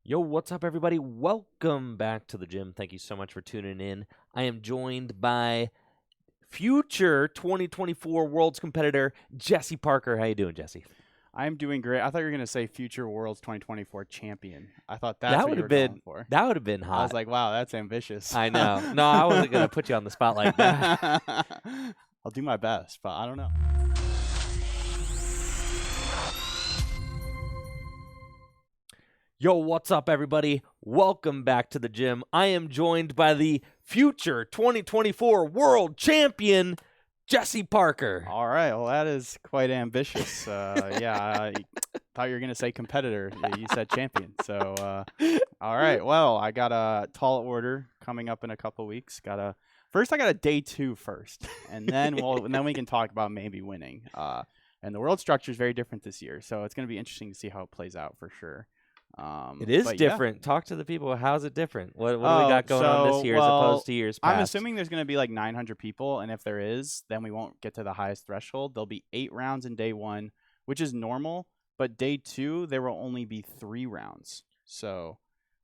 Yo, what's up, everybody? Welcome back to the gym. Thank you so much for tuning in. I am joined by future 2024 Worlds competitor Jesse Parker. How you doing, Jesse? I'm doing great. I thought you were going to say future Worlds 2024 champion. I thought that's That what would you have were going been for. that would have been I was hot. like, wow, that's ambitious. I know. No, I wasn't gonna put you on the spot like that. I'll do my best, but I don't know. Yo, what's up, everybody? Welcome back to the gym. I am joined by the future 2024 World Champion Jesse Parker. All right. Well, that is quite ambitious. I thought you were going to say competitor. You said champion. So, all right. Well, I got a tall order coming up in a couple weeks. First, I got a day 2 first, and then we can talk about maybe winning. And the world structure is very different this year, so it's going to be interesting to see how it plays out for sure. It is different. Yeah. Talk to the people. How's it different? What do we got going on this year as opposed to years past? I'm assuming there's going to be like 900 people, and if there is, then we won't get to the highest threshold. There'll be 8 rounds in day 1, which is normal, but day 2 there will only be 3 rounds. So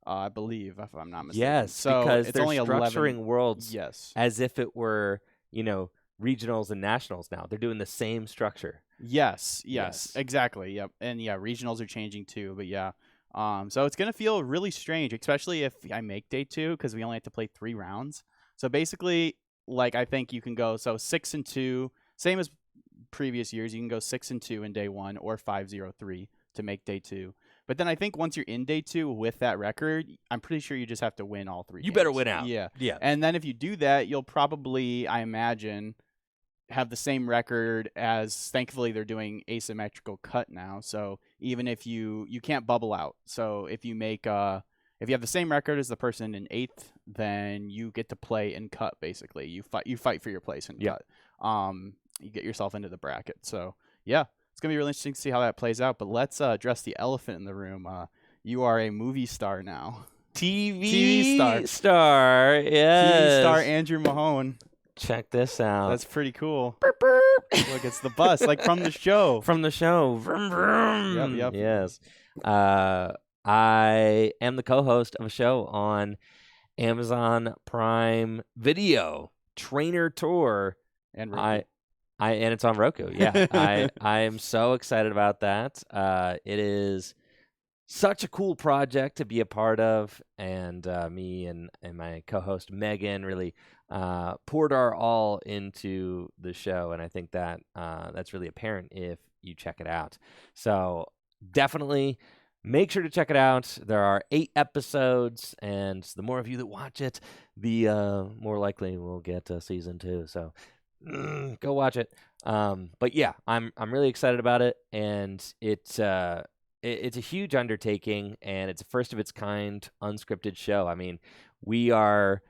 I believe, if I'm not mistaken. Yes, so because it's they're only structuring 11. worlds Yes. as if it were, regionals and nationals now. They're doing the same structure. Yes, exactly. Yep. And yeah, regionals are changing too, but yeah. So it's going to feel really strange, especially if I make day 2, because we only have to play 3 rounds. So basically, like, I think you can go 6-2, same as previous years. You can go 6-2 in day 1 or 5-0-3 to make day 2. But then I think once you're in day 2 with that record, I'm pretty sure you just have to win all 3 You games. better win out. Yeah. Yeah. And then if you do that, you'll probably, I imagine, have the same record as, thankfully they're doing asymmetrical cut now, so even if you can't bubble out. So if you make if you have the same record as the person in 8th, then you get to play in cut. Basically you fight for your place in cut. You get yourself into the bracket. So yeah, it's gonna be really interesting to see how that plays out. But let's address the elephant in the room. You are a movie star now. TV star, yes. TV star Andrew Mahone. Check this out. That's pretty cool. Look, it's the bus, like from the show. From the show. Vroom, vroom. Yep. Yes. I am the co-host of a show on Amazon Prime Video, Trainer Tour. And and it's on Roku. Yeah. I am so excited about that. It is such a cool project to be a part of, and me and my co-host Megan really poured our all into the show, and I think that that's really apparent if you check it out. So definitely make sure to check it out. There are 8 episodes, and the more of you that watch it, the more likely we'll get season 2. So go watch it. But yeah, I'm really excited about it, and it's a huge undertaking, and it's a first of its kind unscripted show. I mean, we are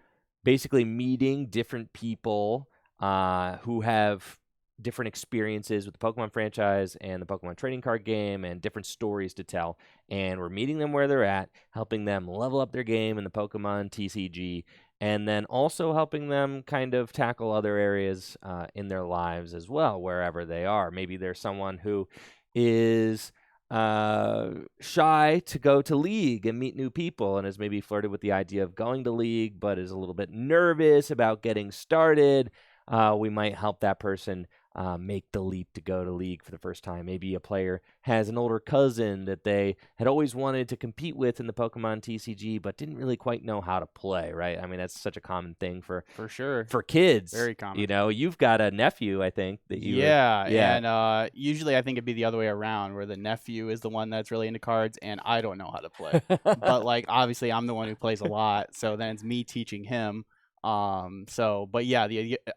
basically meeting different people who have different experiences with the Pokemon franchise and the Pokemon trading card game and different stories to tell. And we're meeting them where they're at, helping them level up their game in the Pokemon TCG, and then also helping them kind of tackle other areas in their lives as well, wherever they are. Maybe there's someone who is shy to go to League and meet new people and has maybe flirted with the idea of going to League but is a little bit nervous about getting started. We might help that person make the leap to go to League for the first time. Maybe a player has an older cousin that they had always wanted to compete with in the Pokemon TCG but didn't really quite know how to play, right? I mean, that's such a common thing for sure, for kids. Very common. You've got a nephew, I think, that you and usually I think it'd be the other way around, where the nephew is the one that's really into cards and I don't know how to play. But like, obviously I'm the one who plays a lot, so then it's me teaching him. But yeah,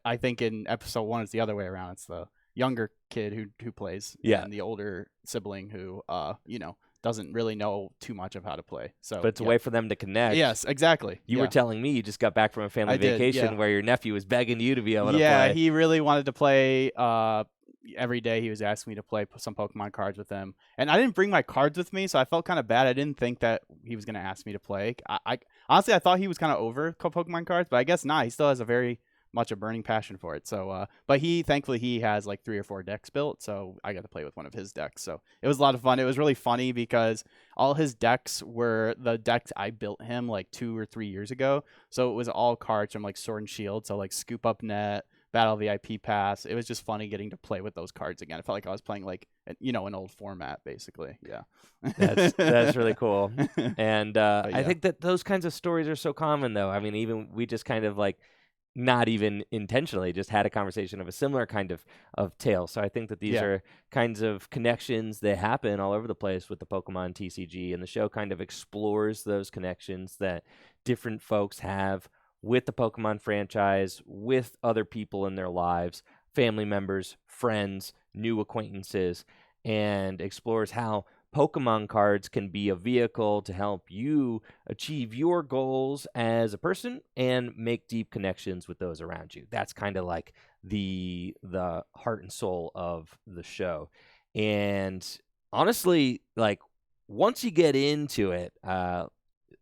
I think in episode 1 it's the other way around. It's the younger kid who plays, and the older sibling who doesn't really know too much of how to play. So, but it's a way for them to connect. Yes, exactly. You were telling me you just got back from a family vacation where your nephew was begging you to be able to play. Yeah, he really wanted to play. Every day he was asking me to play some Pokemon cards with him, and I didn't bring my cards with me, so I felt kind of bad. I didn't think that he was going to ask me to play. I honestly, I thought he was kind of over Pokemon cards, but I guess not. He still has a very much a burning passion for it. So, but thankfully he has like 3 or 4 decks built, so I got to play with one of his decks. So it was a lot of fun. It was really funny because all his decks were the decks I built him like 2 or 3 years ago. So it was all cards from like Sword and Shield, so like Scoop Up Net, Battle VIP Pass. It was just funny getting to play with those cards again. I felt like I was playing like an old format basically. Yeah. That's really cool. And yeah. I think that those kinds of stories are so common, though. I mean, even we just kind of like not even intentionally just had a conversation of a similar kind of tale. So I think that these are kinds of connections that happen all over the place with the Pokemon TCG, and the show kind of explores those connections that different folks have with the Pokemon franchise, with other people in their lives, family members, friends, new acquaintances, and explores how Pokemon cards can be a vehicle to help you achieve your goals as a person and make deep connections with those around you. That's kind of like the heart and soul of the show. And honestly, like once you get into it,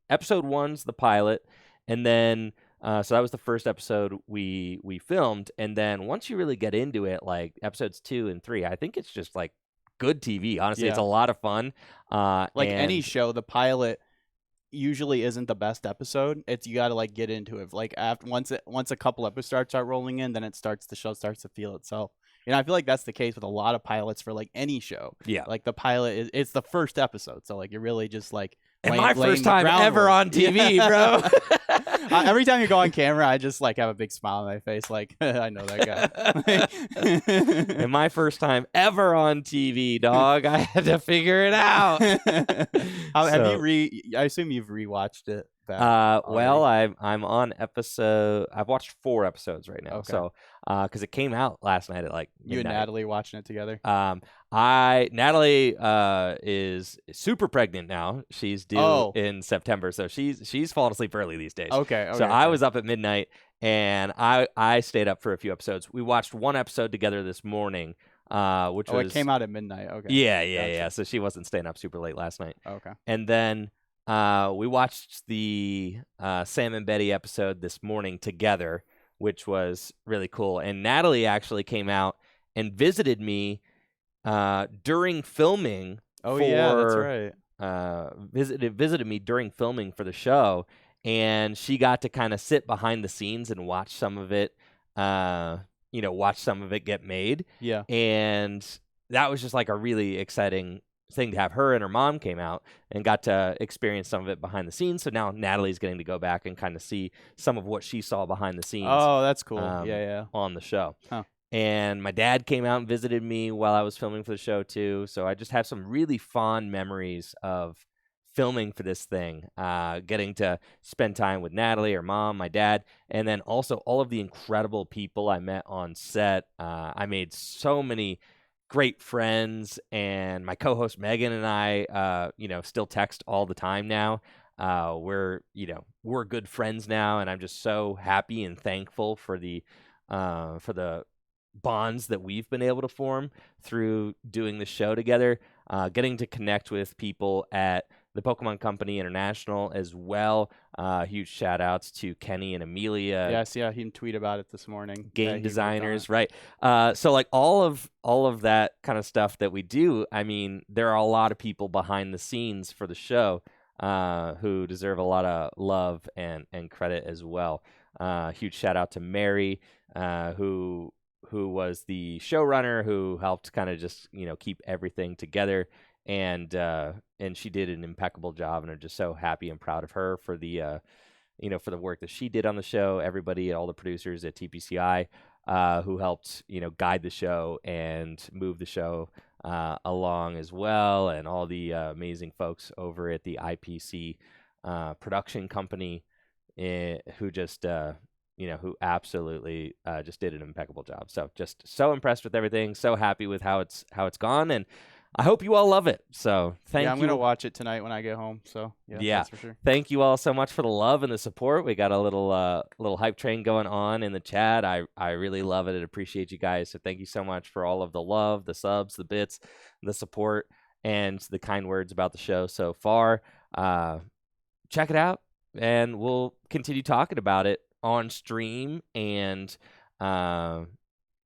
episode 1's the pilot, and then so that was the first episode we filmed, and then once you really get into it, like episodes 2 and 3, I think it's just like good TV. Honestly, it's a lot of fun. Like any and show, the pilot usually isn't the best episode. It's you got to like get into it. Like after once a couple episodes start rolling in, then the show starts to feel itself. I feel like that's the case with a lot of pilots for like any show. Yeah. Like the pilot it's the first episode, so like you're really just like and my first time ever on TV, bro. Every time you go on camera, I just like have a big smile on my face, like I know that guy. And my first time ever on TV, dog. I had to figure it out. Have you I assume you've rewatched it. Well, I'm on episode. I've watched 4 episodes right now. Okay. So, because it came out last night at like midnight. You and Natalie watching it together. Natalie is super pregnant now. She's due in September, so she's fallen asleep early these days. Okay. So I was up at midnight, and I stayed up for a few episodes. We watched 1 episode together this morning. Which was it came out at midnight. Okay. Yeah. So she wasn't staying up super late last night. Okay. And then we watched the Sam and Betty episode this morning together, which was really cool. And Natalie actually came out and visited me during filming. Oh, yeah, that's right. Visited me during filming for the show, and she got to kind of sit behind the scenes and watch some of it. Watch some of it get made. Yeah. And that was just like a really exciting thing to have. Her and her mom came out and got to experience some of it behind the scenes. So now Natalie's getting to go back and kind of see some of what she saw behind the scenes. Oh, that's cool. On the show. Huh. And my dad came out and visited me while I was filming for the show too. So I just have some really fond memories of filming for this thing, getting to spend time with Natalie, her mom, my dad, and then also all of the incredible people I met on set. I made so many great friends, and my co-host Megan and I, still text all the time now. We're good friends now, and I'm just so happy and thankful for the bonds that we've been able to form through doing the show together, getting to connect with people at the Pokemon Company International as well. Huge shout outs to Kenny and Amelia. Yes, yeah, he tweeted about it this morning. Game designers, right? So like all of that kind of stuff that we do. I mean, there are a lot of people behind the scenes for the show who deserve a lot of love and credit as well. Huge shout out to Mary, who was the showrunner, who helped kind of just keep everything together. And she did an impeccable job, and I'm just so happy and proud of her for the for the work that she did on the show. Everybody, all the producers at TPCI who helped guide the show and move the show along as well, and all the amazing folks over at the IPC production company who just who absolutely just did an impeccable job. So just so impressed with everything, so happy with how it's gone, and I hope you all love it. So thank you. Yeah, I'm going to watch it tonight when I get home. So yeah, that's for sure. Thank you all so much for the love and the support. We got a little hype train going on in the chat. I really love it and appreciate you guys. So thank you so much for all of the love, the subs, the bits, the support, and the kind words about the show so far. Check it out, and we'll continue talking about it on stream and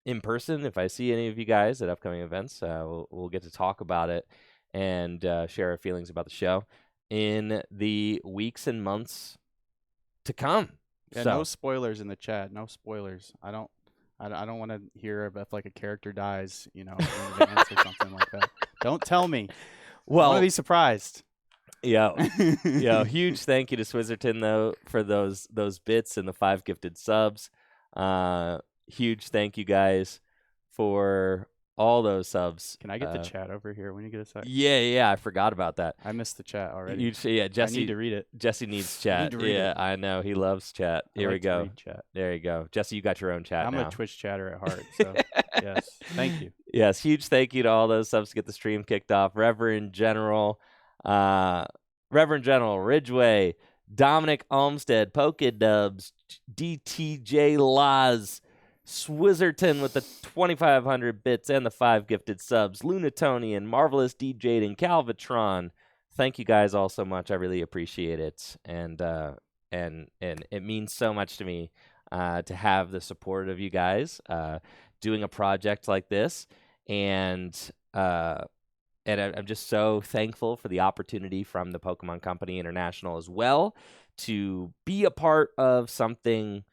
in person. If I see any of you guys at upcoming events, we'll get to talk about it and share our feelings about the show in the weeks and months to come. Yeah, so. no spoilers in the chat. No spoilers. I don't want to hear if like a character dies, in advance or something like that. Don't tell me. I want to be surprised. Huge thank you to Swizzerton though for those bits and the 5 gifted subs. Huge thank you guys for all those subs. Can I get the chat over here when you get a sec? Yeah, I forgot about that. I missed the chat already. Jesse. I need to read it. Jesse needs chat. I need to read it. I know he loves chat. Here we go. Chat. There you go, Jesse. You got your own chat. I'm now. a Twitch chatter at heart. So yes, thank you. Yes, huge thank you to all those subs to get the stream kicked off. Reverend General Ridgeway, Dominic Olmstead, Pokedubs, DTJ Laws, Swizzerton with the 2,500 bits and the 5 gifted subs, Lunatonian, Marvelous DJ, and Calvatron. Thank you guys all so much. I really appreciate it, and it means so much to me to have the support of you guys doing a project like this, and I'm just so thankful for the opportunity from the Pokemon Company International as well to be a part of something.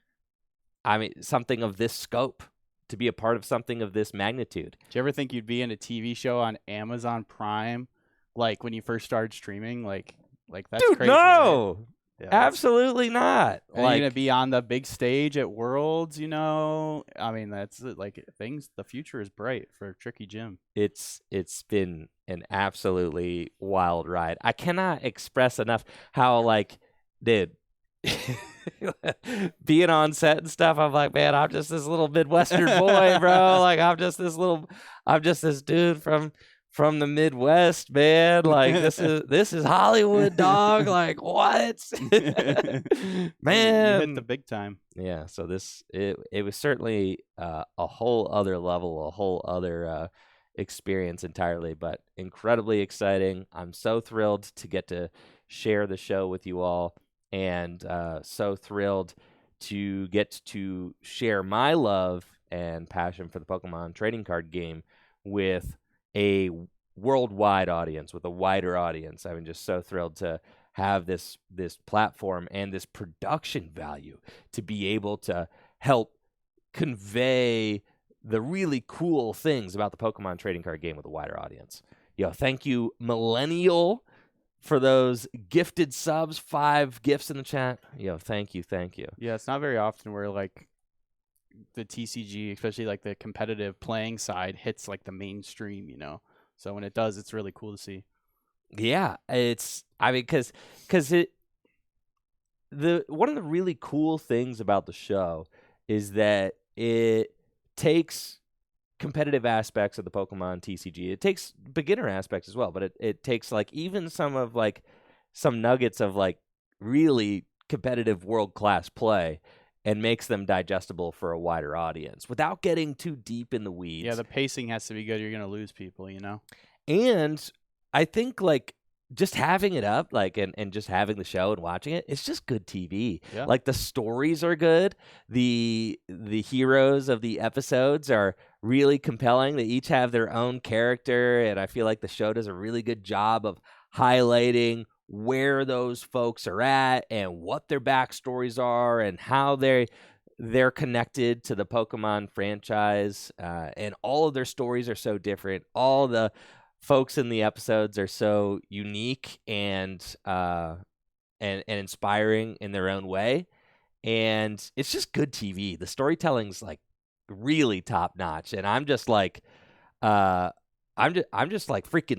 Something of this scope, to be a part of something of this magnitude. Did you ever think you'd be in a TV show on Amazon Prime, like when you first started streaming? Like that's Dude, crazy. No, right? Yeah, absolutely not. And you're gonna be on the big stage at Worlds, that's like things. The future is bright for Tricky Jim. It's been an absolutely wild ride. I cannot express enough how dude. Being on set and stuff, I'm like, man, I'm just this little Midwestern boy, bro. Like, I'm just this dude from the Midwest, man. Like, this is Hollywood, dog. Like, what? Man, you hit the big time. Yeah. So it was certainly a whole other level, a whole other experience entirely, but incredibly exciting. I'm so thrilled to get to share the show with you all. And so thrilled to get to share my love and passion for the Pokemon trading card game with a worldwide audience, with a wider audience. I'm just so thrilled to have this platform and this production value to be able to help convey the really cool things about the Pokemon trading card game with a wider audience. Thank you, Millennial, for those gifted subs, 5 gifts in the chat. Thank you. Yeah, it's not very often where the TCG, especially the competitive playing side, hits the mainstream, So when it does, it's really cool to see. Yeah, because one of the really cool things about the show is that it takes competitive aspects of the Pokemon TCG. It takes beginner aspects as well, but it takes even some of some nuggets of really competitive world-class play and makes them digestible for a wider audience without getting too deep in the weeds. Yeah, the pacing has to be good. You're going to lose people, And I think just having it up, and just having the show and watching it, it's just good TV. Yeah. The stories are good. The heroes of the episodes are really compelling. They each have their own character, and I feel like the show does a really good job of highlighting where those folks are at and what their backstories are and how they're connected to the Pokemon franchise. And all of their stories are so different. All the folks in the episodes are so unique and inspiring in their own way, and it's just good TV. The storytelling's really top notch, and I'm just freaking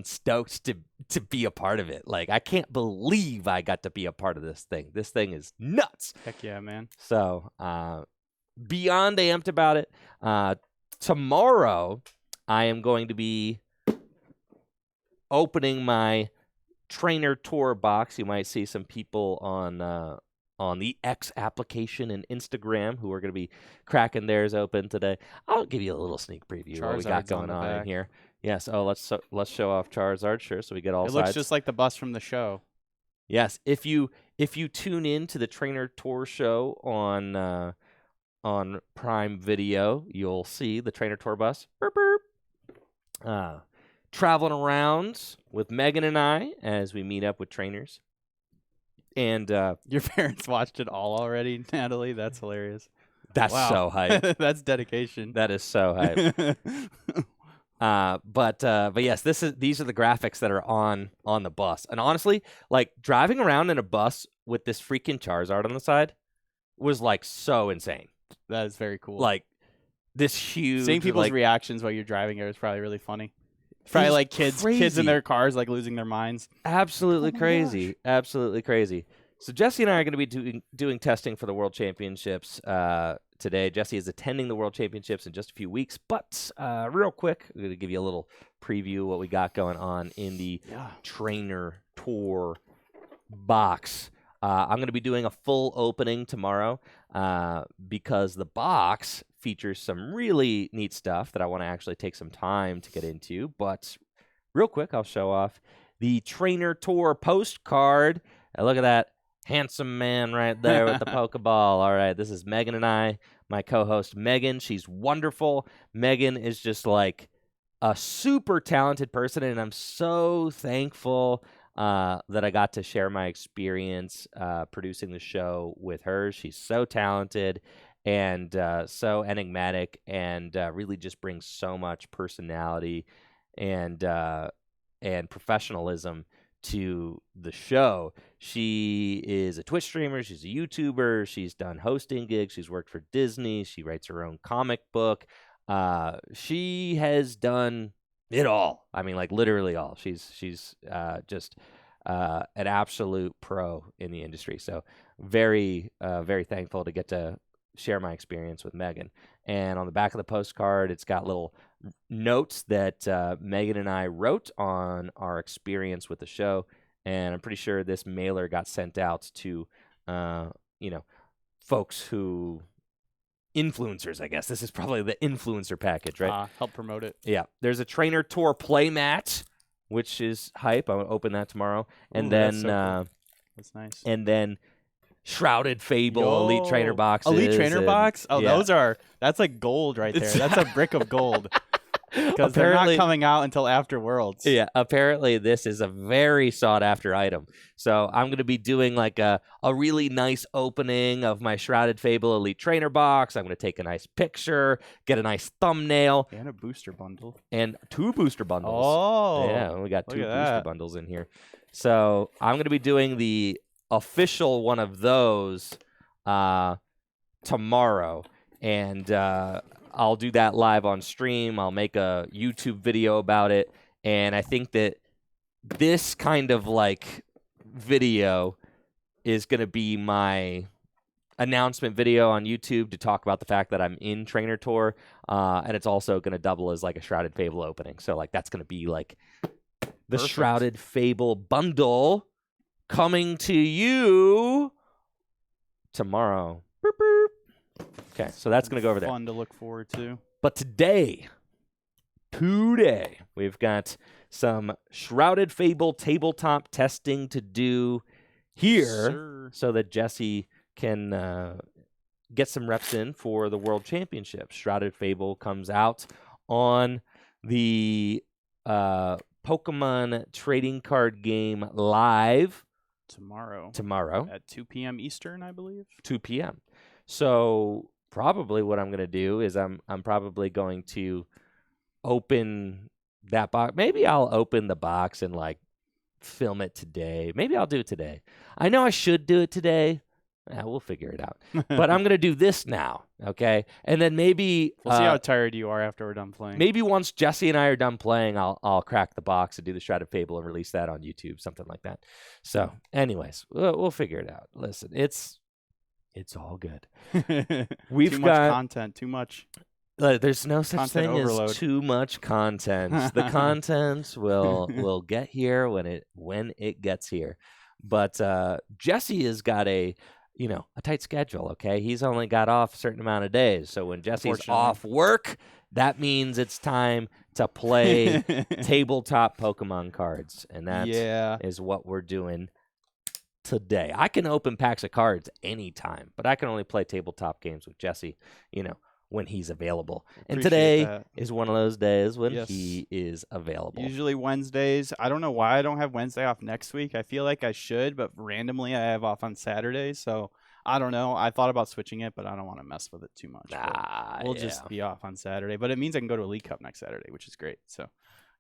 stoked to be a part of it. I can't believe I got to be a part of this thing. This thing is nuts. Heck yeah, man. So beyond amped about it. Tomorrow I am going to be opening my trainer tour box. You might see some people on the X application and Instagram who are going to be cracking theirs open today. I'll give you a little sneak preview of what we got going on in here. Yes. Oh, let's show off Charizard. Sure. So we get all sides. It looks just like the bus from the show. Yes, if you tune in to the Trainer Tour show on Prime Video, you'll see the Trainer Tour bus burp, burp, traveling around with Megan and I as we meet up with trainers. And your parents watched it all already, Natalie. That's hilarious. That's Wow. so hype. That's dedication. That is so hype. But yes, these are the graphics that are on the bus. And honestly, like driving around in a bus with this freaking Charizard on the side was like so insane. That is very cool. Like this huge. Seeing people's like, reactions while you're driving it is probably really funny. Probably like kids in their cars like losing their minds. Absolutely Oh my crazy. gosh. Absolutely crazy. So Jesse and I are going to be doing testing for the World Championships today. Jesse is attending the World Championships in just a few weeks. But real quick, I'm going to give you a little preview of what we got going on in the Trainer Tour box. I'm going to be doing a full opening tomorrow because the box features some really neat stuff that I want to actually take some time to get into. But real quick, I'll show off the Trainer Tour postcard. Look at that handsome man right there with the Pokeball. All right, this is Megan and I, my co-host Megan. She's wonderful. Megan is just like a super talented person, and I'm so thankful that I got to share my experience producing the show with her. She's so talented and so enigmatic, and really just brings so much personality and professionalism to the show. She is a Twitch streamer. She's a YouTuber. She's done hosting gigs. She's worked for Disney. She writes her own comic book. She has done it all. I mean, like literally all. She's just an absolute pro in the industry. So very thankful to get to share my experience with Megan. And on the back of the postcard, it's got little notes that Megan and I wrote on our experience with the show. And I'm pretty sure this mailer got sent out to, folks who, influencers, I guess. This is probably the influencer package, right? Help promote it. Yeah. There's a Trainer Tour playmat, which is hype. I'm going to open that tomorrow. And then, that's so cool. That's nice. And then Shrouded Fable, Elite Trainer boxes. Elite Trainer box? Oh, yeah. that's like gold right there. That's a brick of gold. Because they're not coming out until after Worlds. Yeah, apparently this is a very sought-after item. So I'm going to be doing like a really nice opening of my Shrouded Fable Elite Trainer box. I'm going to take a nice picture, get a nice thumbnail. And a booster bundle. And 2 booster bundles. Oh. Yeah, we got 2 booster bundles in here. So I'm going to be doing the official one of those tomorrow. And I'll do that live on stream. I'll make a YouTube video about it. And I think that this kind of like video is going to be my announcement video on YouTube to talk about the fact that I'm in Trainer Tour. And it's also going to double as like a Shrouded Fable opening. So like that's going to be like the Perfect. Shrouded Fable bundle coming to you tomorrow. Boop, boop. Okay, so that's going to go over there. Fun to look forward to. But today, we've got some Shrouded Fable tabletop testing to do here so that Jesse can get some reps in for the World Championship. Shrouded Fable comes out on the Pokemon trading card game live tomorrow at 2 p.m. Eastern, I believe. 2 p.m. So probably what I'm going to do is I'm probably going to open that box. Maybe I'll open the box and like film it today. Maybe I'll do it today. I know I should do it today. We'll figure it out. But I'm going to do this now, okay? And then maybe we'll see how tired you are after we're done playing. Maybe once Jesse and I are done playing, I'll crack the box and do the Shrouded Fable and release that on YouTube, something like that. So, anyways, we'll figure it out. Listen, it's all good. We've too got much content, too much. There's no such content thing overload. as too much content. The content will get here when it gets here. But Jesse has got a tight schedule. Okay, he's only got off a certain amount of days. So when Jesse's off work, that means it's time to play tabletop Pokemon cards, and that is what we're doing today. I can open packs of cards anytime, but I can only play tabletop games with Jesse, when he's available. And Appreciate today that. is one of those days when Yes. he is available. Usually Wednesdays. I don't know why I don't have Wednesday off next week. I feel like I should, but randomly I have off on Saturdays. So I don't know. I thought about switching it, but I don't want to mess with it too much. We'll just be off on Saturday. But it means I can go to a League Cup next Saturday, which is great. So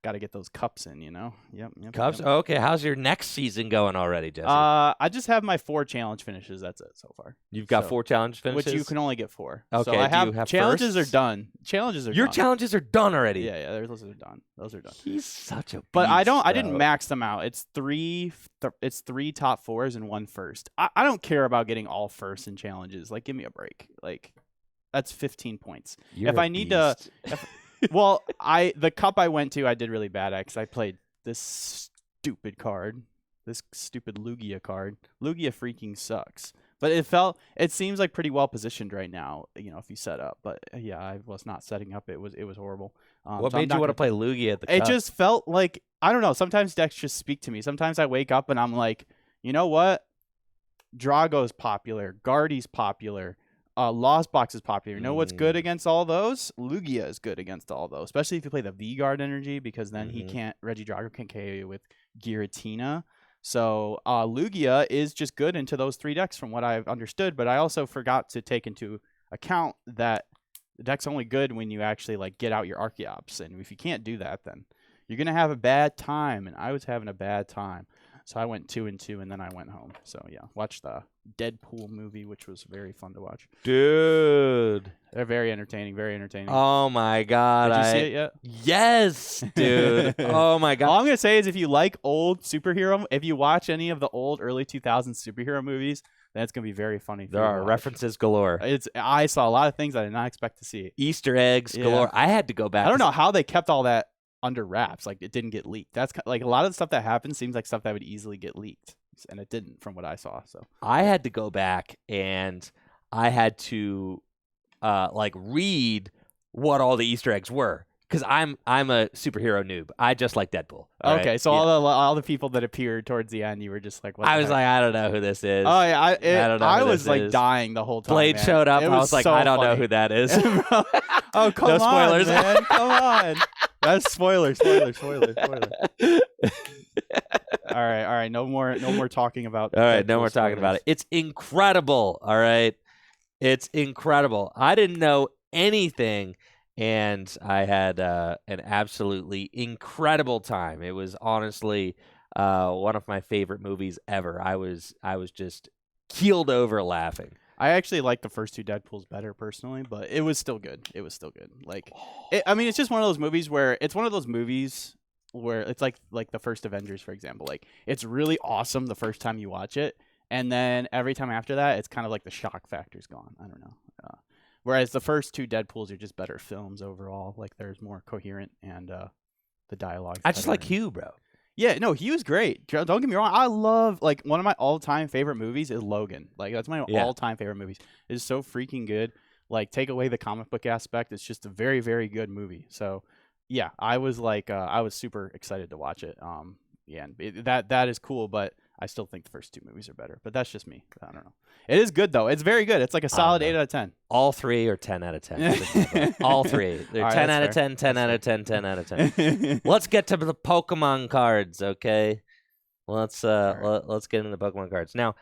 got to get those cups in, Yep. Cups? Yep. Okay, how's your next season going already, Jesse? I just have my 4 challenge finishes. That's it so far. You've got 4 challenge finishes? Which you can only get 4. Okay, so I do you have challenges firsts? are done. Challenges are Your done. challenges are done already. Yeah, those are done. Those are done. He's such a beast, But I didn't bro. max them out. It's 3 top 4s and 1 first. I don't care about getting all firsts in challenges. Like, give me a break. Like, that's 15 points. You're if a I need to beast. well, the cup I went to, I did really bad at because I played this stupid card, this stupid Lugia card. Lugia freaking sucks. But it seems like pretty well positioned right now, if you set up. But yeah, I was not setting up. It was horrible. What so I'm made not you want to gonna- play Lugia at the It cup? just felt like, I don't know. Sometimes decks just speak to me. Sometimes I wake up and I'm like, you know what? Drago's popular. Guardy's popular. Lost Box is popular. You know what's good against all those? Lugia is good against all those, especially if you play the V-Guard energy, because then Regidrago can KO you with Giratina. So Lugia is just good into those 3 decks from what I've understood, but I also forgot to take into account that the deck's only good when you actually get out your Archeops, and if you can't do that, then you're going to have a bad time, and I was having a bad time. So I went 2-2, and then I went home. So yeah, watched the Deadpool movie, which was very fun to watch. Dude. They're very entertaining, very entertaining. Oh my god. Did you see it yet? Yes, dude. Oh my god. All I'm going to say is if you like old superhero, if you watch any of the old early 2000s superhero movies, then it's going to be very funny. There are references galore. I saw a lot of things I did not expect to see. Easter eggs galore. I had to go back. I don't know how they kept all that under wraps. Like, it didn't get leaked. That's like a lot of the stuff that happens seems like stuff that would easily get leaked, and it didn't from what I saw. So I had to go back and I had to read what all the Easter eggs were, because I'm a superhero noob. I just like Deadpool. Okay, right? so all the people that appeared towards the end, you were just like, what I the was heck? like, I don't know who this is. Oh yeah, I don't know I who was this like is. dying the whole time. Blade man. showed up. It I was like, so I don't know funny. who that is. Oh, come No on, spoilers. man. Come on. That's spoiler. All right. No more talking about. All right, no Deadpool more talking about spoilers. it. It's incredible. All right, it's incredible. I didn't know anything, and I had an absolutely incredible time. It was honestly one of my favorite movies ever. I was just keeled over laughing. I actually like the first 2 Deadpools better personally, but it was still good. Like, it's just one of those movies where it's like the first Avengers, for example. Like, it's really awesome the first time you watch it, and then every time after that, it's kind of like the shock factor's gone. I don't know. Whereas the first 2 Deadpools are just better films overall. Like, there's more coherent, and the dialogue. I just like Hugh, bro. Yeah, no, he was great. Don't get me wrong. I love, one of my all-time favorite movies is Logan. Like, that's my all-time favorite movies. It's so freaking good. Like, take away the comic book aspect, it's just a very, very good movie. So, yeah, I was I was super excited to watch it. Yeah, and that is cool, but I still think the first 2 movies are better. But that's just me. I don't know. It is good though. It's very good. It's like a solid 8 out of 10. All 3 are 10 out of 10. All 3. They're All right, 10 out that's of fair. 10, 10 out of 10, 10 out of 10. Let's get to the Pokemon cards, okay? Let's get into the Pokemon cards. Now,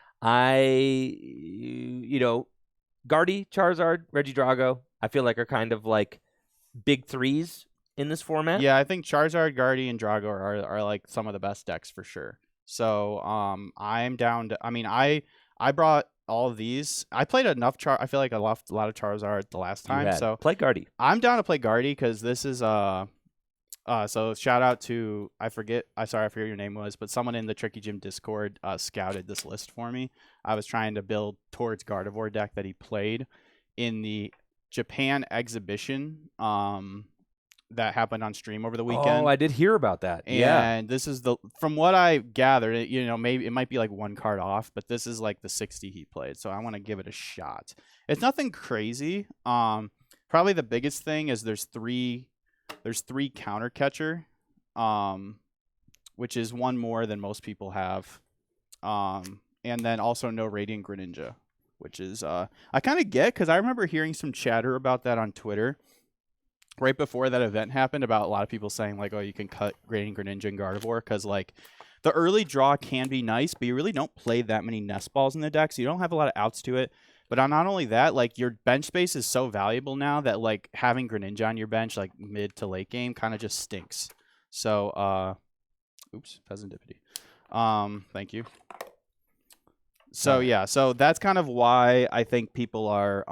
Gardy, Charizard, Regidrago, I feel like are kind of like big 3s in this format. Yeah, I think Charizard, Guardy, and Drago are like some of the best decks for sure. So I'm down to. I mean, I brought all of these. I played enough. I feel like I left a lot of Charizard the last time. So play Gardy. I'm down to play Guardy because this is So shout out to I forget your name was, but someone in the Tricky Gym Discord scouted this list for me. I was trying to build towards Gardevoir deck that he played in the Japan exhibition that happened on stream over the weekend. Oh, I did hear about that. And this is from what I gathered, maybe it might be like 1 card off, but this is like the 60 he played. So I want to give it a shot. It's nothing crazy. Probably the biggest thing is there's three counter catcher, which is 1 more than most people have. and then also no Radiant Greninja, which is I kind of get because I remember hearing some chatter about that on Twitter right before that event happened about a lot of people saying like, oh, you can cut Radiant Greninja and Gardevoir because like the early draw can be nice, but you really don't play that many nest balls in the deck, so you don't have a lot of outs to it. But not only that, like your bench space is so valuable now that like having Greninja on your bench like mid to late game kind of just stinks. So oops, Peasantipity. Thank you. So yeah, so that's kind of why I think people are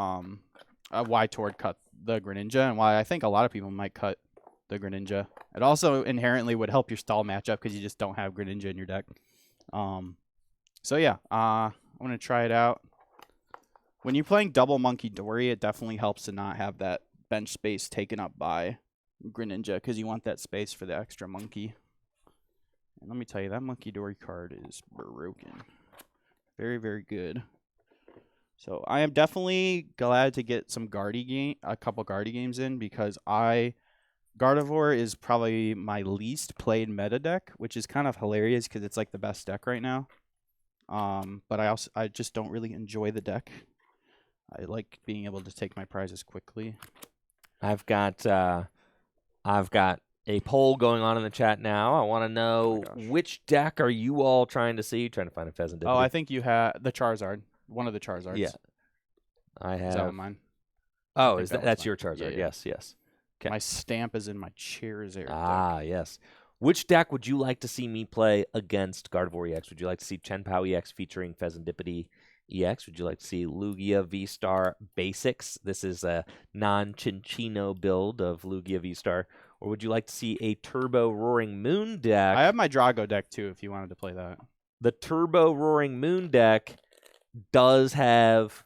why Tord cut the Greninja and why I think a lot of people might cut the Greninja. It also inherently would help your stall matchup because you just don't have Greninja in your deck. So yeah, I'm gonna try it out. When you're playing double Monkey Dory, it definitely helps to not have that bench space taken up by Greninja because you want that space for the extra monkey. And let me tell you, that Monkey Dory card is broken. Very, very good. So I am definitely glad to get some a couple Guardy games in because Gardevoir is probably my least played meta deck, which is kind of hilarious because it's like the best deck right now. But I just don't really enjoy the deck. I like being able to take my prizes quickly. I've got a poll going on in the chat now. I want to know which deck are you all trying to see? Trying to find a Pheasant. Oh, I think you have the Charizard. One of the Charizards. Yeah, I have. Is that one mine? Oh, that's your Charizard? Yeah. Yes. Okay. My stamp is in my Charizard. Ah, yes. Which deck would you like to see me play against Gardevoir EX? Would you like to see Chen-Pao EX featuring Pheasantipity EX? Would you like to see Lugia VSTAR Basics? This is a non-Cinccino build of Lugia VSTAR. Or would you like to see a Turbo Roaring Moon deck? I have my Drago deck, too, if you wanted to play that. The Turbo Roaring Moon deck does have...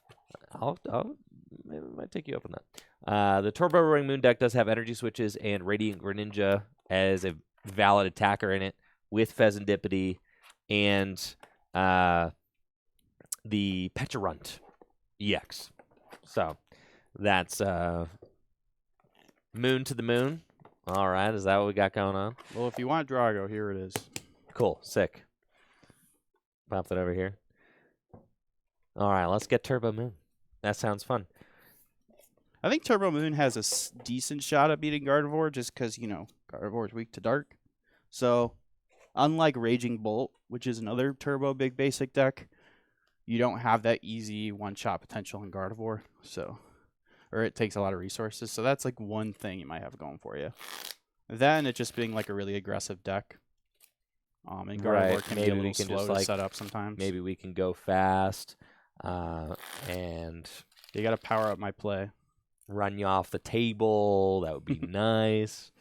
I might take you up on that. The Turbo Roaring Moon deck does have Energy Switches and Radiant Greninja as a valid attacker in it with Pheasantipity and the Pecharunt EX. So that's Moon to the Moon. All right, is that what we got going on? Well, if you want Drago, here it is. Cool, sick. Pop that over here. All right, let's get Turbo Moon. That sounds fun. I think Turbo Moon has a decent shot at beating Gardevoir just because, Gardevoir is weak to dark. So, unlike Raging Bolt, which is another Turbo big basic deck, you don't have that easy one-shot potential in Gardevoir. Or it takes a lot of resources. So that's like one thing you might have going for you. Then it just being like a really aggressive deck. And Gardevoir can be a little slow to set up sometimes. Maybe we can go fast. And you got to power up my play. Run you off the table. That would be nice.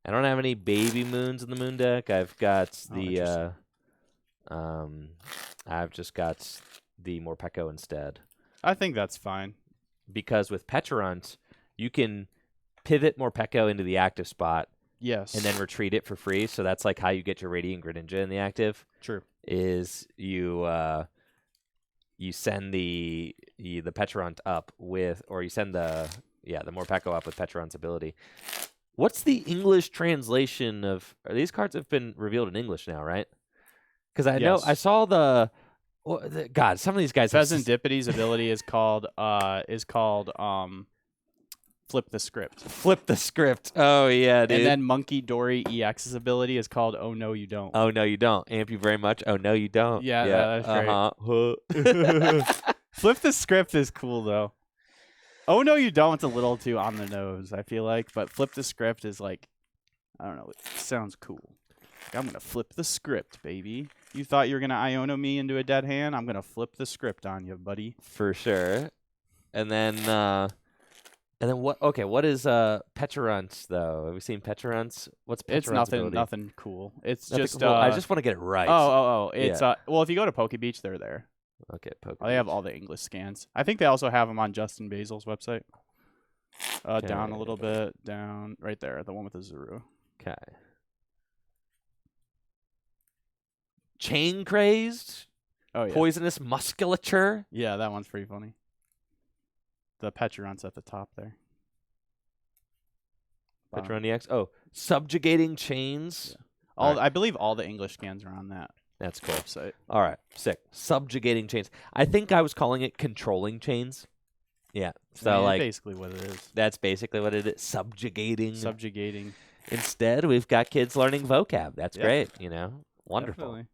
I don't have any baby moons in the moon deck. I've got the I've just got the Morpeko instead. I think that's fine. Because with Pecharunt, you can pivot Morpeko into the active spot. Yes. And then retreat it for free. So that's like how you get your Radiant Greninja in the active. True. Is you send the Pecharunt up with, or you send the Morpeko up with Pecharunt's ability. What's the English translation of? These cards have been revealed in English now, right? Because I know I saw God, some of these guys. Pheasantipity's ability is called Flip the Script. Flip the Script. Oh yeah, dude. And then Monkey Dory EX's ability is called Oh No You Don't. Oh no you don't. Amp you very much. Oh no you don't. Yeah. That's great. Flip the Script is cool though. Oh No You Don't. It's a little too on the nose, I feel like. But Flip the Script is like, I don't know. It sounds cool. Like, I'm gonna flip the script, baby. You thought you were gonna Iono me into a dead hand? I'm gonna flip the script on you, buddy. For sure. And then what? Okay, what is Pecharunt though? Have we seen Pecharunt's? What's Pecharunt's ability? Nothing cool. It's nothing just. Cool. I just want to get it right. Oh. It's well, if you go to Poke Beach, they're there. Okay, Poke. They have all the English scans. I think they also have them on Justin Basil's website. Down a little bit, down right there, the one with the Zuru. Okay. Chain Crazed. Oh yeah. Poisonous Musculature. Yeah, that one's pretty funny. The Pecharunt's at the top there. Pecharunt EX. Oh, Subjugating Chains. Yeah. I believe all the English scans are on that. That's cool. website. All right, sick. Subjugating chains. I think I was calling it controlling chains. Yeah. So like basically what it is. that's basically what it is. Subjugating. Subjugating. Instead, we've got kids learning vocab. That's Yeah. great. Wonderful. Definitely.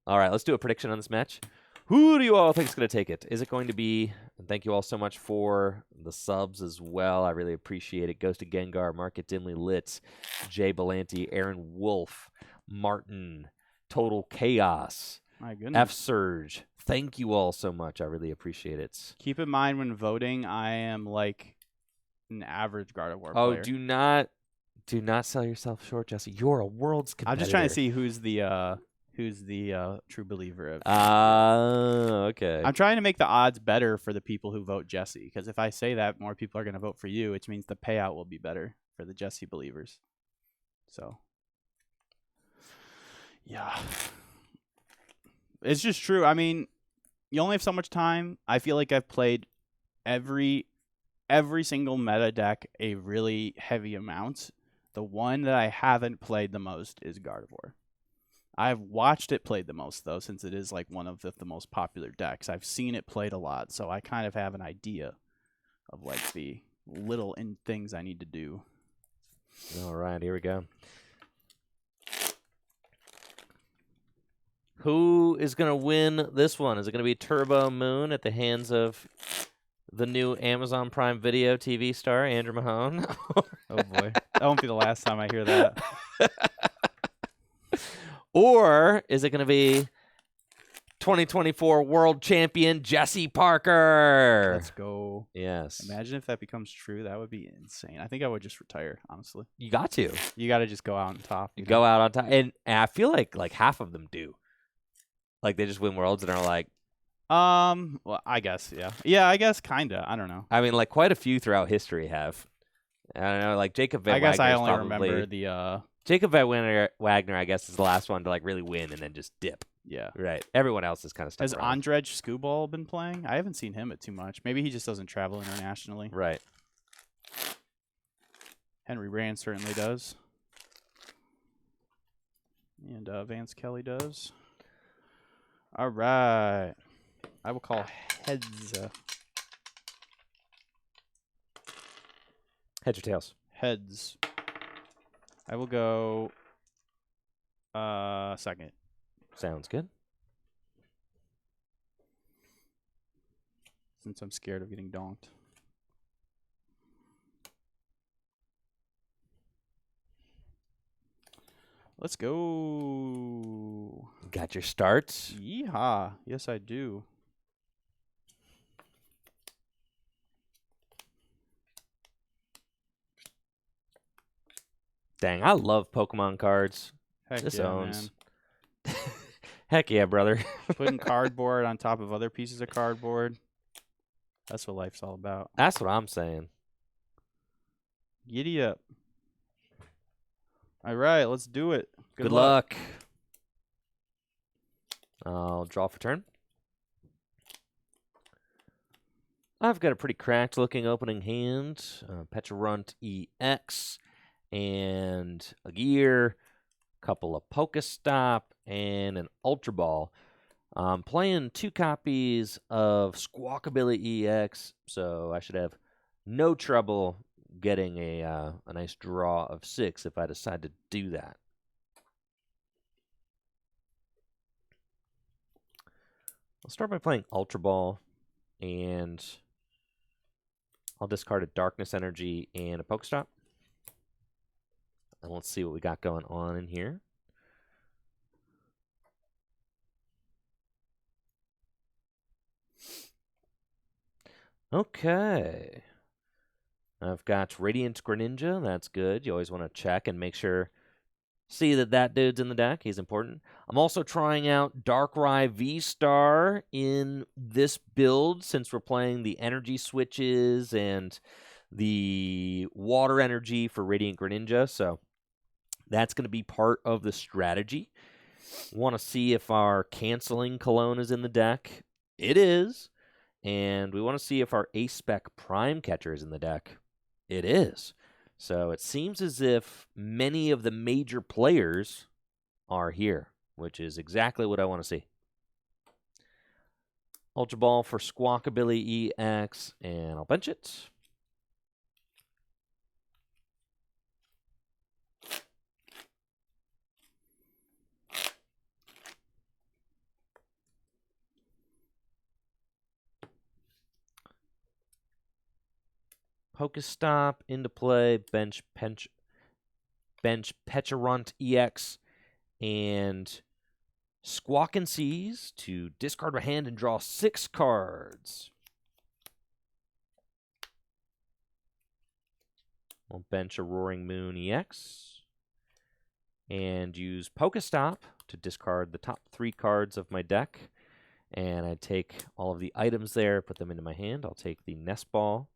All right, let's do a prediction on this match. Who do you all think is going to take it? Is it going to be, and thank you all so much for the subs as well. I really appreciate it. Goes to Gengar, Market Dimly Litz, Jay Belanti, Aaron Wolf, Martin, Total Chaos, My goodness. F-Surge. Thank you all so much. I really appreciate it. Keep in mind when voting, I am like an average Gardevoir Oh, player. do not sell yourself short, Jesse. You're a world's competitor. I'm just trying to see who's the true believer of. Okay. I'm trying to make the odds better for the people who vote Jesse, because if I say that, more people are going to vote for you, which means the payout will be better for the Jesse believers. So, yeah. It's just true. I mean, you only have so much time. I feel like I've played every single meta deck a really heavy amount. The one that I haven't played the most is Gardevoir. I've watched it played the most, though, since it is like one of the most popular decks. I've seen it played a lot, so I kind of have an idea of like the little things I need to do. All right, here we go. Who is going to win this one? Is it going to be Turbo Moon at the hands of the new Amazon Prime Video TV star, Andrew Mahone? Oh, boy. That won't be the last time I hear that. Or is it going to be 2024 world champion Jesse Parker? Let's go. Yes. Imagine if that becomes true. That would be insane. I think I would just retire, honestly. You got to. You got to just go out on top. You go out on top. And I feel like half of them do. Like they just win worlds and are like. Well, I guess, yeah. Yeah, I guess, kind of. I don't know. I mean, like quite a few throughout history have. I don't know, like Jacob Van I guess I only probably, remember the Jacob Van Wagner, I guess, is the last one to like really win and then just dip. Yeah. Right. Everyone else is kind of stuck Has around. Andrej Skubal been playing? I haven't seen him at too much. Maybe he just doesn't travel internationally. Right. Henry Rand certainly does. And Vance Kelly does. All right. I will call heads. Heads or tails? Heads. I will go second. Sounds good. Since I'm scared of getting donked. Let's go. Got your starts? Yeehaw. Yes, I do. Dang, I love Pokemon cards. Heck This yeah, owns. man. Heck yeah, brother. Putting cardboard on top of other pieces of cardboard. That's what life's all about. That's what I'm saying. Giddy up. All right, let's do it. Good luck. I'll draw for turn. I've got a pretty cracked looking opening hand. Pecharunt EX and a gear, couple of Pokestop, and an Ultra Ball. I'm playing 2 copies of Squawkabilly EX, so I should have no trouble getting a nice draw of 6 if I decide to do that. I'll start by playing Ultra Ball, and I'll discard a Darkness Energy and a Pokestop. And let's see what we got going on in here. Okay. I've got Radiant Greninja. That's good. You always want to check and make sure. See that dude's in the deck. He's important. I'm also trying out Darkrai VSTAR in this build since we're playing the energy switches and the water energy for Radiant Greninja. So that's going to be part of the strategy. Want to see if our Canceling Cologne is in the deck. It is. And we want to see if our A-Spec Prime Catcher is in the deck. It is. So it seems as if many of the major players are here. which is exactly what I want to see. Ultra Ball for Squawkabilly EX, and I'll bench it. Pokestop into play, bench Pecharunt EX, and Squawkin' Seas to discard my hand and draw 6 cards. I'll bench a Roaring Moon EX and use Pokestop to discard the top 3 cards of my deck. And I take all of the items there, put them into my hand. I'll take the Nest Ball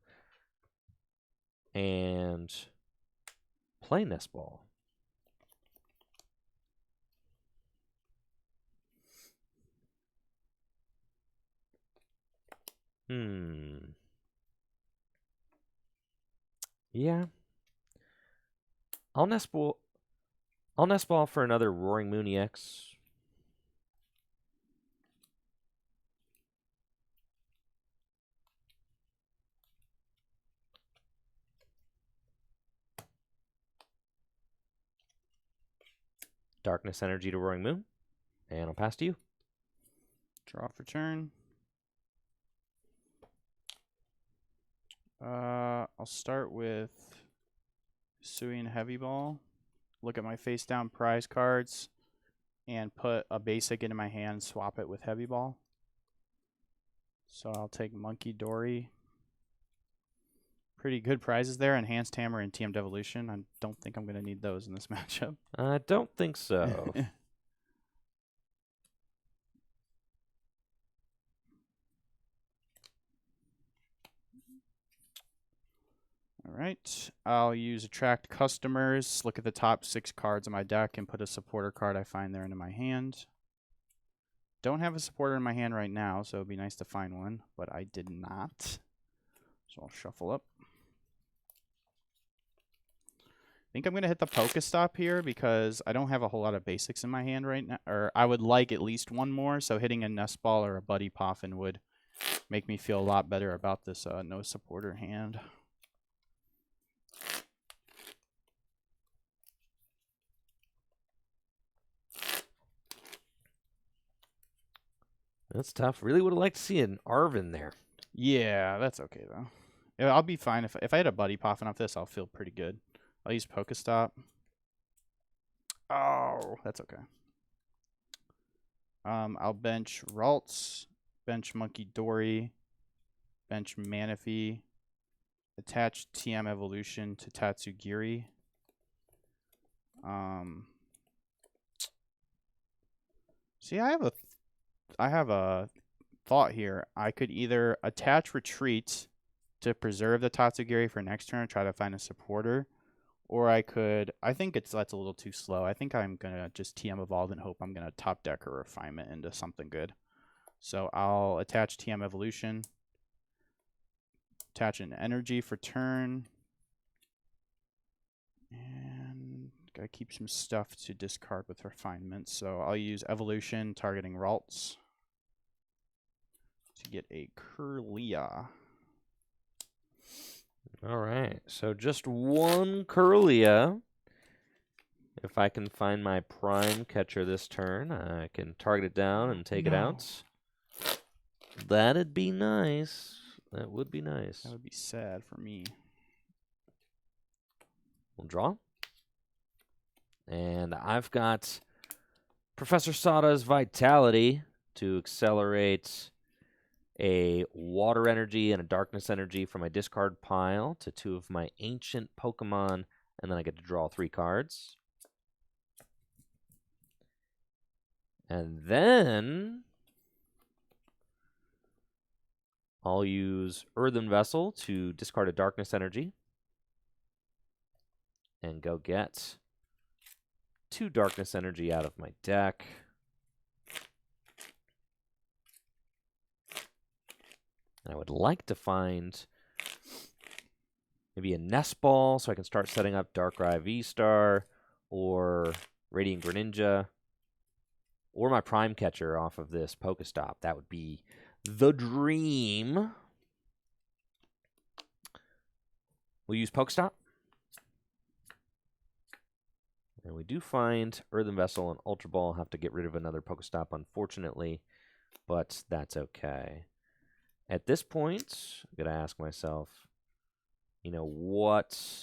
and play Nest Ball. Yeah. I'll Nest Ball for another Roaring Moon EX. Darkness Energy to Roaring Moon. And I'll pass to you. Draw for turn. I'll start with Suing Heavy Ball. Look at my face down prize cards and put a basic into my hand, swap it with Heavy Ball. So I'll take Monkey Dory. Pretty good prizes there, Enhanced Hammer and TM Devolution. I don't think I'm going to need those in this matchup. I don't think so. All right, I'll use Attract Customers, look at the top 6 cards of my deck, and put a supporter card I find there into my hand. Don't have a supporter in my hand right now, so it'd be nice to find one, but I did not. So I'll shuffle up. I think I'm going to hit the Pokestop here because I don't have a whole lot of basics in my hand right now, or I would like at least one more, so hitting a Nest Ball or a Buddy Poffin would make me feel a lot better about this no supporter hand. That's tough. Really would have liked to see an Arvin there. Yeah, that's okay, though. Yeah, I'll be fine. If I had a Buddy Poffin off this, I'll feel pretty good. I'll use Pokestop. Oh, that's okay. I'll bench Ralts, bench Monkey Dory, bench Manaphy, attach TM Evolution to Tatsugiri. See, I have a thought here. I could either attach Retreat to preserve the Tatsugiri for next turn and try to find a supporter, or I think that's a little too slow. I think I'm going to just TM Evolve and hope I'm going to top deck or Refinement into something good. So I'll attach TM Evolution, attach an Energy for turn, and gotta keep some stuff to discard with Refinement. So I'll use Evolution, targeting Ralts, to get a Kirlia. All right, so just one Kirlia. If I can find my prime catcher this turn, I can target it down and take it out. That'd be nice. That would be nice. That would be sad for me. We'll draw. And I've got Professor Sada's Vitality to accelerate a Water Energy and a Darkness Energy from my discard pile to 2 of my ancient Pokemon, and then I get to draw 3 cards. And then I'll use Earthen Vessel to discard a Darkness Energy and go get 2 Darkness Energy out of my deck. I would like to find maybe a Nest Ball so I can start setting up Darkrai VSTAR or Radiant Greninja. or my Prime Catcher off of this Pokestop. That would be the dream. We'll use Pokestop. And we do find Earthen Vessel and Ultra Ball. Have to get rid of another Pokestop, unfortunately, but that's okay. At this point, I'm going to ask myself, you know, what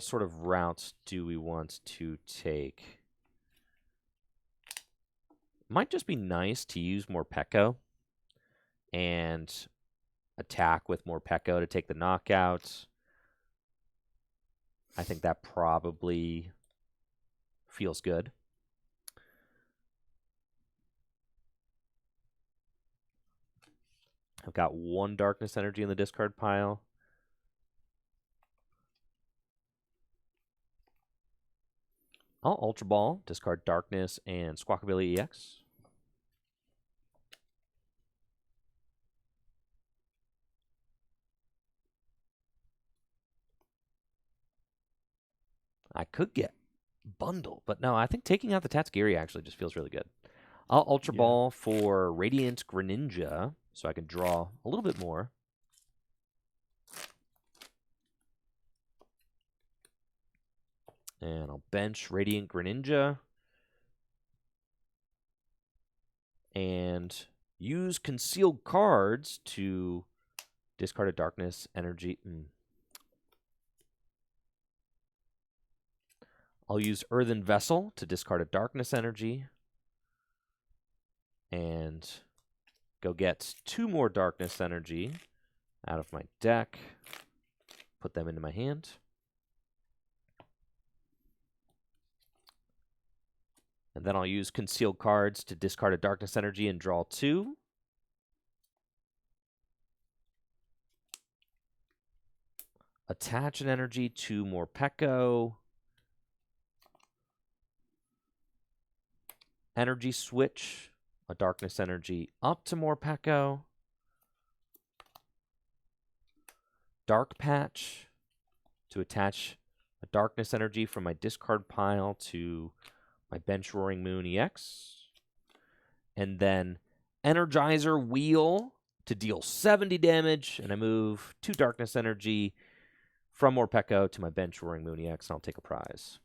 sort of routes do we want to take? Might just be nice to use more Pekko and attack with more Pekko to take the knockout. I think that probably feels good. I've got 1 Darkness Energy in the discard pile. I'll Ultra Ball, discard Darkness and Squawkabilly EX. I could get Bundle, but no, I think taking out the Tatsugiri actually just feels really good. I'll Ultra Ball for Radiant Greninja, so I can draw a little bit more. And I'll bench Radiant Greninja. And use concealed cards to discard a Darkness Energy. I'll use Earthen Vessel to discard a Darkness Energy. And go get 2 more Darkness Energy out of my deck. Put them into my hand. And then I'll use Concealed Cards to discard a Darkness Energy and draw 2. Attach an energy, 2 more Pekko. Energy switch, a Darkness Energy up to more Pekko. Dark Patch to attach a Darkness Energy from my discard pile to my bench Roaring Moon EX. And then Energizer Wheel to deal 70 damage. And I move 2 Darkness Energy from more Pekko to my bench Roaring Moon EX, and I'll take a prize.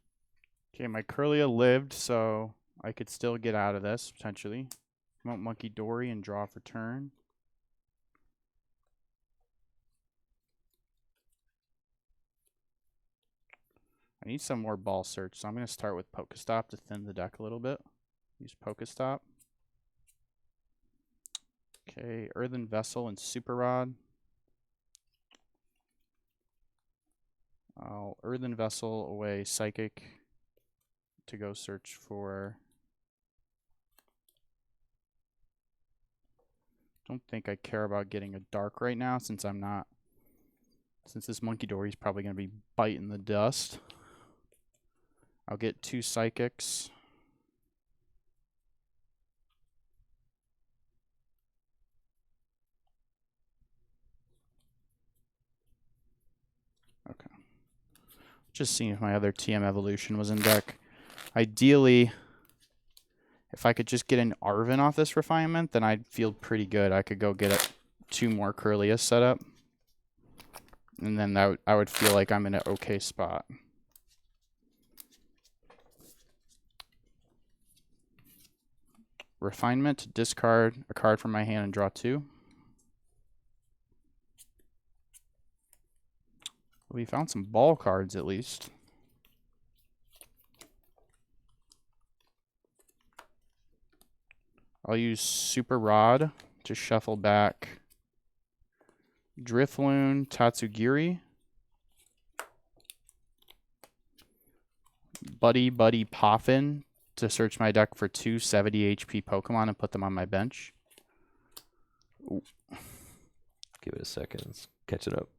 Okay, my Curlia lived, so I could still get out of this, potentially. Mount Monkey Dory and draw for turn. I need some more ball search, so I'm going to start with Pokestop to thin the deck a little bit. Use Pokestop. Okay, Earthen Vessel and Super Rod. I'll Earthen Vessel away Psychic to go search for... Don't think I care about getting a Dark right now since I'm not... Since this Monkey Dory's probably going to be biting the dust. I'll get 2 Psychics. Okay. Just seeing if my other TM Evolution was in deck. Ideally, if I could just get an Arven off this refinement, then I'd feel pretty good. I could go get 2 more Curlias set up. And then I would feel like I'm in an okay spot. Refinement to discard a card from my hand and draw 2. We found some ball cards at least. I'll use Super Rod to shuffle back Drifloon, Tatsugiri, Buddy Poffin to search my deck for 2 70 HP Pokemon and put them on my bench. Ooh. Give it a second. Let's catch it up.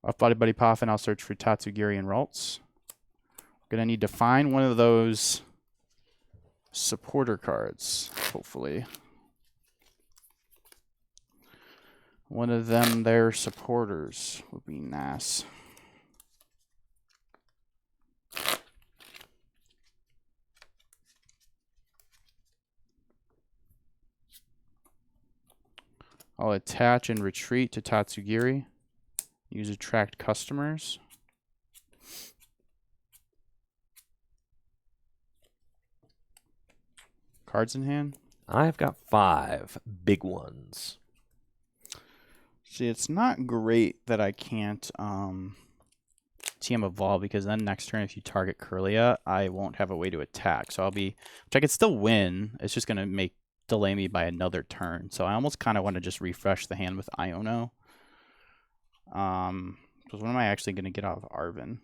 Off Buddy Poffin, I'll search for Tatsugiri and Ralts. I'm going to need to find one of those supporter cards, hopefully. One of them, their supporters, would be nice. I'll attach and retreat to Tatsugiri. Use attract customers. Cards in hand. I've got 5 big ones. See, it's not great that I can't TM Evolve, because then next turn if you target Kirlia, I won't have a way to attack. So I'll be, which I could still win. It's just going to delay me by another turn. So I almost kind of want to just refresh the hand with Iono. So what am I actually going to get out of Arven?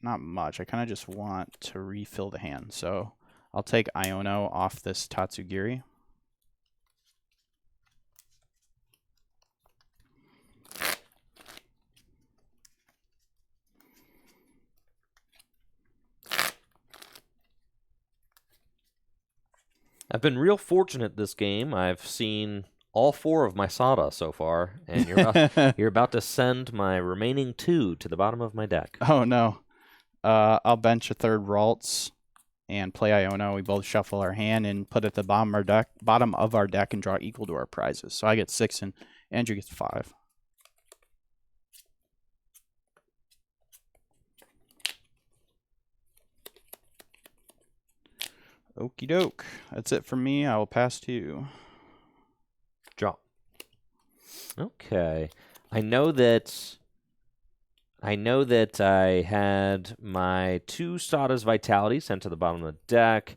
Not much. I kind of just want to refill the hand. So I'll take Iono off this Tatsugiri. I've been real fortunate this game. I've seen all 4 of my Sada so far, and you're about to send my remaining 2 to the bottom of my deck. Oh, no. I'll bench a third Ralts and play Iono. We both shuffle our hand and put it at the bottom of our deck and draw equal to our prizes. So I get 6 and Andrew gets 5. Okie doke. That's it for me. I will pass to you. Draw. Okay. I know that I had my 2 Sada's Vitality sent to the bottom of the deck,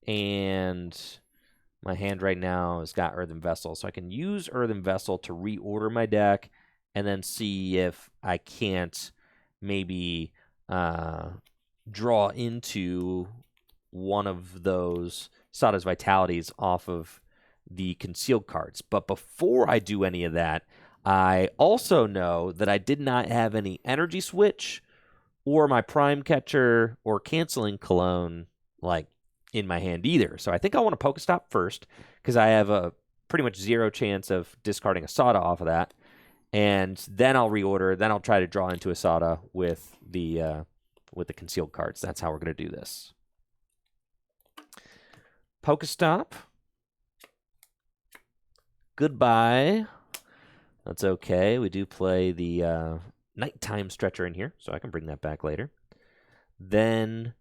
and my hand right now has got Earthen Vessel. So I can use Earthen Vessel to reorder my deck and then see if I can't maybe draw into one of those Sada's Vitalities off of the concealed cards. But before I do any of that, I also know that I did not have any Energy Switch or my Prime Catcher or Canceling Cologne in my hand either. So I think I want to Pokestop first, because I have a pretty much 0 chance of discarding a Sada off of that. And then I'll reorder. Then I'll try to draw into a Sada with the concealed cards. That's how we're going to do this. Pokestop. Goodbye. That's okay. We do play the nighttime stretcher in here, so I can bring that back later. Then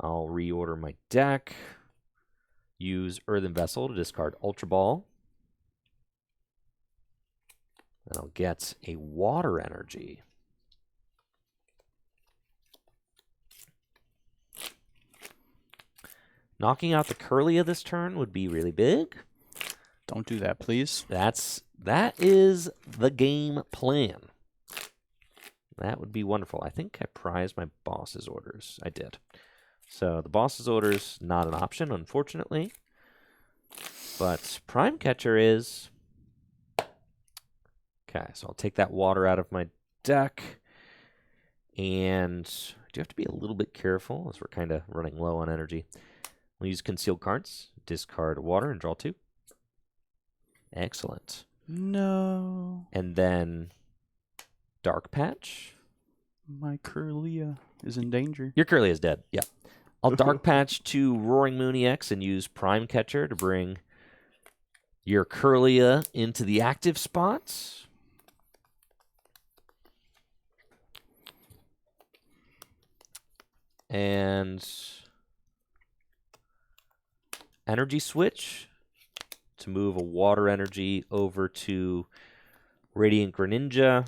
I'll reorder my deck. Use Earthen Vessel to discard Ultra Ball. And I'll get a Water Energy. Knocking out the Kirlia this turn would be really big. Don't do that, please. That is the game plan. That would be wonderful. I think I prized my boss's orders. I did. So the boss's orders, not an option, unfortunately. But Prime Catcher is. Okay, so I'll take that water out of my deck. And I do have to be a little bit careful as we're kind of running low on energy. We'll use concealed cards, discard water, and draw 2. Excellent. No. And then Dark Patch. My Kirlia is in danger. Your Kirlia is dead. Yeah. I'll Dark Patch to Roaring Moon EX and use Prime Catcher to bring your Kirlia into the active spots. And Energy Switch to move a water energy over to Radiant Greninja.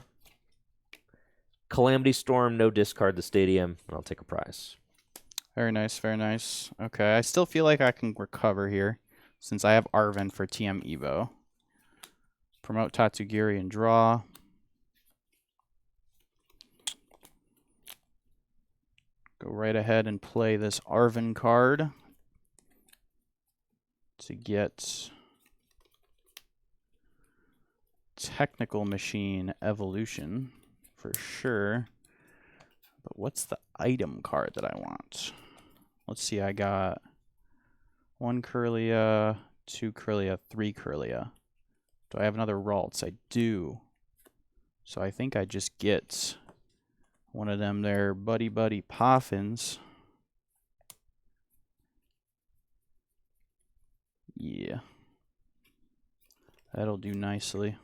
Calamity Storm, no discard the stadium, and I'll take a prize. Very nice, very nice. Okay, I still feel like I can recover here since I have Arven for TM Evo. Promote Tatsugiri and draw. Go right ahead and play this Arven card to get Technical Machine Evolution for sure. But what's the item card that I want? Let's see, I got 1 Kirlia, 2 Kirlia, 3 Kirlia. Do I have another Ralts? I do. So I think I just get one of them there Buddy Poffins. Yeah. That'll do nicely.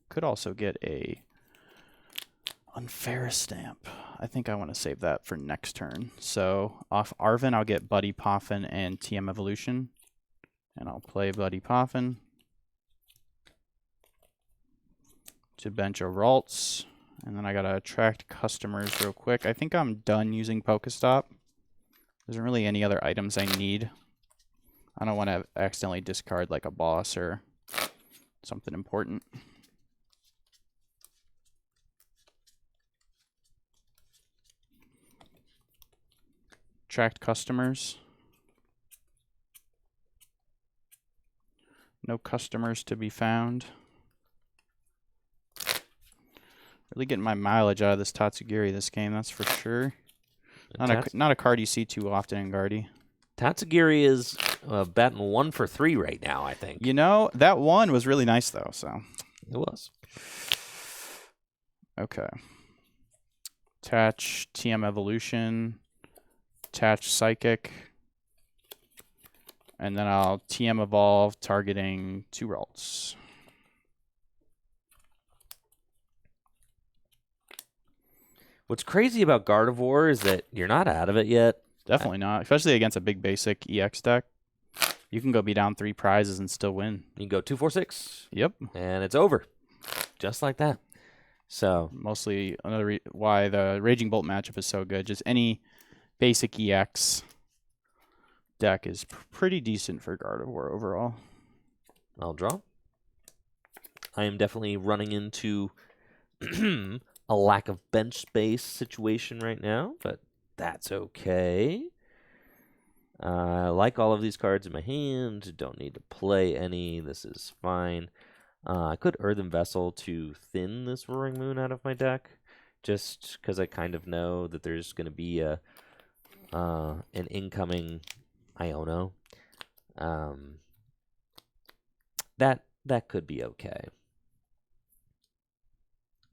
Could also get a Unfair Stamp. I think I want to save that for next turn. So off Arven, I'll get Buddy Poffin and TM Evolution. And I'll play Buddy Poffin to bench a Ralts. And then I got to attract customers real quick. I think I'm done using Pokestop. There isn't really any other items I need. I don't want to accidentally discard like a boss or something important. Attract customers. No customers to be found. Really getting my mileage out of this Tatsugiri this game, that's for sure. Not a card you see too often in Guardy. Tatsugiri is batting 1 for 3 right now, I think. You know, that one was really nice, though, so. It was. Okay. Attach TM Evolution. Attach Psychic. And then I'll TM Evolve, targeting 2 Ralts. What's crazy about Gardevoir is that you're not out of it yet. Definitely not, especially against a big basic EX deck. You can go be down 3 prizes and still win. You can go 2, 4, 6. Yep. And it's over. Just like that. So mostly another why the Raging Bolt matchup is so good. Just any basic EX deck is pretty decent for Gardevoir overall. I'll draw. I am definitely running into a lack of bench space situation right now, but that's okay. I like all of these cards in my hand. Don't need to play any. This is fine. I could Earthen Vessel to thin this Roaring Moon out of my deck, just because I kind of know that there's going to be an incoming Iono. That could be okay.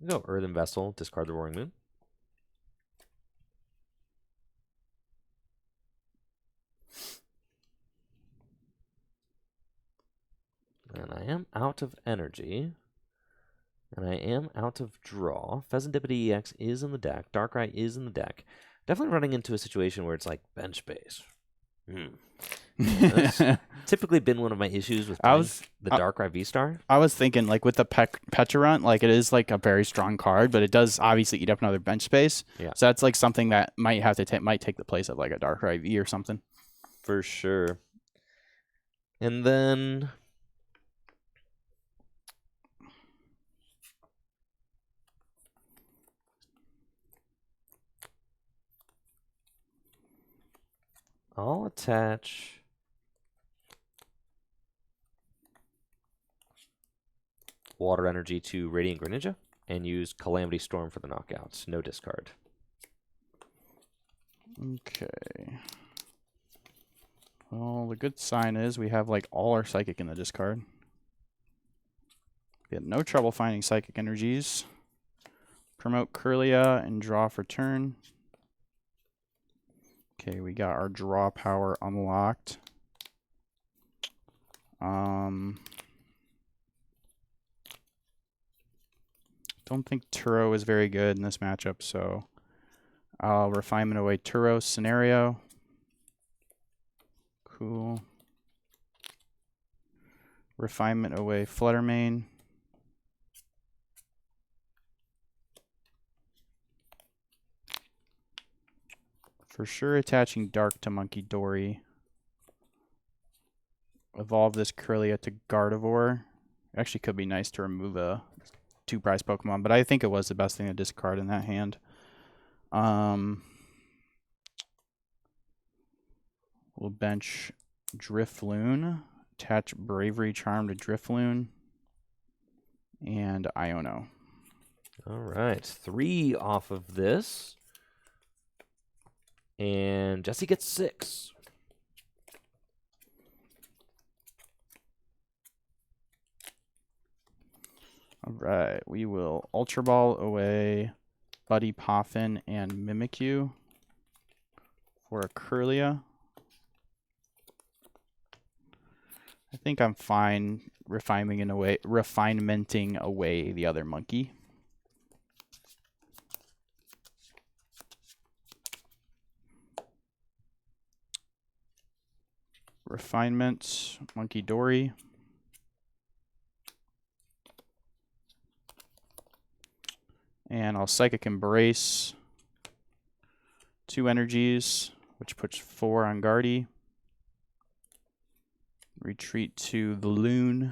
Go Earthen Vessel, discard the Roaring Moon. And I am out of energy. And I am out of draw. Pheasantipity EX is in the deck. Darkrai is in the deck. Definitely running into a situation where it's like bench space. That's typically been one of my issues with the Darkrai VSTAR. I was thinking, like, with the Petulant, like, it is, like, a very strong card, but it does obviously eat up another bench space. Yeah. So that's, like, something that might have to might take the place of, like, a Darkrai V or something. For sure. And then I'll attach Water Energy to Radiant Greninja and use Calamity Storm for the knockouts. No discard. Okay. Well, the good sign is we have, like, all our Psychic in the discard. We had no trouble finding Psychic energies. Promote Kirlia and draw for turn. Okay, we got our draw power unlocked. Don't think Turo is very good in this matchup, so I'll Refinement away Turo scenario. Cool. Refinement away Fluttermane. For sure attaching Dark to Monkey Dory. Evolve this Kirlia to Gardevoir. Actually could be nice to remove a 2-prize Pokemon, but I think it was the best thing to discard in that hand. We'll bench Drifloon, attach Bravery Charm to Drifloon, and Iono. All right, 3 off of this. And Jesse gets 6. All right, we will Ultra Ball away Buddy Poffin and Mimikyu for a Kirlia. I think I'm fine refinementing away the other monkey. Refinement, Monkey Dory. And I'll Psychic Embrace 2 energies, which puts 4 on Guardy. Retreat to the Loon.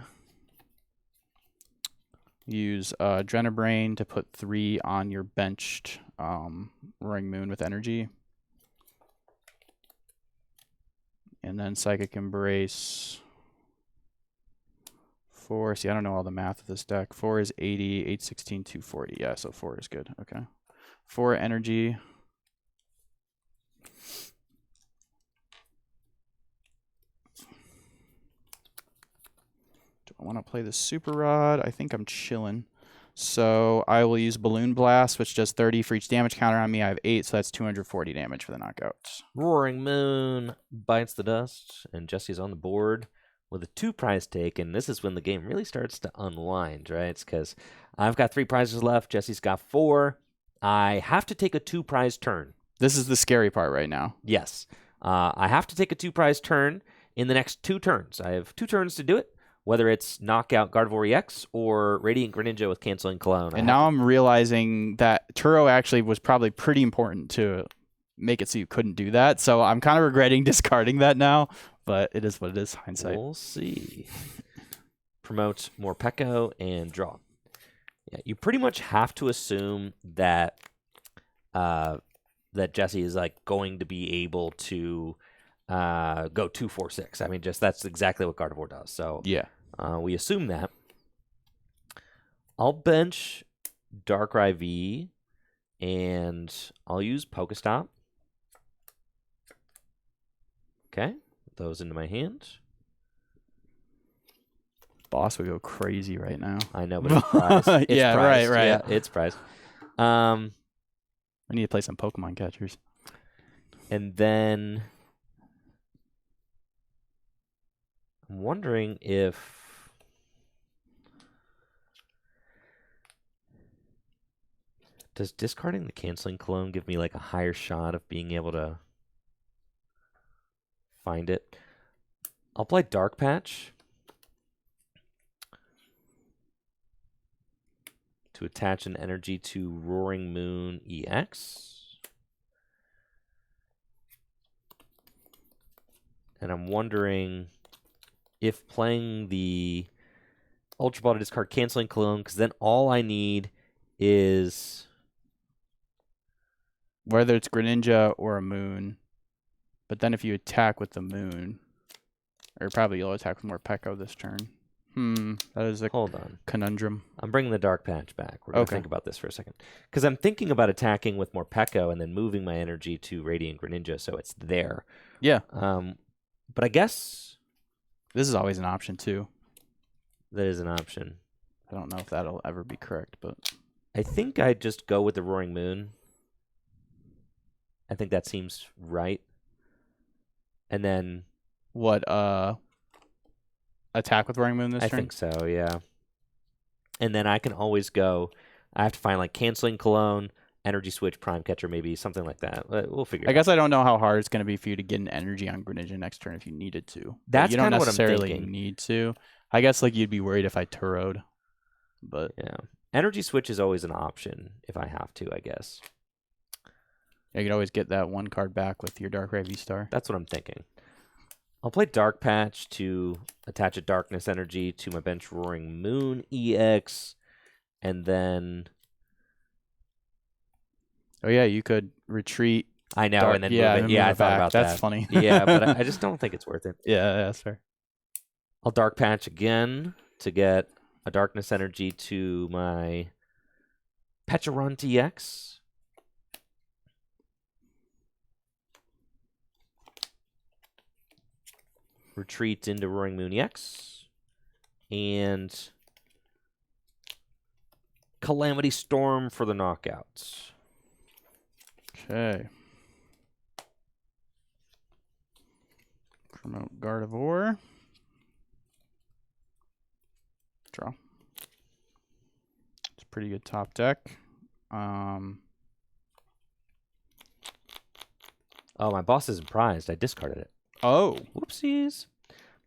Use Drenabrain to put 3 on your benched Roaring Moon with energy. And then Psychic Embrace 4. See, I don't know all the math of this deck. 4 is 80, 816, 240. Yeah, so 4 is good. Okay. 4 energy. Do I want to play the Super Rod? I think I'm chilling. So I will use Balloon Blast, which does 30 for each damage counter on me. I have 8, so that's 240 damage for the knockout. Roaring Moon bites the dust, and Jesse's on the board with a 2 prize take, and this is when the game really starts to unwind, right? It's because I've got 3 prizes left, Jesse's got 4. I have to take a 2 prize turn. This is the scary part right now. Yes. I have to take a 2 prize turn in the next 2 turns. I have 2 turns to do it, whether it's knockout Gardevoir EX or Radiant Greninja with Canceling Cologne. And now I'm realizing that Turo actually was probably pretty important to make it so you couldn't do that. So I'm kind of regretting discarding that now, but it is what it is, hindsight. We'll see. Promote Morpeko and draw. Yeah, you pretty much have to assume that that Jesse is like going to be able to go 2-4-6. I mean, just that's exactly what Gardevoir does. So yeah, we assume that. I'll bench Darkrai V, and I'll use Pokestop. Okay, put those into my hand. Boss would go crazy right now. I know, but it's prized. It's yeah, prized. right. Yeah, it's prized. I need to play some Pokemon catchers. And then I'm wondering if does discarding the Canceling Cologne give me like a higher shot of being able to find it? I'll play Dark Patch to attach an energy to Roaring Moon EX. And I'm wondering if playing the Ultra Ball to discard Canceling Cologne, because then all I need is whether it's Greninja or a Moon. But then if you attack with the Moon, or probably you'll attack with Morpeko this turn. That is a hold on conundrum. I'm bringing the Dark Patch back. We're going to think about this for a second. Because I'm thinking about attacking with Morpeko and then moving my energy to Radiant Greninja so it's there. Yeah. But I guess this is always an option too. That is an option. I don't know if that'll ever be correct, but I think I just go with the Roaring Moon. I think that seems right. And then what attack with Roaring Moon this turn? I think so, yeah. And then I can always go, I have to find like Canceling Cologne, Energy Switch, Prime Catcher, maybe something like that. We'll figure it out. I guess I don't know how hard it's going to be for you to get an energy on Greninja next turn if you needed to. That's you don't kind of what I'm necessarily thinking. need to. I guess like you'd be worried if I Turo'd, but yeah. Energy Switch is always an option if I have to, I guess. You could always get that 1 card back with your Darkrai VSTAR. That's what I'm thinking. I'll play Dark Patch to attach a Darkness Energy to my bench Roaring Moon EX, and then oh yeah, you could retreat. I know, and then move it. Yeah, I thought about that. That's funny. Yeah, but I just don't think it's worth it. Yeah, that's fair. I'll Dark Patch again to get a Darkness Energy to my Pecharunt EX. Retreat into Roaring Moon EX. And Calamity Storm for the knockouts. Okay. Promote Gardevoir. Draw. It's a pretty good top deck. Oh, my boss isn't prized. I discarded it. Oh. Whoopsies.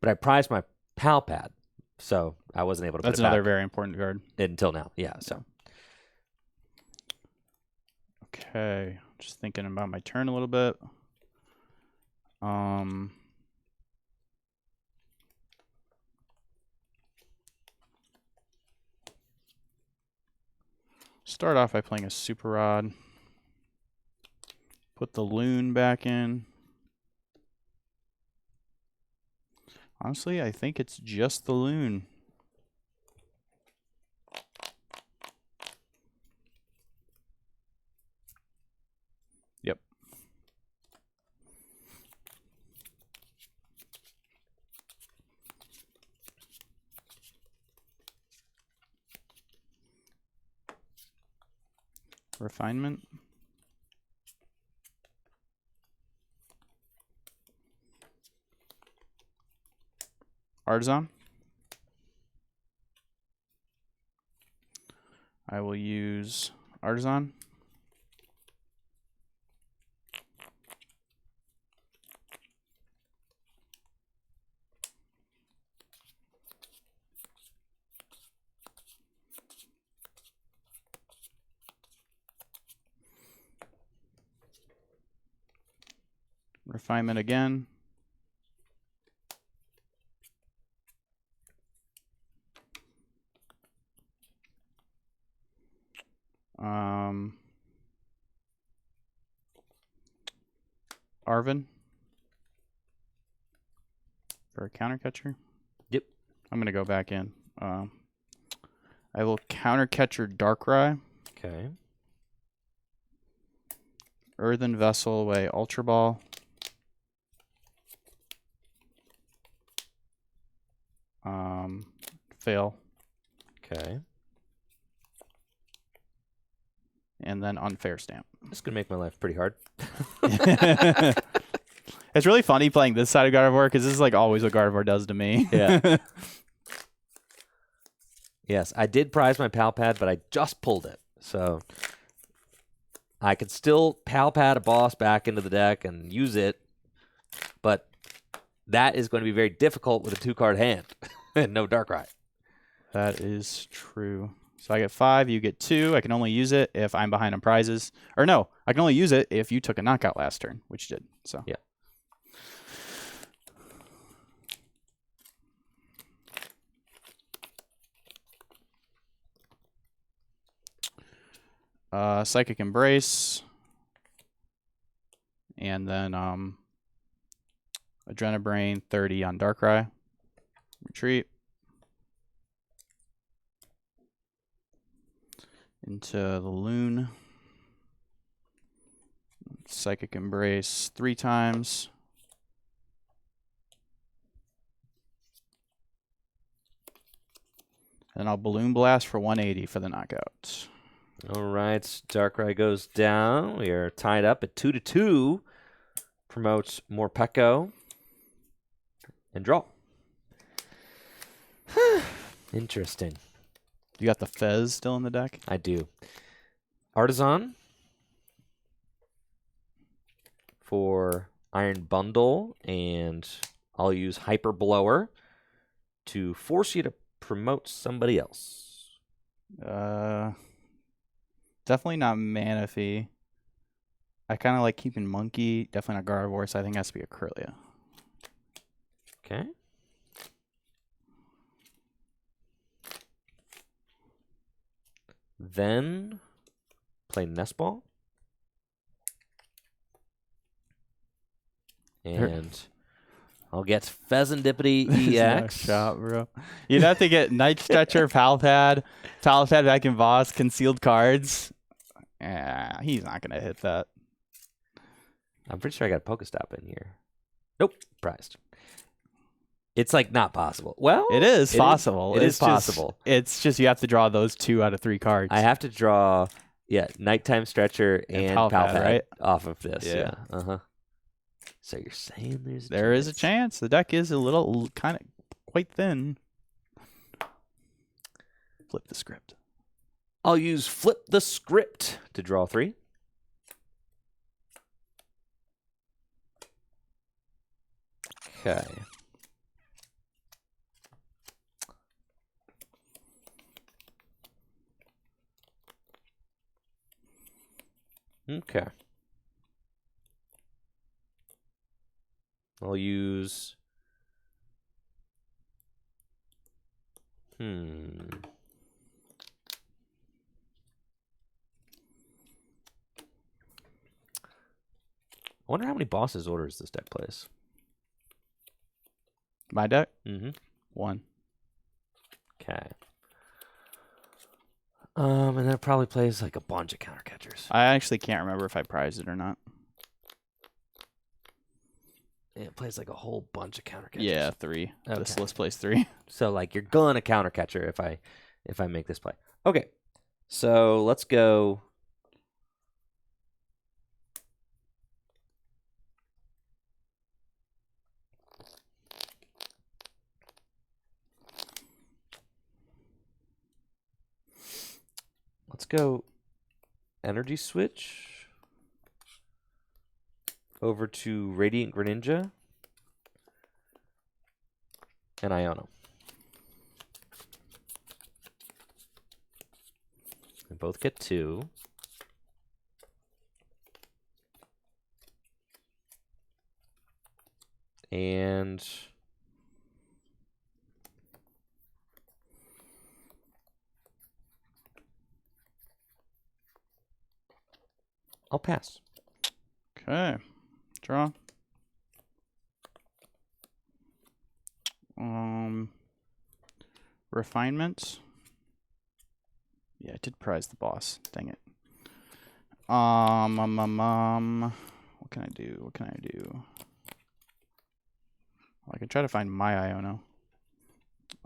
But I prized my pal pad, so I wasn't able to put That's it another back very important card. until now. Yeah, so. Okay. Just thinking about my turn a little bit. Start off by playing a Super Rod. Put the Loon back in. Honestly, I think it's just the Loon. Yep. Refinement. Artisan. I will use Artisan. Refinement again. Arvin for a counter catcher. Yep. I'm gonna go back in. I will counter catcher Darkrai. Okay. Earthen Vessel away Ultra Ball. Fail. Okay. And then Unfair Stamp. This is going to make my life pretty hard. It's really funny playing this side of Gardevoir because this is like always what Gardevoir does to me. Yeah. Yes, I did prize my pal pad, but I just pulled it. So I could still pal pad a boss back into the deck and use it, but that is going to be very difficult with a 2-card hand and no Darkrai. That is true. So I get 5, you get 2. I can only use it if I'm behind on prizes. Or no, I can only use it if you took a knockout last turn, which you did. So yeah. Psychic Embrace. And then Adrenabrain 30 on Darkrai. Retreat. Into the Loon. Psychic Embrace 3 times. And I'll Balloon Blast for 180 for the knockout. All right, Darkrai goes down. We are tied up at 2-2. Promotes Morpeko. And draw. Interesting. You got the Fez still in the deck? I do. Artisan for Iron Bundle, and I'll use Hyper Blower to force you to promote somebody else. Definitely not Manaphy. I kind of like keeping Monkey. Definitely not Gardevoir, so I think it has to be a Corellia. Okay. Then play Nestball. And I'll get Pheasantipity EX. No shot, bro. You'd have to get Night Stretcher, Palpad back in Boss, Concealed Cards. Yeah, he's not going to hit that. I'm pretty sure I got a Pokestop in here. Nope, prized. It's like not possible. Well, it is possible. It is possible. It's just you have to draw those 2 out of 3 cards. I have to draw, Nighttime Stretcher and Palpad right? off of this. Yeah. Uh-huh. So you're saying there is a chance. The deck is a little, kind of, quite thin. Flip the script. I'll use Flip the Script to draw 3. Okay. Okay. I'll use... I wonder how many bosses orders this deck plays. My deck? Mm-hmm. 1. Okay. And then it probably plays like a bunch of counter catchers. I actually can't remember if I prized it or not. It plays like a whole bunch of counter catchers. Yeah, 3. Okay. This list plays 3. So like you're gonna counter catcher if I make this play. Okay. So let's go. Let's go energy switch over to Radiant Greninja and Iono. We both get 2. And I'll pass. Okay. Draw. Refinement. Yeah, I did prize the boss. Dang it. What can I do? What can I do? Well, I could try to find my Iono.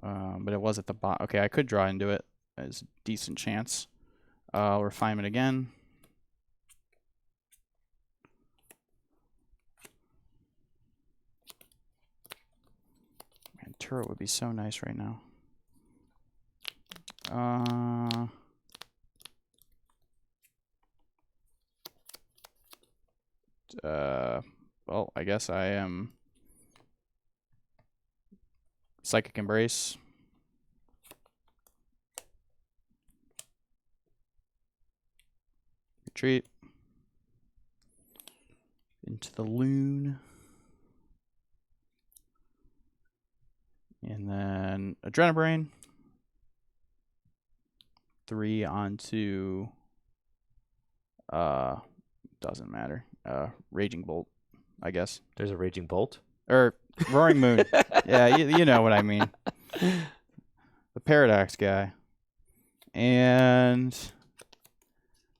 But it was at the bottom. Okay, I could draw into it. There's a decent chance. Refinement again. Man, turret would be so nice right now. Well, I guess I am Psychic Embrace. Retreat. Into the Loon. And then Adrenabrain. 3 onto doesn't matter. Raging Bolt, I guess. There's a Raging Bolt? Or Roaring Moon. Yeah, you know what I mean. The Paradox guy. And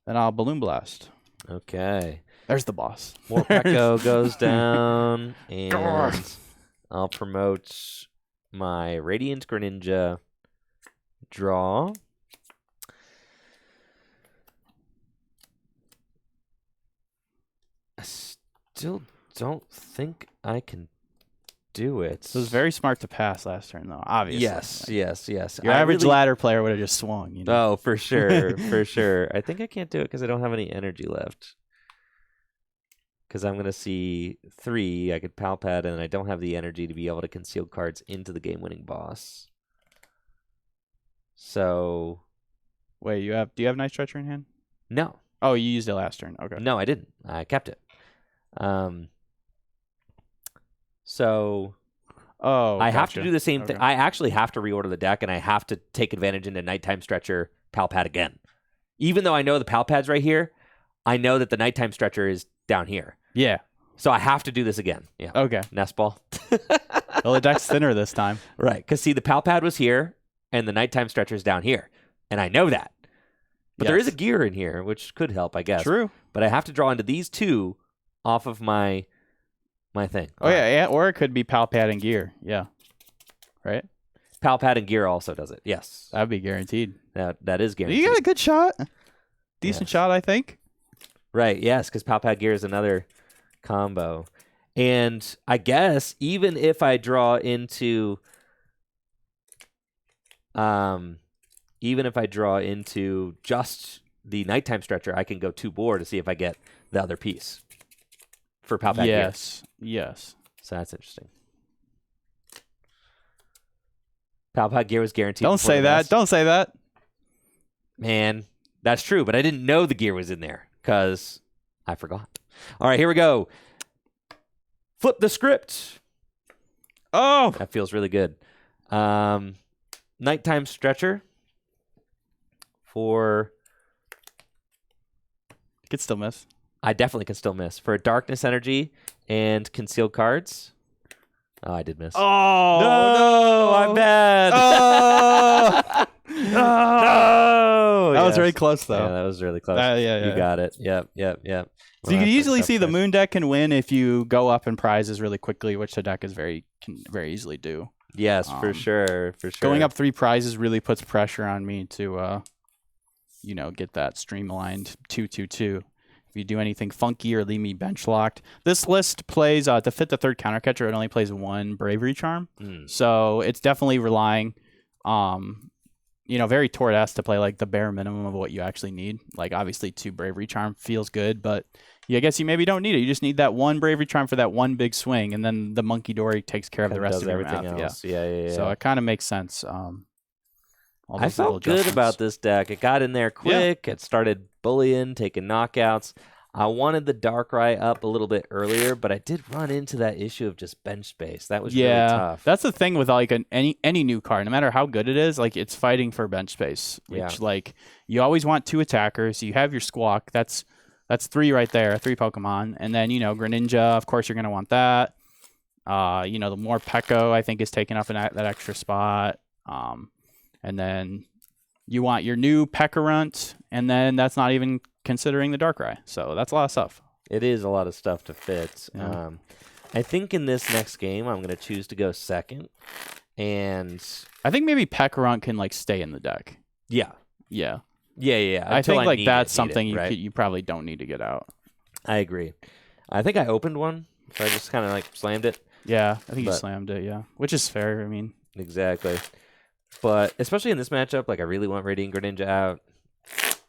then I'll Balloon Blast. Okay. There's the boss. Morpeko goes down, and I'll promote my Radiant Greninja. Draw. I still don't think I can do it. So it was very smart to pass last turn, though, obviously. Yes, yes, yes. Your average ladder player would have just swung. You know? Oh, for sure, for sure. I think I can't do it because I don't have any energy left. Because I'm going to see 3. I could Palpad, and I don't have the energy to be able to conceal cards into the game-winning boss. So... Wait, do you have Night Stretcher in hand? No. Oh, you used it last turn. Okay. No, I didn't. I kept it. So... Oh, I have to do the same thing. Okay. I actually have to reorder the deck, and I have to take advantage into Nighttime Stretcher Palpad again. Even though I know the Palpad's right here, I know that the Nighttime Stretcher is down here. Yeah. So I have to do this again. Yeah. Okay. Nest Ball. Well, the deck's thinner this time. Right. Because, see, the Palpad was here, and the Nighttime Stretcher is down here. And I know that. But there is a gear in here, which could help, I guess. True. But I have to draw into these 2 off of my thing. Oh, yeah, or it could be Palpad and Gear. Yeah. Right? Palpad and Gear also does it. Yes. That'd be guaranteed. That is guaranteed. You got a good shot. Decent shot, I think. Right, yes, because Palpad Gear is another combo. And I guess even if I draw into even if I draw into just the nighttime stretcher, I can go 2 board to see if I get the other piece for Palpat Gear. Yes. So that's interesting. Palpat Gear was guaranteed. Don't say that. Don't say that. Man, that's true, but I didn't know the gear was in there because I forgot. All right, here we go. Flip the script. Oh, that feels really good. Nighttime stretcher for. Could still miss. I definitely can still miss for darkness energy and concealed cards. Oh, I did miss. Oh no, I'm bad. Oh. No, that was very close though. Yeah, that was really close. Yeah. You got it. Yep. So you can easily see the Moon deck can win if you go up in prizes really quickly, which the deck can very easily do. Yes, for sure. Going up 3 prizes really puts pressure on me to, get that streamlined 2-2-2. If you do anything funky or leave me bench locked, this list plays to fit the 3rd counter catcher. It only plays 1 Bravery Charm, so it's definitely relying, very toward to play like the bare minimum of what you actually need. Like obviously 2 Bravery Charm feels good, but I guess you maybe don't need it. You just need that 1 Bravery Charm for that 1 big swing, and then the Monkey Dory takes care of the rest of everything else. Yeah. So it kind of makes sense. I felt good about this deck. It got in there quick. It started bullying, taking knockouts. I wanted the Darkrai up a little bit earlier, but I did run into that issue of just bench space. That was really tough. That's the thing with like any new card. No matter how good it is, like it's fighting for bench space. Which like you always want 2 attackers. You have your Squawk. That's 3 right there, 3 Pokemon, and then Greninja. Of course, you're gonna want that. The more Pekko I think is taking up that extra spot. And then you want your new Pekkarunt, and then that's not even considering the Darkrai. So that's a lot of stuff. It is a lot of stuff to fit. Yeah. I think in this next game, I'm going to choose to go second. And I think maybe Pekkarunt can like stay in the deck. Yeah. I think like that's something you probably don't need to get out. I agree. I think I opened one, so I just kind of like slammed it. Yeah, I think you slammed it, which is fair. I mean, exactly. But especially in this matchup, like I really want Radiant Greninja out.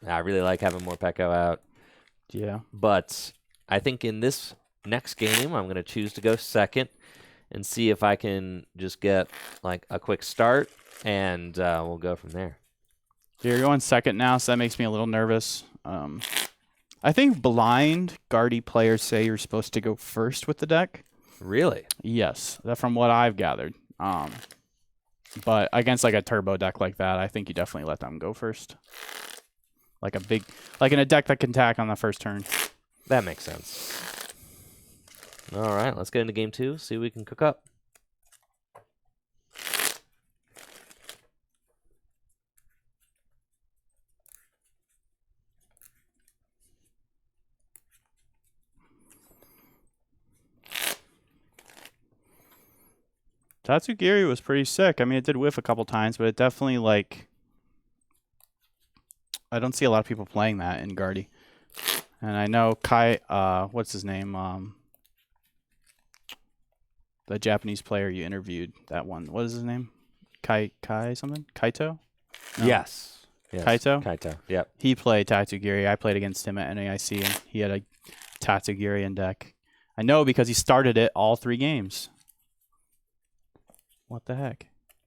I really like having more Pekko out. Yeah. But I think in this next game, I'm going to choose to go second and see if I can just get like a quick start, and we'll go from there. So you're going second now, so that makes me a little nervous. I think blind Guardy players say you're supposed to go first with the deck. Really? Yes, that from what I've gathered. But against like a turbo deck like that, I think you definitely let them go first. Like in a deck that can attack on the first turn. That makes sense. All right, let's get into game 2, see what we can cook up. Tatsugiri was pretty sick. I mean, it did whiff a couple times, but it definitely like I don't see a lot of people playing that in Guardy. And I know what's his name? The Japanese player you interviewed, that one. What is his name? Kai something? Kaito? No. Yes. Kaito? Yep. He played Tatsugiri. I played against him at NAIC, and he had a Tatsugiri in deck. I know because he started it all 3 games. What the heck?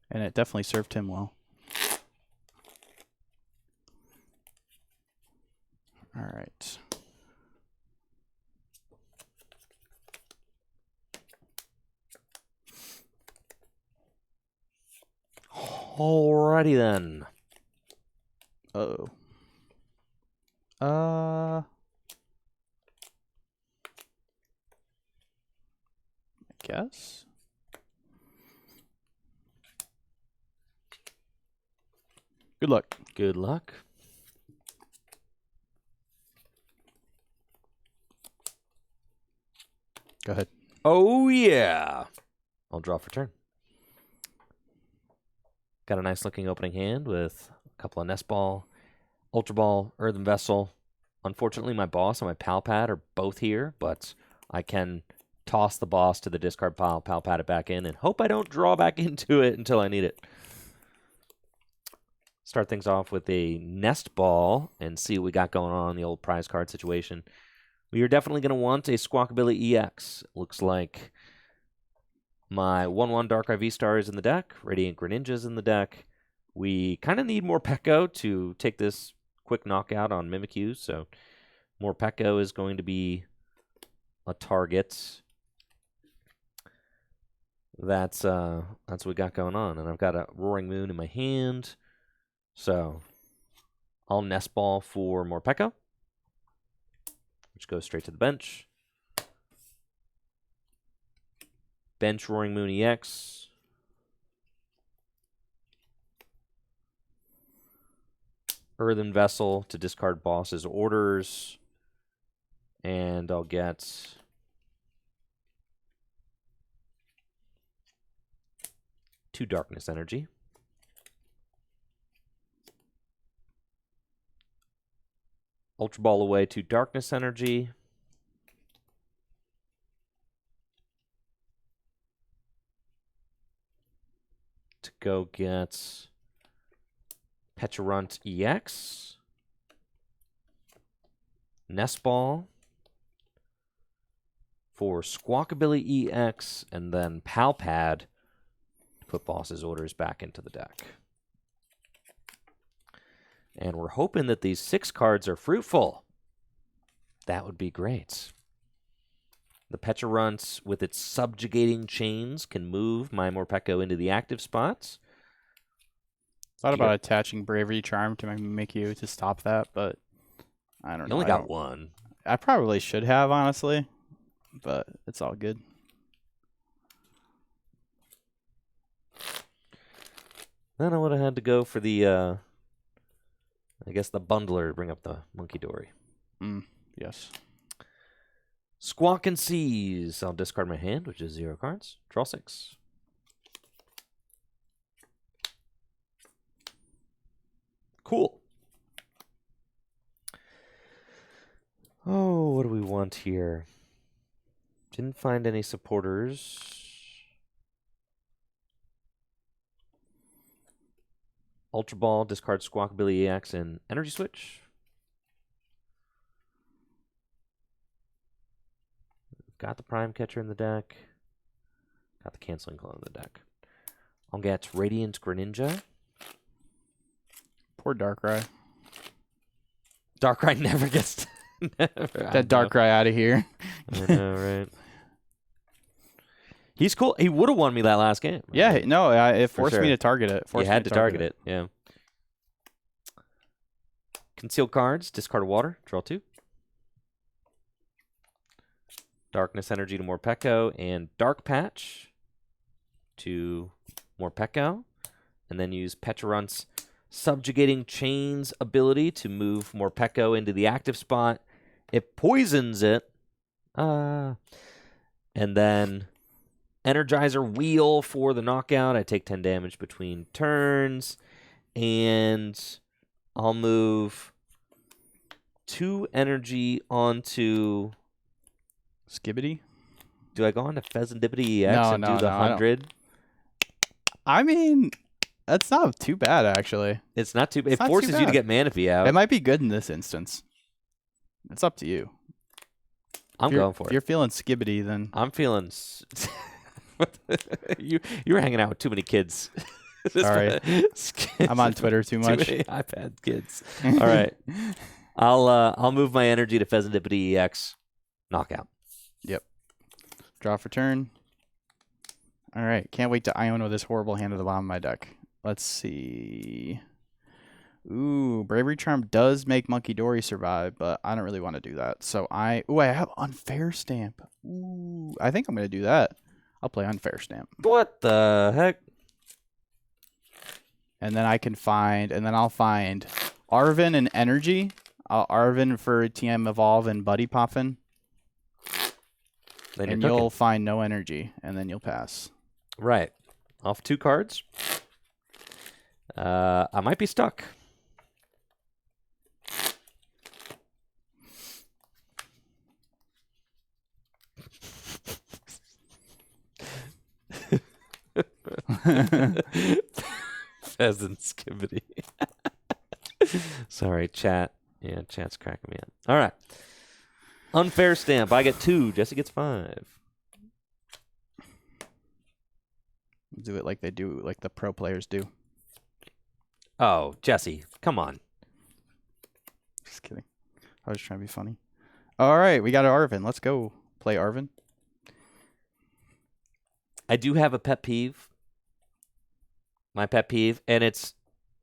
And it definitely served him well. All right. Alrighty then. Uh-oh. I guess. Good luck. Good luck. Go ahead. Oh, yeah. I'll draw for turn. Got a nice looking opening hand with a couple of Nest Ball, Ultra Ball, Earthen Vessel. Unfortunately, my boss and my Palpat are both here, but I can toss the boss to the discard pile, Palpat it back in, and hope I don't draw back into it until I need it. start things off with a Nest Ball and see what we got going on in the old prize card situation. We are definitely going to want a Squawkabilly EX. Looks like my 1/1 Darkrai VSTAR is in the deck. Radiant Greninja is in the deck. We kind of need more Pekko to take this quick knockout on Mimikyu, so more Pekko is going to be a target. That's what we got going on, and I've got a Roaring Moon in my hand, so I'll Nest Ball for more Pekko, which goes straight to the bench. Bench Roaring Moon EX. Earthen Vessel to discard boss's orders, and I'll get two Darkness Energy. Ultra Ball away to Darkness Energy. To go get Pecharunt EX. Nest Ball for Squawkabilly EX, and then Palpad to put boss's orders back into the deck. And we're hoping that these 6 cards are fruitful. That would be great. The Pecharunt, with its subjugating chains, can move my Morpeko into the active spots. Thought about attaching Bravery Charm to my Mimikyu to stop that, but I don't know. You only got one. I probably should have, honestly, but it's all good. Then I would have had to go for the, I guess, the bundler to bring up the Monkey Dory. Yes. Squawk and Seize. I'll discard my hand, which is 0 cards. Draw 6. Cool. Oh, what do we want here? Didn't find any supporters. Ultra Ball, discard Squawkabilly EX, and Energy Switch. Got the Prime Catcher in the deck. Got the Canceling Clone in the deck. I'll get Radiant Greninja. Poor Darkrai. Darkrai never gets... That Darkrai out of here. I know, right? He's cool. He would have won me that last game. Yeah, no, it forced me to target it. You had to target it, yeah. Concealed cards, discard water, draw 2. Darkness Energy to Morpeko, and Dark Patch to Morpeko. And then use Pecharunt's Subjugating Chains ability to move Morpeko into the active spot. It poisons it. And then Energizer Wheel for the knockout. I take 10 damage between turns. And I'll move 2 energy onto... Skibbity? Do I go on to Pheasantipity EX and do the 100? I mean, that's not too bad, actually. It's not too bad. It forces you to get Manaphy out. It might be good in this instance. It's up to you. I'm going for it. If you're feeling Skibbity, then... I'm feeling... you were hanging out with too many kids. Sorry. I'm on Twitter too much. Too many iPad kids. All right. I'll move my energy to Pheasantipity EX. Knockout. Yep. Draw for turn. All right. Can't wait to Iono this horrible hand at the bottom of my deck. Let's see. Ooh, Bravery Charm does make Monkey Dory survive, but I don't really want to do that. So I have Unfair Stamp. Ooh, I think I'm going to do that. I'll play Unfair Stamp. What the heck? And then I'll find Arven and Energy. Arven for TM Evolve and Buddy Poffin. Then and you'll find no energy, and then you'll pass. Right. Off 2 cards. I might be stuck. Pheasant Skibbity. Sorry, chat. Yeah, chat's cracking me up. All right. Unfair stamp. I get 2. Jesse gets 5. Do it like they do, like the pro players do. Oh, Jesse, come on. Just kidding. I was trying to be funny. All right, we got Arvin. Let's go play Arvin. I do have a pet peeve. My pet peeve, and it's,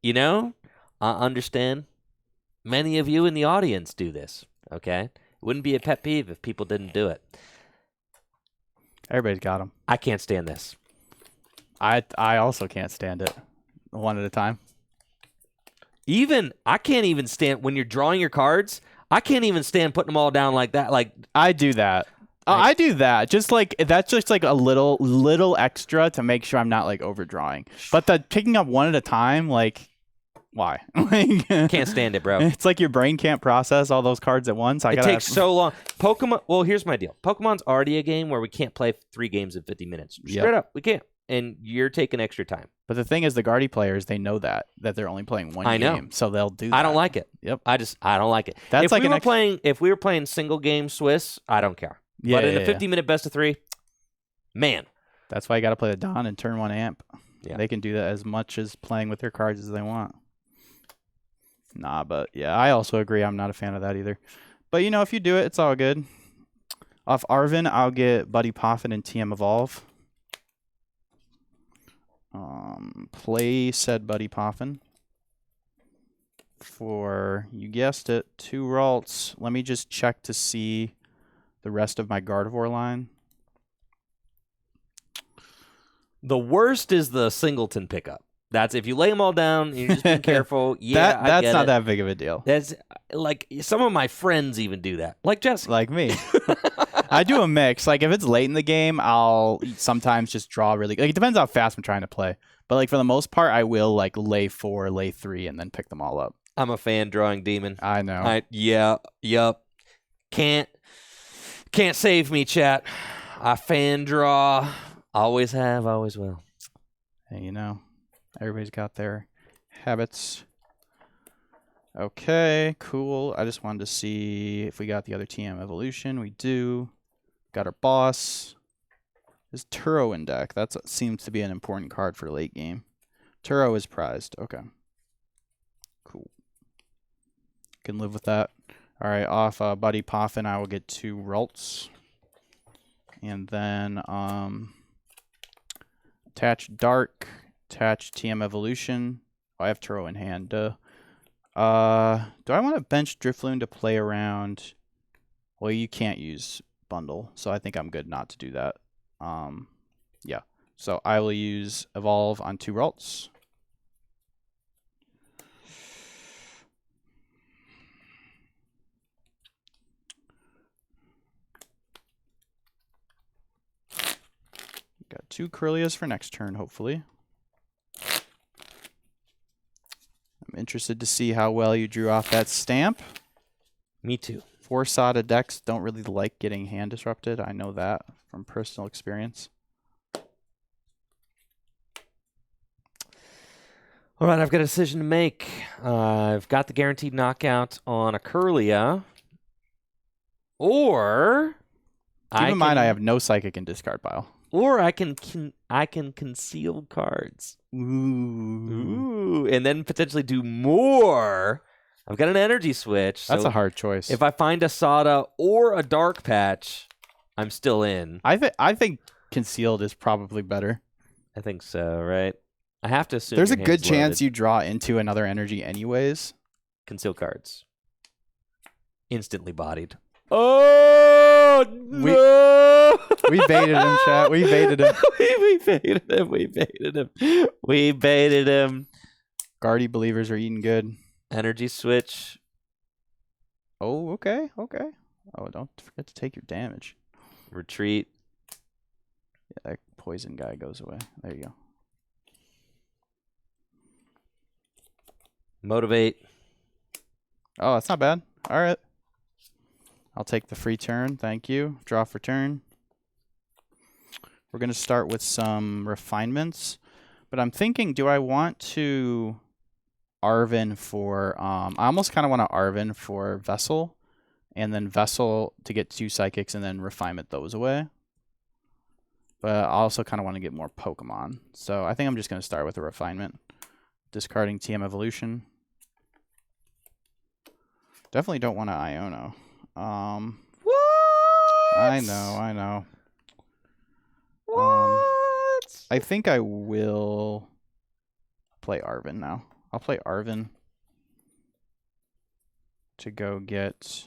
I understand many of you in the audience do this, okay? It wouldn't be a pet peeve if people didn't do it. Everybody's got them. I can't stand this. I also can't stand it. One at a time. I can't even stand, when you're drawing your cards, I can't even stand putting them all down like that. Like I do that. I do that. Just like that's just like a little extra to make sure I'm not like overdrawing. But the picking up one at a time, like, why? Like, can't stand it, bro. It's like your brain can't process all those cards at once. It takes so long. Pokemon. Well, here's my deal. Pokemon's already a game where we can't play 3 games in 50 minutes. Straight up, we can't. And you're taking extra time. But the thing is, the Guardy players, they know that they're only playing one game, so they'll do that. I don't like it. Yep. I don't like it. That's If we were playing single game Swiss, I don't care. Yeah, but in a 50-minute best of 3, man. That's why you got to play the Don and turn 1 amp. Yeah. They can do that as much as playing with their cards as they want. Nah, but yeah, I also agree. I'm not a fan of that either. But if you do it, it's all good. Off Arvin, I'll get Buddy Poffin and TM Evolve. Play said Buddy Poffin for, you guessed it, 2 Ralts. Let me just check to see the rest of my Gardevoir line. The worst is the Singleton pickup. That's if you lay them all down, you're just being careful. Yeah, that's not that big of a deal. That's like some of my friends even do that, like Jesse. Like me. I do a mix. Like if it's late in the game, I'll sometimes just draw really. Like it depends how fast I'm trying to play. But like for the most part, I will like lay 4, lay 3, and then pick them all up. I'm a fan drawing demon. I know. Yup. Can't save me, chat. I fan draw. Always have, always will. Hey, everybody's got their habits. Okay, cool. I just wanted to see if we got the other TM evolution. We do. Got our boss. This Turo in deck. That seems to be an important card for late game. Turo is prized. Okay. Cool. Can live with that. All right, off Buddy Poffin, I will get 2 Ralts. And then attach Dark, attach TM Evolution. Oh, I have Turo in hand. Do I want to bench Drifloon to play around? Well, you can't use Bundle, so I think I'm good not to do that. Yeah. So I will use Evolve on 2 Ralts. Got 2 Kirlias for next turn, hopefully. I'm interested to see how well you drew off that stamp. Me too. 4-sided decks don't really like getting hand disrupted. I know that from personal experience. All right, I've got a decision to make. I've got the guaranteed knockout on a Kirlia. Or keep in mind I have no psychic in discard pile. Or I can conceal cards. Ooh. And then potentially do more. I've got an energy switch. That's a hard choice. If I find a Sada or a Dark Patch, I'm still in. I think concealed is probably better. I think so, right? I have to assume there's a good chance you draw into another energy anyways. Conceal cards. Instantly bodied. Oh, no! We baited him, chat. We baited him. We baited him. Guardy believers are eating good. Energy switch. Oh, okay. Oh, don't forget to take your damage. Retreat. Yeah, that poison guy goes away. There you go. Motivate. Oh, that's not bad. All right. I'll take the free turn. Thank you. Draw for turn. We're going to start with some refinements. But I'm thinking, do I want to Arven for I almost kind of want to Arven for Vessel, and then Vessel to get 2 Psychics, and then Refinement those away. But I also kind of want to get more Pokemon. So I think I'm just going to start with a Refinement. Discarding TM Evolution. Definitely don't want to Iono. What? I know. What? I think I will play Arven now. I'll play Arven to go get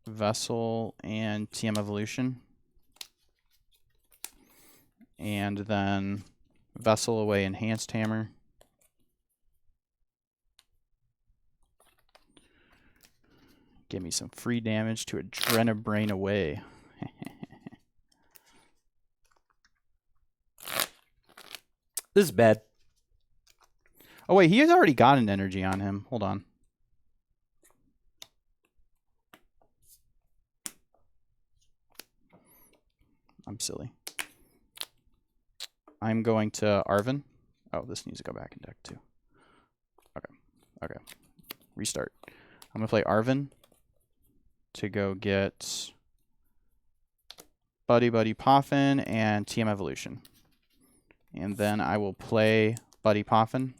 Vessel and TM Evolution. And then Vessel away Enhanced Hammer. Give me some free damage to Adrenabrain away. This is bad. Oh, wait, he has already got an energy on him. Hold on. I'm silly. I'm going to Arven. Oh, this needs to go back in deck too. Okay. Restart. I'm going to play Arven to go get Buddy Poffin and TM Evolution. And then I will play Buddy Poffin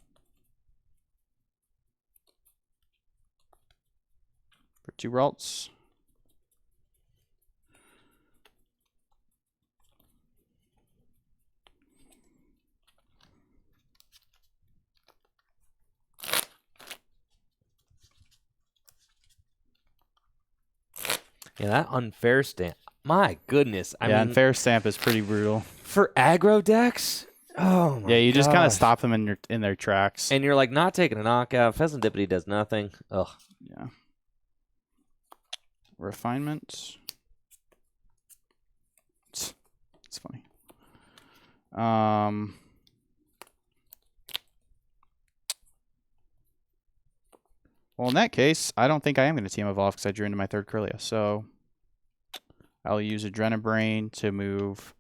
for 2 Ralts. Yeah, that unfair stamp. My goodness. I mean, unfair stamp is pretty brutal. For aggro decks? Oh my Yeah, you just kind of gosh. stop them in their tracks. And you're like not taking a knockout. Pheasantipity does nothing. Ugh. Yeah. Refinement. It's funny. Well, in that case, I don't think I am going to Team Evolve because I drew into my 3rd Kirlia. So I'll use Adrenabrain to move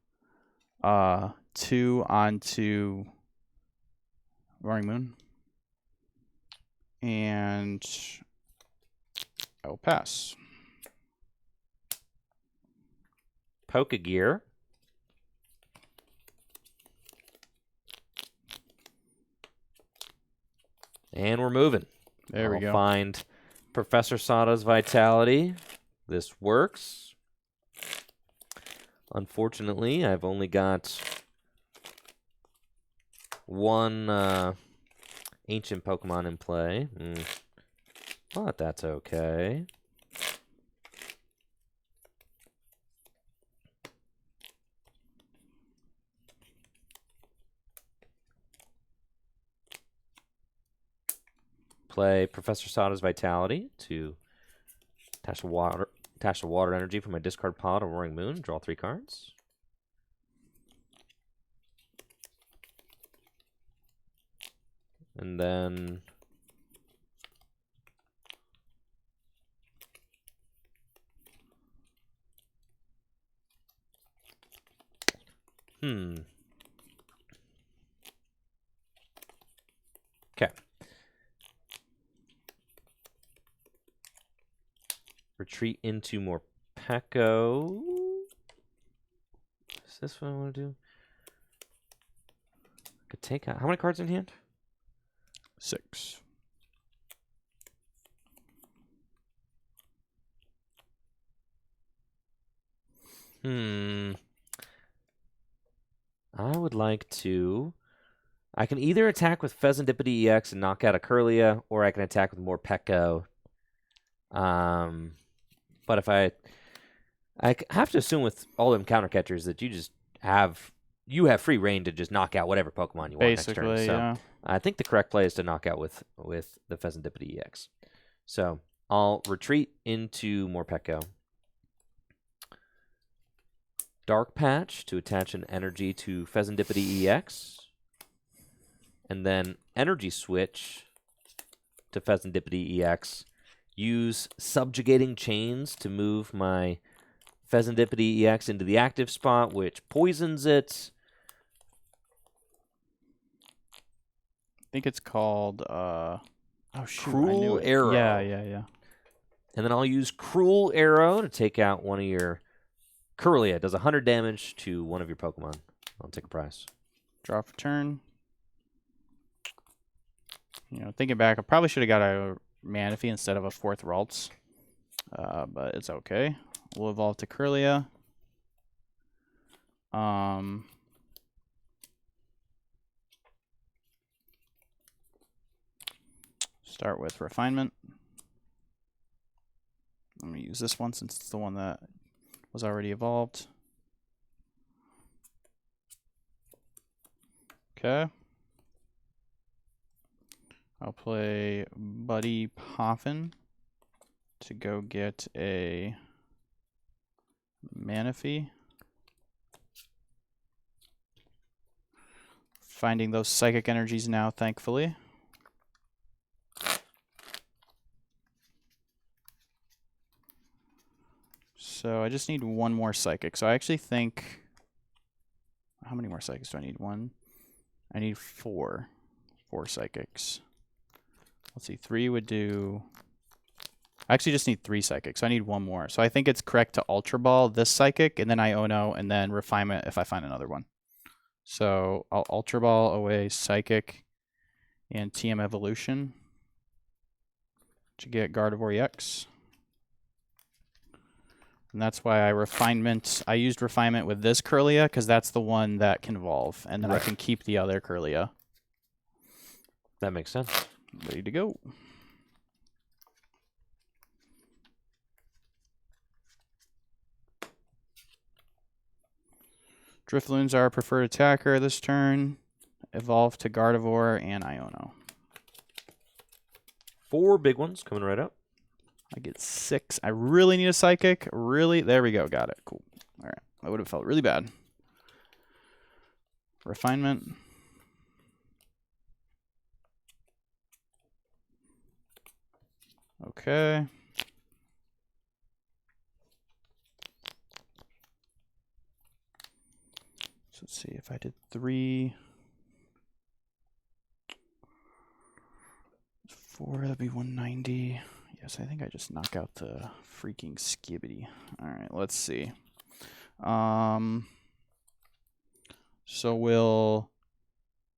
2 onto Roaring Moon. And I will pass. Pokegear. And we're moving. There we go. Find Professor Sada's Vitality. This works. Unfortunately, I've only got 1 ancient Pokemon in play. But that's okay. Play Professor Sada's Vitality to attach the water energy from my discard pile to Roaring Moon. Draw 3 cards. And then Okay. Retreat into more Pecco. Is this what I want to do? Could take out. How many cards in hand? 6. I would like to. I can either attack with Pheasantipity EX and knock out a Kirlia, or I can attack with more Pecco. But if I have to assume with all them counter catchers that you have free reign to just knock out whatever Pokemon you want next turn. So yeah. I think the correct play is to knock out with the Pheasantipity EX. So I'll retreat into Morpeko. Dark Patch to attach an energy to Pheasantipity EX. And then Energy Switch to Pheasantipity EX. Use Subjugating Chains to move my Pheasantipity EX into the active spot, which poisons it. think it's called oh shoot, I knew Cruel it. Arrow. Yeah. And then I'll use Cruel Arrow to take out one of your Kirlia. It does 100 damage to one of your Pokemon. I'll take a prize. Draw for turn. You know, thinking back, I probably should have got a Manaphy instead of a 4th Ralts. But it's okay. We'll evolve to Kirlia. Start with Refinement. I'm going to use this one since it's the one that was already evolved. Okay. I'll play Buddy Poffin to go get a Manaphy. Finding those psychic energies now, thankfully. So I just need one more psychic. So I actually think... How many more psychics do I need? One? I need 4. 4 psychics. Let's see, 3 would do... I actually just need 3 psychics, so I need 1 more. So I think it's correct to Ultra Ball this psychic, and then Iono, and then Refinement if I find another one. So I'll Ultra Ball away Psychic and TM Evolution to get Gardevoir EX. And that's why I used Refinement with this Kirlia, because that's the one that can evolve, and then I can keep the other Kirlia. That makes sense. Ready to go. Drifloons are our preferred attacker this turn. Evolve to Gardevoir and Iono. 4 big ones coming right up. I get 6. I really need a Psychic. Really? There we go. Got it. Cool. All right. That would have felt really bad. Refinement. Okay. So let's see if I did 3. 4, that'd be 190. Yes, I think I just knock out the freaking Skibbity. All right, let's see. So we'll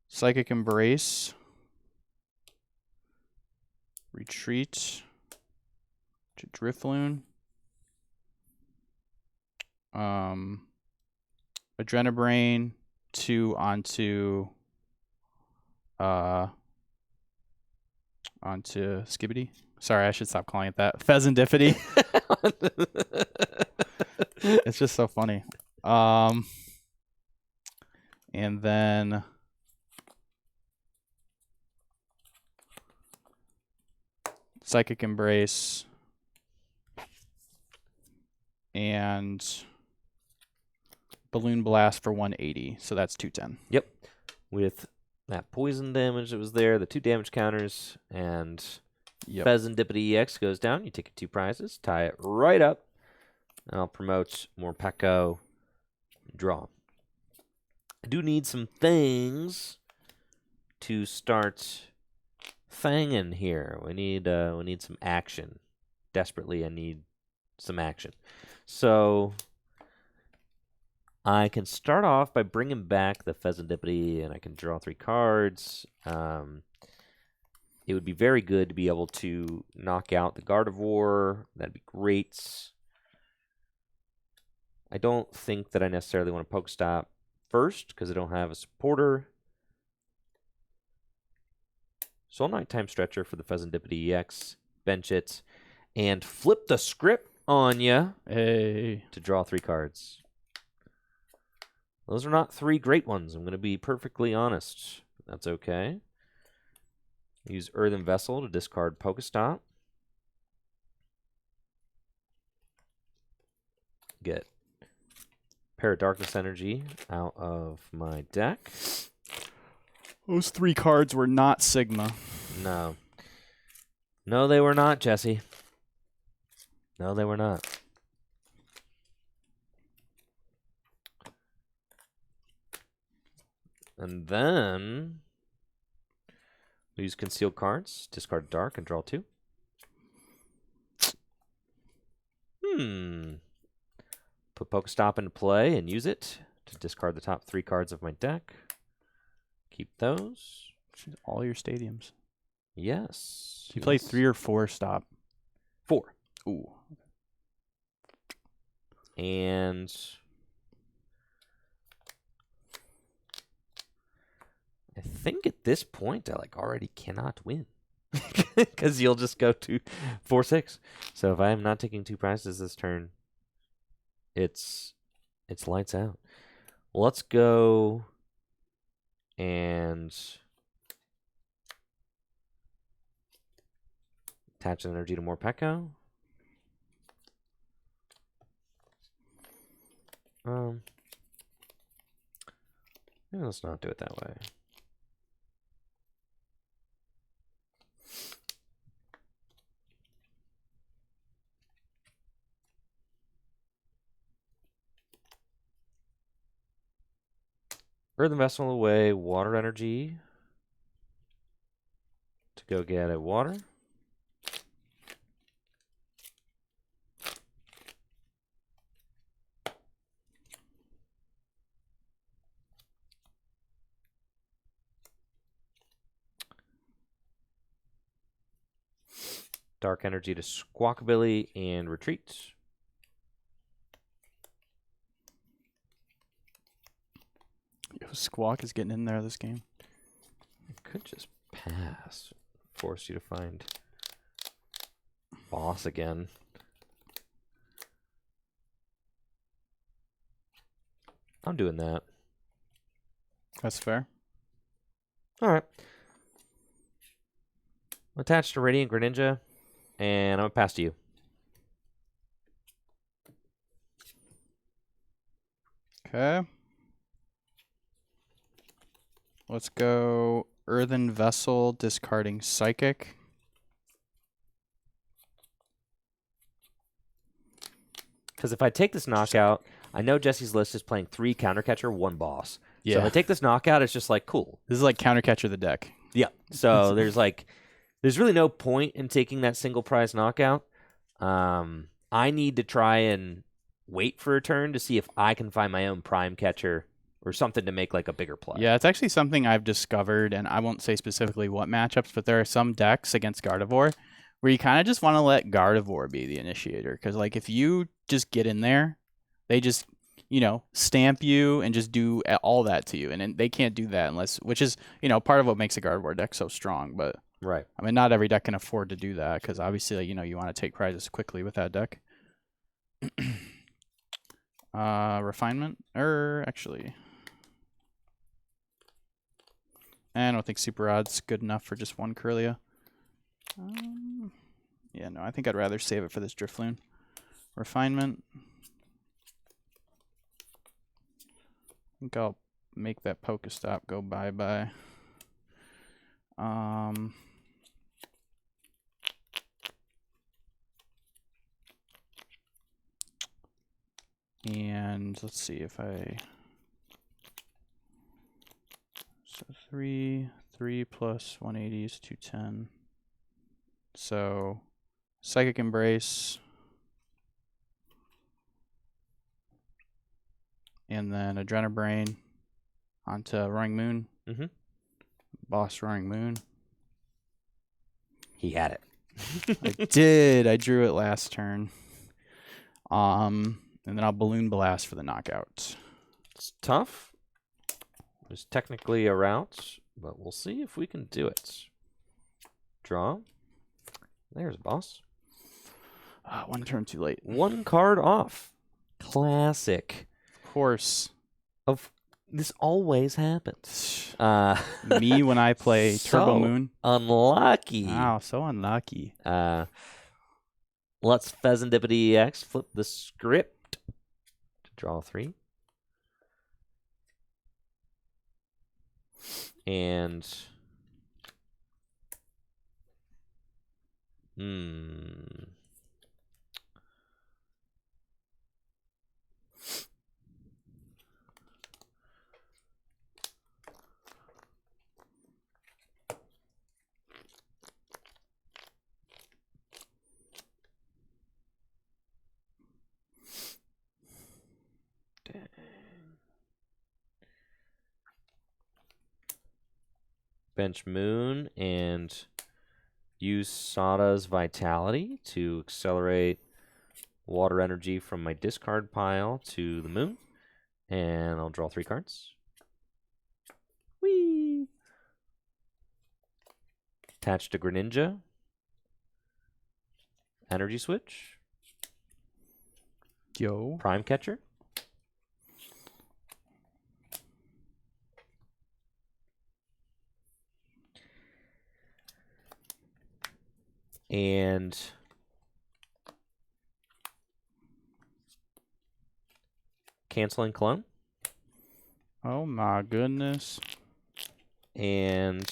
Psychic Embrace, retreat to Drifloon, Adrenabrain 2 onto Skibbity. Sorry, I should stop calling it that. Pheasantipity. It's just so funny. And then Psychic Embrace and Balloon Blast for 180. So that's 210. Yep. With that poison damage that was there, the 2 damage counters, and Pheasantipity EX goes down. You take 2 prizes, tie it right up, and I'll promote Morpeko. Draw. I do need some things to start fanging here. We need some action. Desperately, I need some action. So I can start off by bringing back the Pheasantipity, and I can draw 3 cards. It would be very good to be able to knock out the Gardevoir. That'd be great. I don't think that I necessarily want to Pokestop first, because I don't have a supporter. So I'll Nighttime Stretcher for the Pheasantipity EX, bench it, and flip the script on you to draw 3 cards. Those are not 3 great ones. I'm going to be perfectly honest. That's okay. Use Earthen Vessel to discard Pokestop. Get Paradarkness Energy out of my deck. Those 3 cards were not Sigma. No. No, they were not, Jesse. No, they were not. And then Use concealed cards, discard dark, and draw 2. Put Pokestop into play and use it to discard the top 3 cards of my deck. Keep those. All your stadiums. Yes. You play 3 or 4 stop? 4. Ooh. And I think at this point I already cannot win. Because you'll just go to 4-6. So if I am not taking 2 prizes this turn, it's lights out. Let's go and attach an energy to Morpeko. Maybe let's not do it that way. Earthen Vessel away, water energy to go get a water. Dark energy to Squawkabilly and retreat. Yo, Squawk is getting in there this game. I could just pass. Force you to find boss again. I'm doing that. That's fair. All right. Attached to Radiant Greninja, and I'm going to pass to you. Okay. Let's go Earthen Vessel, discarding Psychic. Because if I take this knockout, I know Jesse's list is playing 3 Countercatcher, 1 boss. Yeah. So if I take this knockout, it's just cool. This is like Countercatcher the deck. Yeah. So there's really no point in taking that single prize knockout. I need to try and wait for a turn to see if I can find my own Prime Catcher or something to make a bigger play. Yeah, it's actually something I've discovered, and I won't say specifically what matchups, but there are some decks against Gardevoir where you kind of just want to let Gardevoir be the initiator. Because, if you just get in there, they just, stamp you and just do all that to you. And they can't do that which is, part of what makes a Gardevoir deck so strong. But, right. I mean, not every deck can afford to do that because, obviously, you want to take prizes quickly with that deck. Refinement? Actually... I don't think Super Odd's good enough for just 1 Kirlia. Yeah, no, I think I'd rather save it for this Drifloon. Refinement. I think I'll make that Pokestop go bye-bye. And let's see if I... So 3 plus 180 is 210. So Psychic Embrace. And then Adrenabrain onto Roaring Moon. Mm-hmm. Boss Roaring Moon. He had it. I did. I drew it last turn. And then I'll Balloon Blast for the knockout. It's tough. There's technically a route, but we'll see if we can do it. Draw. There's boss. 1 turn too late. 1 card off. Classic. Of course. This always happens. Me when I play Turbo Moon. Unlucky. Wow, so unlucky. Let's Pheasantipity EX flip the script to draw 3. And bench Moon and use Sada's Vitality to accelerate water energy from my discard pile to the Moon. And I'll draw 3 cards. Whee! Attach to Greninja. Energy Switch. Yo. Prime Catcher. And canceling Clone. Oh my goodness. And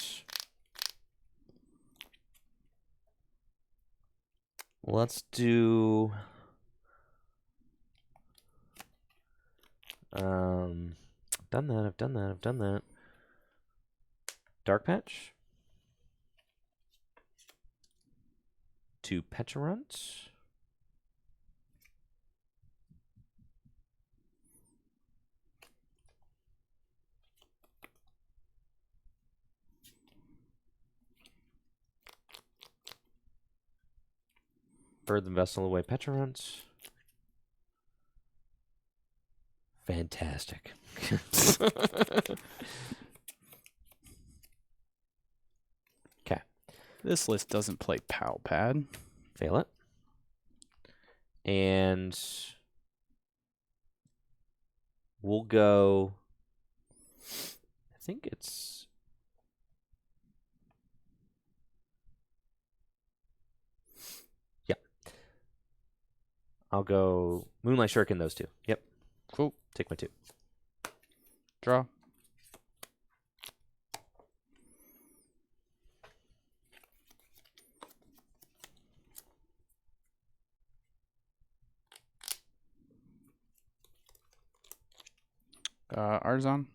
let's do I've done that. Dark Patch. 2 Pecharunt. Bird and Vessel away Pecharunt. Fantastic. Okay. This list doesn't play Pal Pad. Fail it. And we'll go. I think it's. Yeah. I'll go Moonlight Shuriken, those 2. Yep. Cool. Take my 2. Draw. Arzon.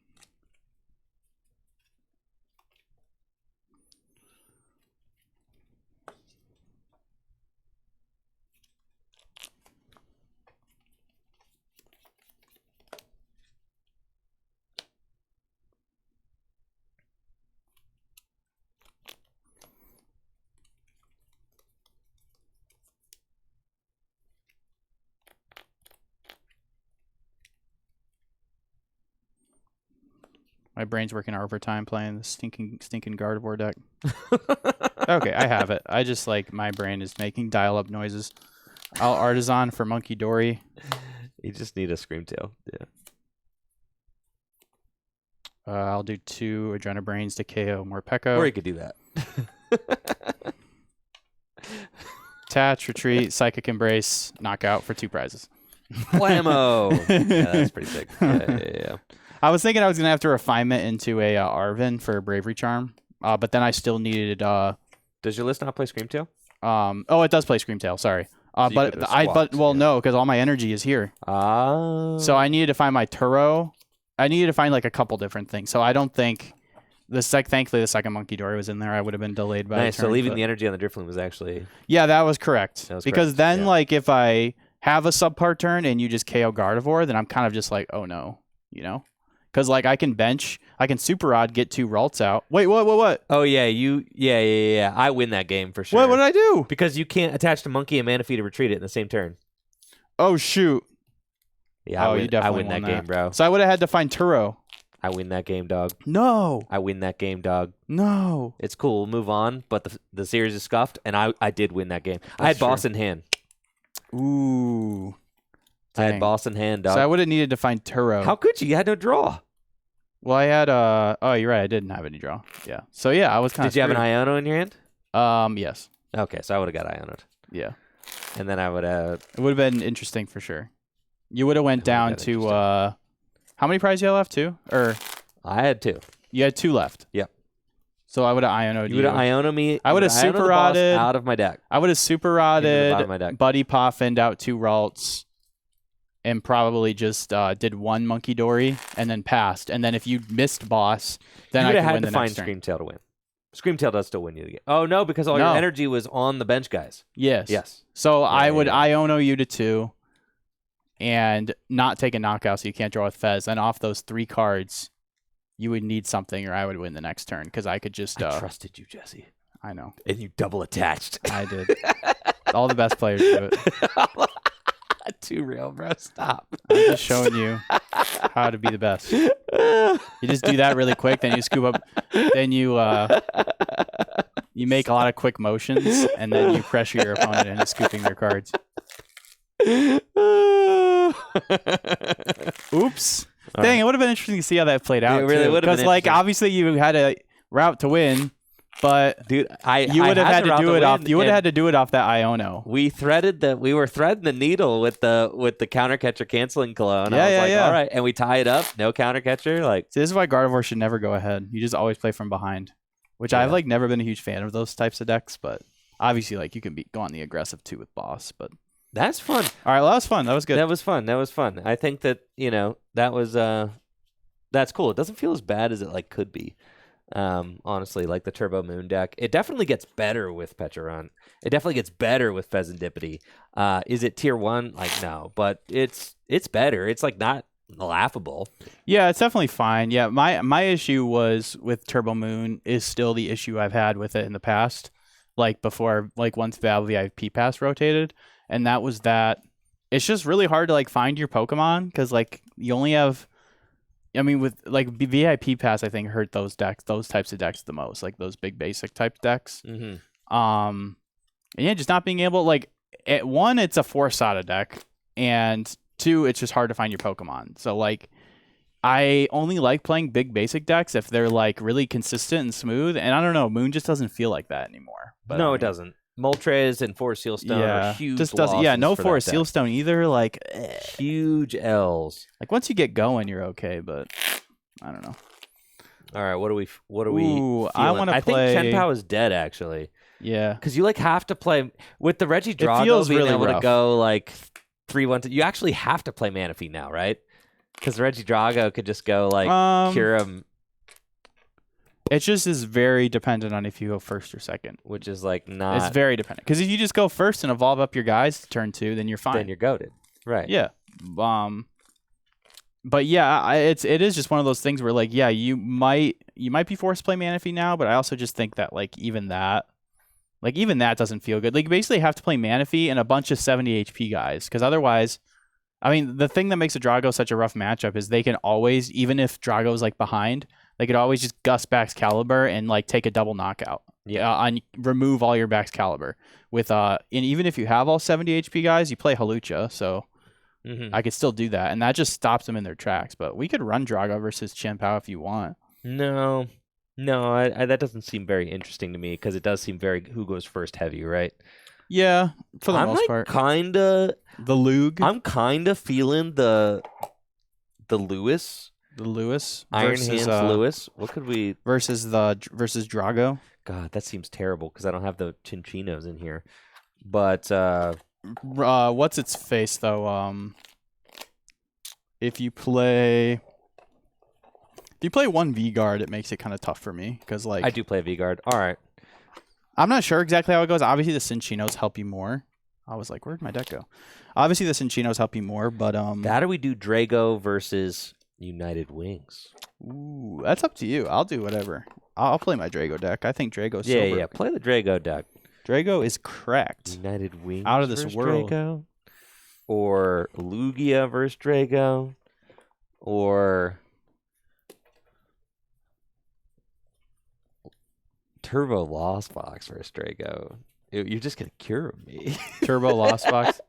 My brain's working overtime playing the stinking Gardevoir deck. Okay, I have it. I just my brain is making dial-up noises. I'll Artisan for Monkey Dory. You just need a Screamtail. Yeah. I'll do 2 Adrenabrains to KO Morpeko. Or you could do that. Attach, retreat, Psychic Embrace, knockout for 2 prizes. Whammo! Yeah, that's pretty sick. Yeah. I was thinking I was going to have to refinement into a Arvin for a Bravery Charm, but then I still needed... Does your list not play Screamtail? Oh, it does play Screamtail, sorry. So No, because all my energy is here. So I needed to find my Turo. I needed to find a couple different things. So I don't think... Thankfully, the second Monkey Dory was in there. I would have been delayed by nice. a turn, So leaving the energy on the Drifloon was actually... Yeah, that was correct. Because correct. then, Yeah. if I have a subpart turn and you just KO Gardevoir, then I'm kind of just oh no, Because I can bench, I can Super Rod, get 2 Ralts out. Wait, what? Oh yeah, yeah. I win that game for sure. What did I do? Because you can't attach to Monkey and Manaphy to retreat it in the same turn. Oh shoot. Yeah, you definitely I win won that game, bro. So I would have had to find Turo. I win that game, dog. No. I win that game, dog. No. It's cool. We'll move on, but the series is scuffed, and I did win that game. I had true. boss in hand. Ooh. I had Dang. boss in hand, dog. So I would have needed to find Turo. How could you? You had no draw. Well, I had oh, you're right. I didn't have any draw. Yeah. So yeah, I was kind of. Did you have an Iono in your hand? Yes. Okay, so I would have got Ionoed. Yeah. And then I would have. It would have been interesting for sure. You would have went down to how many prizes you had left? 2? Or I had 2. you had 2 left. Yep. So I would have Ionoed you. You would have Iono me. I would have Iono the Super boss Rodded out of my deck. I would have Super Into the bottom Rodded, of my deck. Buddy Poffined out 2 Ralts, and probably just did 1 Monkey Dory and then passed. And then if you missed boss, then you I would could have win had the to find next turn. Screamtail to win. Screamtail does still win you the game. Oh no, because all No. your energy was on the bench guys. Yes. Yes. So I would yeah. Iono you to 2 and not take a knockout so you can't draw with Fez. And off those 3 cards, you would need something, or I would win the next turn because I could just. I trusted you, Jesse. I know. And you double attached. I did. All the best players do it. Too real, bro. Stop. I'm just showing you how to be the best. You just do that really quick, then you scoop up, then you make a lot of quick motions, and then you pressure your opponent into scooping their cards. Oops. Dang, it would have been interesting to see how that played out. It really would have been. Because, like, obviously you had a route to win, but dude, you would have had to do it off. You would have had to do it off that Iono. We were threading the needle with the counter catcher canceling clone. Yeah, I was yeah. All right, and we tie it up. No counter catcher. Like, see, this is why Gardevoir should never go ahead. You just always play from behind, which I've like never been a huge fan of those types of decks. But obviously, like you can go on the aggressive too with boss. But that's fun. All right, well, that was fun. That was good. That was fun. I think that that was that's cool. It doesn't feel as bad as it like could be. Honestly, like the Turbo Moon deck, it definitely gets better with Pecharunt. It definitely gets better with Pheasantipity. Is it tier 1? Like, no, but it's better. It's like not laughable. Yeah, it's definitely fine. Yeah, my issue was with Turbo Moon is still the issue I've had with it in the past. Like before, like once Val VIP Pass rotated, and that was that it's just really hard to like find your Pokemon because like you only have. I mean, with like VIP Pass, I think hurt those types of decks the most, like those big basic type decks. Mm-hmm. And yeah, just not being able like at one, it's a 4-SATA deck, and 2, it's just hard to find your Pokemon. So like, I only like playing big basic decks if they're like really consistent and smooth. And I don't know, Moon just doesn't feel like that anymore. But, no, it doesn't. Moltres and Forest Sealstone are huge. Just doesn't. Yeah, no Forest Sealstone either. Like huge L's. Like once you get going, you're okay. But I don't know. All right, what are we? Ooh, I want to play. I think Chen-Pao is dead actually. Yeah, because you like have to play with the Regidrago being really able to go like 3-1. You actually have to play Manaphy now, right? Because Regidrago could just go like cure him. It just is very dependent on if you go first or second. Which is like not... It's very dependent. Because if you just go first and evolve up your guys to turn 2, then you're fine. Then you're goated. Right. Yeah. But yeah, it is just one of those things where like, yeah, you might be forced to play Manaphy now, but I also just think that like even that doesn't feel good. Like you basically have to play Manaphy and a bunch of 70 HP guys. Because otherwise... I mean, the thing that makes a Drago such a rough matchup is they can always, even if Drago's like behind, they could always just Gust Baxcalibur and like take a double knockout. Yeah. And remove all your Baxcalibur with and even if you have all 70 HP guys, you play Halucha, so I could still do that, and that just stops them in their tracks. But we could run Drago versus Chen-Pao if you want. No, that doesn't seem very interesting to me because it does seem very who goes first heavy, right? Yeah, for the most part. Kinda the Lug. I'm kinda feeling the Lewis. The Lewis Iron versus, Hands Lewis. What could we versus Drago? God, that seems terrible because I don't have the Chinchinos in here. But what's its face though? If you play one V-Guard, it makes it kind of tough for me because like I do play V-Guard. All right. I'm not sure exactly how it goes. Obviously, the Cinchinos help you more. I was like, where'd my deck go? Obviously, the Cinchinos help you more, but how do we do Drago versus United Wings? Ooh, that's up to you. I'll do whatever. I'll play my Drago deck. I think Drago's super. Yeah. Play the Drago deck. Drago is cracked. United Wings out of this world. Drago? Or Lugia versus Drago, or Turbo Lost Box versus Drago. You're just gonna cure me. Turbo Lost Box.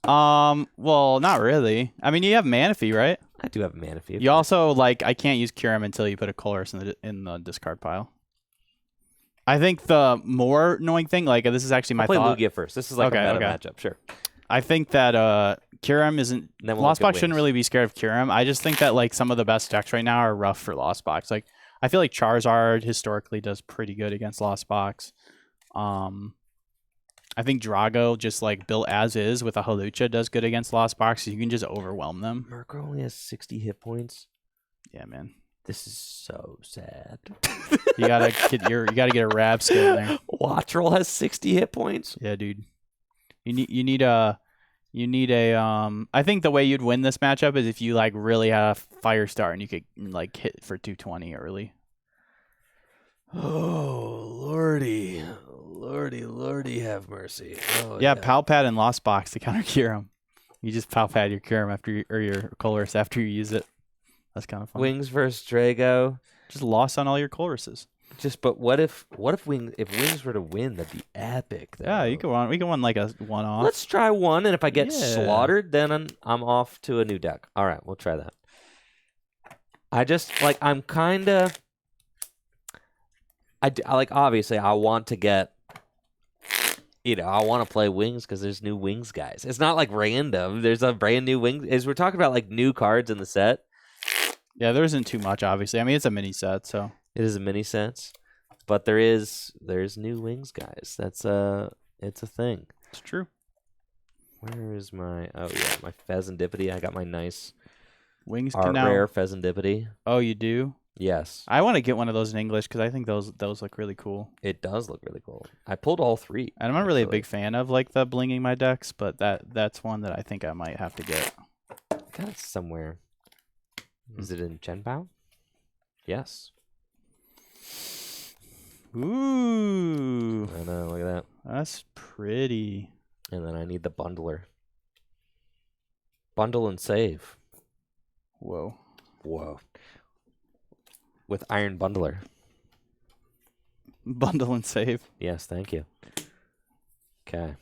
Well, not really. I mean, you have Manaphy, right? I do have Manaphy. You also like I can't use Cure him until you put a Colress in the discard pile. I think the more annoying thing, like this is actually my play thought. Lugia first. This is like a meta matchup. Sure. I think that Kyurem isn't... Lost Box shouldn't really be scared of Kyurem. I just think that like some of the best decks right now are rough for Lost Box. Like I feel like Charizard historically does pretty good against Lost Box. I think Drago just like built as is with a Halucha does good against Lost Box. So you can just overwhelm them. Murkrow only has 60 hit points. Yeah, man. This is so sad. You gotta get a Rab skill there. Wattrel has 60 hit points. Yeah, dude. You need You need a I think the way you'd win this matchup is if you like really have Firestar and you could like hit for 220 early. Oh, lordy. Lordy, have mercy. Oh, Yeah, Palpad and Lost Box to counter Kyurem. You just Palpad your Kyurem after or your Colress after you use it. That's kind of fun. Wings versus Drago. Just lost on all your Colresses. But what if Wings were to win? That'd be epic. Though. Yeah, we can run like a one-off. Let's try one, and if I get slaughtered, then I'm off to a new deck. All right, we'll try that. I'm kind of. Obviously, I want to get. I want to play Wings because there's new Wings guys. It's not like random. There's a brand new Wings. As we're talking about like new cards in the set. Yeah, there isn't too much, obviously. I mean, it's a mini set, so. It is a mini set, but there's new Wings guys. It's a thing. It's true. Where is my my Pheasantipity? I got my nice Wings art rare Pheasantipity. Oh, you do? Yes. I want to get one of those in English because I think those look really cool. It does look really cool. I pulled all three. And I'm not really a big fan of like the blinging my decks, but that's one that I think I might have to get. I got it somewhere. Is it in Chenpao? Yes. Ooh. I know, look at that. That's pretty. And then I need the bundler. Bundle and save. Whoa. With Iron Bundler. Bundle and save. Yes, thank you. Okay.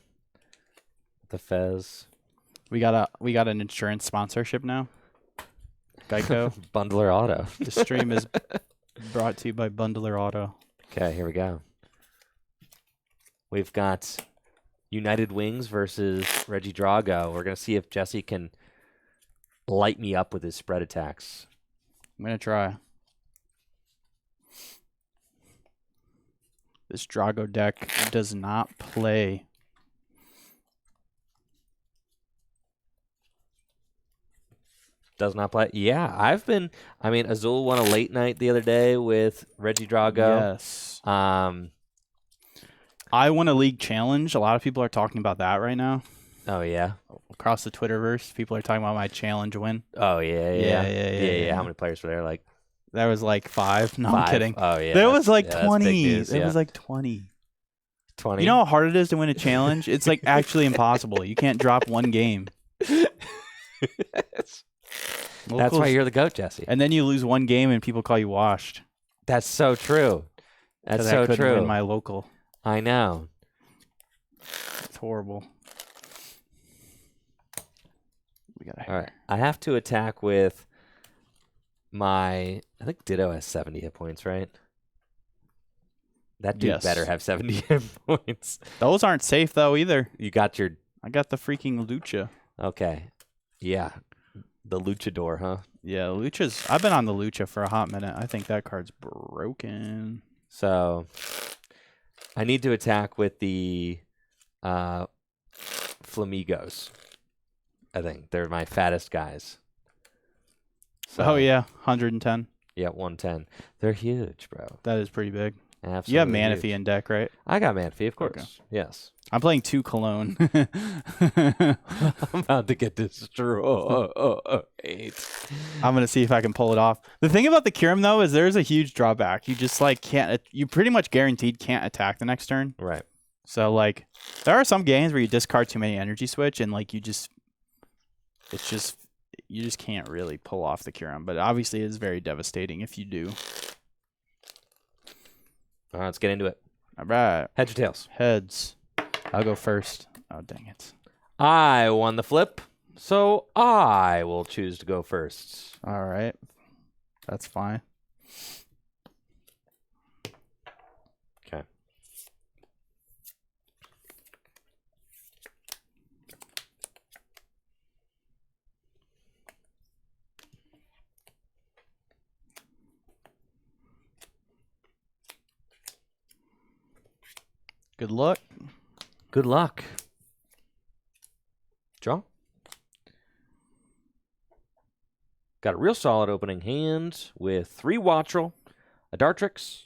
The Fez. We got an insurance sponsorship now. Geico. Bundler Auto. The stream is brought to you by Bundler Auto. Okay, here we go. We've got United Wings versus Regidrago. We're going to see if Jesse can light me up with his spread attacks. I'm going to try. This Drago deck does not play. Does not play. Yeah, Azul won a late night the other day with Regidrago. Yes. I won a league challenge. A lot of people are talking about that right now. Oh, yeah? Across the Twitterverse, people are talking about my challenge win. Oh, yeah. Yeah. How many players were there? Like, there was like 5. No, 5? I'm kidding. Oh, yeah. There was like 20. There was like 20. 20? You know how hard it is to win a challenge? It's like actually impossible. You can't drop one game. That's why you're the GOAT, Jesse. And then you lose one game and people call you washed. That's so true. That's so I couldn't true. win my local. I know. It's horrible. We got all right. I have to attack with my. I think Ditto has 70 hit points, right? That dude better have 70 hit points. Those aren't safe though either. You got your. I got the freaking Lucha. Okay. Yeah. The Luchador, huh? Yeah, Lucha's. I've been on the Lucha for a hot minute. I think that card's broken. So, I need to attack with the Flamigos. I think they're my fattest guys. So, oh yeah, 110. Yeah, 110. They're huge, bro. That is pretty big. Absolutely. You have Manaphy in deck, right? I got Manaphy, of course. Okay. Yes. I'm playing 2 Cologne. I'm about to get destroyed. I'm going to see if I can pull it off. The thing about the Kyurem, though, is there's a huge drawback. You just, like, can't... You pretty much guaranteed can't attack the next turn. Right. So, like, there are some games where you discard too many energy switch, and, like, you just... It's just... You just can't really pull off the Kyurem. But obviously, it's very devastating if you do. All right, let's get into it. All right. Heads or tails? Heads. I'll go first. Oh, dang it. I won the flip, so I will choose to go first. All right. That's fine. Okay. Good luck. Good luck. Draw. Got a real solid opening hand with 3 Wattrel, a Dartrix,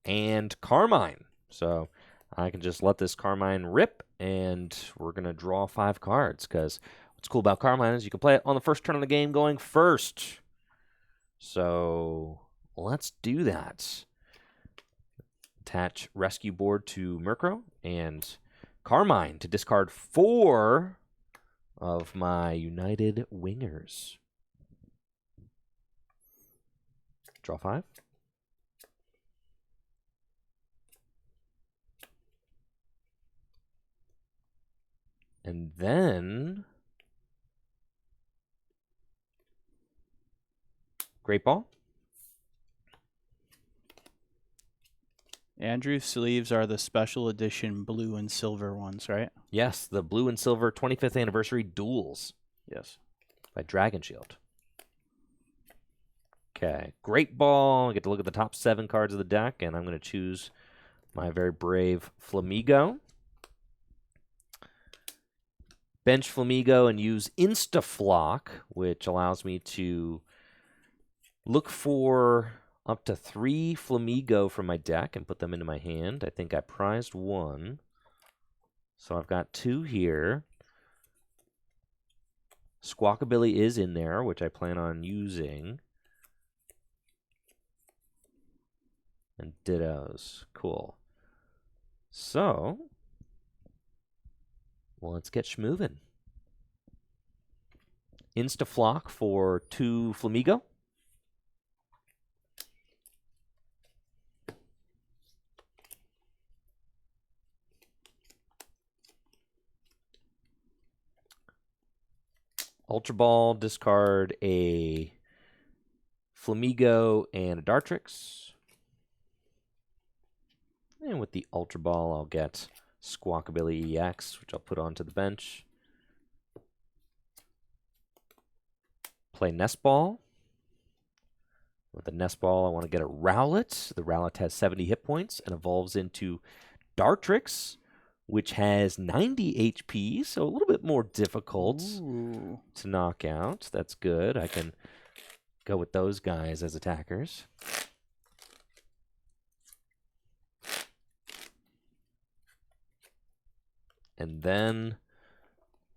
and Carmine. So I can just let this Carmine rip, and we're going to draw 5 cards, because what's cool about Carmine is you can play it on the first turn of the game going first. So let's do that. Attach Rescue Board to Murkrow, and Carmine to discard 4 of my United Wingers. Draw 5. And then Great Ball. Andrew's sleeves are the special edition blue and silver ones, right? Yes, the blue and silver 25th anniversary duels. Yes. By Dragon Shield. Okay, Great Ball. I get to look at the top 7 cards of the deck, and I'm going to choose my very brave Flamigo. Bench Flamigo and use Instaflock, which allows me to look for up to 3 Flamigo from my deck and put them into my hand. I think I prized 1. So I've got 2 here. Squawkabilly is in there, which I plan on using. And Dittos. Cool. So let's get schmovin'. Instaflock for 2 Flamigo. Ultra Ball, discard a Flamigo and a Dartrix. And with the Ultra Ball, I'll get Squawkabilly EX, which I'll put onto the bench. Play Nest Ball. With the Nest Ball, I want to get a Rowlet. The Rowlet has 70 hit points and evolves into Dartrix, which has 90 HP, so a little bit more difficult to knock out. That's good. I can go with those guys as attackers. And then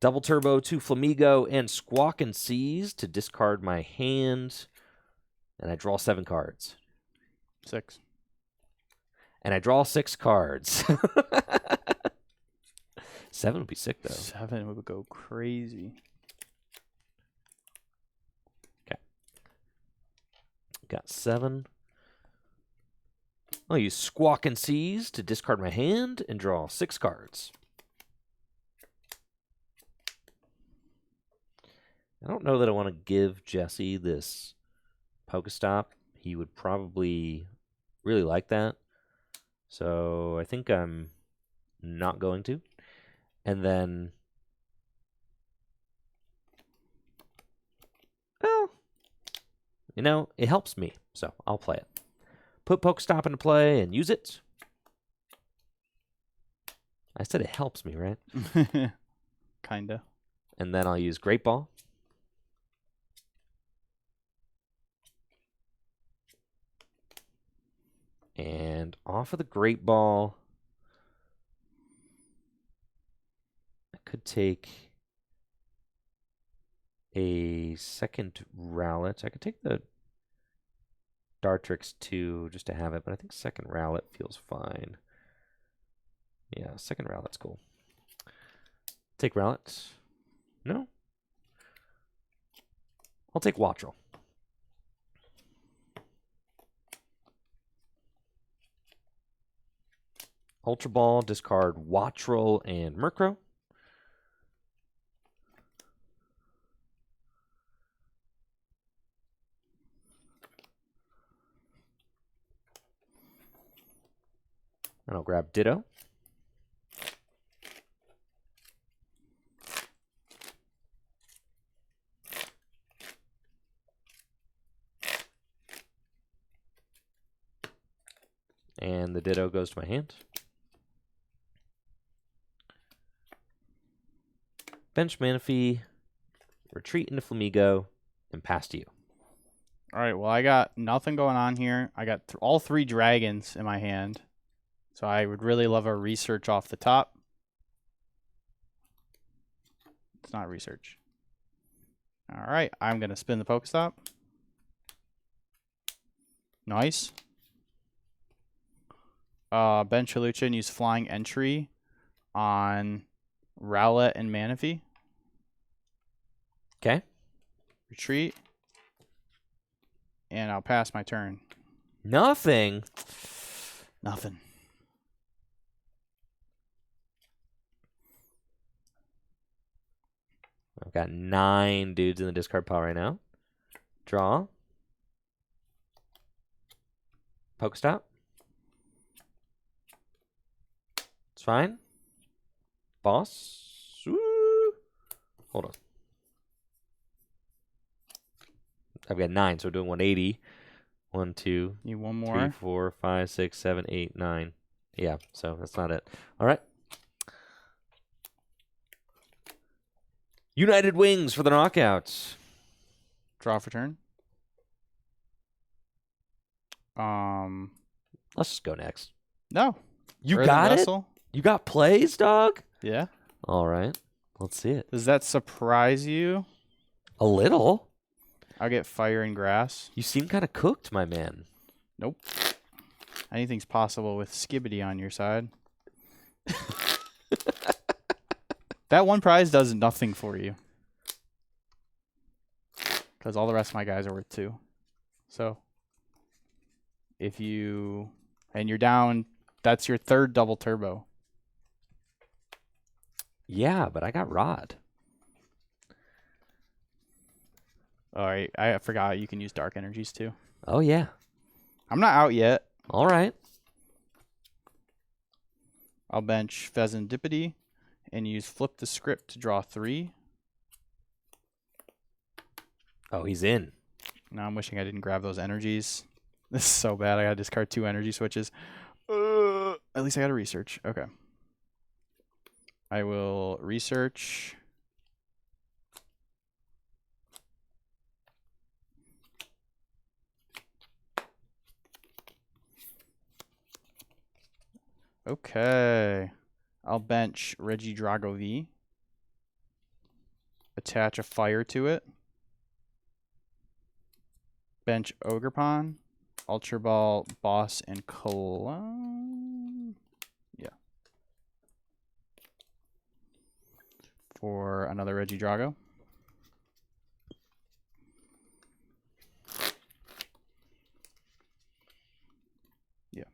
Double Turbo to Flamigo and Squawk and Seize to discard my hand. And I draw 7 cards. 6. And I draw 6 cards. 7 would be sick, though. 7 would go crazy. Okay. Got 7. I'll use Squawk and Seize to discard my hand and draw 6 cards. I don't know that I want to give Jesse this Pokestop. He would probably really like that. So I think I'm not going to. And then, well, you know, it helps me. So I'll play it. Put Pokestop into play and use it. I said it helps me, right? Kinda. And then I'll use Great Ball. And off of the Great Ball, I could take a second Rowlet. I could take the Dartrix too, just to have it, but I think second Rowlet feels fine. Yeah, second Rowlet's cool. Take Rowlet? No? I'll take Wattrel. Ultra Ball, discard Wattrel and Murkrow. And I'll grab Ditto. And the Ditto goes to my hand. Bench Manaphy, retreat into Flamigo, and pass to you. All right, well, I got nothing going on here. I got all 3 dragons in my hand. So I would really love a research off the top. It's not research. All right, I'm going to spin the Pokestop. Nice. Ben Chalucha and use Flying Entry on Rowlet and Manaphy. Okay. Retreat. And I'll pass my turn. Nothing. Nothing. I've got 9 dudes in the discard pile right now. Draw. Pokestop. It's fine. Boss. Woo. Hold on. I've got 9, so we're doing 180. 1, 2, Need one more. 3, 4, 5, 6, 7, 8, 9. Yeah, so that's not it. All right. United Wings for the knockouts. Draw for turn. Let's just go next. No. You Earthen got Vessel. it? You got plays, dog? Yeah. All right. Let's see it. Does that surprise you? A little. I'll get Fire and Grass. You seem kind of cooked, my man. Nope. Anything's possible with Skibbity on your side. That one prize does nothing for you. Because all the rest of my guys are worth 2. So, if you... And you're down, that's your 3rd double turbo. Yeah, but I got Rod. All right, I forgot you can use Dark Energies too. Oh, yeah. I'm not out yet. All right. I'll bench Pheasantipity and use Flip the Script to draw 3. Oh, he's in. Now I'm wishing I didn't grab those energies. This is so bad. I gotta discard 2 energy switches. At least I gotta research. Okay. I will research. Okay. I'll bench Regidrago V. Attach a fire to it. Bench Ogerpon. Ultra Ball, Boss, and Cologne. Yeah. For another Regidrago. Yeah.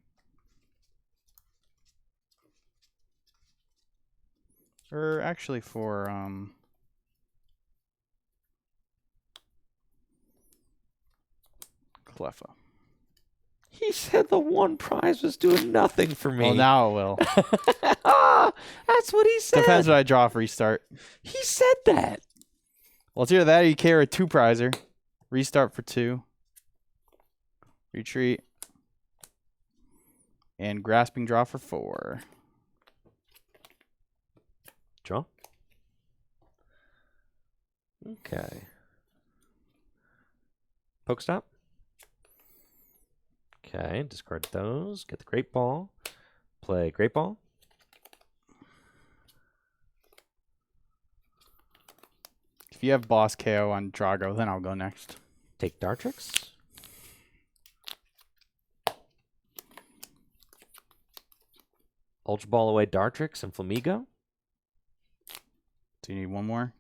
Or actually for Cleffa. He said the one prize was doing nothing for me. Well, now it will. That's what he said. Depends what I draw for restart. He said that. Well, it's either that or you carry a 2 prizer. Restart for 2. Retreat. And Grasping Draw for 4. Draw. Okay. Pokestop. Okay, discard those. Get the Great Ball. Play Great Ball. If you have Boss KO on Drago, then I'll go next. Take Dartrix. Ultra Ball away Dartrix and Flamigo. Do you need one more?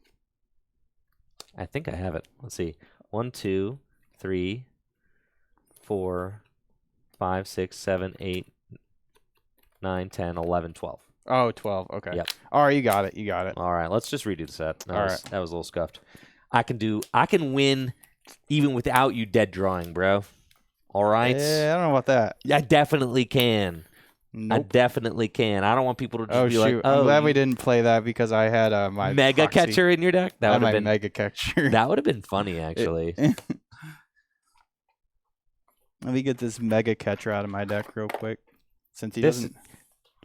I think I have it. Let's see. 1, 2, 3, 4, 5, 6, 7, 8, 9, 10, 11, 12. Oh, 12. Okay. Yep. All right, you got it. You got it. All right, let's just redo the set. All right. That was a little scuffed. I can win even without you dead drawing, bro. All right? Yeah, I don't know about that. I definitely can. Nope. I definitely can. I don't want people to just be like, I'm oh, glad we didn't play that because I had my Mega Foxy. Catcher in your deck? That would have been Mega Catcher. That would have been funny, actually. Let me get this Mega Catcher out of my deck real quick, since he doesn't.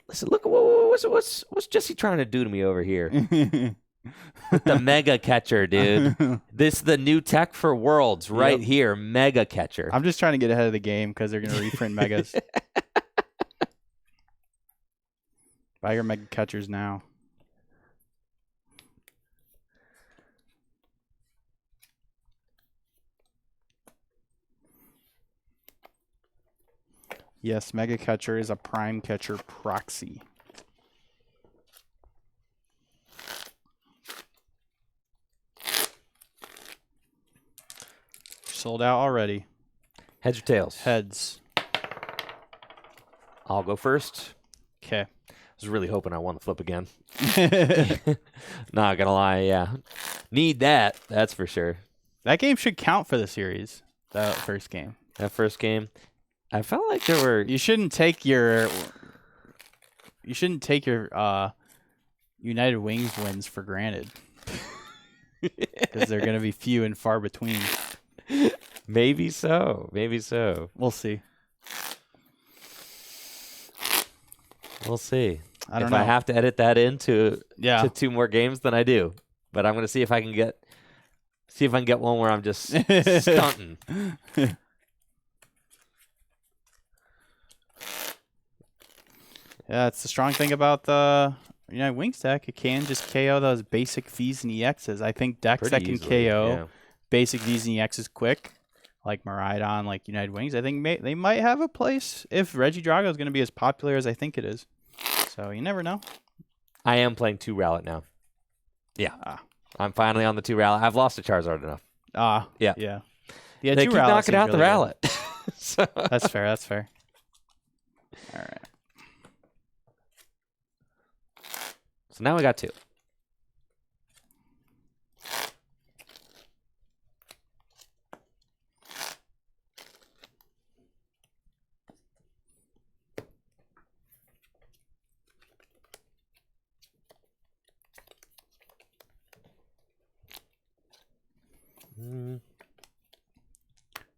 Listen, look, what's Jesse trying to do to me over here? With the Mega Catcher, dude. This is the new tech for Worlds right here, Mega Catcher. I'm just trying to get ahead of the game because they're going to reprint Megas. Buy your Mega Catchers now. Yes, Mega Catcher is a Prime Catcher proxy. Sold out already. Heads or tails? Heads. I'll go first. Okay. I was really hoping I won the flip again. Not gonna lie, yeah. Need that, that's for sure. That game should count for the series. That first game. That first game, I felt like there were. You shouldn't take your. United Wings wins for granted. Because they're gonna be few and far between. Maybe so. Maybe so. We'll see. We'll see. I don't if know. I have to edit that into Yeah. 2 more games, then I do. But I'm gonna see if I can get one where I'm just stunting. Yeah, it's the strong thing about the United Wings deck. It can just KO those basic Vs and EXs. I think decks Pretty that can easily, KO yeah. basic Vs and EXs quick, like Miraidon, like United Wings, I think they might have a place if Regidrago is going to be as popular as I think it is. So you never know. I am playing 2 Rowlet now. Yeah. Ah. I'm finally on the 2 Rowlet. I've lost to Charizard enough. Yeah. Yeah, They 2 keep Rowlet knocking seems out the really Rowlet. So. good. That's fair. That's fair. All right. So now we got 2.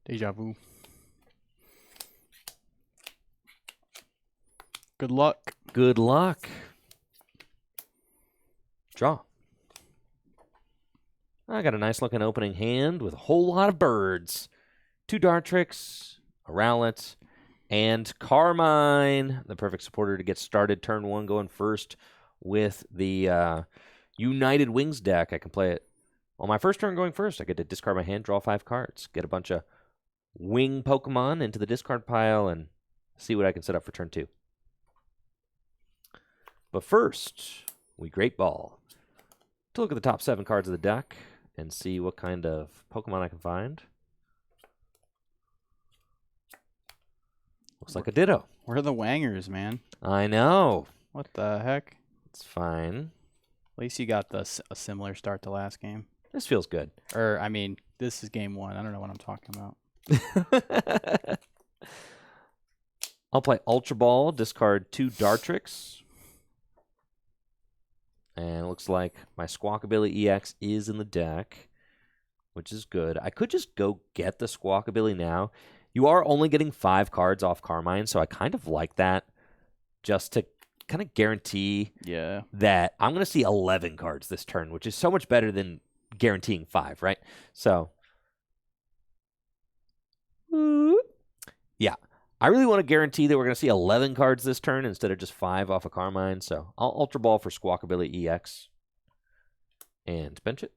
Deja vu. Good luck. Good luck. Draw. I got a nice looking opening hand with a whole lot of birds. 2 Dartrix, a Rowlet, and Carmine, the perfect supporter to get started turn 1 going first with the United Wings deck. I can play it on my first turn going first. I get to discard my hand, draw 5 cards, get a bunch of wing Pokemon into the discard pile, and see what I can set up for turn 2. But first, we Great Ball to look at the top 7 cards of the deck and see what kind of Pokemon I can find. Looks like a Ditto. Where are the Wangers, man? I know. What the heck? It's fine. At least you got a similar start to last game. This feels good. Or, I mean, this is game 1. I don't know what I'm talking about. I'll play Ultra Ball, discard 2 Dartrix. And it looks like my Squawkabilly EX is in the deck, which is good. I could just go get the Squawkabilly now. You are only getting 5 cards off Carmine, so I kind of like that just to kind of guarantee that I'm going to see 11 cards this turn, which is so much better than guaranteeing 5, right? So, yeah. I really want to guarantee that we're going to see 11 cards this turn instead of just 5 off of Carmine. So I'll Ultra Ball for Squawkabilly EX and bench it.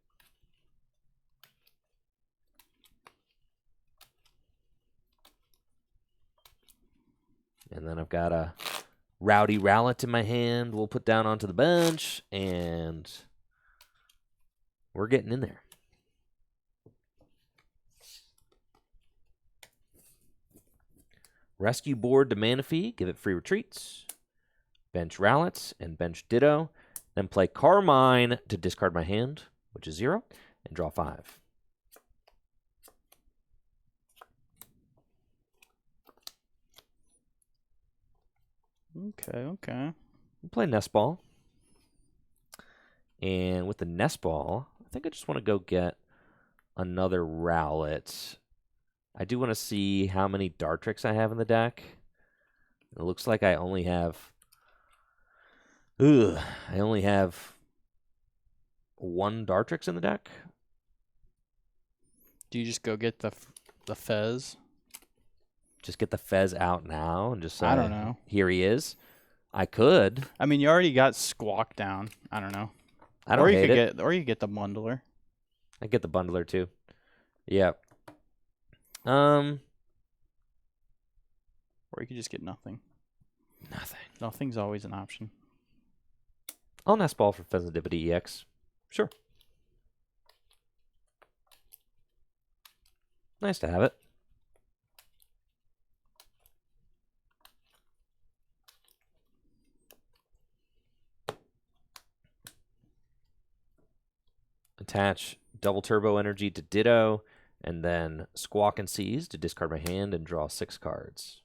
And then I've got a Rowdy Rowlet in my hand. We'll put down onto the bench, and we're getting in there. Rescue board to Manaphy, give it free retreats. Bench Rowlet and bench Ditto. Then play Carmine to discard my hand, which is 0, and draw 5. Okay. We'll play Nest Ball. And with the Nest Ball, I think I just want to go get another Rowlet. I do want to see how many Dartrix I have in the deck. It looks like I only have... I only have 1 Dartrix in the deck. Do you just go get the Fez? Just get the Fez out now and just say, I don't know. Here he is. I could. I mean, you already got Squawk down. I don't know. I don't hate it. Or you could get the bundler. I get the bundler too. Yeah. Or you could just get nothing. Nothing. Nothing's always an option. I'll Nest Ball for Sensitivity EX. Sure. Nice to have it. Attach Double Turbo Energy to Ditto, and then Squawk and Seize to discard my hand and draw 6 cards.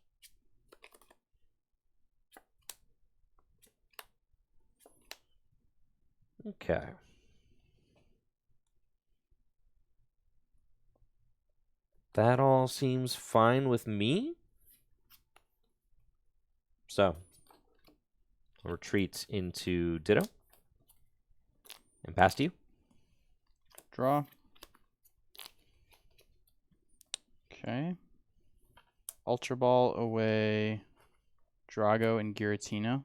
Okay. That all seems fine with me. So, I'll retreat into Ditto and pass to you. Draw. Okay. Ultra Ball away. Drago and Giratina.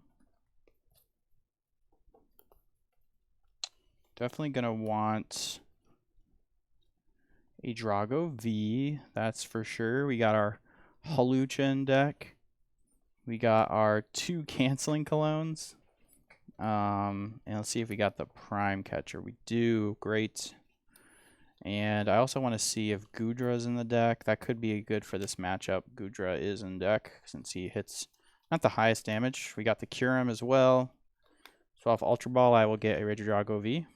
Definitely going to want a Drago V. That's for sure. We got our Halucha deck. We got our 2 canceling colognes. And let's see if we got the Prime Catcher. We do. Great. And I also want to see if Gudra's in the deck. That could be good for this matchup. Gudra is in deck since he hits not the highest damage. We got the Kyurem as well. So off Ultra Ball, I will get a Regidrago V.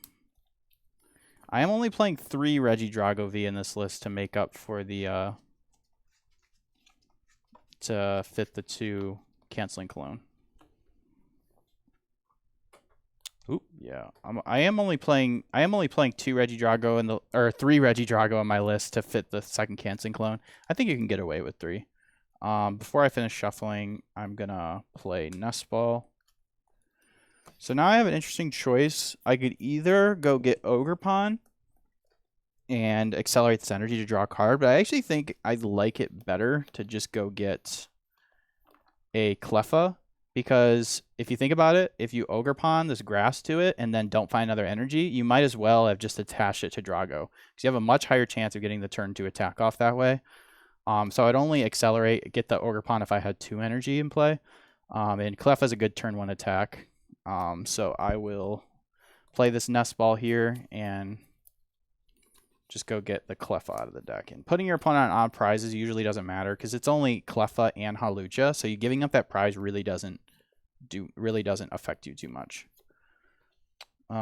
I am only playing 3 Regidrago V in this list to make up for the to fit the 2 canceling cologne. Oop, yeah. I am only playing 2 Regidrago or 3 Regidrago on my list to fit the second canceling clone. I think you can get away with 3. Before I finish shuffling, I'm gonna play Nest Ball. So now I have an interesting choice. I could either go get Ogerpon and accelerate this energy to draw a card, but I actually think I'd like it better to just go get a Cleffa, because if you think about it, if you Ogerpon this grass to it and then don't find another energy, you might as well have just attached it to Drago, because you have a much higher chance of getting the turn 2 attack off that way. So I'd only get the Ogerpon if I had 2 energy in play. And Cleffa is a good turn 1 attack. So I will play this Nest Ball here and just go get the Cleffa out of the deck. And putting your opponent on odd prizes usually doesn't matter because it's only Cleffa and Halucha, so you giving up that prize really doesn't affect you too much. So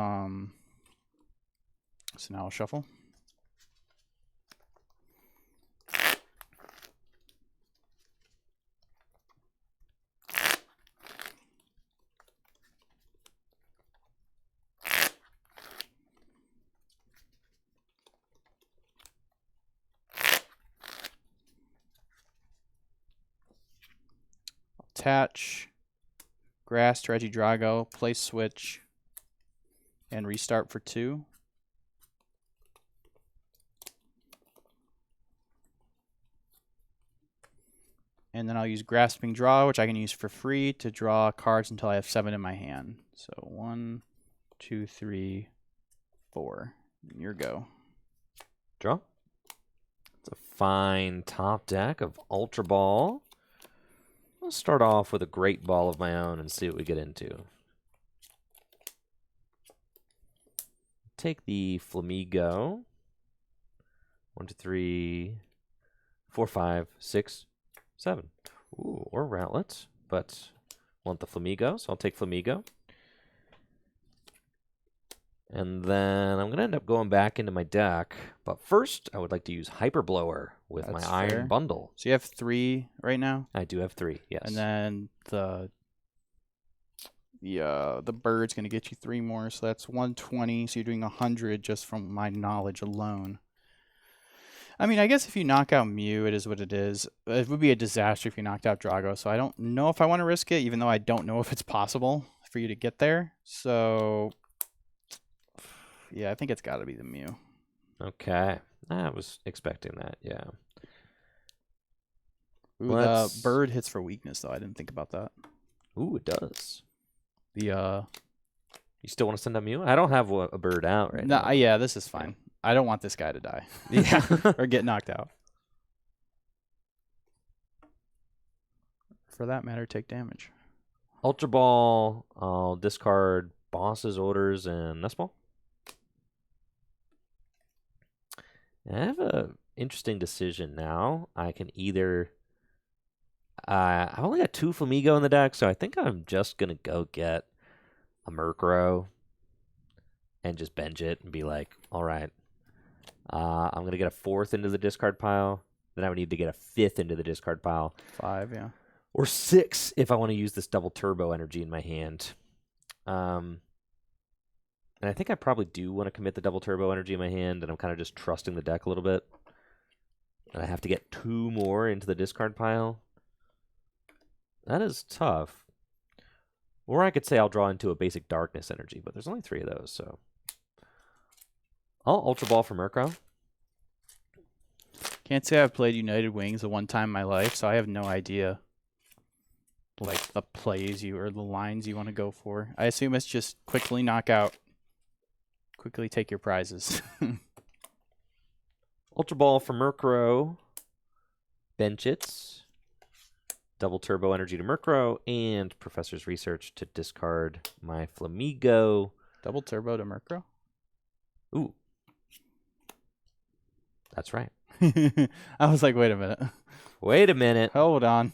now I'll shuffle. Attach, Grass to Regidrago, play switch, and restart for 2. And then I'll use Grasping Draw, which I can use for free to draw cards until I have 7 in my hand. So 1, 2, 3, 4. Your go. Draw. It's a fine top deck of Ultra Ball. I'll start off with a Great Ball of my own and see what we get into. Take the Flamigo. 1, 2, 3, 4, 5, 6, 7. Ooh, or Rowlet, but want the Flamigo, so I'll take Flamigo. And then I'm going to end up going back into my deck. But first, I would like to use Hyper Blower with my Iron Bundle. So you have 3 right now? I do have 3, yes. And then the bird's going to get you 3 more, so that's 120. So you're doing 100 just from my knowledge alone. I mean, I guess if you knock out Mew, it is what it is. It would be a disaster if you knocked out Drago, so I don't know if I want to risk it, even though I don't know if it's possible for you to get there. So yeah, I think it's got to be the Mew. Okay. I was expecting that, yeah. Ooh, the bird hits for weakness, though. I didn't think about that. Ooh, it does. The You still want to send out Mew? I don't have a bird out right now. yeah, this is fine. I don't want this guy to die. Yeah. Or get knocked out. For that matter, take damage. Ultra Ball, I'll discard Boss's Orders and Nest Ball. I have a interesting decision now. I can either... I've only got 2 Flamigo in the deck, so I think I'm just going to go get a Murkrow and just bench it and be like, all right, I'm going to get a 4th into the discard pile. Then I would need to get a 5th into the discard pile. 5, yeah. Or 6 if I want to use this double turbo energy in my hand. And I think I probably do want to commit the double turbo energy in my hand, and I'm kind of just trusting the deck a little bit. And I have to get 2 more into the discard pile. That is tough. Or I could say I'll draw into a basic darkness energy, but there's only 3 of those, so. I'll Ultra Ball for Murkrow. Can't say I've played United Wings the one time in my life, so I have no idea like the plays or the lines you want to go for. I assume it's just quickly knock out. Quickly take your prizes. Ultra Ball for Murkrow. Bench it. Double Turbo Energy to Murkrow, and Professor's Research to discard my Flamigo. Double Turbo to Murkrow? Ooh. That's right. I was like, wait a minute. Wait a minute. Hold on.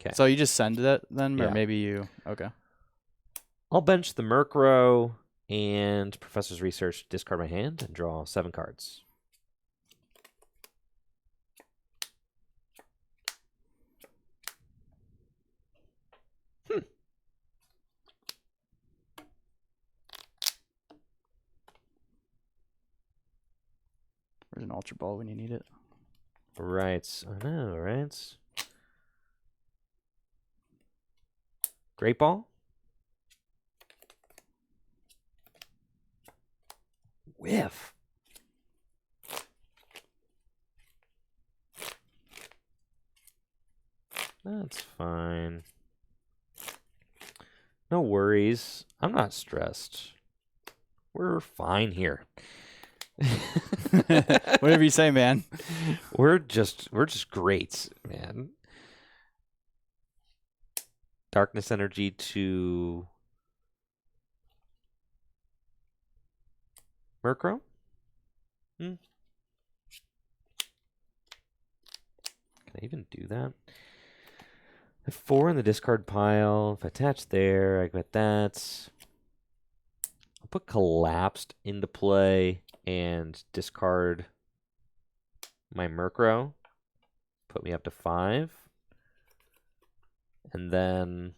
Okay. So you just send it then? Yeah. Or maybe you... Okay. I'll bench the Murkrow and Professor's Research, discard my hand, and draw 7 cards. Where's an Ultra Ball when you need it? Right. I know, right? Great Ball. Whiff. That's fine. No worries. I'm not stressed. We're fine here. Whatever you say, man. We're just great, man. Darkness energy to Murkrow? Can I even do that? I have 4 in the discard pile. If I attach there, I got that. I'll put Collapsed into play and discard my Murkrow. Put me up to 5. And then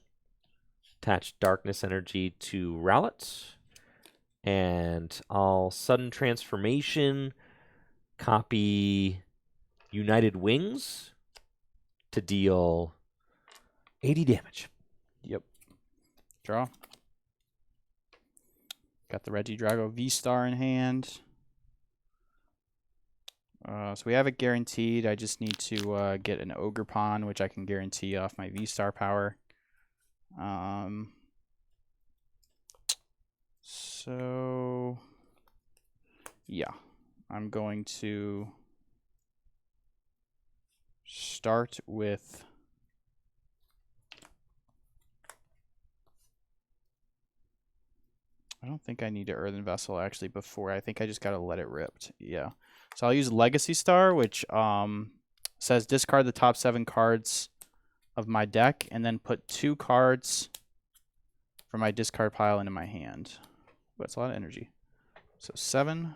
attach Darkness Energy to Rowlet. And I'll Sudden Transformation, copy United Wings to deal 80 damage. Yep. Draw. Got the Regidrago VSTAR in hand. So we have it guaranteed. I just need to get an Ogre Pawn, which I can guarantee off my VSTAR power. So, yeah. I'm going to start with... I don't think I need to Earthen Vessel actually before. I think I just got to let it rip. Yeah. So I'll use Legacy Star, which says discard the top 7 cards of my deck and then put 2 cards from my discard pile into my hand. That's a lot of energy. So 7.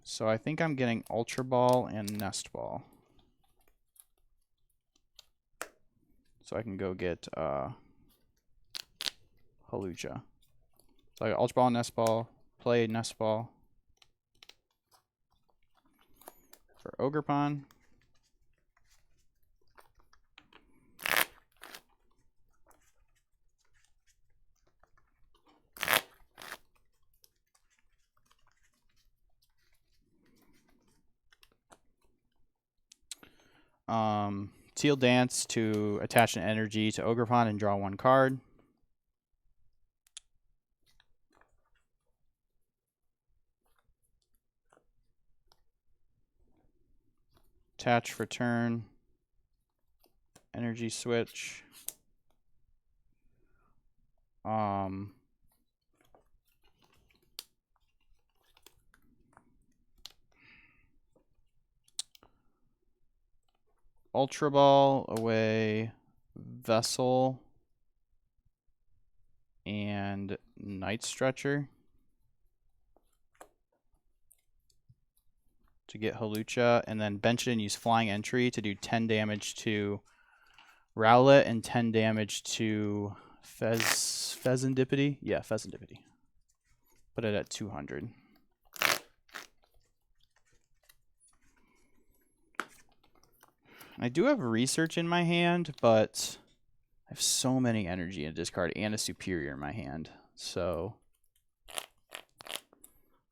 So I think I'm getting Ultra Ball and Nest Ball. So I can go get Lugia. So I got Ultra Ball and Nest Ball. Play Nest Ball. For Ogre Pawn. Teal Dance to attach an energy to Ogerpon and draw 1 card. Attach for turn. Energy switch. Ultra Ball away, Vessel, and Night Stretcher to get Hawlucha, and then bench it and use Flying Entry to do 10 damage to Rowlet and 10 damage to Fezandipity. Yeah, Fezandipity. Put it at 200. I do have research in my hand, but I have so many energy in a discard and a superior in my hand. So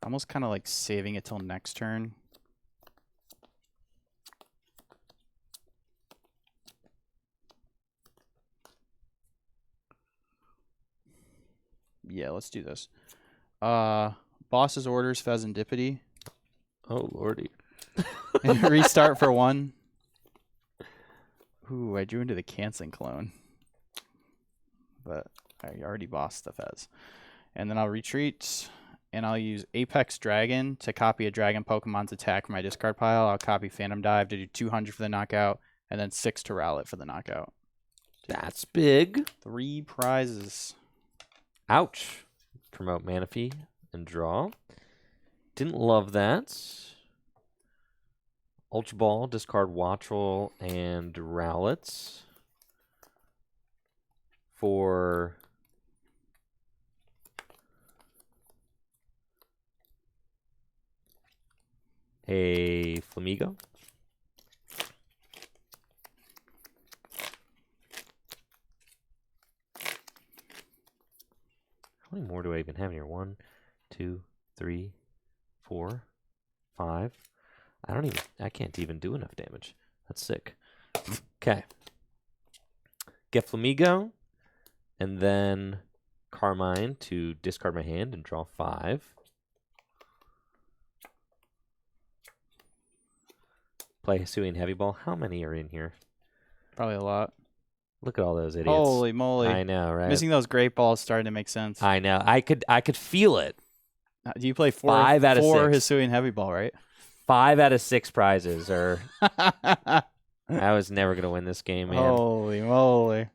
almost kind of like saving it till next turn. Yeah, let's do this. Boss's orders, Fezandipity. Oh, lordy. Restart for 1. Ooh, I drew into the Canceling Clone. But I already bossed the Fez. And then I'll retreat, and I'll use Apex Dragon to copy a Dragon Pokemon's attack from my discard pile. I'll copy Phantom Dive to do 200 for the knockout, and then 6 to Rowlet for the knockout. That's big. 3 prizes. Ouch. Promote Manaphy and draw. Didn't love that. Ultra Ball, discard Wattrel and Rowlet for a Flamigo. How many more do I even have here? 1, 2, 3, 4, 5. I can't even do enough damage. That's sick. Okay. Get Flamigo, and then Carmine to discard my hand and draw 5. Play Hisuian Heavy Ball. How many are in here? Probably a lot. Look at all those idiots. Holy moly. I know, right? Missing those great balls starting to make sense. I know. I could feel it. Do you play 4 5 out of 6. Hisuian Heavy Ball, right? 5 out of 6 prizes are... I was never going to win this game, man. Holy moly.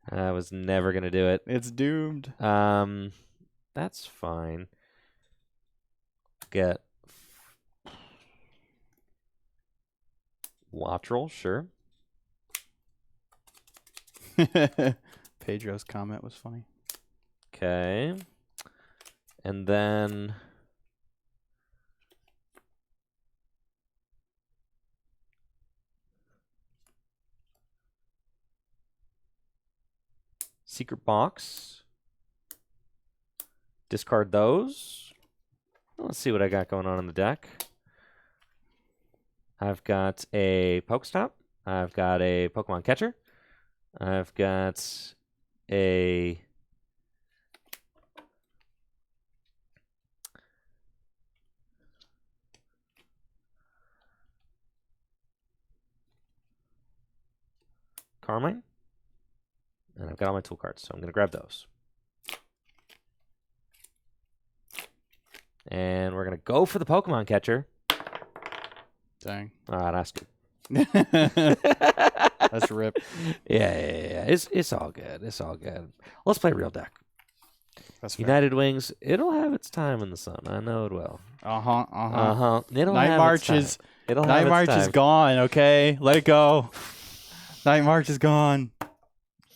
I was never going to do it. It's doomed. That's fine. Get Wattrel, sure. Pedro's comment was funny. Okay. And then... Secret Box. Discard those. Let's see what I got going on in the deck. I've got a Pokestop. I've got a Pokemon Catcher. I've got a Carmine. And I've got all my tool cards, so I'm going to grab those. And we're going to go for the Pokemon Catcher. Dang. All right, that's good. That's rip. Yeah. It's all good. It's all good. Let's play real deck. That's fair. United Wings, it'll have its time in the sun. I know it will. It'll Night have March its time. Night March is gone, okay? Let it go. Night March is gone.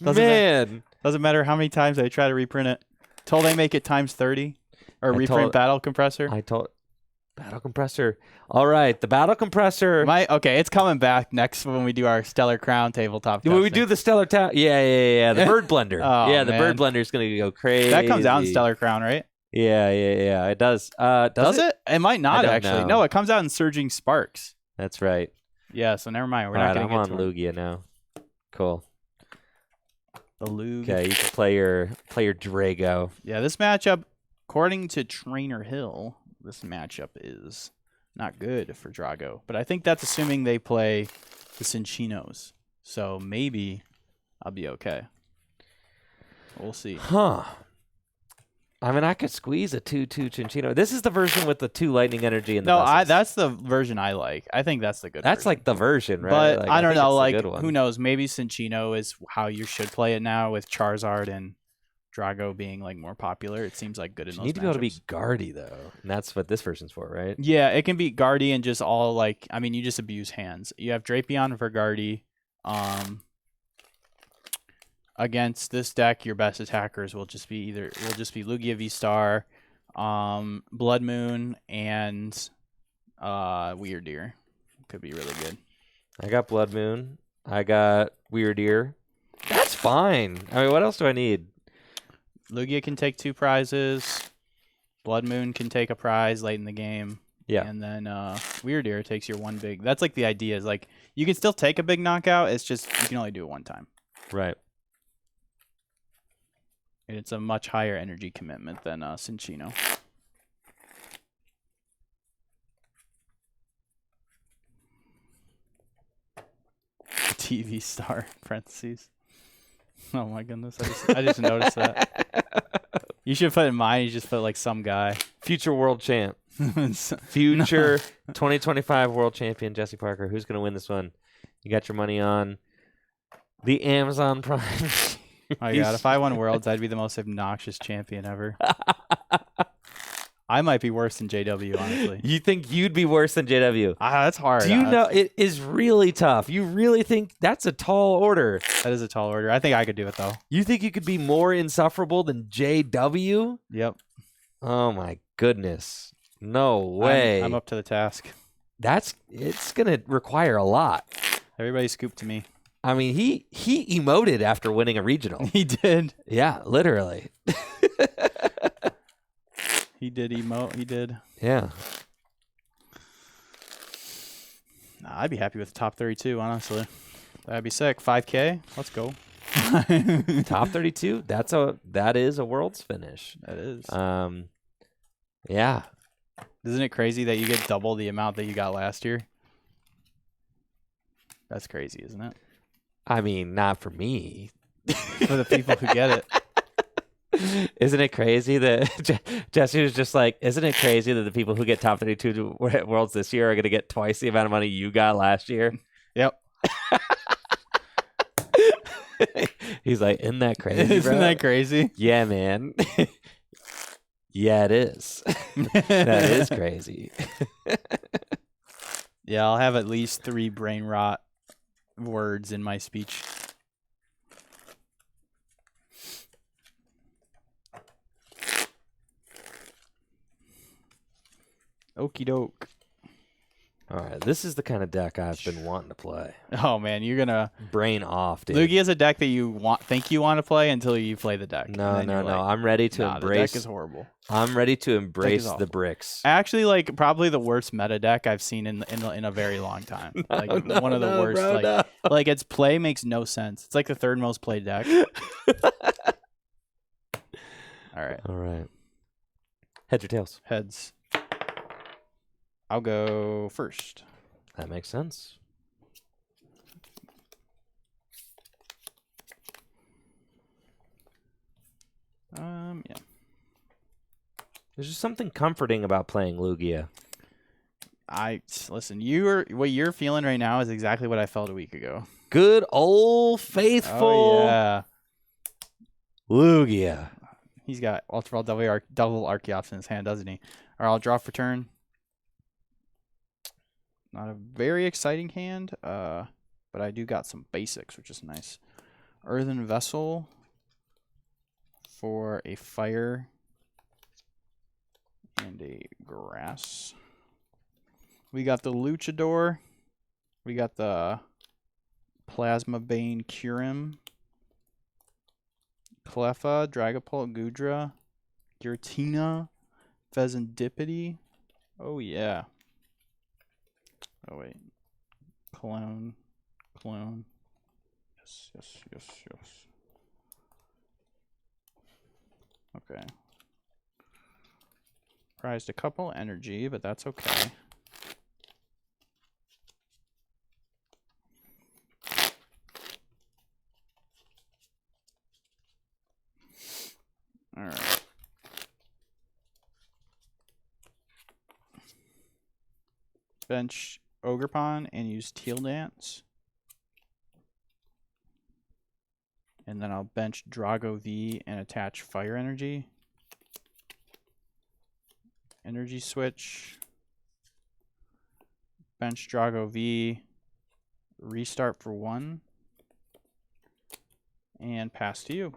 Doesn't matter how many times they try to reprint it. Till they make it times 30. Or reprint Battle Compressor. Battle Compressor. All right, the Battle Compressor. Okay, it's coming back next when we do our Stellar Crown tabletop. When we do the Stellar Town. Yeah. The Bird Blender. Oh, the Bird Blender is going to go crazy. That comes out in Stellar Crown, right? Yeah. It does. Does it? It might not, actually. know. No, it comes out in Surging Sparks. That's right. Yeah, so never mind. We're All not right, going to I'm get on to it. Lugia now. Cool. The Lugia. Okay, you can play your Drago. Yeah, this matchup, according to Trainer Hill, this matchup is not good for Drago. But I think that's assuming they play the Cinchinos. So maybe I'll be okay. We'll see. Huh. I mean, I could squeeze a 2/2 Cinchino. This is the version with the 2 lightning energy and the buses. That's the version I like. I think that's the good version. That's like the version, right? But like, I don't know, like, who knows? Maybe Cinchino is how you should play it now with Charizard and Drago being like more popular. It seems like good in those matchups. You need to be able to beat Gardy, though. And that's what this version's for, right? Yeah, it can beat Gardy and just all like, I mean, you just abuse hands. You have Drapion for Gardy. Against this deck, your best attackers will just be Lugia VSTAR, Blood Moon, and Weird Deer. Could be really good. I got Blood Moon. I got Weird Deer. That's fine. I mean, what else do I need? Lugia can take 2 prizes. Blood Moon can take a prize late in the game. Yeah. And then Weird Deer takes your one big. That's like the idea is like you can still take a big knockout. It's just you can only do it one time. Right. And it's a much higher energy commitment than Cinchino. TV star parentheses. Oh my goodness! I just noticed that. You should put in mine. You just put like some guy. Future world champ. Future 2025 world champion Jesse Parker. Who's gonna win this one? You got your money on the Amazon Prime. Oh my god, if I won Worlds, I'd be the most obnoxious champion ever. I might be worse than JW, honestly. You think you'd be worse than JW? That's hard. Do you know it is really tough? You really think that's a tall order? That is a tall order. I think I could do it, though. You think you could be more insufferable than JW? Yep. Oh, my goodness. No way. I'm up to the task. It's going to require a lot. Everybody scoop to me. I mean, he emoted after winning a regional. He did. Yeah, literally. He did emote. He did. Yeah. Nah, I'd be happy with the top 32, honestly. That'd be sick. 5K. Let's go. Top 32. That is a world's finish. That is. Yeah. Isn't it crazy that you get double the amount that you got last year? That's crazy, isn't it? I mean, not for me. For the people who get it. Isn't it crazy that Jesse was just like, isn't it crazy that the people who get top 32 worlds this year are going to get twice the amount of money you got last year? Yep. He's like, isn't that crazy, bro? Isn't that crazy? Yeah, man. Yeah, it is. That is crazy. Yeah, I'll have at least 3 brain rot words in my speech. Okie doke. All right, this is the kind of deck I've been wanting to play. Oh man, you're gonna brain off, dude. Lugia is a deck that you think you want to play until you play the deck. No. I'm ready to embrace. The deck is horrible. I'm ready to embrace the bricks. Actually, like probably the worst meta deck I've seen in a very long time. Like one of the worst. Bro, like its play makes no sense. It's like the 3rd most played deck. All right. Heads or tails? Heads. I'll go first. That makes sense. Yeah. There's just something comforting about playing Lugia. Listen. What you're feeling right now is exactly what I felt a week ago. Good old faithful. Oh, yeah. Lugia. He's got Ultra Ball double Archeops in his hand, doesn't he? All right, I'll draw for turn. Not a very exciting hand, but I do got some basics, which is nice. Earthen Vessel for a fire and a grass. We got the Luchador. We got the Plasma Bane Kyurem. Cleffa, Dragapult, Gudra, Giratina, Pheasantipity. Oh, yeah. Oh, wait. Clone. Yes. Okay. Prized a couple energy, but that's okay. All right. Bench Ogerpon and use Teal Dance. And then I'll bench Drago V and attach Fire Energy. Energy switch. Bench Drago V. Restart for 1. And pass to you.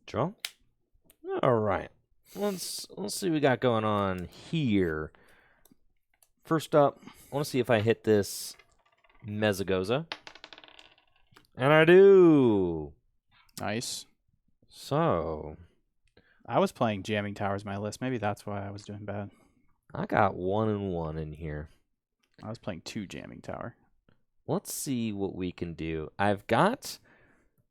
Draw. All right. Let's see what we got going on here. First up, I want to see if I hit this Mezagoza. And I do. Nice. So, I was playing Jamming Towers my list. Maybe that's why I was doing bad. I got 1 and 1 in here. I was playing 2 Jamming Tower. Let's see what we can do. I've got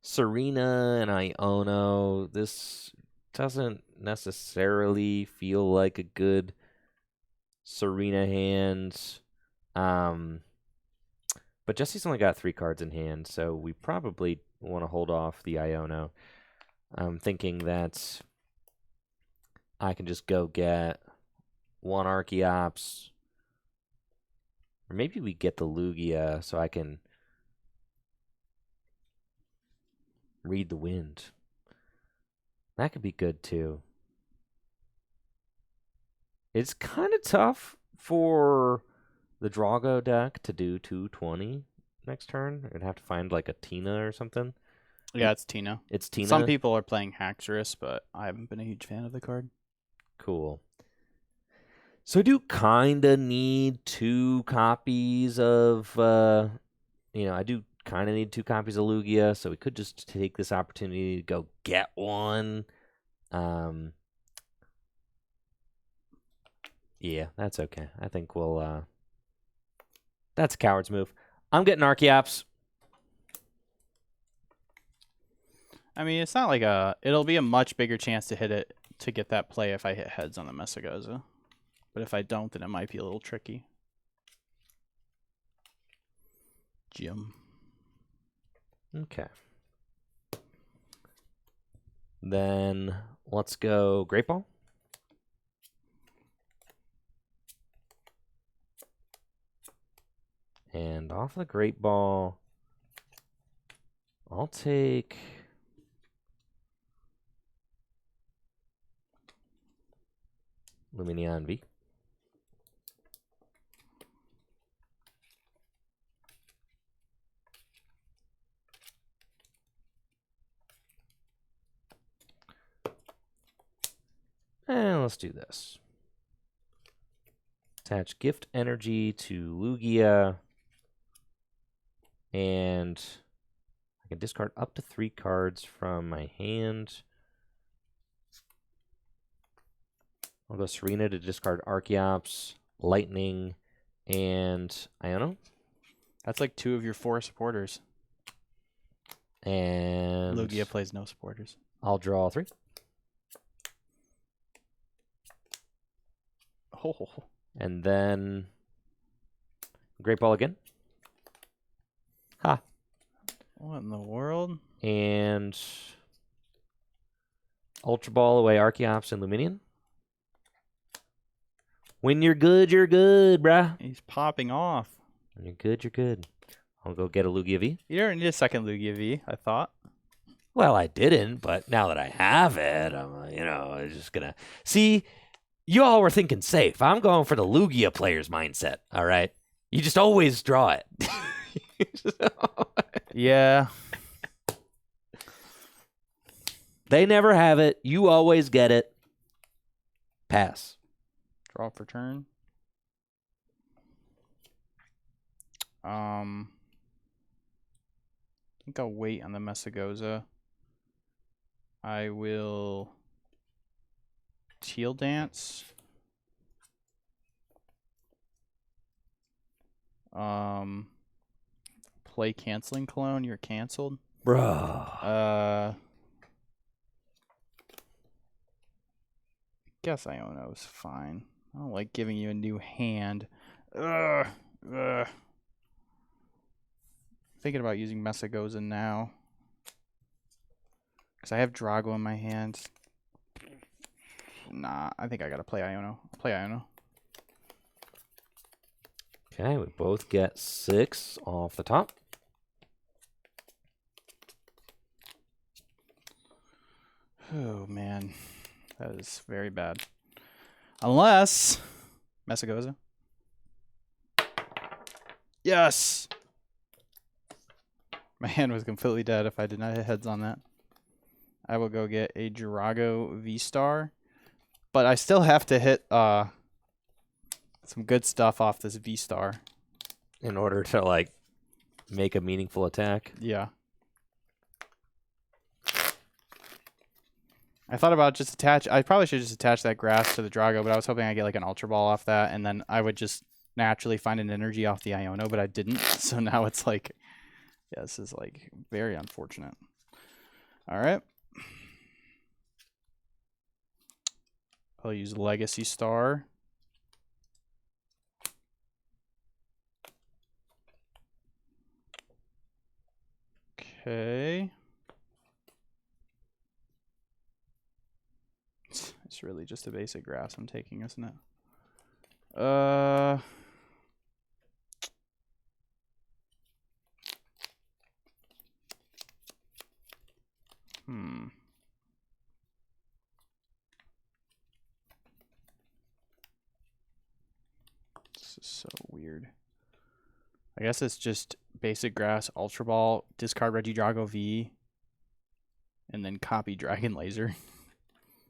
Serena and Iono. This doesn't necessarily feel like a good Serena hand. But Jesse's only got 3 cards in hand, so we probably want to hold off the Iono. I'm thinking that I can just go get 1 Archeops. Or maybe we get the Lugia so I can read the wind. That could be good too. It's kind of tough for the Drago deck to do 220 next turn. I'd have to find like a Tina or something. Yeah, it's Tina. It's Tina. Some people are playing Haxorus, but I haven't been a huge fan of the card. Cool. So I do kind of need 2 copies of, I do kind of need 2 copies of Lugia, so we could just take this opportunity to go get one. Yeah, that's okay. I think we'll, that's a coward's move. I'm getting Archeops. I mean, it's not like it'll be a much bigger chance to hit it to get that play if I hit heads on the Mesagoza. But if I don't, then it might be a little tricky. Jim. Okay. Then let's go Great Ball. And off the Great Ball, I'll take Lumineon V. And let's do this. Attach Gift Energy to Lugia. And I can discard up to 3 cards from my hand. I'll go Serena to discard Archeops, Lightning, and Iono. That's like 2 of your 4 supporters. And Lugia plays no supporters. I'll draw 3. Oh. And then Great Ball again. Ha. What in the world? And Ultra Ball away Archeops and Luminion. When you're good, bruh. He's popping off. When you're good, you're good. I'll go get a Lugia V. You don't need a second Lugia V, I thought. Well, I didn't, but now that I have it, I'm just gonna see. You all were thinking safe. I'm going for the Lugia player's mindset. All right, you just always draw it. Yeah. They never have it. You always get it. Pass. Draw for turn. I think I'll wait on the Mesagoza. I will Teal Dance. play canceling clone, you're canceled. Bro. Guess Iono's fine. I don't like giving you a new hand. Ugh. Thinking about using Mesagoza now. Because I have Drago in my hand. Nah, I think I gotta play Iono. Play Iono. Okay, we both get 6 off the top. Oh, man. That is very bad. Unless... Mesagoza. Yes! My hand was completely dead if I did not hit heads on that. I will go get a Drago VSTAR. But I still have to hit some good stuff off this VSTAR. In order to, like, make a meaningful attack. Yeah. I thought about just attach... I probably should just attach that grass to the Drago, but I was hoping I'd get, like, an Ultra Ball off that, and then I would just naturally find an energy off the Iono, but I didn't. So now it's like... Yeah, this is, like, very unfortunate. All right. I'll use Legacy Star. Okay. It's really just a basic grass I'm taking, isn't it? This is so weird. I guess it's just basic grass, Ultra Ball, discard Regidrago V, and then copy Dragon Laser.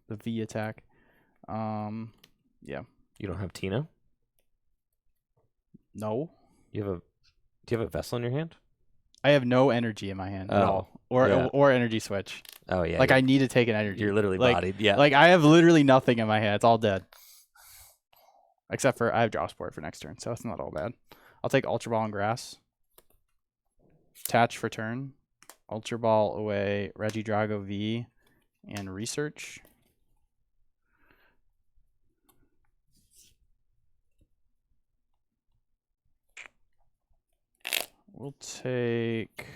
The V attack. Yeah. You don't have Tina? No. Do you have a vessel in your hand? I have no energy in my hand at all. Or energy switch. Oh yeah. Like I need to take an energy. You're literally like, bodied. Yeah. Like I have literally nothing in my hand. It's all dead. Except for I have draw support for next turn, so it's not all bad. I'll take Ultra Ball and Grass. Attach for turn. Ultra Ball away, Regidrago V, and Research. We'll take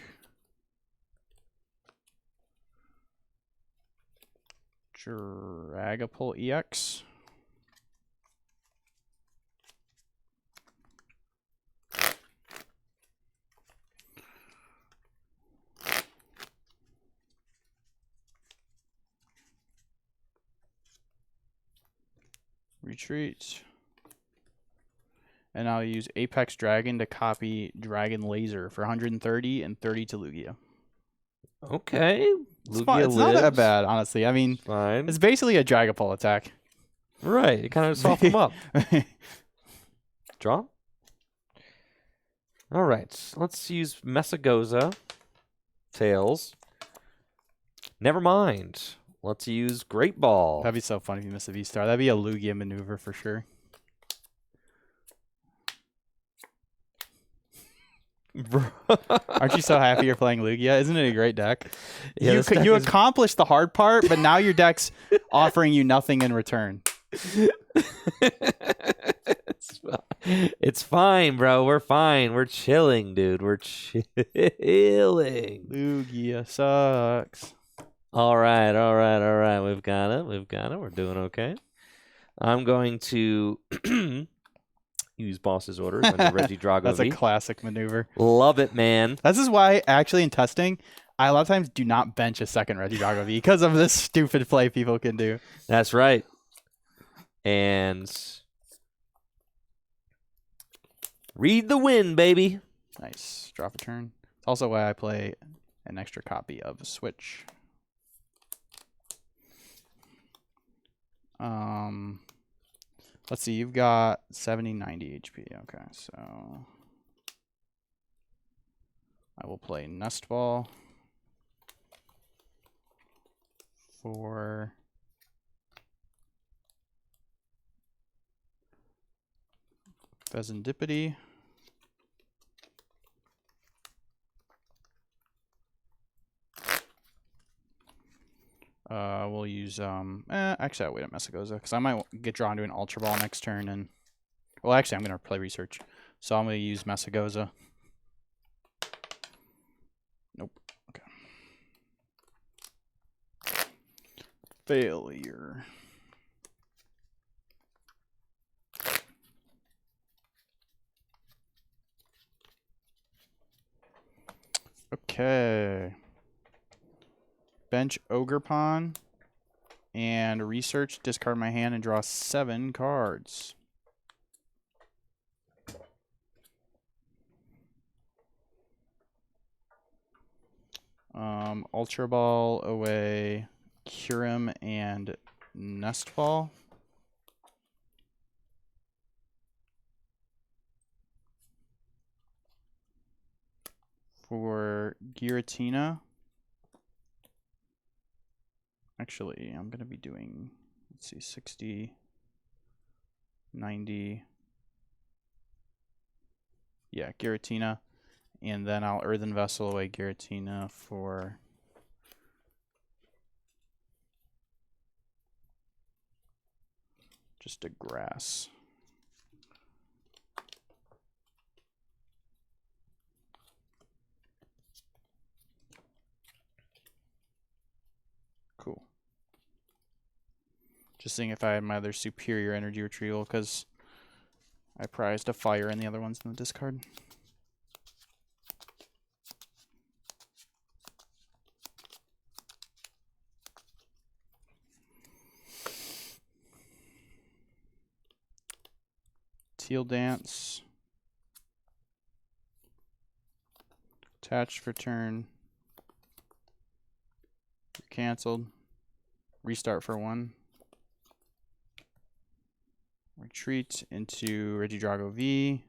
Dragapult EX. Retreat. And I'll use Apex Dragon to copy Dragon Laser for 130 and 30 to Lugia. Okay. Lugia It's not that bad, honestly. I mean, fine. It's basically a Dragapult attack. Right. You kind of soften them up. Draw. All right. Let's use Mesagoza. Tails. Never mind. Let's use Great Ball. That'd be so funny if you miss a V-Star. That'd be a Lugia maneuver for sure. Aren't you so happy you're playing Lugia? Isn't it a great deck? Yeah, you accomplished the hard part, but now your deck's offering you nothing in return. It's fine, bro. We're fine. We're chilling, dude. We're chilling. Lugia sucks. All right. We've got it. We're doing okay. I'm going to use Boss's Orders on Regidrago That's V. a classic maneuver. Love it, man. This is why, actually, in testing, I a lot of times do not bench a second Regidrago V because of this stupid play people can do. That's right. And read the wind, baby. Nice. Drop a turn. It's also why I play an extra copy of Switch. Let's see. You've got 70, 90 HP. Okay, so I will play Nest Ball for Pheasantipity. We'll use actually I'll wait at Messagoza because I might get drawn to an Ultra Ball next turn and well actually I'm gonna play Research. So I'm gonna use Messagoza. Nope. Okay. Failure. Okay. Bench Ogerpon and Research, discard my hand and draw 7 cards. Ultra Ball away Kyurem and Nestfall. For Giratina. Actually, I'm going to be doing, let's see, 60, 90. Yeah, Giratina. And then I'll Earthen Vessel away Giratina for just a grass. Cool. Just seeing if I had my other superior energy retrieval because I prized a fire and the other one's in the discard. Teal Dance. Attached for turn. Cancelled. Restart for 1. Retreat into Regidrago V.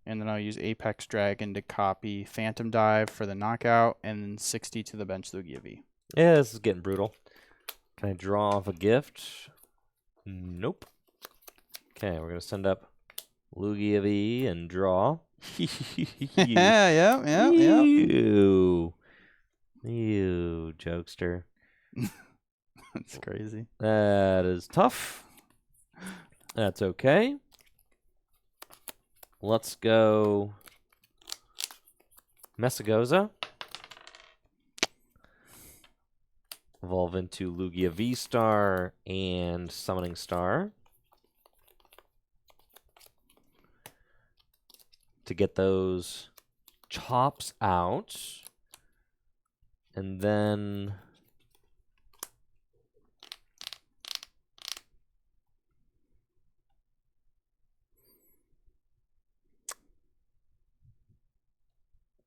And then I'll use Apex Dragon to copy Phantom Dive for the knockout and then 60 to the bench Lugia V. Yeah, this is getting brutal. Can I draw off a gift? Nope. Okay, we're going to send up Lugia V and draw. Yeah. You jokester. That's crazy. That is tough. That's okay. Let's go Messagoza. Evolve into Lugia VSTAR and Summoning Star. To get those chops out. And then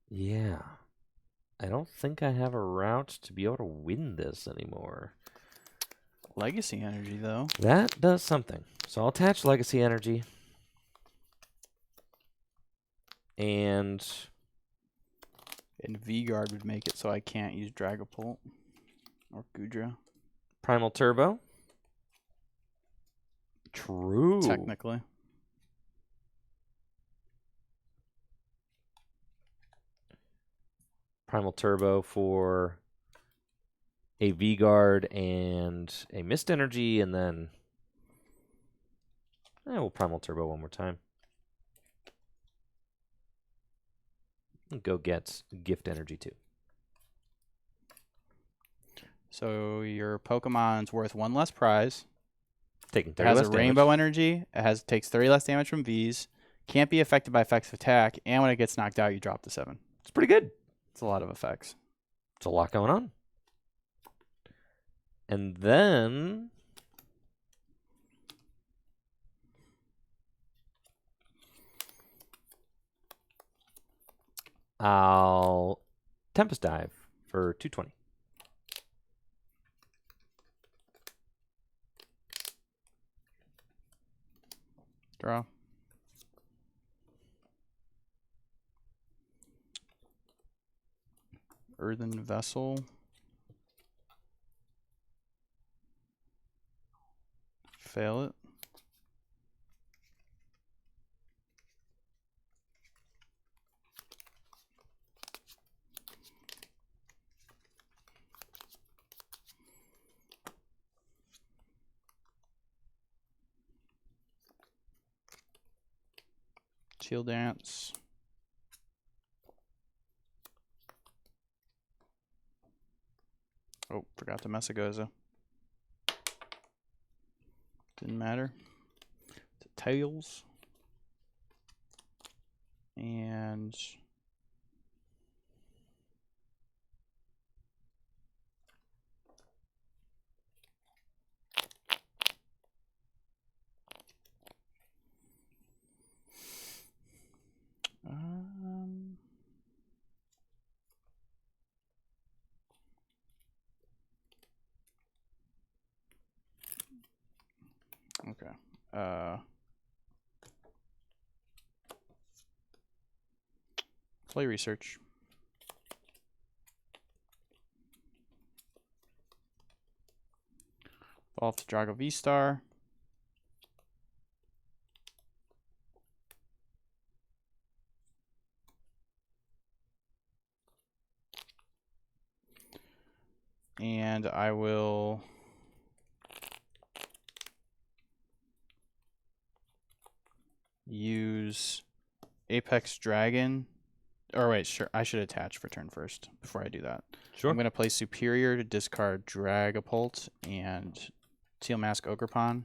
yeah. I don't think I have a route to be able to win this anymore. Legacy energy, though. That does something. So I'll attach Legacy Energy. And V-Guard would make it so I can't use Dragapult or Gudra. Primal Turbo. True. Technically. Primal Turbo for a V-Guard and a Mist Energy, and then we'll Primal Turbo one more time. Go get Gift Energy too. So your Pokemon's worth 1 less prize. Taking It 30 has less a damage. Rainbow Energy. It takes 30 less damage from Vs. Can't be affected by effects of attack. And when it gets knocked out, you drop to 7. It's pretty good. It's a lot of effects. It's a lot going on. And then I'll Tempest Dive for 220. Draw. Earthen Vessel. Fail it. Teal Dance. Oh, forgot the Messagoza. Didn't matter. Tails. And okay. Play research. Evolve to Drago VSTAR. And I will use Apex Dragon. Or wait, sure. I should attach for turn first before I do that. Sure. I'm going to play Superior to discard Dragapult and Teal Mask Ogerpon.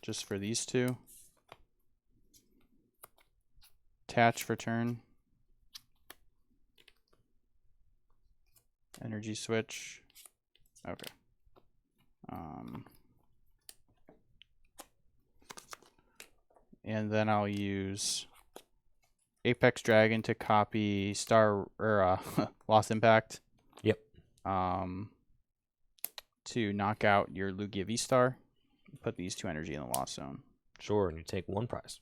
Just for these two. Attach for turn. Energy switch. Okay. And then I'll use Apex Dragon to copy Star or Lost Impact. Yep. To knock out your Lugia VSTAR. Put these 2 energy in the Lost Zone. Sure, and you take 1 prize.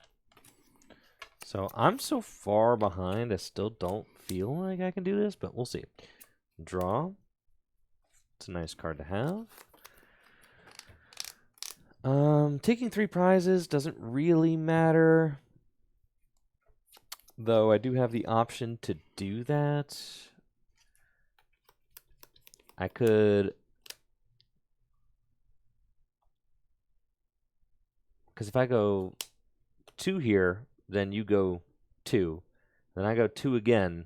So I'm so far behind, I still don't feel like I can do this, but we'll see. Draw. It's a nice card to have. Taking 3 prizes doesn't really matter, though I do have the option to do that. I could, because if I go 2 here, then you go 2, then I go 2 again.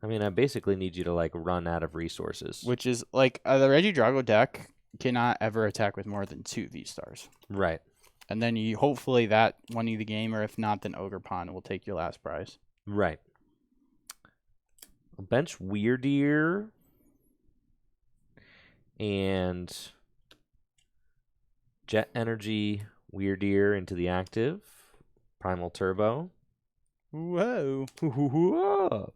I mean, I basically need you to like run out of resources. Which is like the Regidrago deck cannot ever attack with more than 2 V-Stars. Right. And then you hopefully that won you the game, or if not, then Ogerpon will take your last prize. Right. I'll bench Weirdeer and Jet Energy Weirdeer into the active. Primal Turbo. Whoa. Whoa.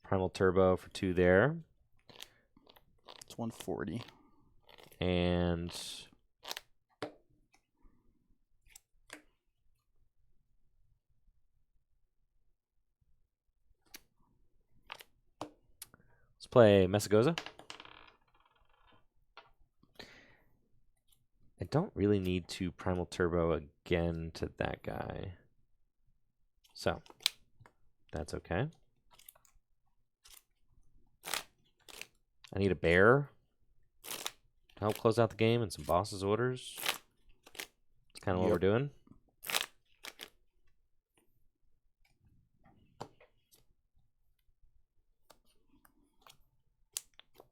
Primal Turbo for 2 there. It's 140. And let's play Messagoza. I don't really need to Primal Turbo again to that guy. So, that's okay. I need a bear to help close out the game and some boss's orders. That's kind of what we're doing.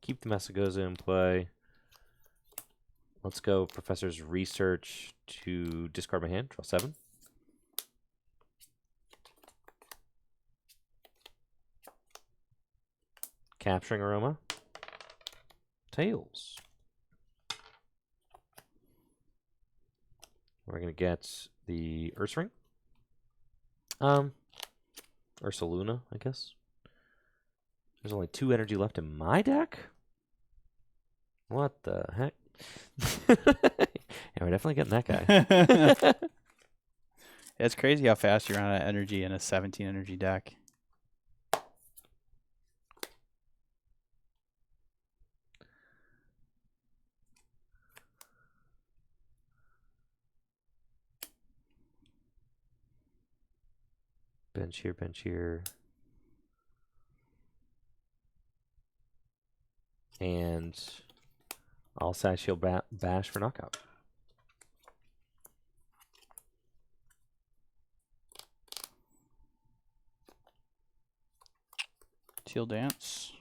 Keep the Messagoza in play. Let's go Professor's Research to discard my hand. Draw 7. Capturing Aroma. Tails. We're going to get the Ursaring. Ursaluna, I guess. There's only 2 energy left in my deck? What the heck? Yeah, we're definitely getting that guy. It's crazy how fast you're out of energy in a 17 energy deck. Bench here, bench here. And I'll Side Shield Bash for knockout. Teal Dance.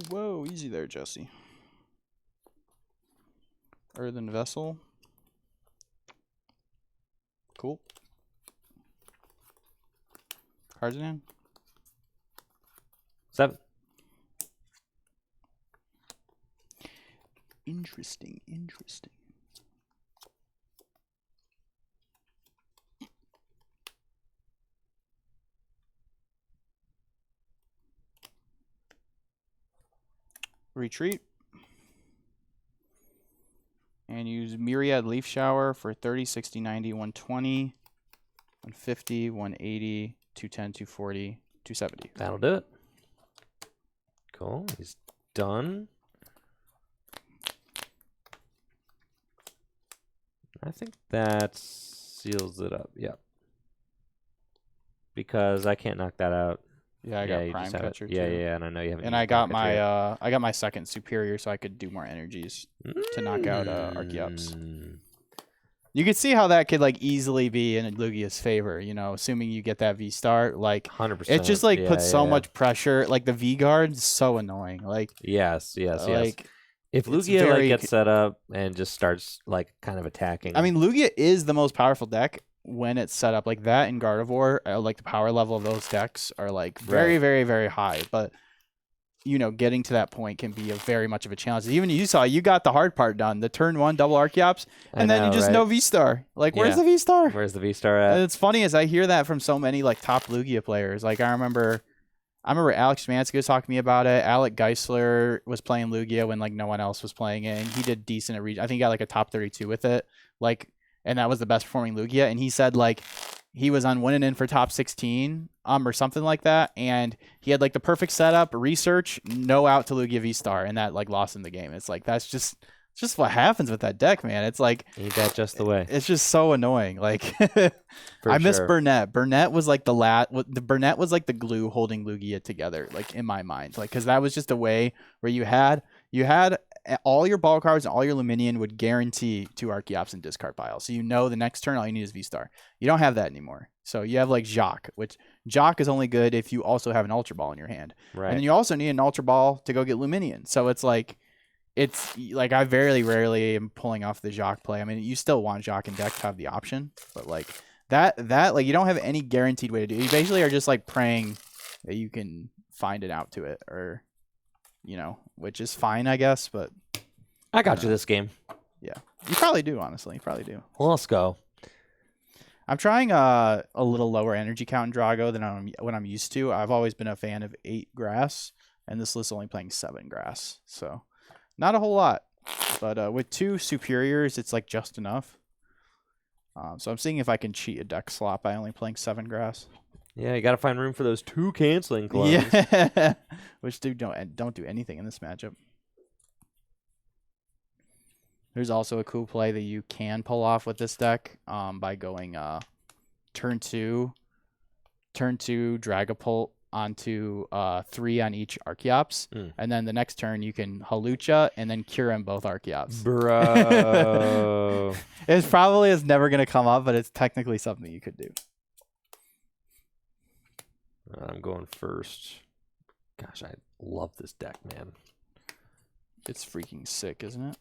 Whoa, easy there, Jesse. Earthen Vessel. Cool. Tarzan. 7. Interesting. Retreat. And use Myriad Leaf Shower for 30, 60, 90, 120, 150, 180, 210, 240, 270. That'll do it. Cool. He's done. I think that seals it up. Yep. Because I can't knock that out. Yeah, I got Prime Catcher too. Yeah, and I know you haven't. And I got my second Superior, so I could do more energies to knock out Archeops. You could see how that could like easily be in Lugia's favor, you know, assuming you get that VSTAR. Like 100%. It just like puts so much pressure. Like the V guard is so annoying. Like yes. Like if Lugia like gets set up and just starts like kind of attacking. I mean, Lugia is the most powerful deck when it's set up like that in Gardevoir. Like the power level of those decks are like very, very, very high. But you know, getting to that point can be very much of a challenge. Even you got the hard part done, the turn 1 double Archeops, and then you just know V-Star. Like, where's the V-Star? Where's the V-Star at? And it's funny as I hear that from so many like top Lugia players. Like I remember Alex Mansky was talking to me about it. Alec Geisler was playing Lugia when like no one else was playing it, and he did decent at region. I think he got like a top 32 with it. Like, and that was the best performing Lugia. And he said like he was on winning in for top 16 or something like that, and he had like the perfect setup, research, no out to Lugia V-Star, and that like lost him the game. It's like that's just what happens with that deck, man. It's like ain't that just the way? It's just so annoying. Like I miss Burnett. Burnett was like Burnett was like the glue holding Lugia together, like in my mind. Like because that was just a way where you had all your ball cards and all your Luminion would guarantee 2 Archeops and discard pile. So you know the next turn all you need is V-Star. You don't have that anymore. So you have like Jacques, which Jacques is only good if you also have an Ultra Ball in your hand. Right. And then you also need an Ultra Ball to go get Luminion. So it's like I very rarely am pulling off the Jacques play. I mean, you still want Jacques in deck to have the option, but like that like you don't have any guaranteed way to do it. You basically are just like praying that you can find it out to it, or you know, which is fine, I guess, but I got you this game. Yeah. You probably do, honestly. You probably do. Well, let's go. I'm trying a little lower energy count in Drago than what I'm used to. I've always been a fan of 8 grass, and this list is only playing 7 grass. So not a whole lot. But with 2 superiors, it's like just enough. So I'm seeing if I can cheat a deck slot by only playing 7 grass. Yeah, you got to find room for those 2 canceling clones. Yeah, which don't do anything in this matchup. There's also a cool play that you can pull off with this deck by going turn 2 Dragapult onto 3 on each Archeops, and then the next turn you can Halucha and then cure in both Archeops. Bro. It probably is never going to come up, but it's technically something you could do. I'm going first. Gosh, I love this deck, man. It's freaking sick, isn't it?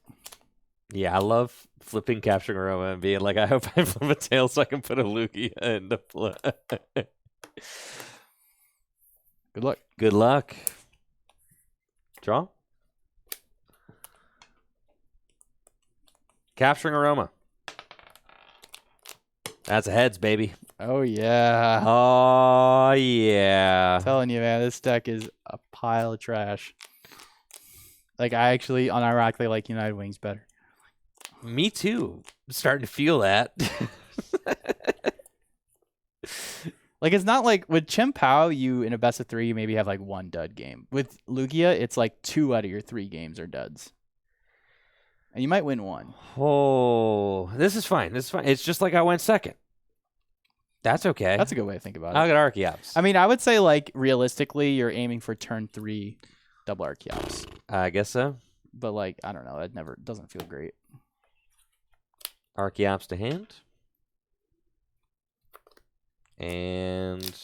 Yeah, I love flipping Capturing Aroma and being like, I hope I flip a tail so I can put a Lugia into play. Good luck. Good luck. Draw. Capturing Aroma. That's a heads, baby. Oh, yeah. Oh, yeah. I'm telling you, man, this deck is a pile of trash. Like, I actually, unironically, like United Wings better. Me too. I'm starting to feel that. Like, it's not like with Chim Pao, you in a best of 3, you maybe have like 1 dud game. With Lugia, it's like 2 out of your 3 games are duds. And you might win 1. Oh, this is fine. This is fine. It's just like I went second. That's okay. That's a good way to think about it. I'll get Archeops. I mean, I would say, like, realistically, you're aiming for turn 3 double Archeops. I guess so. But like, I don't know. That never doesn't feel great. Archeops to hand. And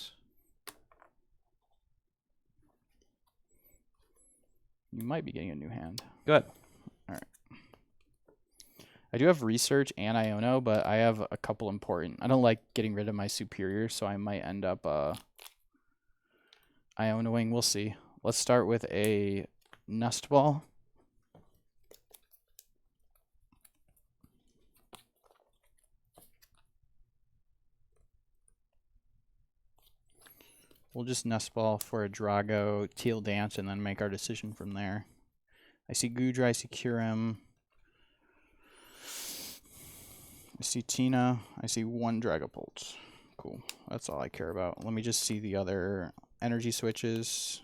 you might be getting a new hand. go ahead. All right. I do have research and Iono, but I have a couple important. I don't like getting rid of my superior, so I might end up Ionoing. We'll see. Let's start with a Nest Ball. We'll just Nest Ball for a Drago, Teal Dance, and then make our decision from there. I see Goodra, I see Kyurem. I see Tina. I see one Dragapult. Cool. That's all I care about. Let me just see the other energy switches.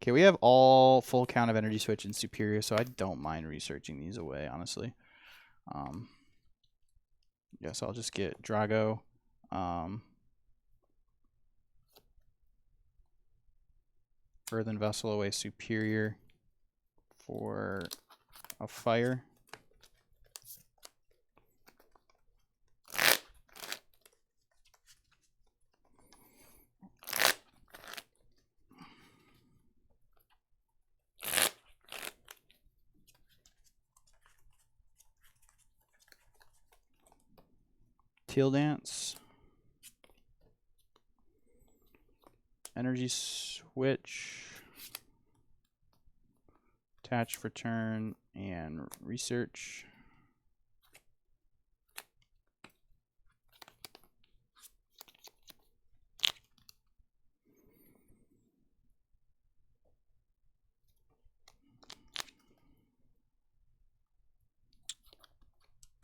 Okay, we have all full count of energy switch in Superior, so I don't mind researching these away, honestly. Yes, I'll just get Drago. Earthen Vessel away Superior for a fire. Teal Dance. Energy switch. Attach for turn and research.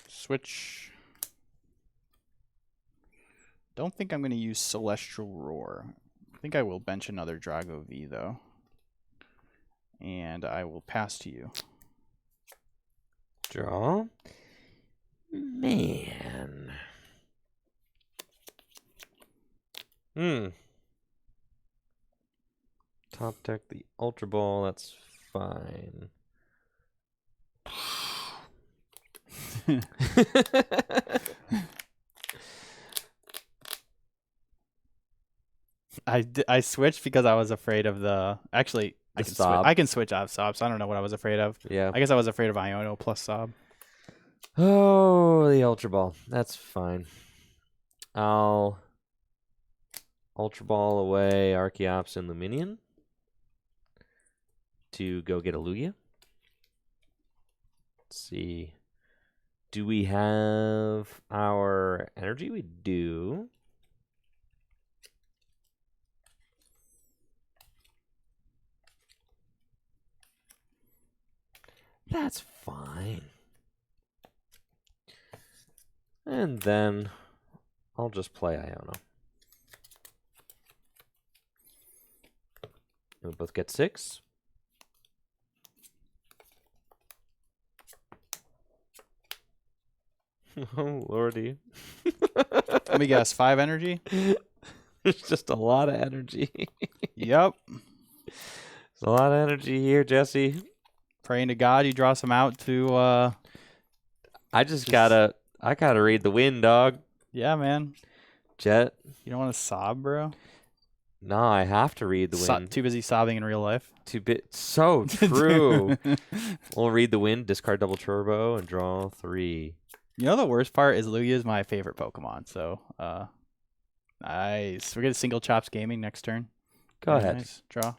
Switch. Don't think I'm going to use Celestial Roar. I think I will bench another Drago V though. And I will pass to you. Draw. Man. Top deck the Ultra Ball. That's fine. I switched because I was afraid of the. Actually, I can switch off Sob, so I don't know what I was afraid of. Yeah. I guess I was afraid of Iono plus Sob. Oh, the Ultra Ball. That's fine. I'll Ultra Ball away Archeops and Luminion to go get a Lugia. Let's see. Do we have our energy? We do. That's fine. And then I'll just play Iono. We both get 6. Oh, lordy. Let me guess, 5 energy? There's just a lot of energy. Yep. There's a lot of energy here, Jesse. Praying to God you draw some out to I gotta read the wind, dog. Yeah, man. Jet. You don't want to sob, bro? No, I have to read the wind. Too busy sobbing in real life. So true. We'll read the wind, discard double turbo, and draw 3. You know the worst part is Lugia is my favorite Pokemon, so nice. We're gonna single chops gaming next turn. Go ahead. Nice. Draw.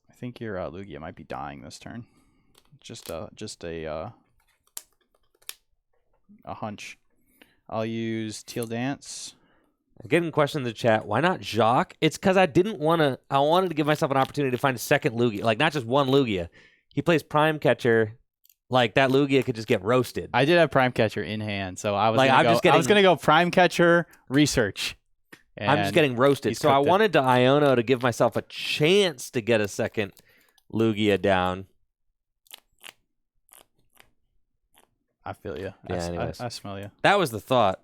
I think your Lugia might be dying this turn. Just a hunch. I'll use Teal Dance. I'm getting questions in the chat. Why not Jacques? It's because I wanted to give myself an opportunity to find a second Lugia. Like, not just one Lugia. He plays Prime Catcher. Like, that Lugia could just get roasted. I did have Prime Catcher in hand, so I was like, I was gonna go Prime Catcher research. I'm just getting roasted. So I wanted to Iono to give myself a chance to get a second Lugia down. I feel you. Yeah, anyways. I smell you. That was the thought.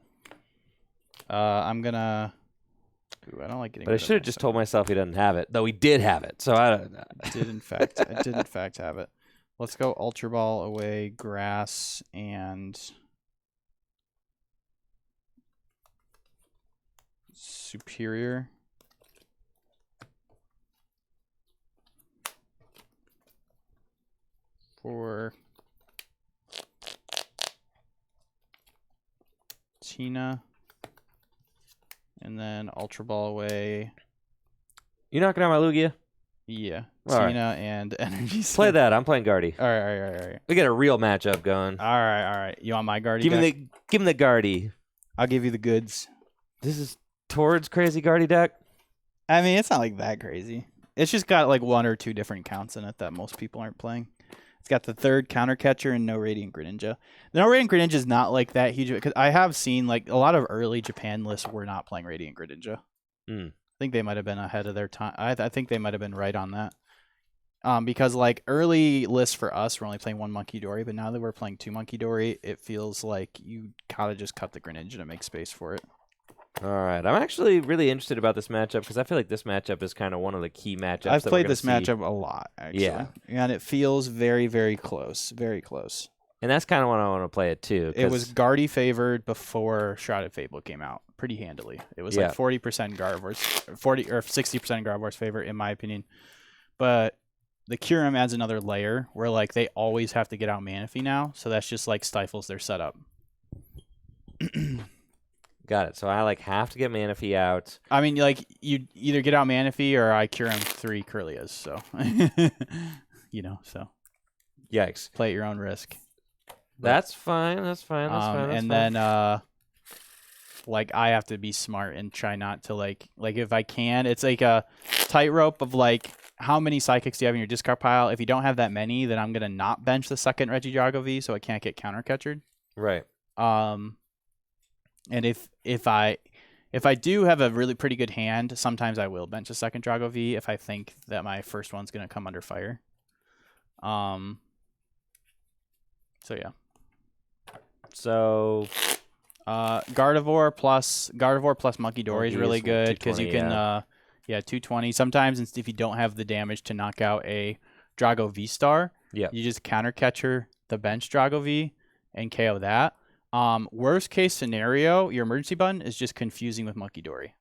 I'm gonna Ooh, I don't like getting. But I should have just told myself he doesn't have it, though he did have it. So I don't. I did in fact have it. Let's go Ultra Ball away, grass, and superior. For Tina. And then Ultra Ball away. You knocking out my Lugia? Yeah. All Tina and Energy. Play that. I'm playing Guardy. All right. We got a real matchup going. All right. You want my Guardy? Give him the Guardy. I'll give you the goods. This is Tord's crazy Guardy deck. I mean, it's not like that crazy. It's just got like 1 or 2 different counts in it that most people aren't playing. It's got the 3rd counter catcher and no Radiant Greninja. The no Radiant Greninja is not like that huge because I have seen like a lot of early Japan lists were not playing Radiant Greninja. I think they might have been ahead of their time. I think they might have been right on that. Because like early lists for us were only playing 1 Monkey Dory, but now that we're playing 2 Monkey Dory, it feels like you gotta just cut the Greninja to make space for it. All right. I'm actually really interested about this matchup because I feel like this matchup is kind of one of the key matchups. I've played this matchup a lot, actually. Yeah. And it feels very, very close. Very close. And that's kind of when I want to play it too. It was Guardy favored before Shrouded Fable came out, pretty handily. It was like 40% Gardevoir's, 40 or 60% Gardevoir's favor, in my opinion. But the Kyurem adds another layer where like they always have to get out Manaphy now, so that's just like stifles their setup. Got it. So I like have to get Manaphy out. I mean, like you either get out Manaphy or I Kyurem 3 Curlias, so so yikes. Play at your own risk. That's fine. That's fine. Then like I have to be smart and try not to like if I can, it's like a tightrope of like how many psychics do you have in your discard pile? If you don't have that many, then I'm gonna not bench the 2nd Regidrago V, so I can't get counter catchered. Right. And if I do have a really pretty good hand, sometimes I will bench a 2nd Drago V if I think that my first one's gonna come under fire. So yeah. So Gardevoir plus Monkey Dory is really good because you can 220. Sometimes if you don't have the damage to knock out a Drago VSTAR, you just counter catcher the bench Drago V and KO that. Worst case scenario, your emergency button is just confusing with Monkey Dory.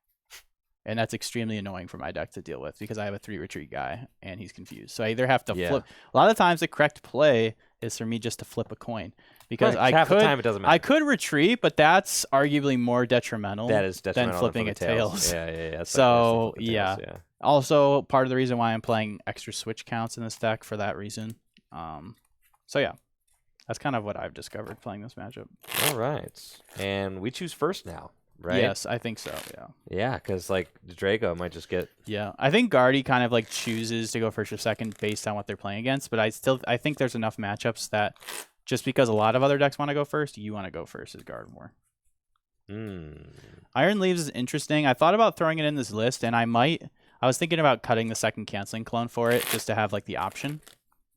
And that's extremely annoying for my deck to deal with because I have a 3 retreat guy and he's confused. So I either have to flip. A lot of times the correct play is for me just to flip a coin because half the time it doesn't matter. I could retreat, but that's arguably more detrimental, than flipping at tails. Yeah. So yeah. Also part of the reason why I'm playing extra switch counts in this deck for that reason. So yeah. That's kind of what I've discovered playing this matchup. All right. And we choose first now, right? Yes, I think so, yeah. Yeah, because, like, Drago might just get... Yeah, I think Guardy kind of, like, chooses to go first or second based on what they're playing against, but I think there's enough matchups that just because a lot of other decks want to go first, you want to go first as Gardevoir. Iron Leaves is interesting. I thought about throwing it in this list, and I was thinking about cutting the 2nd Canceling Clone for it just to have, like, the option,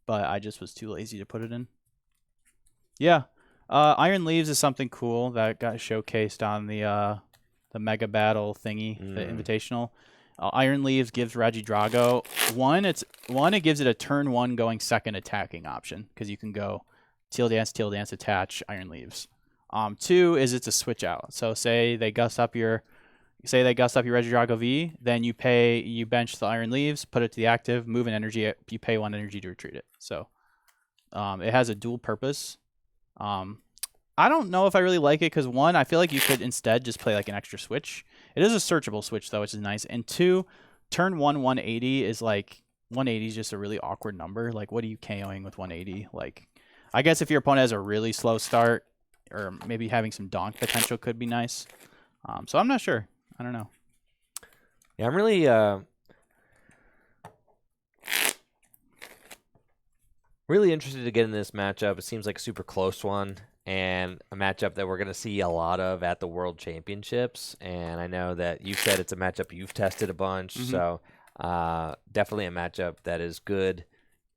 but I just was too lazy to put it in. Yeah, Iron Leaves is something cool that got showcased on the Mega Battle thingy, the Invitational. Iron Leaves gives Regidrago it gives it a turn 1 going 2nd attacking option because you can go Teal Dance, attach Iron Leaves. 2 is it's a switch out. So say they gust up your Regidrago V, then you bench the Iron Leaves, put it to the active, move an energy, you pay 1 energy to retreat it. So it has a dual purpose. I don't know if I really like it because 1, I feel like you could instead just play like an extra switch. It is a searchable switch though, which is nice. And 2, turn 1 180 is like 180 is just a really awkward number. Like what are you KOing with 180? Like I guess if your opponent has a really slow start or maybe having some donk potential could be nice. So I'm not sure. I don't know. Yeah, I'm really really interested to get in this matchup. It seems like a super close one and a matchup that we're going to see a lot of at the World Championships. And I know that you said it's a matchup you've tested a bunch. So definitely a matchup that is good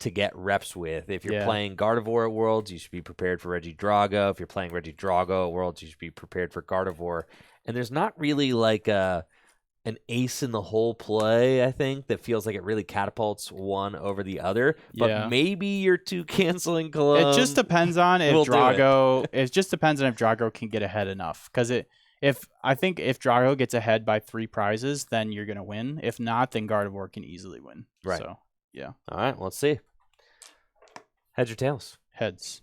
to get reps with. If you're playing Gardevoir at Worlds, you should be prepared for Regidrago. If you're playing Regidrago at Worlds, you should be prepared for Gardevoir. And there's not really like a an ace in the hole play, I think, that feels like it really catapults one over the other. But Yeah. maybe your 2 canceling cologne. It just depends on if will do it. Drago. It just depends on if Drago can get ahead enough. Because I think if Drago gets ahead by 3 prizes, then you're gonna win. If not, then Gardevoir can easily win. Right. So yeah. All right, let's see. Heads or tails? Heads.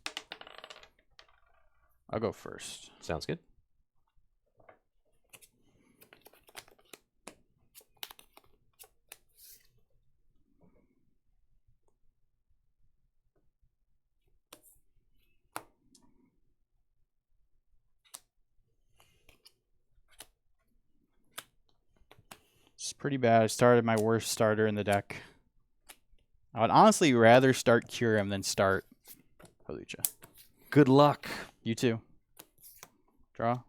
I'll go first. Sounds good. It's pretty bad. I started my worst starter in the deck. I would honestly rather start Kyurem than start Hawlucha. Good luck. You too. Draw.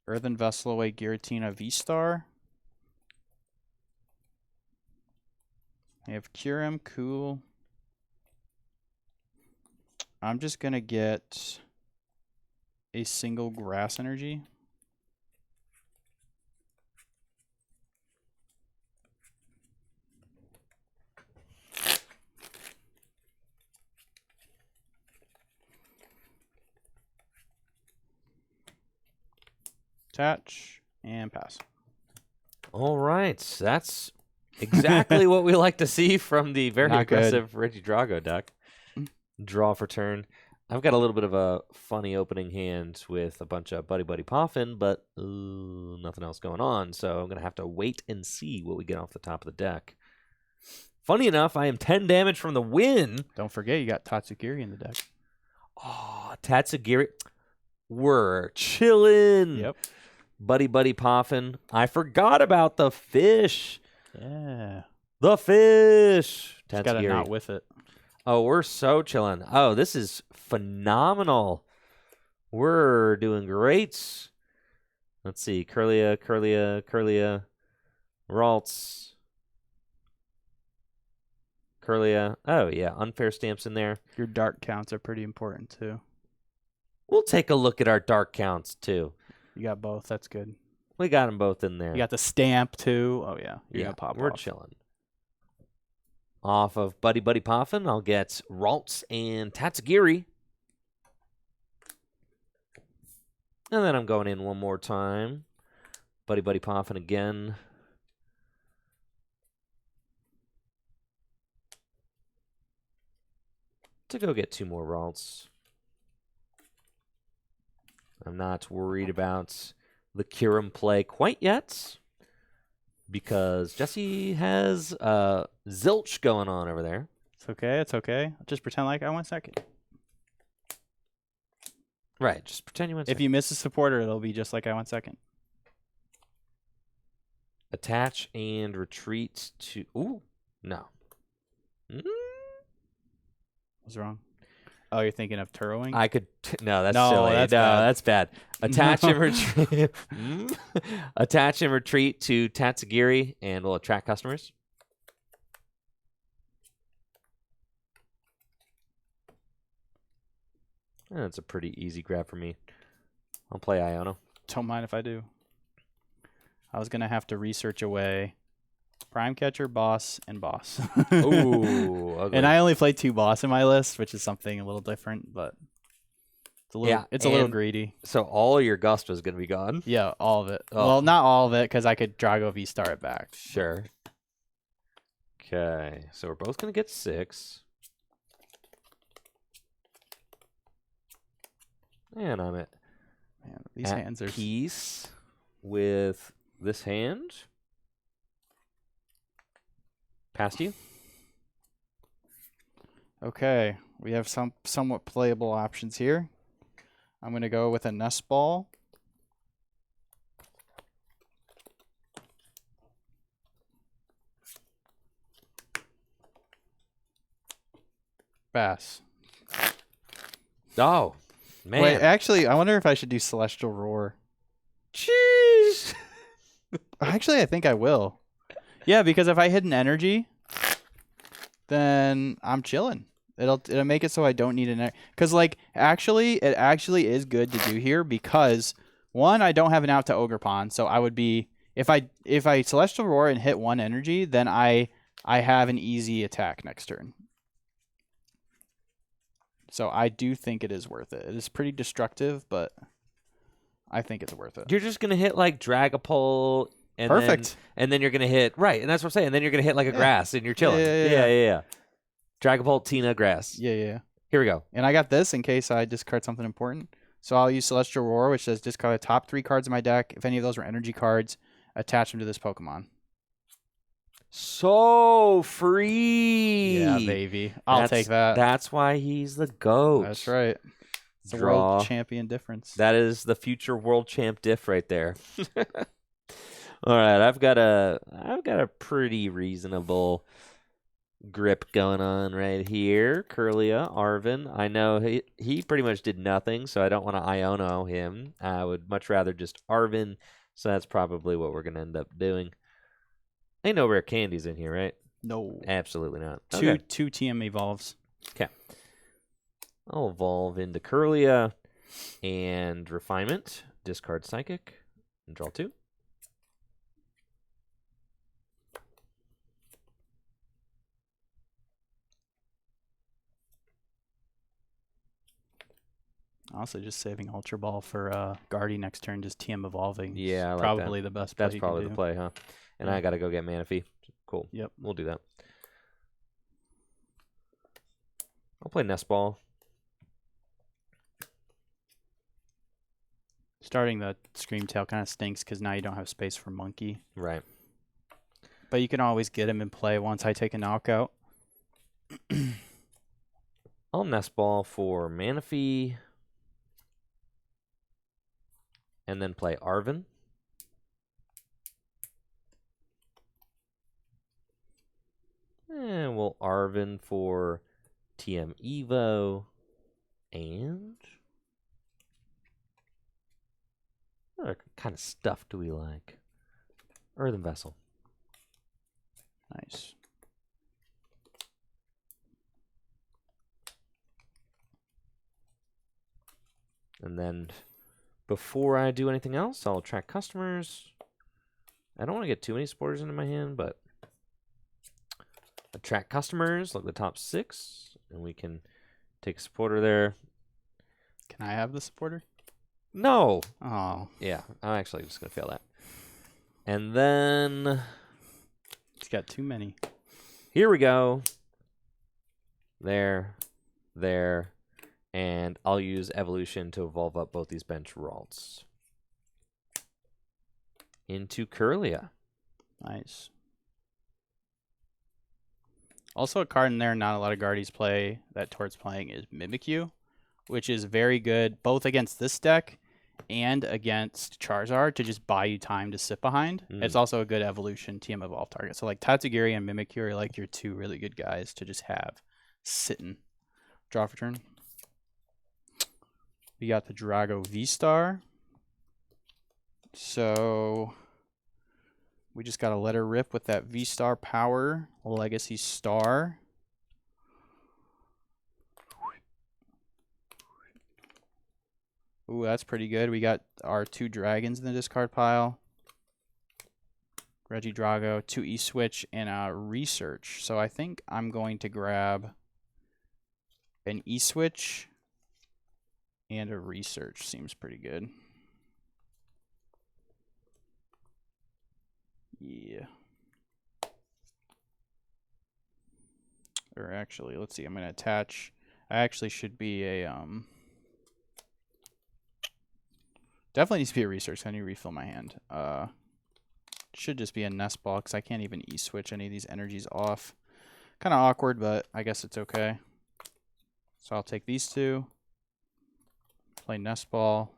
Earthen Vessel away Giratina VSTAR. I have Kyurem, cool. I'm just gonna get a single Grass Energy. Attach and pass. All right, that's exactly what we like to see from the very Not aggressive Regidrago deck. Draw for turn. I've got a little bit of a funny opening hand with a bunch of Buddy Buddy Poffin, but nothing else going on, so I'm going to have to wait and see what we get off the top of the deck. Funny enough, I am 10 damage from the win. Don't forget, you got Tatsugiri in the deck. Oh, Tatsugiri. We're chilling. Yep. Buddy Buddy Poffin. I forgot about the fish. Yeah. The fish. Just got to Tatsugiri. not with it. Oh, we're so chilling. Oh, this is phenomenal. We're doing great. Let's see. Curlia, Ralts. Curlia. Oh, yeah. Unfair stamps in there. Your dark counts are pretty important, too. We'll take a look at our dark counts, too. You got both. That's good. We got them both in there. You got the stamp, too. Oh, yeah. You're yeah, going to pop we're off. chilling. Off of Buddy Buddy Poffin, I'll get Ralts and Tatsugiri. And then I'm going in one more time. Buddy Buddy Poffin again. To go get 2 more Ralts. I'm not worried about the Kyurem play quite yet, because Jesse has zilch going on over there. It's okay. It's okay. Just pretend like I went second. Right, just pretend you went If second. you miss a supporter, it'll be just like I went second. Attach and retreat to... Ooh, no. What's wrong? Oh, you're thinking of Turrowing? I could... No, that's No, silly. that's no, bad. that's bad. Attach and retreat... Attach and retreat to Tatsugiri, and we'll attract customers. That's a pretty easy grab for me. I'll play Iono. Don't mind if I do. I was going to have to research away Prime Catcher, Boss, and Boss. Ooh, ugly. And I only play 2 Boss in my list, which is something a little different, but it's a little, it's a little greedy. So all your Gusto is going to be gone? Yeah, all of it. Oh. Well, not all of it, because I could Drago V-Star it back. Sure. Okay, so we're both going to get 6. And I'm at These hands are peace with this hand. Past you. okay. We have some somewhat playable options here. I'm going to go with a Nest Ball. Bass. Oh, man. Wait, actually, I wonder if I should do Celestial Roar. Jeez. Actually, I think I will. Yeah, because if I hit an energy, then I'm chilling. It'll make it so I don't need an because like it actually is good to do here because one, I don't have an out to Ogre Pond, so I would be if I Celestial Roar and hit 1 energy, then I have an easy attack next turn. So I do think it is worth it. It is pretty destructive, but I think it's worth it. You're just gonna hit like Dragapult, and Perfect. then you're gonna hit and that's what I'm saying. And then you're gonna hit like a grass, and you're chilling. Yeah. Dragapult, Tina, grass. Yeah. Here we go. And I got this in case I discard something important. So I'll use Celestial Roar, which says discard the top 3 cards of my deck. If any of those were energy cards, attach them to this Pokemon. So free. Yeah, baby. I'll take that. That's why he's the GOAT. That's right. It's the Draw. world champion difference. That is the future world champ diff right there. All right, I've got a pretty reasonable grip going on right here. Curlia, Arvin. I know he pretty much did nothing, so I don't want to Iono him. I would much rather just Arvin, so that's probably what we're going to end up doing. Ain't no rare candies in here, right? No. Absolutely not. Two Okay. TM evolves. Okay. I'll evolve into Curlia and Refinement. Discard Psychic and draw 2. Also, just saving Ultra Ball for Guardy next turn, just TM evolving. Yeah, I like probably that. the best play. That's probably the play, huh? And I got to go get Manaphy. Cool. Yep. We'll do that. I'll play Nest Ball. Starting the Scream Tail kind of stinks because now you don't have space for Monkey. Right. But you can always get him in play once I take a knockout. I'll Nest Ball for Manaphy. And then play Arvin. And we'll Arvin for TM Evo. And what kind of stuff do we like? Earthen Vessel. Nice. And then before I do anything else, I'll attract customers. I don't want to get too many supporters into my hand, but attract customers, look at the top 6, and we can take a supporter there. Can I have the supporter? No. Oh. Yeah, I'm actually just going to fail that. And then He's got too many. here we go. There. And I'll use Evolution to evolve up both these bench Ralts. Into Curlia. Nice. Also a card in there not a lot of Guardies play that Tort's playing is Mimikyu, which is very good both against this deck and against Charizard to just buy you time to sit behind. It's also a good evolution TM evolve target. So like Tatsugiri and Mimikyu are like your 2 really good guys to just have sitting. Draw for turn. We got the Drago VSTAR. So we just got to let her rip with that VSTAR power, Legacy Star. Ooh, that's pretty good. We got our 2 dragons in the discard pile. Regidrago, 2 E-Switch, and a Research. So I think I'm going to grab an E-Switch and a Research. Seems pretty good. Yeah. Or actually, let's see. I'm going to attach. I actually should be a definitely needs to be a Research. I need to refill my hand. Should just be a Nest Ball because I can't even E-Switch any of these energies off. Kind of awkward, but I guess it's okay. So I'll take these 2. Play Nest Ball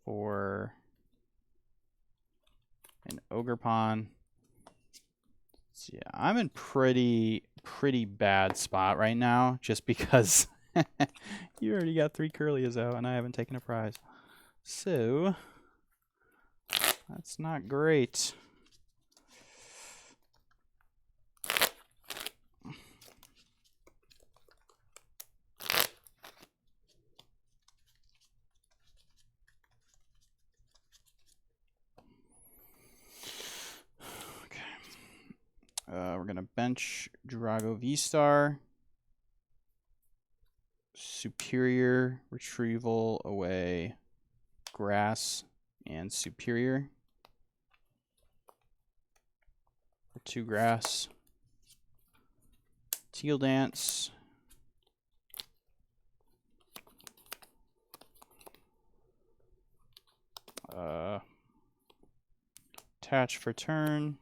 for an Ogre Pond. So yeah, I'm in pretty bad spot right now just because you already got 3 Curlias out and I haven't taken a prize. So that's not great. we're gonna bench Drago VSTAR. Superior, retrieval away, grass, and superior. For 2 grass. Teal Dance. Attach for turn.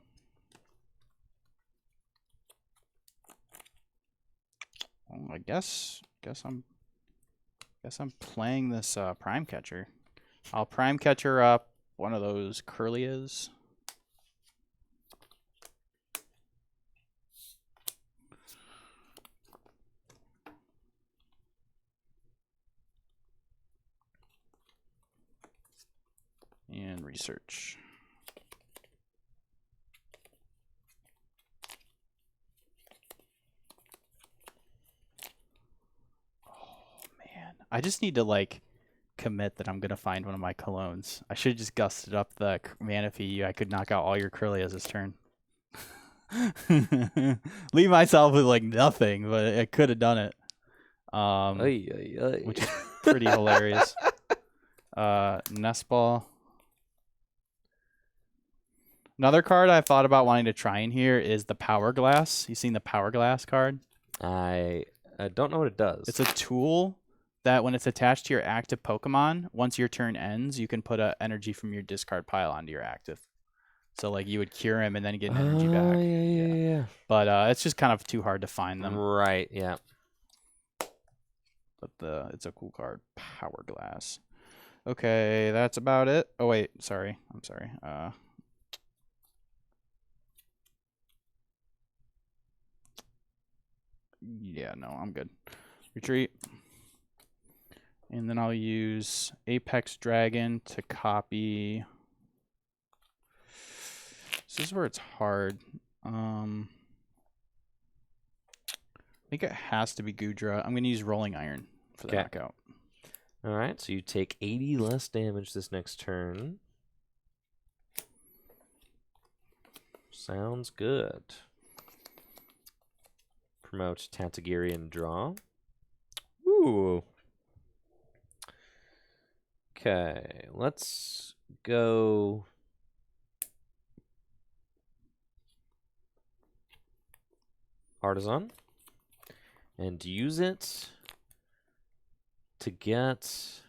Well, I guess I'm playing this Prime Catcher. I'll Prime Catcher up one of those Curlias. And research. Oh man, I just need to like commit that I'm gonna find one of my colognes. I should have just gusted up the Manaphy. I could knock out all your Curlias this turn. Leave myself with like nothing, but I could have done it. Which is pretty hilarious. Nest Ball. Another card I thought about wanting to try in here is the Power Glass. You seen the Power Glass card? I don't know what it does. It's a tool that when it's attached to your active Pokemon, once your turn ends, you can put energy from your discard pile onto your active. So like you would cure him and then get an energy back. Yeah. But it's just kind of too hard to find them. Right, yeah. But it's a cool card. Power Glass. Okay, that's about it. Oh wait, sorry. I'm sorry. Yeah, no, I'm good. Retreat. And then I'll use Apex Dragon to copy. This is where it's hard. I think it has to be Gudra. I'm going to use Rolling Iron for the knockout. All right, so you take 80 less damage this next turn. Sounds good. Promote Tatagiri and draw. Ooh. Okay, let's go. Artisan. And use it to get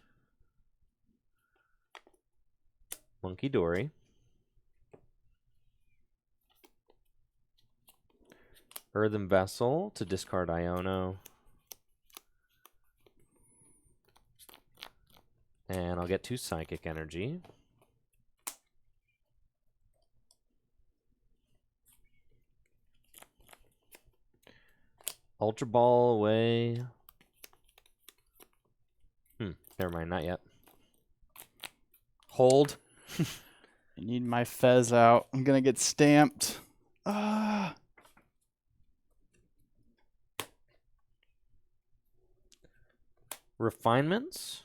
Monkey Dory. Earthen Vessel to discard Iono. And I'll get 2 Psychic Energy. Ultra Ball away. Never mind, not yet. Hold. I need my Fez out. I'm going to get stamped. Refinements.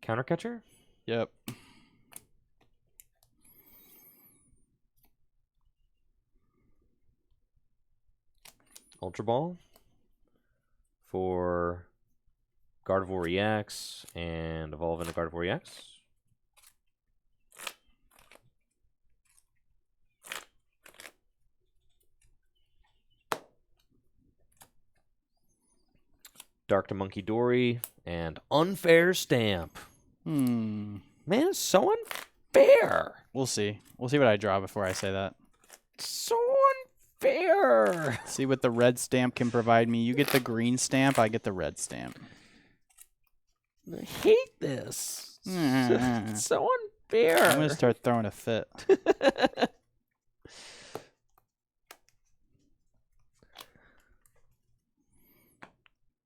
Countercatcher? Yep. Ultra Ball for Gardevoir EX and evolve into Gardevoir EX. Dark to Monkey Dory and Unfair Stamp. Man, it's so unfair. We'll see. We'll see what I draw before I say that. So unfair. See what the red stamp can provide me. You get the green stamp, I get the red stamp. I hate this. It's so unfair. I'm going to start throwing a fit.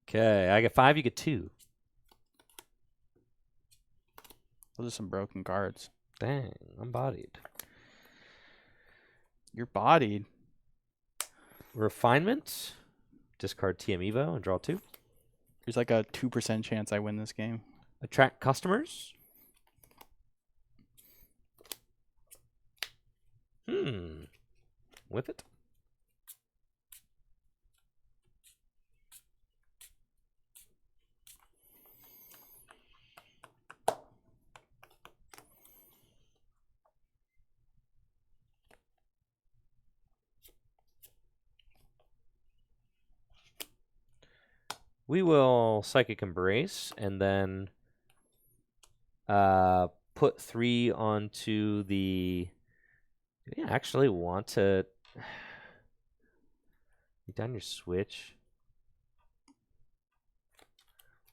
Okay, I get 5, you get 2. Those are some broken cards. Dang, I'm bodied. You're bodied. Refinement. Discard TM Evo and draw 2. There's like a 2% chance I win this game. Attract customers. Whip it. We will Psychic Embrace and then put 3 onto the... Do you actually want to... down your switch?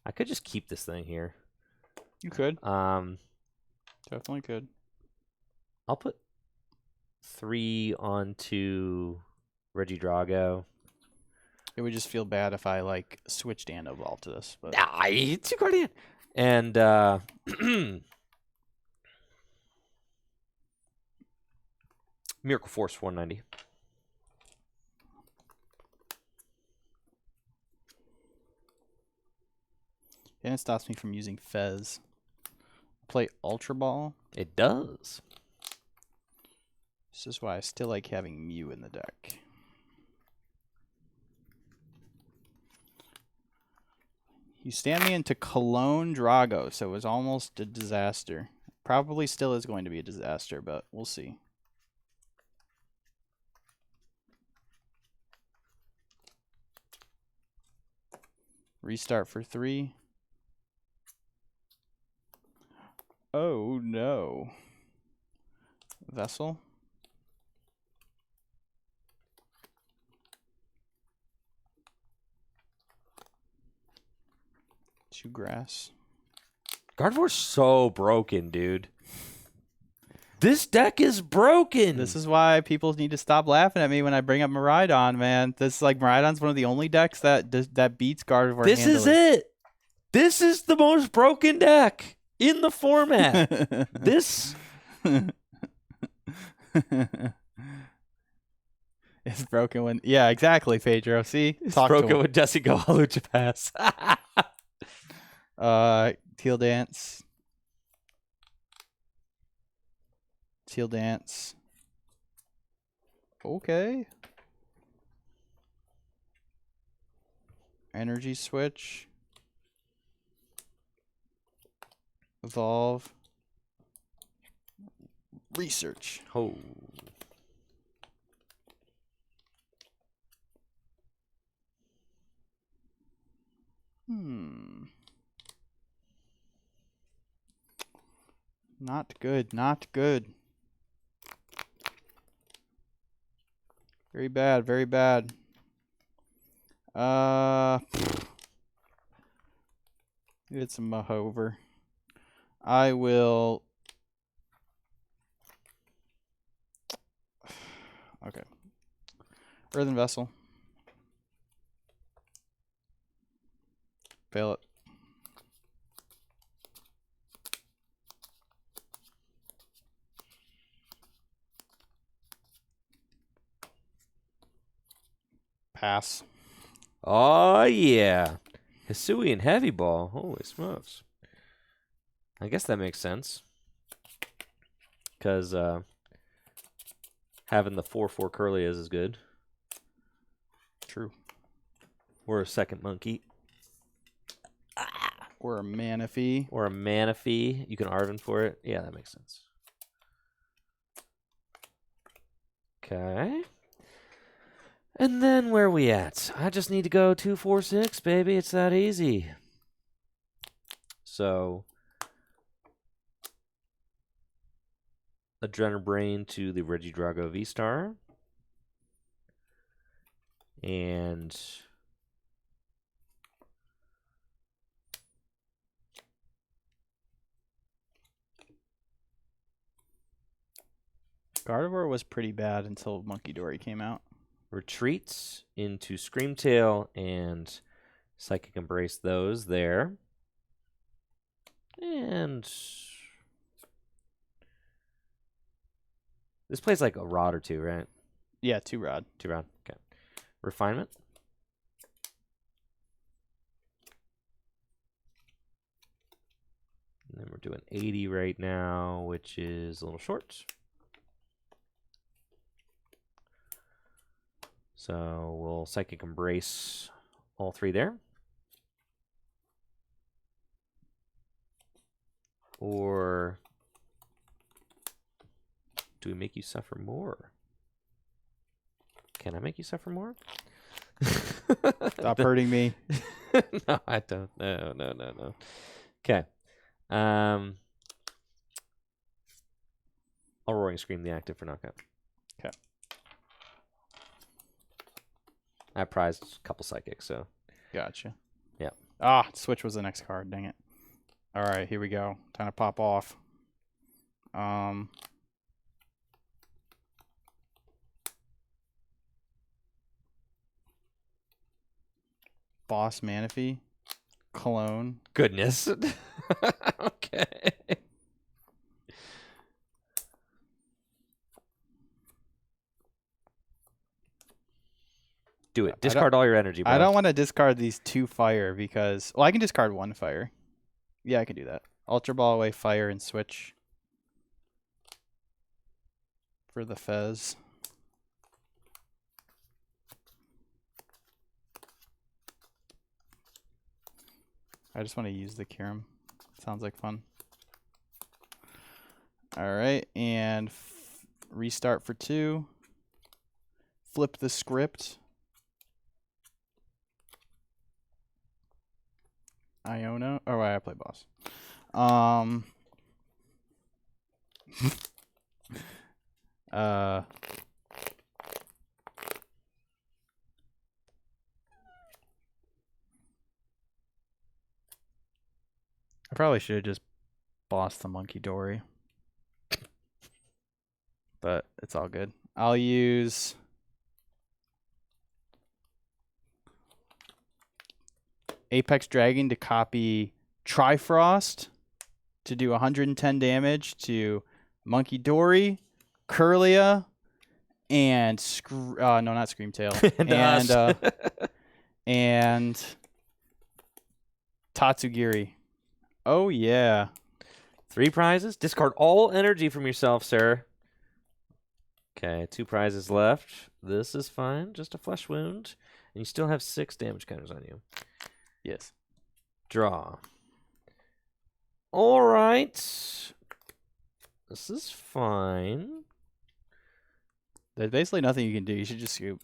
I could just keep this thing here. You could. Definitely could. I'll put 3 onto Regidrago. It would just feel bad if I like switched and evolved to this. But It's a Guardian. And Miracle Force 190. And it stops me from using Fez. Play Ultra Ball. It does. This is why I still like having Mew in the deck. You stand me into Cologne Drago, so it was almost a disaster. Probably still is going to be a disaster, but we'll see. Restart for 3. Oh no. Vessel. Two grass. Gardevoir's so broken, dude. This deck is broken. This is why people need to stop laughing at me when I bring up Miraidon, man. This is like Miraidon's one of the only decks that beats Gardevoir. This is it. This is the most broken deck in the format. This it's broken when exactly, Pedro. See? It's broken when Jesse go Lucha Pass. Teal Dance. Teal Dance. Okay. Energy Switch. Evolve. Research. Oh. Not good. Not good. Very bad. Very bad. It's a Mahover. I will. Okay. Earthen Vessel. Fail it. Pass. Oh, yeah. Hisuian Heavy Ball. Holy smokes. I guess that makes sense. Because having the 4/4 Curly is good. True. Or a second monkey. Or a Manaphy. Or a Manaphy. You can Arven for it. Yeah, that makes sense. Okay. And then where are we at? I just need to go 2, 4, 6, baby. It's that easy. So, Adrenabrain to the Regidrago VSTAR. And Gardevoir was pretty bad until Monkey Dory came out. retreats into Screamtail and Psychic Embrace those there. And this plays like a rod or two, right? Yeah, 2 rod. 2 rod. Okay. Refinement. And then we're doing 80 right now, which is a little short. So we'll Psychic Embrace all 3 there. Or do we make you suffer more? Can I make you suffer more? Stop hurting me. No, I don't. No. Okay. I'll Roaring Scream the active for knockout. Okay. I prized a couple psychics, so. Gotcha. Yeah. Ah, switch was the next card. Dang it. All right, here we go. Time to pop off. Boss Manaphy. Clone. Goodness. Okay. Do it. Discard all your energy, bro. I don't want to discard these 2 fire because... Well, I can discard 1 fire. Yeah, I can do that. Ultra Ball away fire and switch. For the Fez. I just want to use the Kyurem. Sounds like fun. Alright, and restart for 2. Flip the script. Iona. Oh, I play boss. I probably should have just bossed the Monkey Dory. But it's all good. I'll use Apex Dragon to copy Trifrost to do 110 damage to Monkey Dory, Curlia, and no, not Screamtail. and Tatsugiri. Oh yeah. 3 prizes. Discard all energy from yourself, sir. Okay, 2 prizes left. This is fine. Just a flesh wound. And you still have 6 damage counters on you. Yes. Draw. All right. This is fine. There's basically nothing you can do. You should just scoop.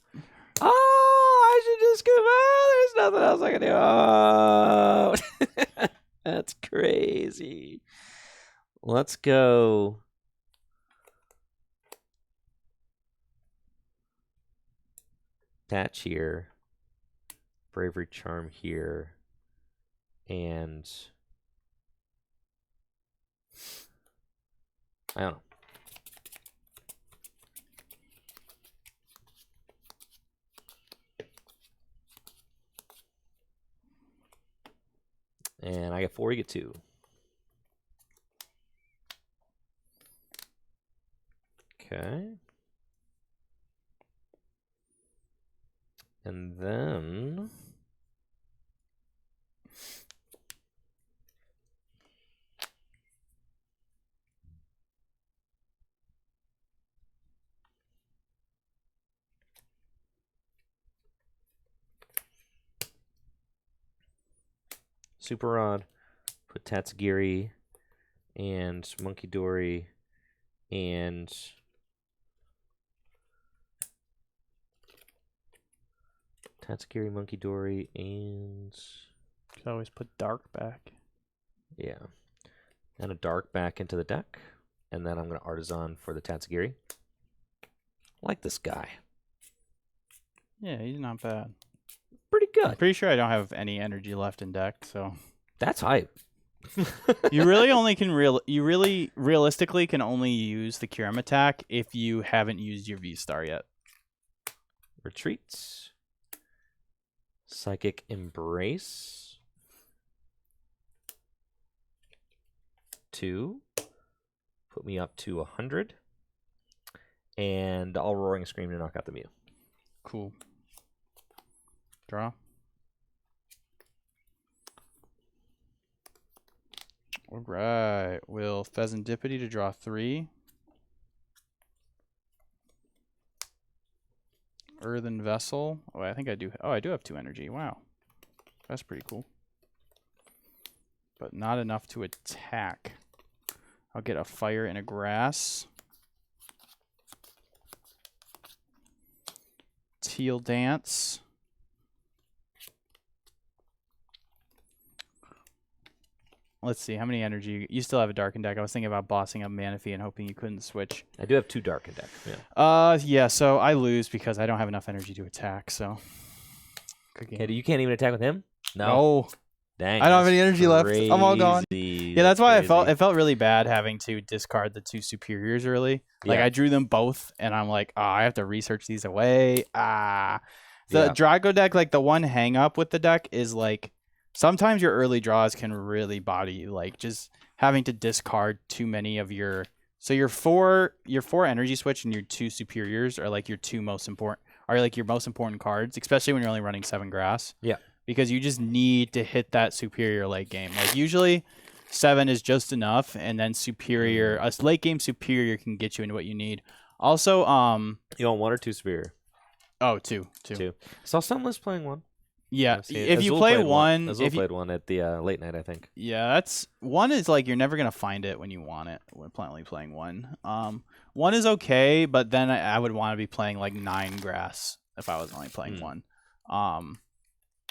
Oh, I should just scoop. Oh, there's nothing else I can do. Oh. That's crazy. Let's go. Attach here. Bravery Charm here. And I don't know. And I get 4, you get 2. Okay. And then Super Rod, put Tatsugiri and Monkey Dory and Tatsugiri, Monkey Dory, and You can always put Dark back. yeah, and a Dark back into the deck, and then I'm going to Artisan for the Tatsugiri. Like this guy. Yeah, he's not bad. Pretty good. I'm pretty sure I don't have any energy left in deck, so That's hype. you really only can realistically can only use the Kyurem attack if you haven't used your VSTAR yet. Retreats. Psychic Embrace. 2. Put me up to 100. And I'll Roaring Scream to knock out the Mew. Cool. Draw. All right. Will Pheasantipity to draw 3. Earthen Vessel. Oh, I think I do. Oh, I do have 2 energy. Wow. That's pretty cool. But not enough to attack. I'll get a Fire and a Grass. Teal Dance. Let's see, how many energy? You still have a Darken deck. I was thinking about bossing up Manaphy and hoping you couldn't switch. I do have 2 Darken deck. Yeah. Yeah, so I lose because I don't have enough energy to attack, so. Okay, you can't even attack with him? No. Dang. I don't have any energy left. I'm all gone. Yeah, Yeah, that's why it felt really bad having to discard the 2 superiors early. Like I drew them both and I'm like, oh, I have to research these away. The Drago deck, like the one hang up with the deck is like sometimes your early draws can really body you. Like just having to discard too many of your your 4 energy switch and your 2 superiors are like your 2 most important your most important cards, especially when you're only running 7 grass. Yeah. Because you just need to hit that superior late game. Like usually 7 is just enough, and then a late game superior can get you into what you need. Also, you want 1 or 2 superior? Oh, 2. I saw some lists playing 1. Yeah, if you play 1, Azul played 1 at the late night, I think. Yeah, that's 1 is like you're never gonna find it when you want it. We're only playing 1. 1 is okay, but then I would want to be playing like 9 grass if I was only playing 1.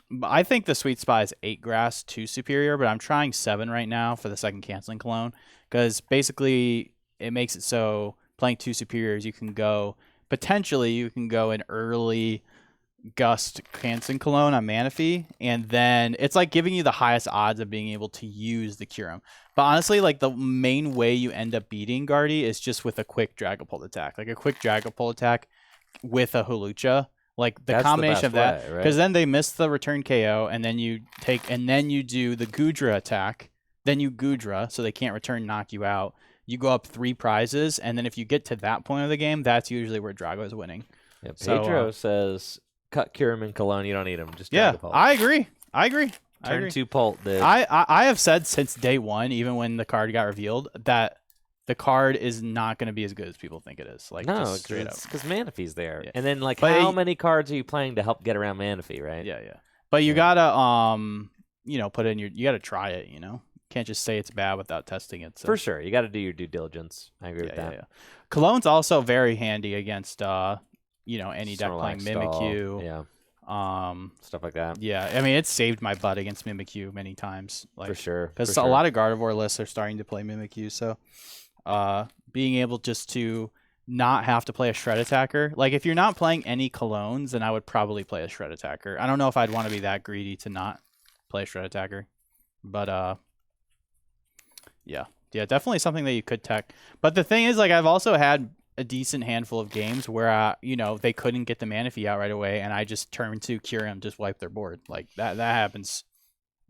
But I think the sweet spot is 8 grass, 2 superior, but I'm trying 7 right now for the second canceling cologne because basically it makes it so playing 2 superiors you can go an early gust canceling cologne on Manaphy, and then it's like giving you the highest odds of being able to use the Curum. But honestly, like the main way you end up beating Gardy is just with a quick Dragapult attack, like a quick Dragapult attack with a Hulucha. Like the combination of that, because then they miss the return KO, and then you do the Gudra attack, then you Gudra, so they can't return knock you out. You go up 3 prizes, and then if you get to that point of the game, that's usually where Drago is winning. Yeah, Pedro says, cut Curum and Cologne, you don't need them. Just Dragapult. I agree. Turn 2 Pult, dude. I have said since day 1, even when the card got revealed, that the card is not going to be as good as people think it is. Like, no, just straight up. Because Manaphy's there. Yeah. And then, like, how many cards are you playing to help get around Manaphy, right? Yeah. But you gotta, put in you gotta try it, Can't just say it's bad without testing it. So. For sure. You got to do your due diligence. I agree with that. Yeah. Cologne's also very handy against, any deck playing Mimikyu. Yeah. Stuff like that. Yeah. I mean, it's saved my butt against Mimikyu many times. Like, for sure. Because a lot of Gardevoir lists are starting to play Mimikyu, so... being able just to not have to play a Shred Attacker. Like, if you're not playing any Colognes, then I would probably play a Shred Attacker. I don't know if I'd want to be that greedy to not play a Shred Attacker. But, yeah, definitely something that you could tech. But the thing is, like, I've also had a decent handful of games where, they couldn't get the Manaphy out right away, and I just turned to Curum, just wipe their board. Like, that happens.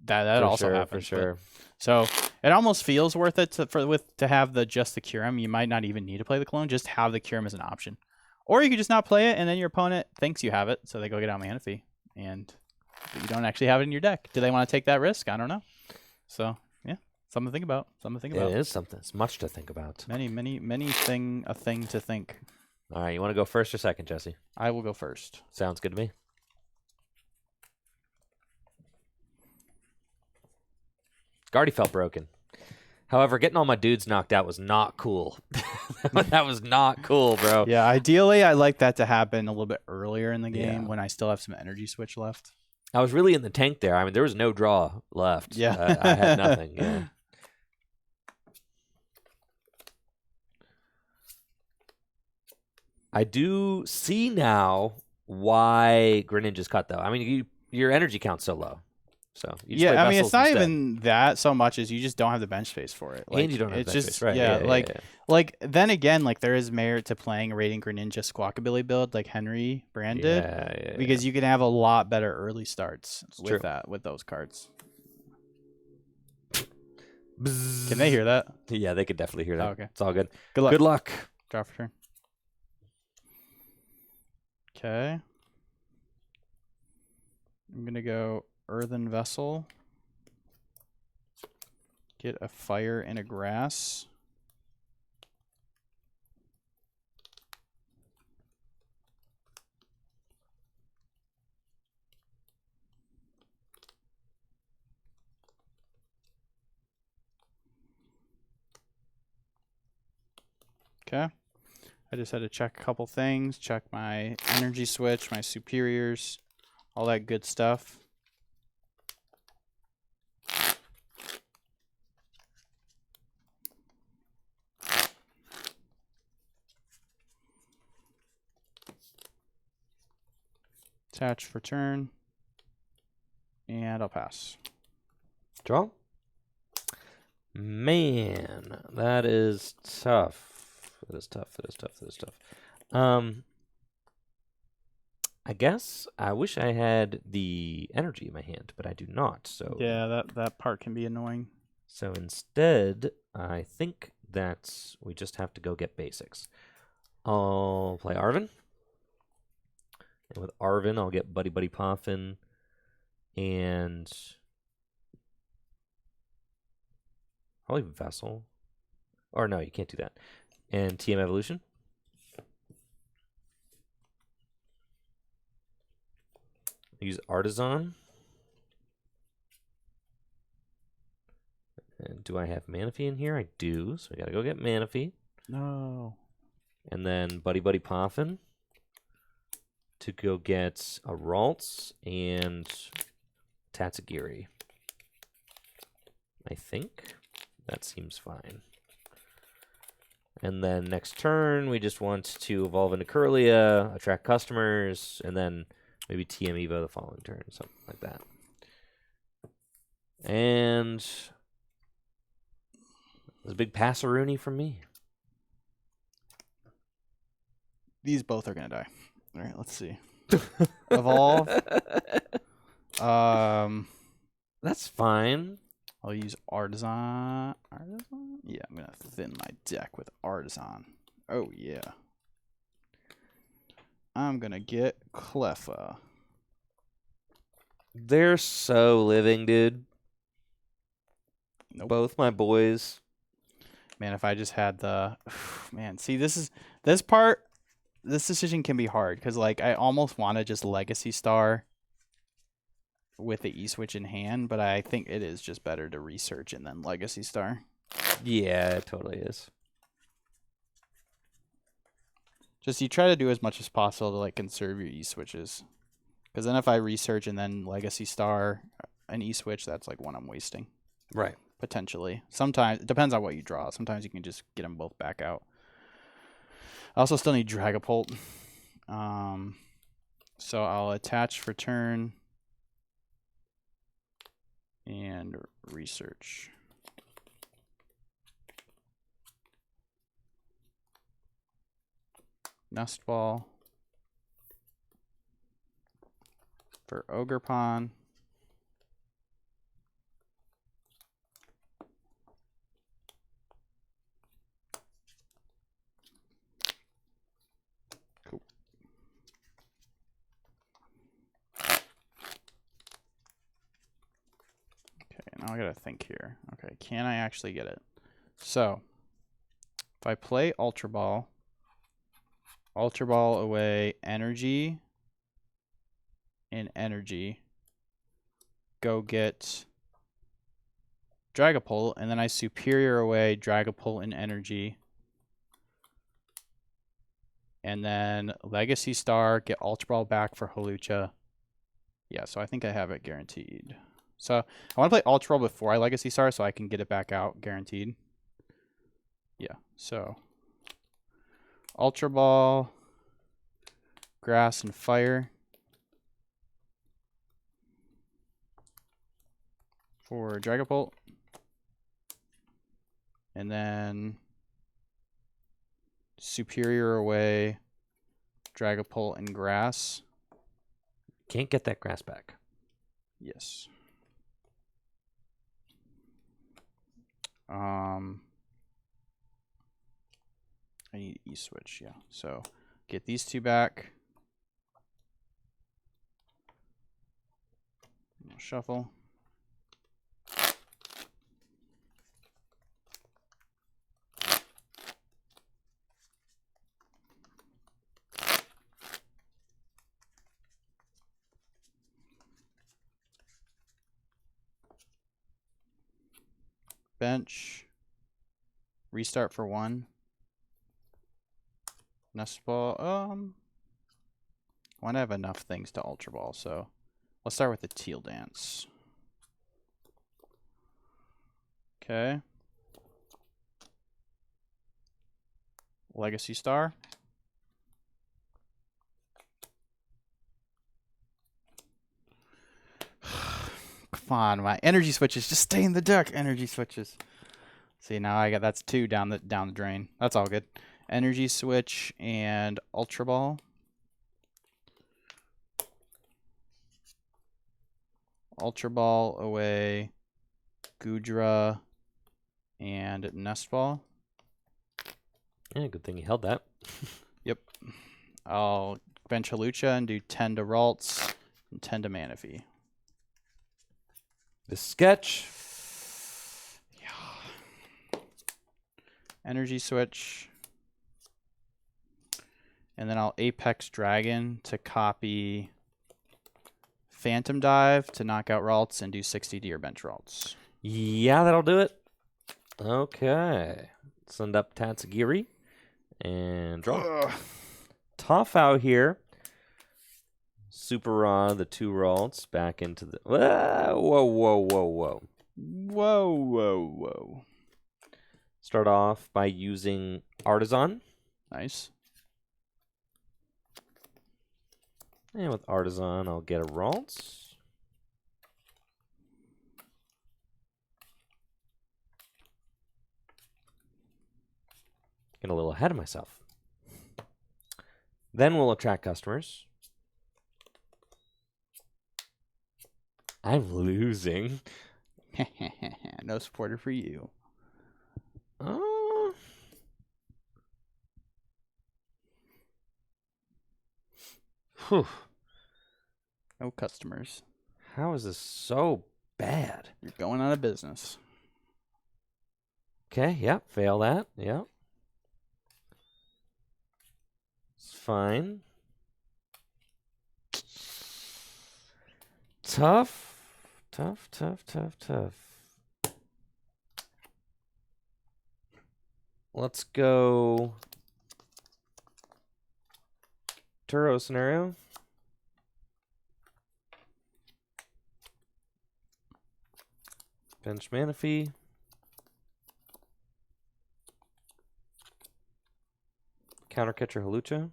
That also happens. For sure. But, so it almost feels worth it to have just the Curum. You might not even need to play the Cologne. Just have the Curum as an option, or you could just not play it, and then your opponent thinks you have it, so they go get out Manaphy, and you don't actually have it in your deck. Do they want to take that risk? I don't know. So yeah, something to think about. It is something. It's much to think about. A thing to think. All right, you want to go first or second, Jesse? I will go first. Sounds good to me. Gardy felt broken. However, getting all my dudes knocked out was not cool. That was not cool, bro. Yeah, ideally, I like that to happen a little bit earlier in the game when I still have some energy switch left. I was really in the tank there. I mean, there was no draw left. Yeah. I had nothing. Yeah. I do see now why Greninja's cut, though. I mean, your energy count's so low. So yeah, I mean, it's not even that so much as you just don't have the bench space for it. Like, and you don't have the bench space, right? Yeah, like then again, like there is merit to playing a Radiant Greninja Squawkabilly build like Henry branded, because you can have a lot better early starts with those cards. Can they hear that? Yeah, they could definitely hear that. Oh, okay, it's all good. Good luck. Good luck. Draw for turn. Okay. I'm gonna go Earthen Vessel. Get a Fire and a Grass. Okay. I just had to check a couple things. Check my energy switch, my superiors, all that good stuff. Attach for turn. And I'll pass. Draw. Man, that is tough. That is tough. That is tough. That is tough. I guess I wish I had the energy in my hand, but I do not. So Yeah, that part can be annoying. So instead, I think that we just have to go get basics. I'll play Arvin. And with Arvin, I'll get Buddy Buddy Poffin and probably Vessel. Or no, you can't do that. And TM Evolution. Use Artisan. And do I have Manaphy in here? I do, so I gotta go get Manaphy. No. And then Buddy Buddy Poffin to go get a Ralts and Tatsugiri. I think that seems fine. And then next turn, we just want to evolve into Curlia, attract customers, and then maybe TM Evo the following turn, something like that. And there's a big Passeroonie from me. These both are going to die. All right, let's see. Evolve. That's fine. I'll use Artisan. Artisan? Yeah, I'm going to thin my deck with Artisan. Oh, yeah. I'm going to get Cleffa. They're so living, dude. Nope. Both my boys. Man, if I just had the... Man, see, this decision can be hard because, like, I almost want to just Legacy Star with the E-Switch in hand, but I think it is just better to research and then Legacy Star. Yeah, it totally is. Just you try to do as much as possible to, like, conserve your E-Switches. Because then if I research and then Legacy Star an E-Switch, that's, like, one I'm wasting. Right. Potentially. Sometimes, it depends on what you draw. Sometimes you can just get them both back out. I also still need Dragapult. So I'll attach for turn and research. Nest Ball for Ogerpon. Cool. Okay, now I gotta think here. Okay, can I actually get it? So, if I play Ultra Ball away energy and energy, go get Dragapult, and then I superior away Dragapult and energy, and then Legacy Star, get Ultra Ball back for Hawlucha. Yeah, so I think I have it guaranteed. So I want to play Ultra Ball before I Legacy Star so I can get it back out guaranteed. Yeah, so Ultra Ball, Grass and Fire for Dragapult. And then Superior away, Dragapult and Grass. Can't get that grass back. Yes. I need E-Switch, yeah. So get these two back. I'll shuffle. Bench. Restart for one. Nest Ball. Want to have enough things to Ultra Ball, so let's start with the Teal Dance. Okay. Legacy Star. Come on, my energy switches. Just stay in the deck. Energy switches. See, now I got that's 2 down the drain. That's all good. Energy switch and Ultra Ball. Ultra Ball away. Gudra and Nest Ball. Yeah, good thing you held that. Yep. I'll bench Lugia and do 10 to Ralts and 10 to Manaphy. The sketch. Yeah. Energy switch. And then I'll Apex Dragon to copy Phantom Dive to knock out Ralts and do 60 to your bench Ralts. Yeah, that'll do it. Okay. Send up Tatsugiri and draw. Tough out here. Super Raw, the 2 Ralts back into the... Whoa, whoa, whoa, whoa, whoa. Whoa, whoa, whoa. Start off by using Artisan. Nice. And with Artisan, I'll get a Ralts. Get a little ahead of myself. Then we'll attract customers. I'm losing. No supporter for you. Whew. No customers. How is this so bad? You're going out of business. Okay, yep, fail that. Yep. It's fine. Tough. Tough, tough, tough, tough. Let's go Turo scenario. Bench Manaphy. Counter catcher Halucha.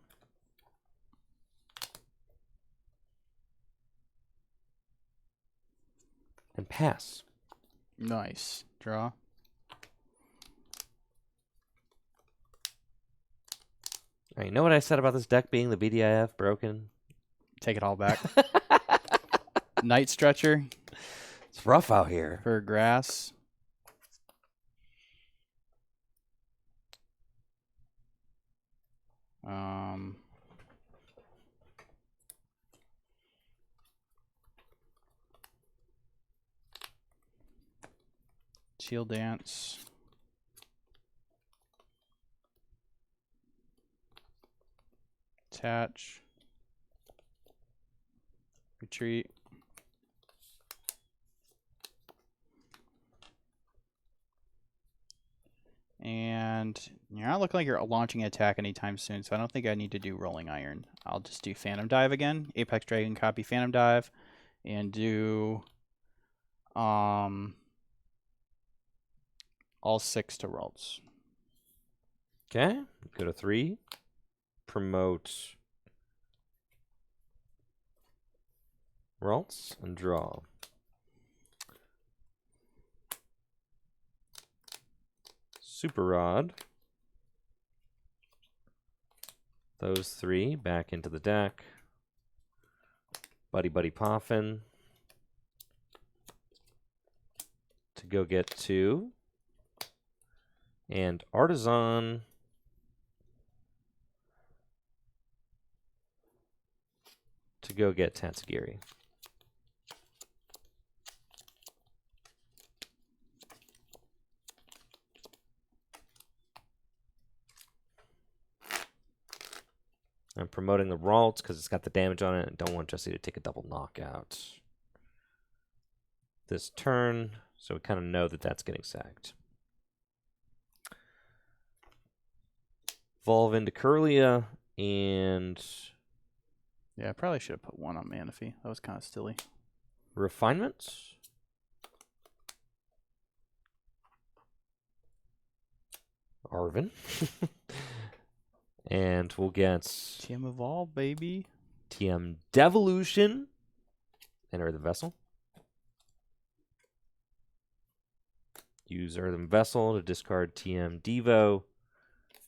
And pass. Nice. Draw. All right, you know what I said about this deck being the BDIF broken? Take it all back. Night Stretcher It's rough out here. for grass. Shield Dance. Attach. Retreat. And you're not looking like you're launching an attack anytime soon, so I don't think I need to do Rolling Iron. I'll just do Phantom Dive again. Apex Dragon, copy Phantom Dive, and do all 6 to Ralts. Okay, go to 3. Promote Ralts and draw. Super Rod. Those 3 back into the deck. Buddy Buddy Poffin. To go get 2. And Artisan. To go get Tatsugiri. I'm promoting the Ralts because it's got the damage on it. I don't want Jesse to take a double knockout this turn, so we kind of know that that's getting sacked. Evolve into Curlia and Yeah, I probably should have put 1 on Manaphy. That was kind of silly. Refinement. Arvin. And we'll get TM Evolve, baby. TM Devolution. Enter the vessel. Use Earthen Vessel to discard TM Devo.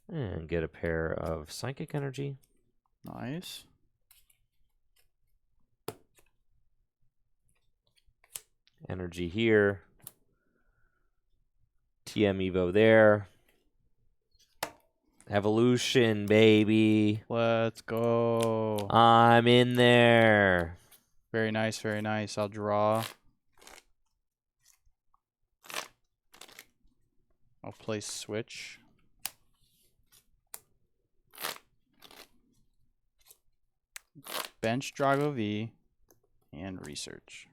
And get a pair of Psychic Energy. Nice. Energy here. TM Evo there. Evolution, baby. Let's go. I'm in there. Very nice, very nice. I'll draw. I'll play switch. Bench Drago V and research.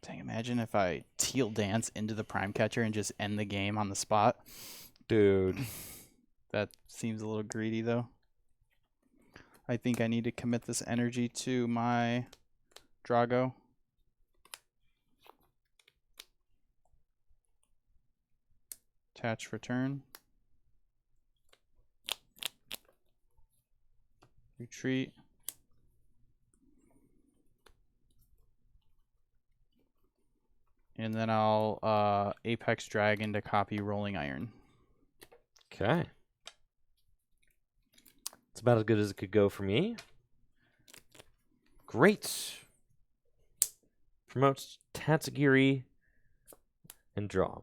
Dang, imagine if I teal dance into the prime catcher and just end the game on the spot. Dude. That seems a little greedy though. I think I need to commit this energy to my Drago. Attach return. Retreat. And then I'll Apex Dragon to copy Rolling Iron. Okay. It's about as good as it could go for me. Great. Promotes Tatsugiri and draw.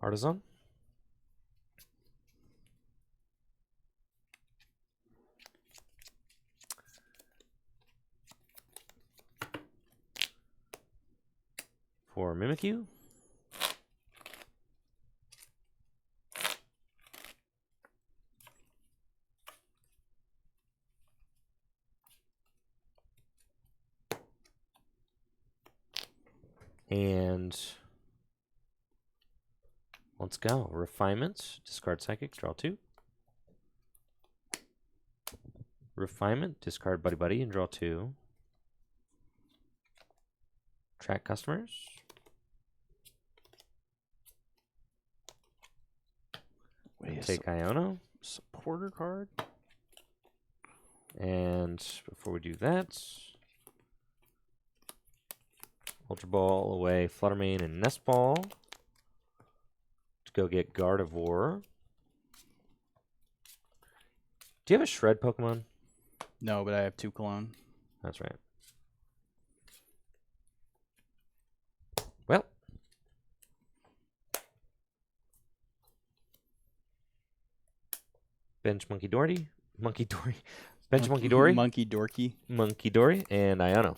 Artisan. For Mimikyu. And let's go. Refinement. Discard Psychic. Draw 2. Refinement. Discard Buddy Buddy and draw 2. Track customers. Wait, Take Iono. supporter card? And before we do that, Ultra Ball away Fluttermane and Nest Ball. To go get Gardevoir. Do you have a Shred Pokemon? No, but I have 2 clone. That's right. Well. Bench Monkey Dory. Bench Monkey Dory. Monkey Dorky. Monkey Dory and Iono.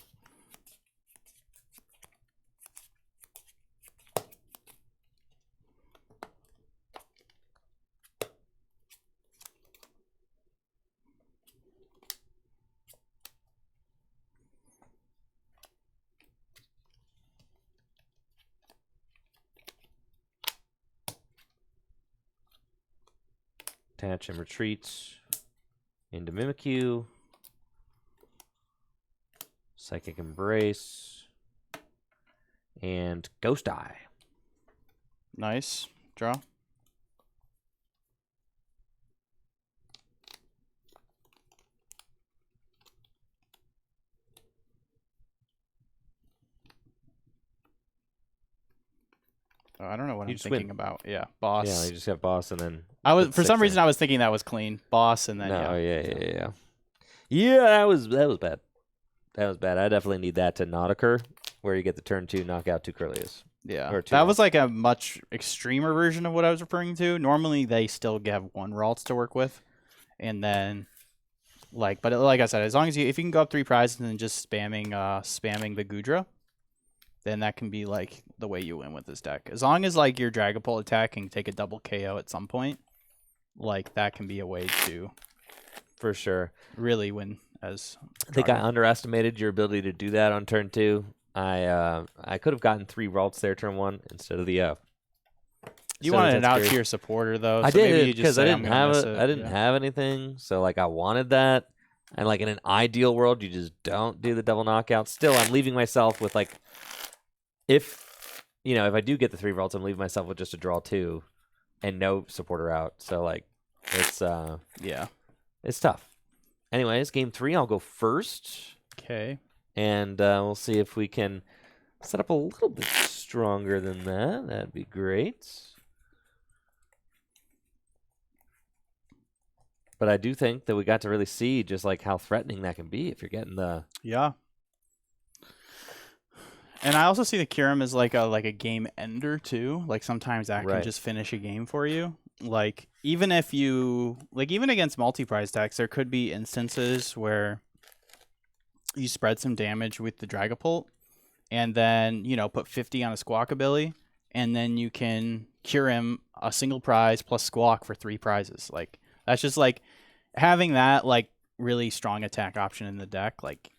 Attach and retreat into Mimikyu. Psychic Embrace. And Ghost Eye. Nice. Draw. Oh, I don't know what You I'm just thinking win. about. Yeah, boss. Yeah, you just have boss and then I was put for 6 some in. reason I was thinking that was clean. Boss and then No, yeah. yeah. Yeah, that was bad. That was bad. I definitely need that to not occur, where you get the turn 2 knockout 2 Curlias. Yeah. Or 2 That was Ralts. like a much extremer version of what I was referring to. Normally they still have 1 Ralts to work with. And then but like I said, as long as if you can go up 3 prizes and then just spamming the Gudra, then that can be like the way you win with this deck. As long as like your Dragapult attack can take a double KO at some point, like that can be a way to For sure. really win as I think I Drago. underestimated your ability to do that on turn 2. I could have gotten 3 Ralts there turn 1 instead of the You wanted it out to your supporter though. I so maybe did you just because say, I I'm didn't gonna have miss it. I didn't have anything, so like I wanted that. And like in an ideal world, you just don't do the double knockout. Still, I'm leaving myself with like, if I do get the 3 Ralts, I'm leaving myself with just a draw 2 and no supporter out. So like, it's it's tough. Anyways, game 3, I'll go first. Okay. And we'll see if we can set up a little bit stronger than that. That'd be great. But I do think that we got to really see just like how threatening that can be if you're getting the... Yeah. And I also see the Kyurem as like a game ender too. Like sometimes that can just finish a game for you. Like even if you even against multi-prize decks, there could be instances where you spread some damage with the Dragapult and then, put 50 on a Squawkabilly, and then you can Kyurem a single prize plus Squawk for 3 prizes. Like that's just like having that like really strong attack option in the deck. Like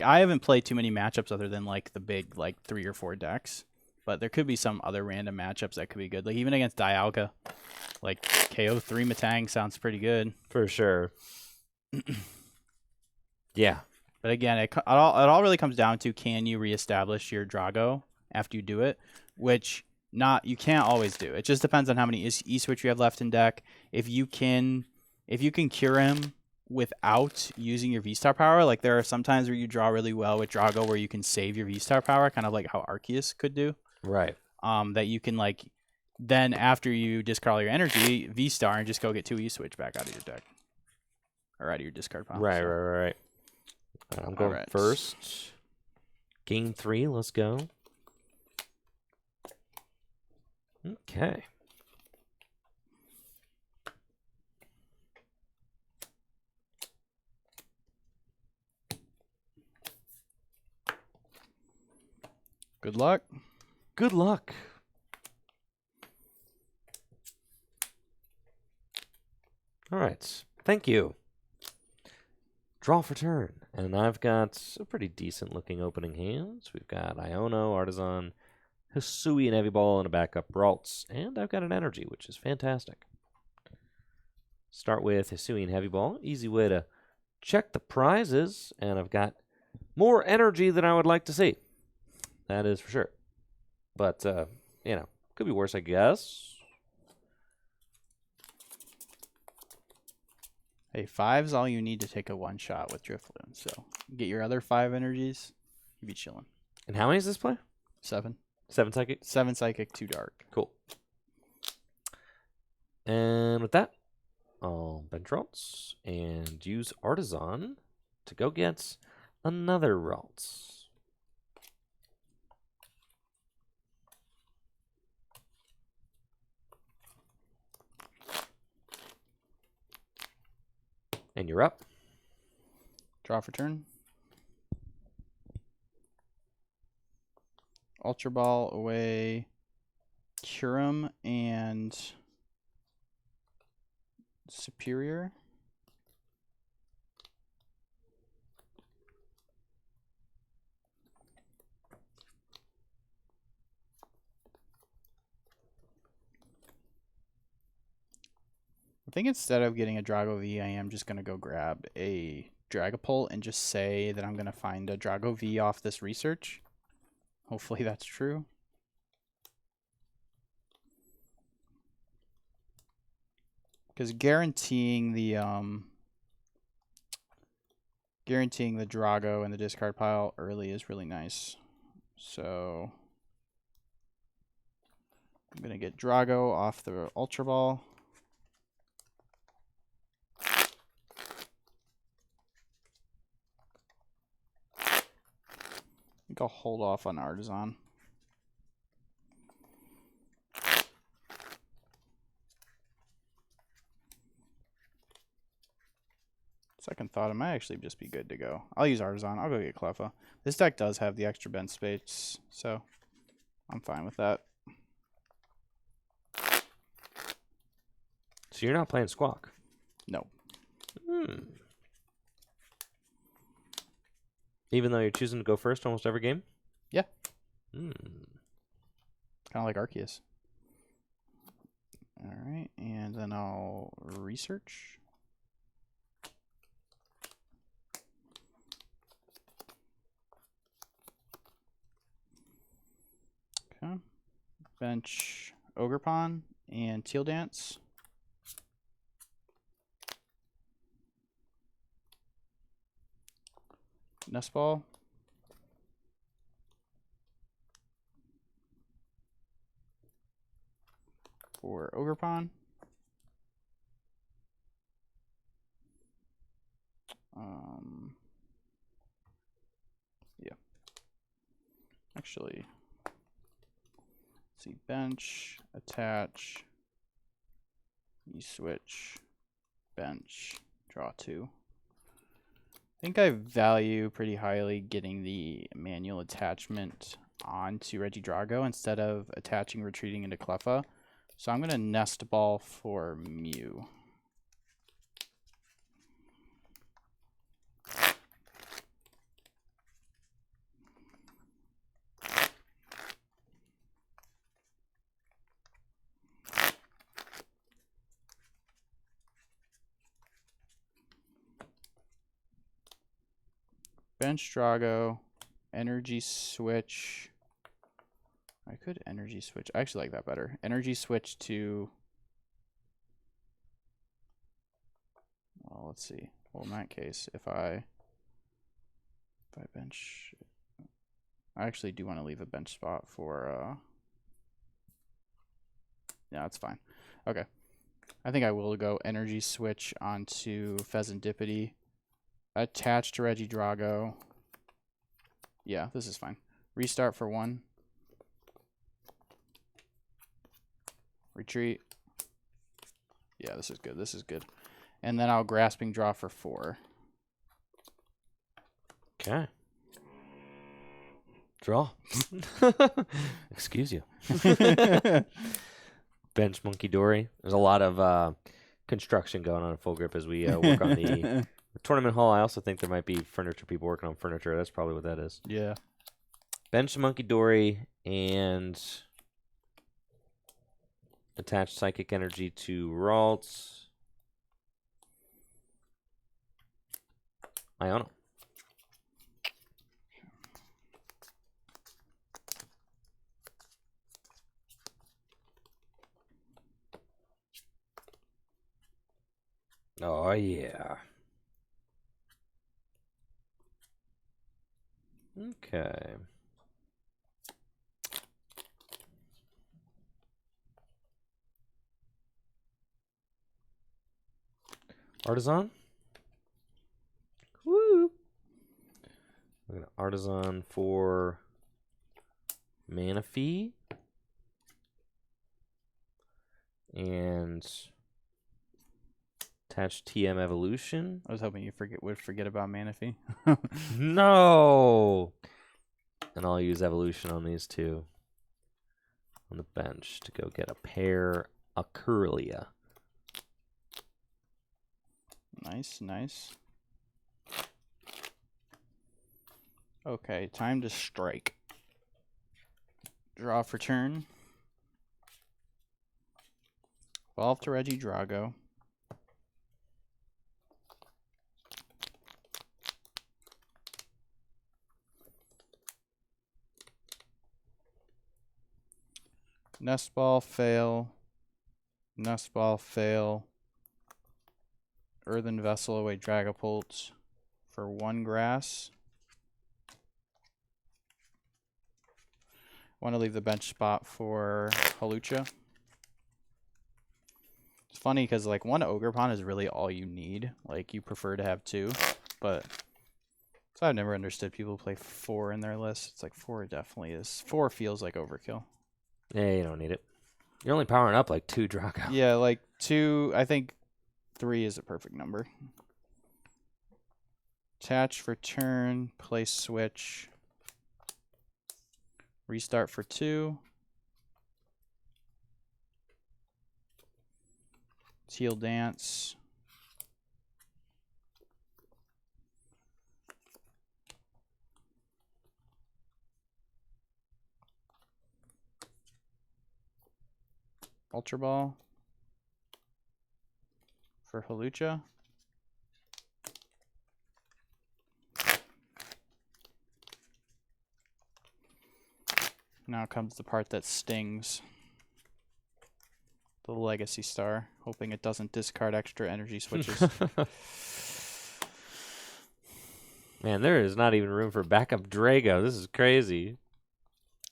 I haven't played too many matchups other than like the big like 3 or 4 decks, but there could be some other random matchups that could be good. Like even against Dialga, like KO 3 Matang sounds pretty good for sure. Yeah. But again, it all really comes down to, can you reestablish your Drago after you do it, which you can't always do. It just depends on how many E-Switch you have left in deck. If you can cure him without using your V-Star power, like there are some times where you draw really well with Drago where you can save your V-Star power, kind of like how Arceus could do. Right. That you can like, then after you discard all your energy, V-Star and just go get 2 E-Switch back out of your deck. Or out of your discard pile. Right. I'm going first. Game 3, let's go. Okay. Good luck. Good luck. All right. Thank you. Draw for turn. And I've got a pretty decent looking opening hands. We've got Iono, Artisan, Hisui, and Heavy Ball, and a backup Ralts. And I've got an energy, which is fantastic. Start with Hisui and Heavy Ball. Easy way to check the prizes. And I've got more energy than I would like to see. That is for sure. But, could be worse, I guess. Hey, 5's all you need to take a one-shot with Drifloon. So get your other 5 energies, you'd be chilling. And how many does this play? 7. 7 Psychic? 7 Psychic, 2 Dark. Cool. And with that, I'll bench Ralts and use Artisan to go get another Ralts. And you're up. Draw for turn. Ultra Ball away. Kyurem and Superior. I think instead of getting a Drago V, I am just going to go grab a Dragapult and just say that I'm going to find a Drago V off this research. Hopefully that's true. Because guaranteeing the Drago in the discard pile early is really nice. So I'm going to get Drago off the Ultra Ball. I think I'll hold off on Artisan. Second thought, it might actually just be good to go. I'll use Artisan. I'll go get Cleffa. This deck does have the extra bench space, so I'm fine with that. So you're not playing Squawk? No. Even though you're choosing to go first almost every game? Yeah. Kind of like Arceus. All right, and then I'll research. Okay. Bench Ogerpon and Teal Dance. Nestball. For Ogerpon. Yeah. Actually, let's see, bench, attach, switch, bench, draw 2. I think I value pretty highly getting the manual attachment onto Regidrago instead of attaching retreating into Cleffa. So I'm going to Nest Ball for Mew. Bench Drago, Energy Switch. I could Energy Switch. I actually like that better. Energy Switch to... Well, let's see. Well, in that case, if I bench... I actually do want to leave a bench spot for... Yeah, that's fine. Okay. I think I will go Energy Switch onto Pheasantipity. Attach to Regidrago. Yeah, this is fine. Restart for 1. Retreat. Yeah, this is good. This is good. And then I'll Grasping Draw for 4. Okay. Draw. Excuse you. Bench Monkey Dory. There's a lot of construction going on in Full Grip as we work on the tournament hall. I also think there might be furniture people working on furniture. That's probably what that is. Yeah. Bench Monkey Dory and attach Psychic Energy to Ralts. Iono. Oh, yeah. Okay. Artisan? Woo! We're going to Artisan for Manaphy. And attach TM Evolution. I was hoping you would forget about Manaphy. No! And I'll use Evolution on these two on the bench to go get a pair of Curlia. Nice, nice. Okay, time to strike. Draw for turn. Evolve to Regidrago. Nestball, fail. Nestball, fail. Earthen Vessel away Dragapult for 1 grass. Want to leave the bench spot for Hawlucha. It's funny because like 1 Ogerpon is really all you need. Like you prefer to have 2, but so I've never understood people play 4 in their list. It's like 4 definitely is. 4 feels like overkill. Yeah, you don't need it. You're only powering up like 2 Draco. Yeah, like 2. I think 3 is a perfect number. Attach for turn, place switch. Restart for 2. Teal Dance. Ultra Ball for Halucha. Now comes the part that stings. The Legacy Star, hoping it doesn't discard extra energy switches. Man, there is not even room for backup Drago. This is crazy.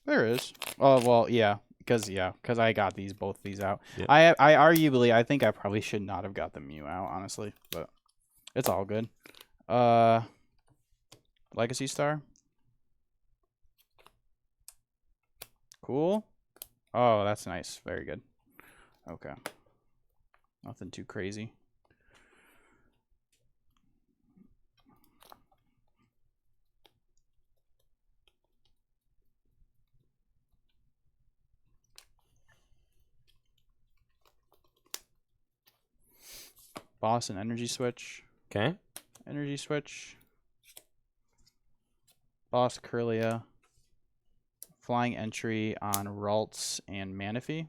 There is. Oh, well, yeah. Because I got both these out. Yep. I arguably, I think I probably should not have got the Mew out, honestly. But it's all good. Legacy Star. Cool. Oh, that's nice. Very good. Okay. Nothing too crazy. Boss and energy switch. Okay. Energy switch. Boss Curlia. Flying entry on Ralts and Manaphy.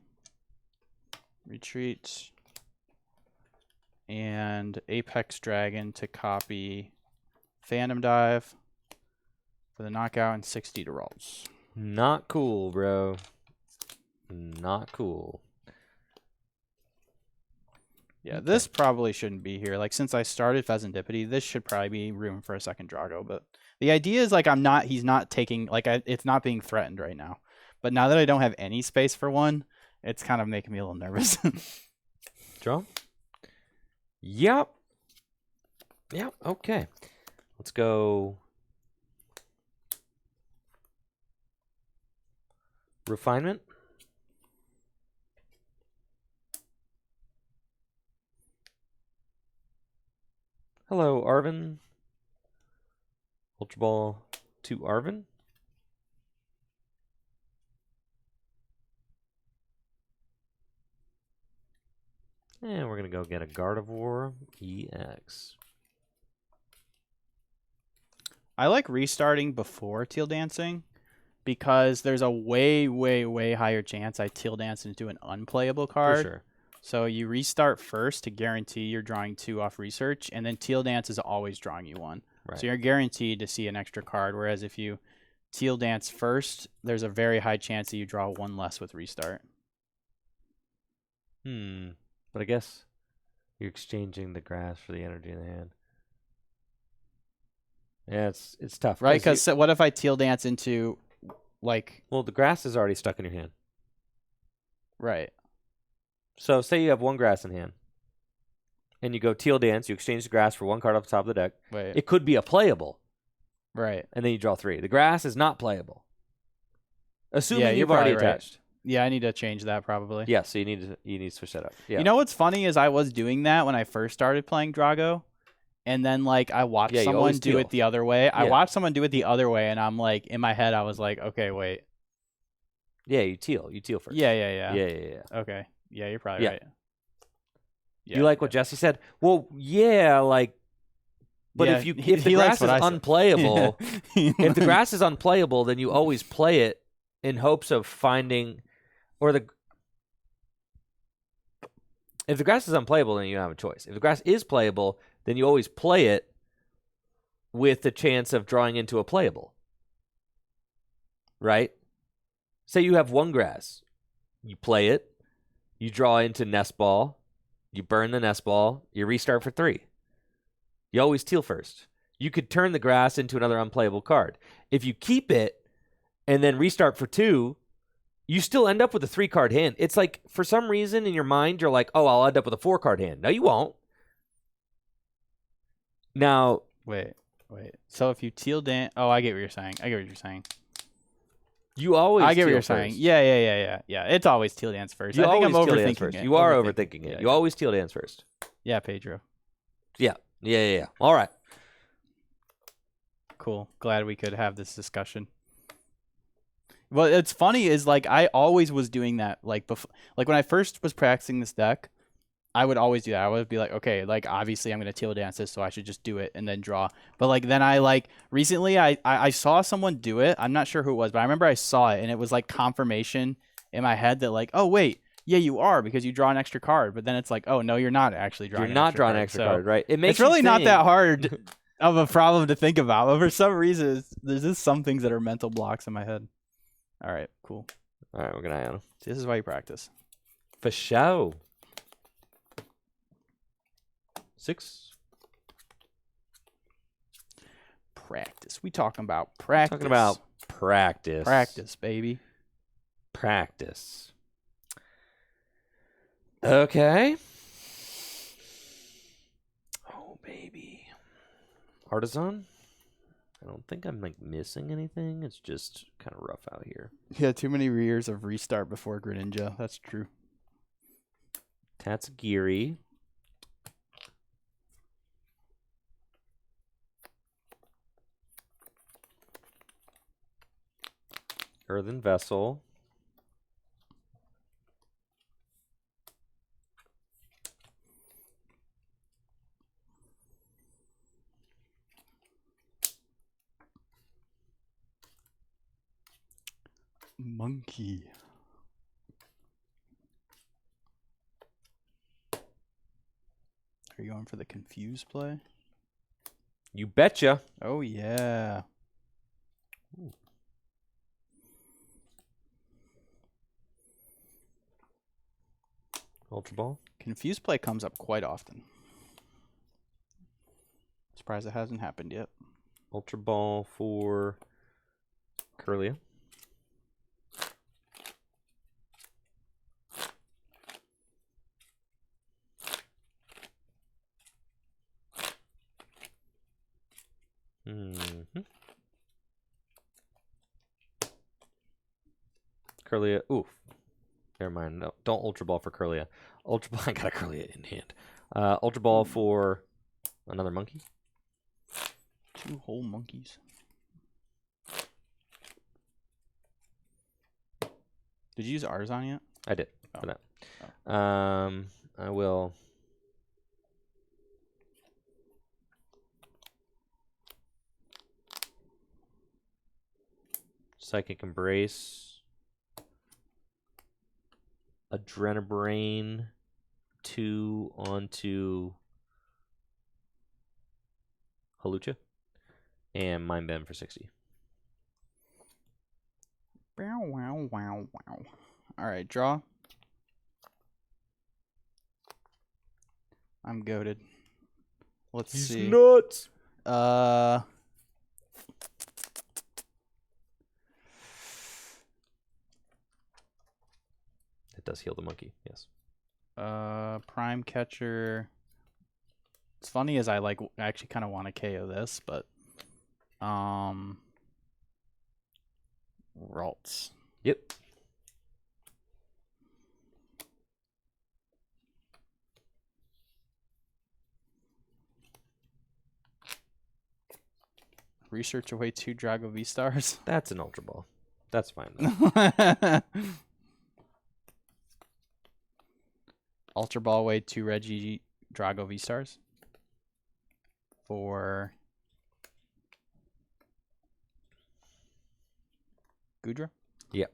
Retreat. And Apex Dragon to copy Phantom Dive for the knockout and 60 to Ralts. Not cool, bro. Not cool. Yeah, this probably shouldn't be here. Like, since I started Pheasantipity, this should probably be room for a second Drago. But the idea is, like, he's not taking, like, it's not being threatened right now. But now that I don't have any space for one, it's kind of making me a little nervous. Draw? Yep. Yep, okay. Let's go. Refinement. Hello, Arvin. Ultra Ball to Arvin. And we're going to go get a Gardevoir EX. I like restarting before Teal Dancing because there's a way, way, way higher chance I Teal Dance into an unplayable card. For sure. So you restart first to guarantee you're drawing 2 off research, and then Teal Dance is always drawing you 1. Right. So you're guaranteed to see an extra card, whereas if you Teal Dance first, there's a very high chance that you draw 1 less with restart. But I guess you're exchanging the grass for the energy in the hand. Yeah, it's tough. Right, because what if I Teal Dance into, like... Well, the grass is already stuck in your hand. Right. So say you have 1 grass in hand, and you go Teal Dance, you exchange the grass for 1 card off the top of the deck. Wait. It could be a playable. Right. And then you draw 3. The grass is not playable. Assuming you've you're already probably right. attached. Yeah, I need to change that probably. Yeah, so you need to switch that up. Yeah. You know what's funny is I was doing that when I first started playing Drago, and then like I watched someone do it the other way. I watched someone do it the other way, and I'm like, in my head, I was like, okay, wait. Yeah, you teal first. Yeah. Yeah. Okay. Yeah, you're probably right. Yeah, you like what Jesse said? Well, yeah, like, but if the grass is unplayable, if the grass is unplayable, then you always play it in hopes of finding, if the grass is unplayable, then you don't have a choice. If the grass is playable, then you always play it with the chance of drawing into a playable. Right? Say you have 1 grass. You play it. You draw into Nest Ball. You burn the Nest Ball. You restart for 3. You always teal first. You could turn the grass into another unplayable card. If you keep it and then restart for 2, you still end up with a 3-card hand. It's like, for some reason in your mind, you're like, oh, I'll end up with a 4-card hand. No, you won't. Now... Wait. So if you Teal Dance... Oh, I get what you're saying. You always I get what you're first. saying. Yeah. It's always Teal Dance first. I think I'm overthinking it. You are overthinking it. You always Teal Dance first. Yeah, Pedro. Yeah. All right. Cool. Glad we could have this discussion. Well, it's funny is like I always was doing that like before, like when I first was practicing this deck, I would always do that. I would be like, okay, like obviously I'm gonna teal dance this, so I should just do it and then draw. But like then I like recently I saw someone do it. I'm not sure who it was, but I remember I saw it and it was like confirmation in my head that like, oh wait, yeah you are because you draw an extra card. But then it's like, oh no, you're not actually drawing. You're not drawing an extra card, right? It makes it's really you not that think. hard of a problem to think about. But for some reason, there's just some things that are mental blocks in my head. All right, cool. All right, we're gonna eye on him. See, this is why you practice. For show. 6. Practice. We talking about practice. Talking about practice. Practice, baby. Practice. Okay. Oh, baby. Artisan? I don't think I'm like missing anything. It's just kind of rough out here. Yeah, too many years of restart before Greninja. That's true. Tatsugiri. Earthen Vessel. Monkey. Are you going for the confused play? You betcha. Oh, yeah. Ooh. Ultra Ball. Confused play comes up quite often. Surprised it hasn't happened yet. Ultra Ball for Curlia. Curlia. Oof. Never mind. No, don't Ultra Ball for Curlia. Ultra Ball. I got a Curlia in hand. Ultra Ball for another monkey. 2 whole monkeys. Did you use Artisan yet? I did Oh. for that. Oh. I will. Psychic Embrace. Adrenabrain 2 onto Halucha. And Mind Bend for 60. Wow, wow, wow, wow. All right, draw. I'm goated. Let's see. Nuts. It does heal the monkey, yes. Prime Catcher. It's funny as I actually kind of want to KO this, but Ralts. Yep. Research away 2 Drago VSTARs. That's an Ultra Ball. That's fine though. Ultra Ball away 2 Regidrago VSTARs. For Gudra? Yep.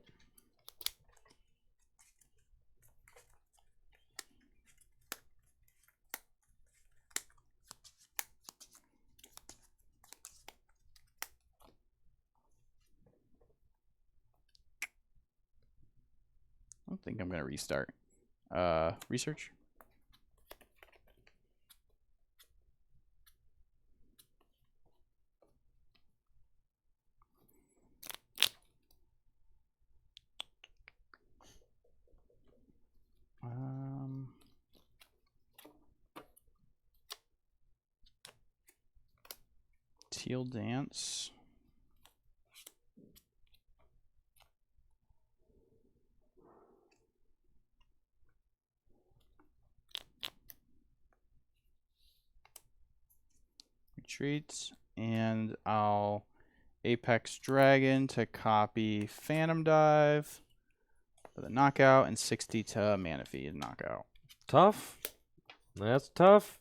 I don't think I'm going to restart. Research? Teal Dance. Retreats and I'll Apex Dragon to copy Phantom Dive for the knockout, and 60 to Manaphy to knockout. Tough. That's tough.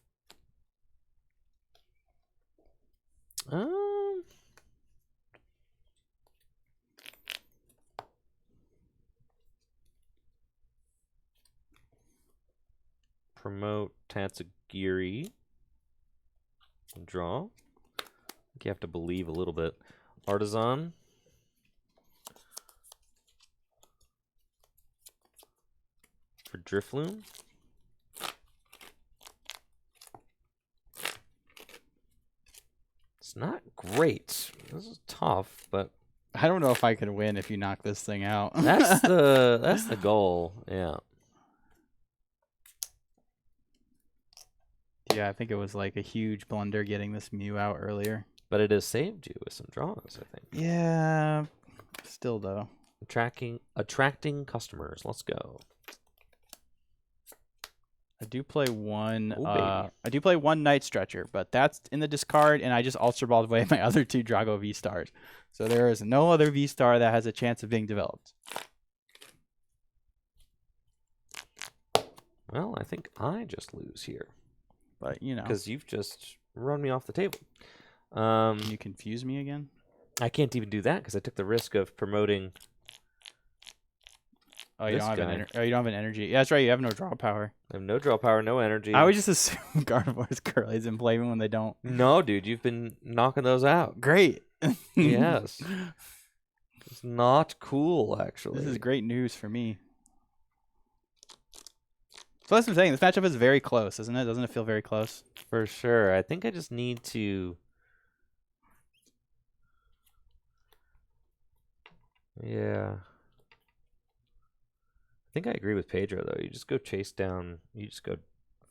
Promote Tatsugiri. Draw. You have to believe a little bit. Artisan. For Drifloon. It's not great. This is tough, but I don't know if I can win if you knock this thing out. that's the goal. Yeah. Yeah, I think it was like a huge blunder getting this Mew out earlier. But it has saved you with some draws, I think. Yeah, still though. Attracting customers. Let's go. I do play one. Ooh, I do play one Night Stretcher, but that's in the discard, and I just Ultra Balled away my other 2 Drago VSTARs. So there is no other VSTAR that has a chance of being developed. Well, I think I just lose here. But you know, because you've just run me off the table. Can you confuse me again? I can't even do that because I took the risk of promoting. Oh, you don't have an energy. Yeah, that's right. You have no draw power. I have no draw power, no energy. I would just assume Gardevoir's Curly's in play even when they don't. No, dude, you've been knocking those out. Great. Yes. It's not cool, actually. This is great news for me. So that's what I'm saying. This matchup is very close, isn't it? Doesn't it feel very close? For sure. I think I just need to... Yeah. I think I agree with Pedro, though. You just go chase down... You just go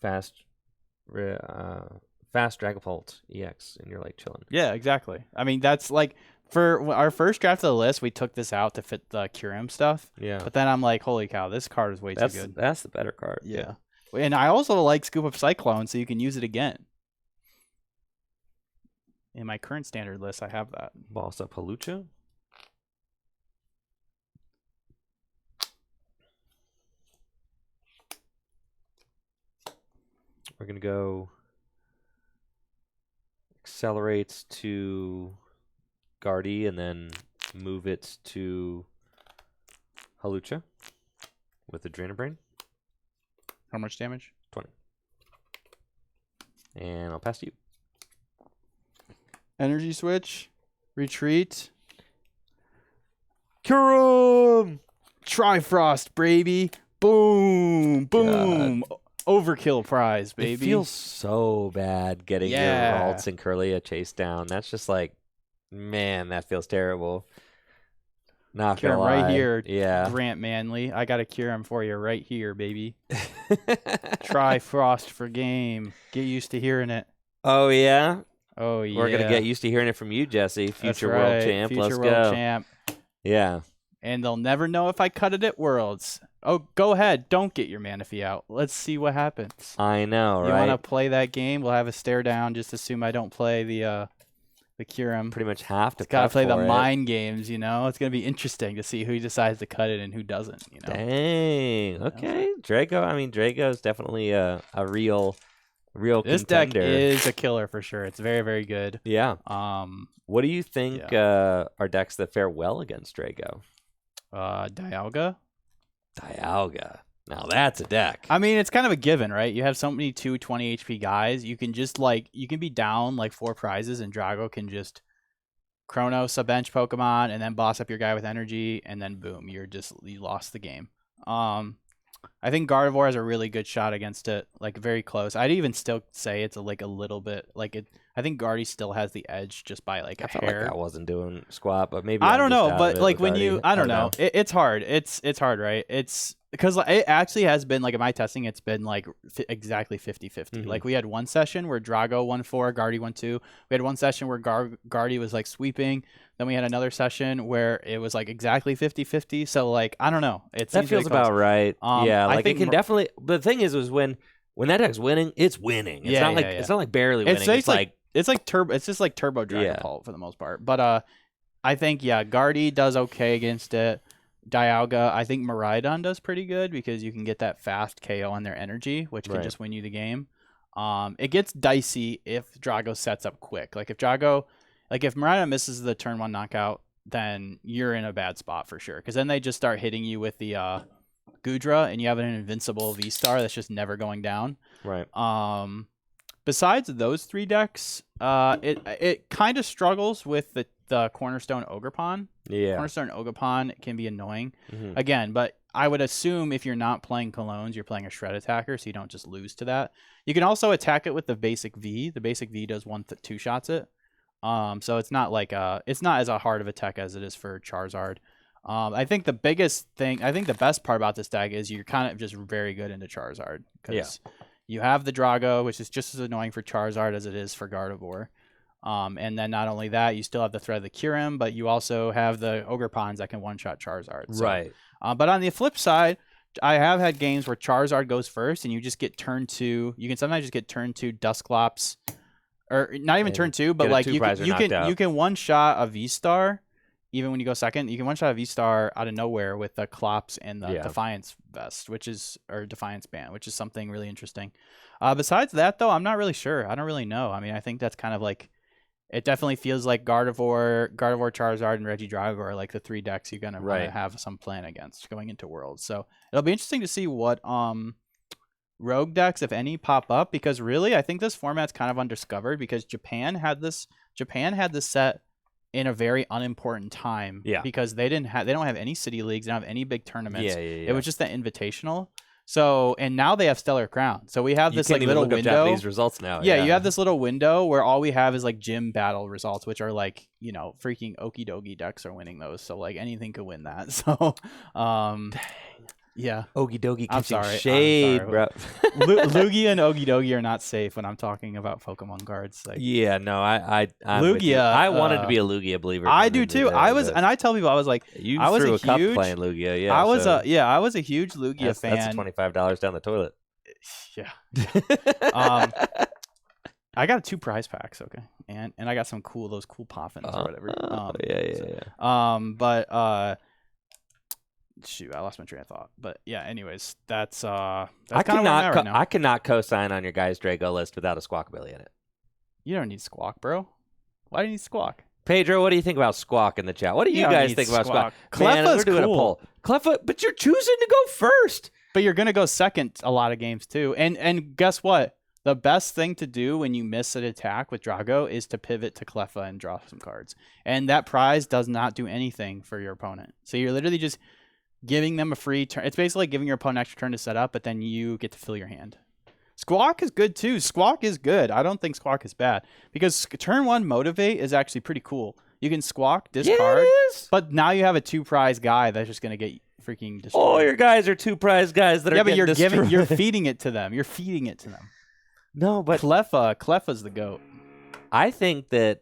fast Dragapult EX, and you're, like, chilling. Yeah, exactly. I mean, that's, like... For our first draft of the list, we took this out to fit the Kyurem stuff. Yeah. But then I'm like, holy cow, this card is way too good. That's the better card. Yeah. And I also like Scoop Up Cyclone, so you can use it again. In my current standard list, I have that. Boss up Halucha. We're going to go accelerates to Guardy and then move it to Halucha with the Drainer Brain. How much damage? 20. And I'll pass to you. Energy switch. Retreat. Kyurem! Trifrost, baby. Boom. Boom. God. Overkill prize, baby. It feels so bad getting your Ralts and Curlia chased down. That's just like, man, that feels terrible. Not gonna lie. Right here. Yeah. Grant Manley. I got a Kyurem for you right here, baby. Trifrost for game. Get used to hearing it. Oh, yeah? Oh, yeah. We're going to get used to hearing it from you, Jesse. Future world champ. Future Let's world go. Champ. Yeah. And they'll never know if I cut it at Worlds. Oh, go ahead. Don't get your Manaphy out. Let's see what happens. I know, right? You want to play that game? We'll have a stare down. Just assume I don't play the Kyurem. Pretty much have to. Got to play the mind games, you know. It's gonna be interesting to see who decides to cut it and who doesn't. You know. Dang. Okay, Drago. I mean, Drago is definitely a real this contender. Deck is a killer for sure. It's very, very good. Yeah. What do you think are decks that fare well against Drago? Dialga. Dialga. Now that's a deck. I mean, it's kind of a given, right? You have so many 220 HP guys. You can just you can be down like 4 prizes, and Drago can just Chronos a bench Pokemon and then boss up your guy with energy, and then boom, you lost the game. I think Gardevoir has a really good shot against it, like very close. I'd even still say it's a little bit like it. I think Guardy still has the edge just by like a I felt hair. like I wasn't doing squat, but maybe I don't know. But like when you, I don't know. It's hard. It's hard, right? It's because it actually has been like in my testing, it's been like exactly 50-50. Mm-hmm. Like we had one session where Drago won 4, Guardy won 2. We had one session where Guardy was like sweeping. Then we had another session where it was like exactly 50-50. So like I don't know. That feels about right. Yeah, like it can definitely. But the thing is when that deck's winning, it's winning. It's not like barely winning. It's like it's like turbo. It's just like turbo Dragapult for the most part. But I think Guardy does okay against it. Dialga, I think Miraidon does pretty good because you can get that fast KO on their energy, which can just win you the game. It gets dicey if Drago sets up quick. Like if Miraidon misses the turn 1 knockout, then you're in a bad spot for sure. Because then they just start hitting you with the Gudra, and you have an invincible VSTAR that's just never going down. Right. Besides those 3 decks, it kind of struggles with the Cornerstone Ogerpon. Yeah. Cornerstone Ogerpon can be annoying. Again, but I would assume if you're not playing Colognes, you're playing a Shred attacker, so you don't just lose to that. You can also attack it with the basic V. The basic V does 2 shots it. So it's not like it's not as hard of a tech as it is for Charizard. I think the best part about this deck is you're kind of just very good into Charizard because you have the Drago, which is just as annoying for Charizard as it is for Gardevoir. And then not only that, you still have the Thread of the Kyurem, but you also have the Ogerpons that can one-shot Charizard. So, right. But on the flip side, I have had games where Charizard goes first, and you just get turn 2. You can sometimes just get turn 2 Dusclops, or not even turn 2, but like you can one-shot a V-Star. Even when you go second, you can one-shot a V-Star out of nowhere with the Clops and the Defiance Vest, or Defiance Band, which is something really interesting. Besides that, though, I'm not really sure. I don't really know. I mean, I think that's kind of like, it definitely feels like Gardevoir, Charizard, and Regidrago are like the 3 decks you're gonna want to have some plan against going into Worlds. So it'll be interesting to see what rogue decks, if any, pop up, because really I think this format's kind of undiscovered because Japan had this set in a very unimportant time because they don't have any city leagues, they don't have any big tournaments. It was just that invitational. So, and now they have Stellar Crown. So we have this like little window. Japanese results now. Yeah, you have this little window where all we have is like gym battle results, which are like, freaking Okie Dokie decks are winning those. So like anything could win that. So, yeah. Okie Dokie catching shade, bro. Lugia and Okie Dokie are not safe when I'm talking about Pokemon cards. Like, I'm Lugia. I wanted to be a Lugia believer. I do too. And I tell people I was like, I was a cup playing Lugia. Yeah, I was a huge Lugia fan. That's $25 down the toilet. Yeah. I got 2 prize packs, okay, and I got some those cool Poffins or whatever. But shoot, I lost my train of thought. But yeah, anyways, that's kind of where I'm at right now. I cannot co-sign on your guys' Drago list without a Squawkabilly in it. You don't need Squawk, bro. Why do you need Squawk? Pedro, what do you think about Squawk in the chat? What do you guys think about Squawk? Cleffa's doing cool. A poll. Cleffa, but you're choosing to go first. But you're gonna go second a lot of games too. And guess what? The best thing to do when you miss an attack with Drago is to pivot to Cleffa and draw some cards. And that prize does not do anything for your opponent. So you're literally just giving them a free turn. It's basically like giving your opponent an extra turn to set up, but then you get to fill your hand. Squawk is good too. Squawk is good. I don't think Squawk is bad because turn 1 Motivate is actually pretty cool. You can Squawk, discard, but now you have a 2 prize guy that's just gonna get freaking destroyed. All your guys are 2 prize guys that are getting destroyed. You're feeding it to them. No, but Cleffa's the GOAT. I think that.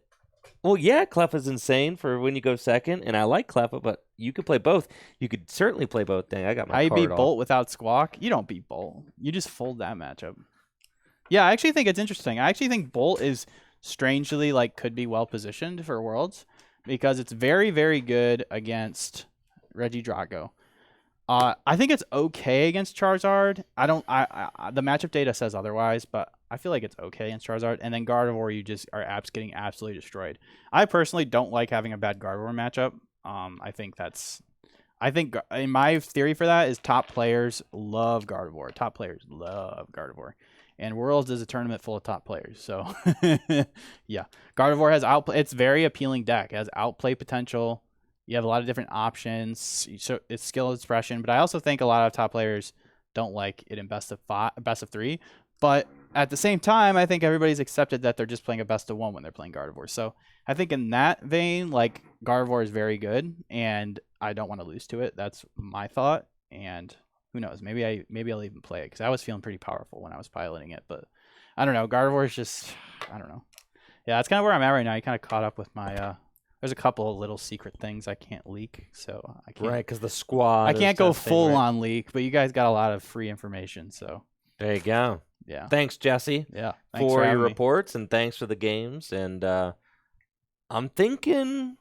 Well, yeah, Cleffa's insane for when you go second, and I like Cleffa, but you could play both. You could certainly play both. Dang, I got my How you card beat all. Bolt without Squawk? You don't beat Bolt. You just fold that matchup. Yeah, I actually think it's interesting. I actually think Bolt is strangely could be well positioned for Worlds because it's very, very good against Regidrago. I think it's okay against Charizard. The matchup data says otherwise, but I feel like it's okay against Charizard. And then Gardevoir, you just are getting absolutely destroyed. I personally don't like having a bad Gardevoir matchup. I think in my theory for that is top players love Gardevoir. And Worlds is a tournament full of top players. So, yeah. Gardevoir has outplay. It's very appealing deck. It has outplay potential. You have a lot of different options. So it's skill expression. But I also think a lot of top players don't like it in best of 3. But at the same time, I think everybody's accepted that they're just playing a best of 1 when they're playing Gardevoir. So I think in that vein, Gardevoir is very good. And I don't want to lose to it. That's my thought. And who knows? Maybe I'll even play it because I was feeling pretty powerful when I was piloting it. But I don't know. Gardevoir is just, I don't know. Yeah, that's kind of where I'm at right now. I kind of caught up with my. There's a couple of little secret things I can't leak, so I can't. Right, because the squad. I can't go full on leak, but you guys got a lot of free information, so. There you go. Yeah. Thanks, Jesse, Yeah. Thanks for your having me. reports, and thanks for the games. And I'm thinking,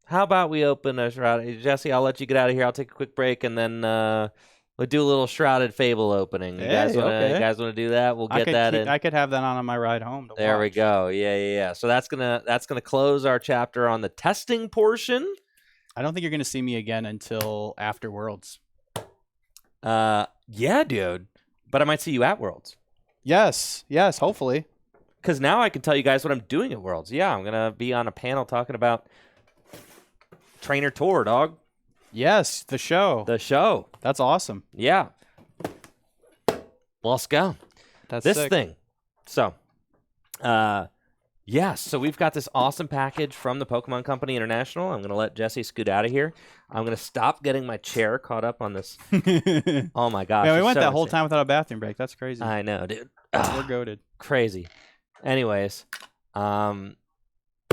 how about we open a Shrouded? Jesse, I'll let you get out of here. I'll take a quick break, and then we'll do a little Shrouded Fable opening. You guys want to do that? We'll get that in. I could have that on my ride home. There we go. Yeah. So that's gonna close our chapter on the testing portion. I don't think you're gonna see me again until after Worlds. Yeah, dude. But I might see you at Worlds. Yes, hopefully. Because now I can tell you guys what I'm doing at Worlds. Yeah, I'm gonna be on a panel talking about Trainer Tour, dog. Yes, the show. That's awesome. Yeah. Let's go. That's this sick. thing. So, so we've got this awesome package from the Pokemon Company International. I'm going to let Jesse scoot out of here. I'm going to stop getting my chair caught up on this. Oh, my gosh. Man, we went that whole time without a bathroom break. That's crazy. I know, dude. We're goated. Crazy. Anyways,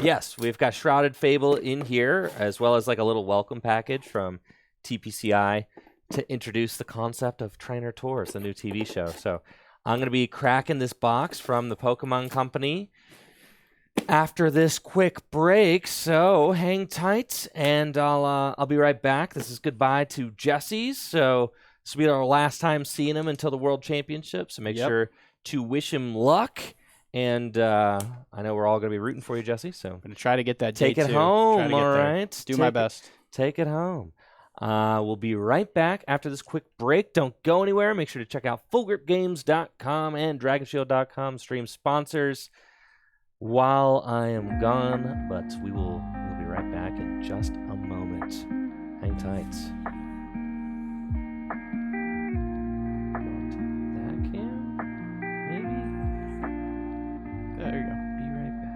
yes, we've got Shrouded Fable in here, as well as like a little welcome package from TPCI to introduce the concept of Trainer Tours, the new TV show. So I'm going to be cracking this box from the Pokemon Company after this quick break. So hang tight, and I'll be right back. This is goodbye to Jesse's. So this will be our last time seeing him until the World Championship. So make sure to wish him luck. And I know we're all going to be rooting for you, Jesse. So I'm going to try to get that take it home, all right? Do my best. Take it home. We'll be right back after this quick break. Don't go anywhere. Make sure to check out FullGripGames.com and DragonShield.com, stream sponsors, while I am gone. But we'll be right back in just a moment. Hang tight. That cam? Maybe? There you go. Be right back.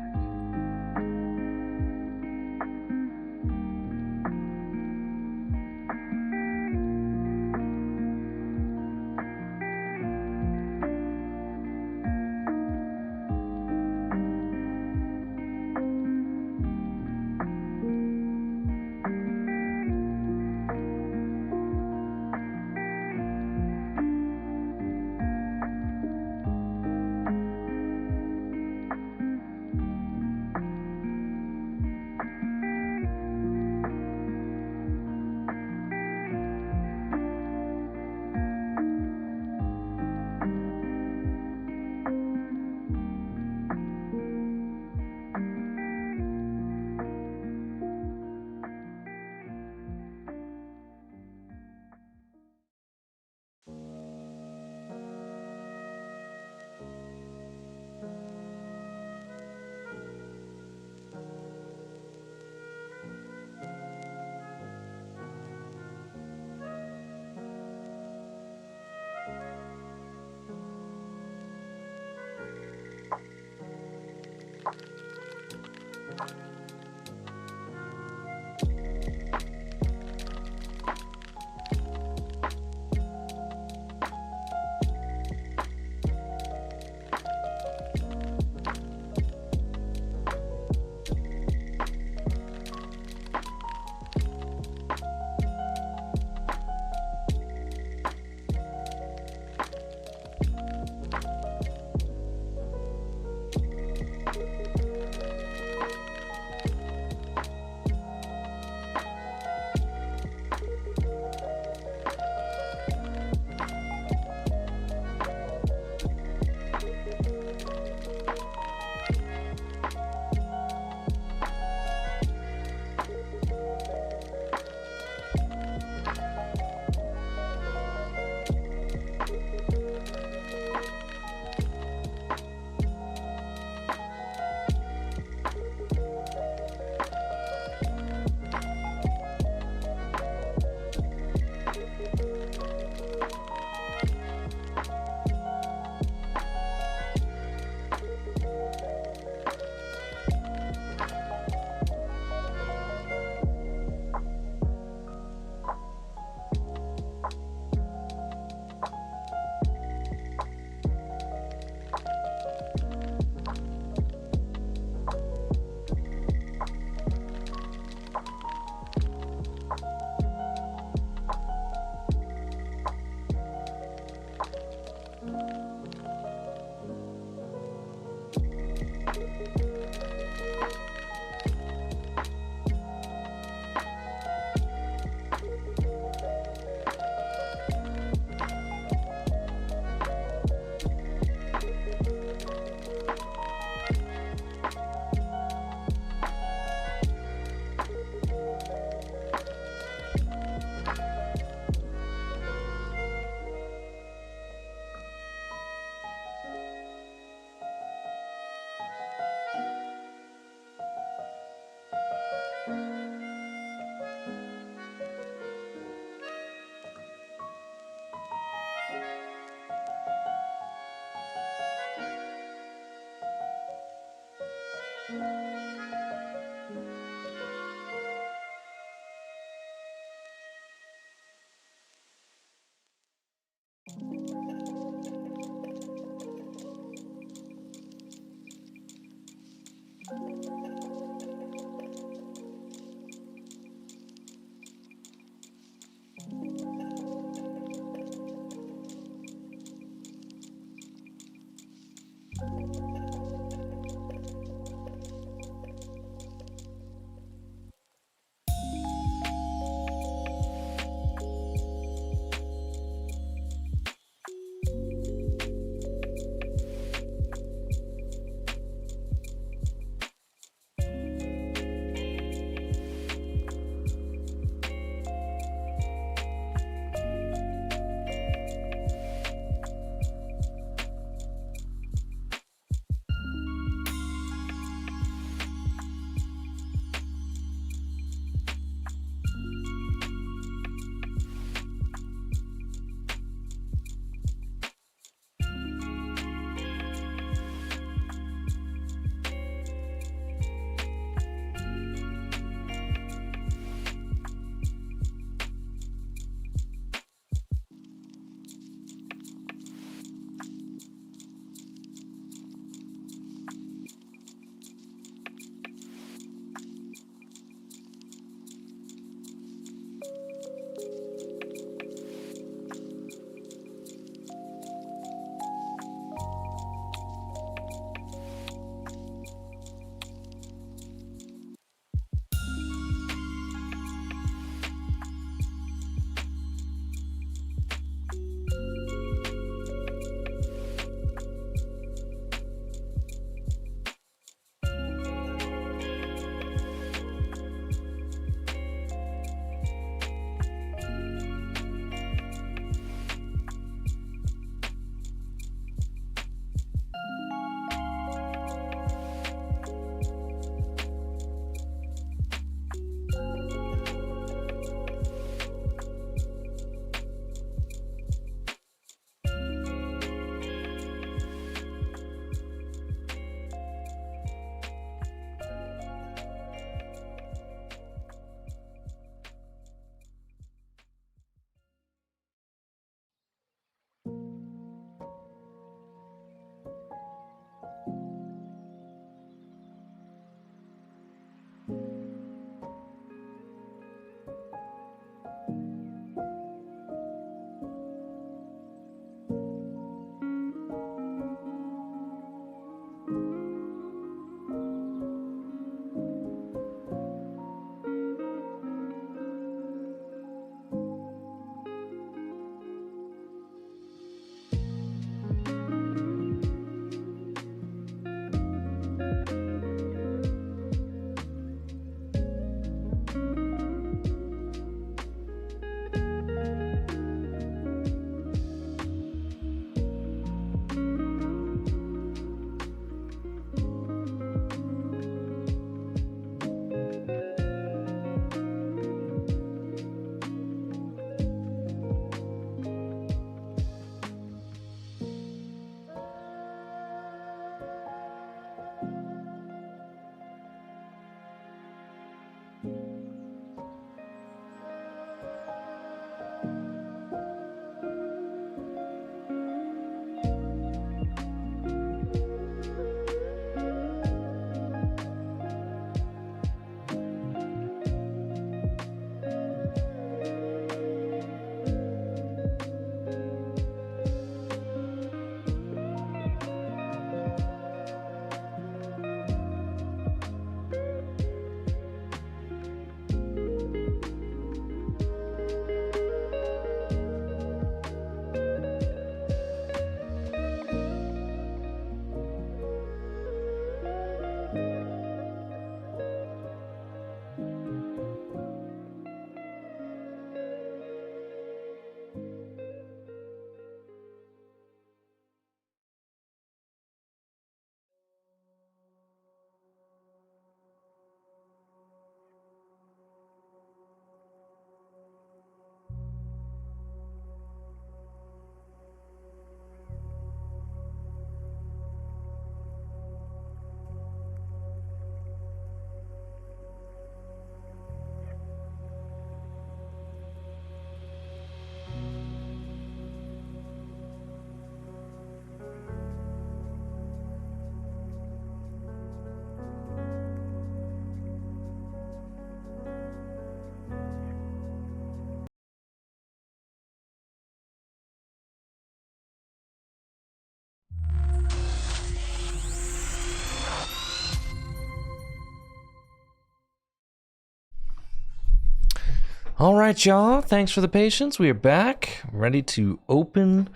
All right, y'all. Thanks for the patience. We are back, ready to open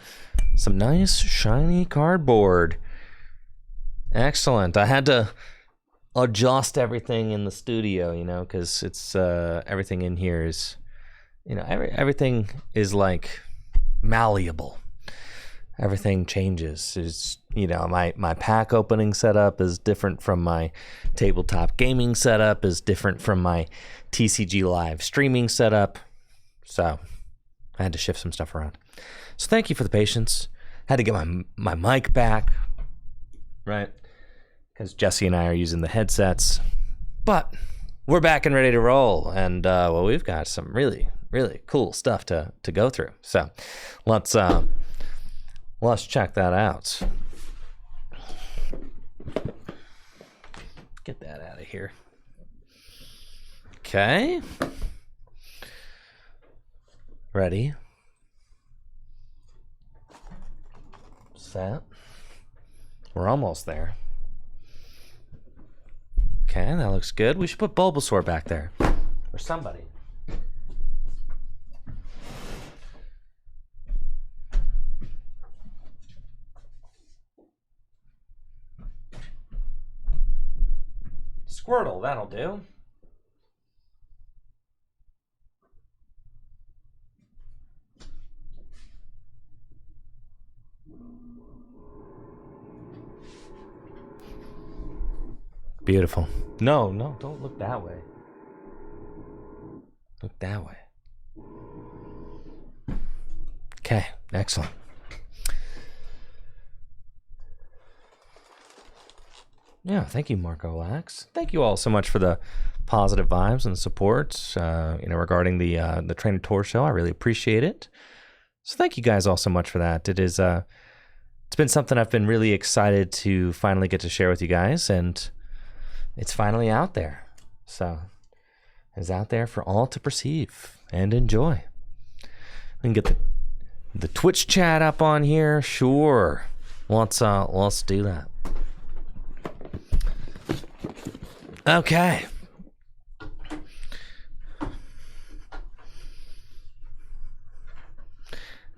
some nice, shiny cardboard. Excellent. I had to adjust everything in the studio, because it's everything in here is, everything is like malleable. Everything changes. It's, my pack opening setup is different from my tabletop gaming setup, is different from my TCG live streaming setup. So I had to shift some stuff around. So thank you for the patience. Had to get my mic back, right? Because Jesse and I are using the headsets. But we're back and ready to roll. And, we've got some really, really cool stuff to go through. So let's check that out. Get that out of here. Okay. Ready. Set. We're almost there. Okay, that looks good. We should put Bulbasaur back there. Or somebody. Squirtle, that'll do. Beautiful. No, don't look that way. Look that way. Okay, excellent. Yeah, thank you, Marco Lax. Thank you all so much for the positive vibes and support, regarding the Trainer Tour show. I really appreciate it. So thank you guys all so much for that. It is, it's been something I've been really excited to finally get to share with you guys, and it's finally out there. So it's out there for all to perceive and enjoy. We can get the Twitch chat up on here. Sure. Let's do that. Okay. And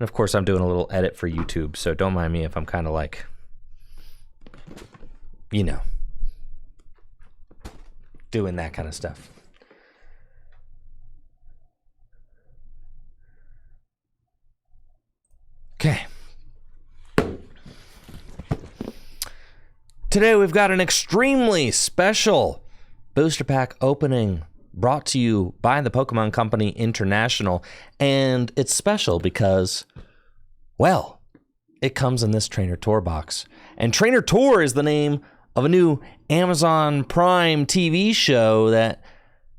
of course, I'm doing a little edit for YouTube, so don't mind me if I'm kind of like, doing that kind of stuff. Okay. Today we've got an extremely special booster pack opening brought to you by the Pokemon Company International. And it's special because, well, it comes in this Trainer Tour box. And Trainer Tour is the name of a new Amazon Prime TV show that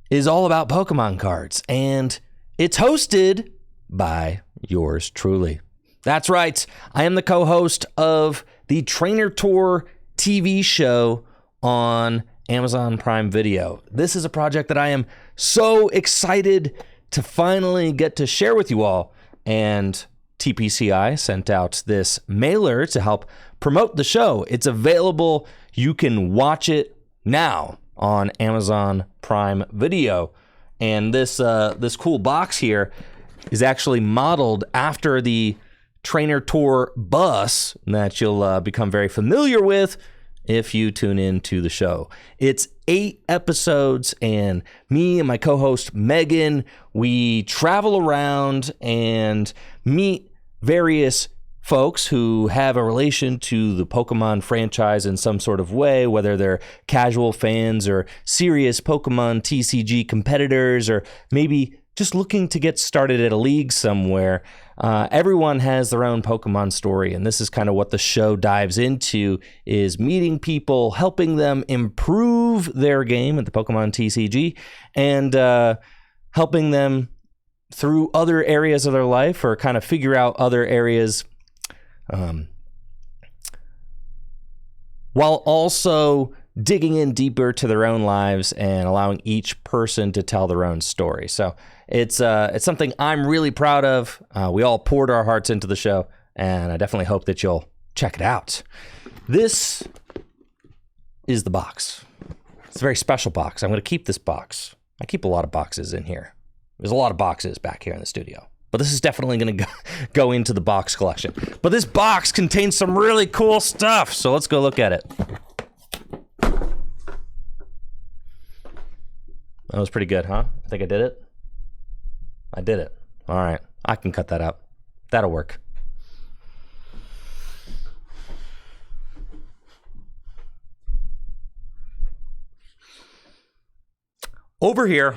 is all about Pokemon cards. And it's hosted by yours truly. That's right. I am the co-host of the Trainer Tour TV show on Amazon Prime Video. This is a project that I am so excited to finally get to share with you all. And TPCI sent out this mailer to help promote the show. It's available. You can watch it now on Amazon Prime Video. And this cool box here is actually modeled after the Trainer Tour bus that you'll become very familiar with if you tune in to the show. It's 8 episodes, and me and my co-host Megan, we travel around and meet various folks who have a relation to the Pokemon franchise in some sort of way, whether they're casual fans or serious Pokemon TCG competitors, or maybe just looking to get started at a league somewhere. Everyone has their own Pokemon story, and this is kind of what the show dives into, is meeting people, helping them improve their game at the Pokemon TCG, and helping them through other areas of their life, or kind of figure out other areas, while also digging in deeper to their own lives and allowing each person to tell their own story. So it's something I'm really proud of. We all poured our hearts into the show, and I definitely hope that you'll check it out. This is the box. It's a very special box. I'm going to keep this box. I keep a lot of boxes in here. There's a lot of boxes back here in the studio, but this is definitely going to go into the box collection. But this box contains some really cool stuff, so let's go look at it. That was pretty good, huh? I think I did it. I did it. All right, I can cut that out. That'll work. Over here,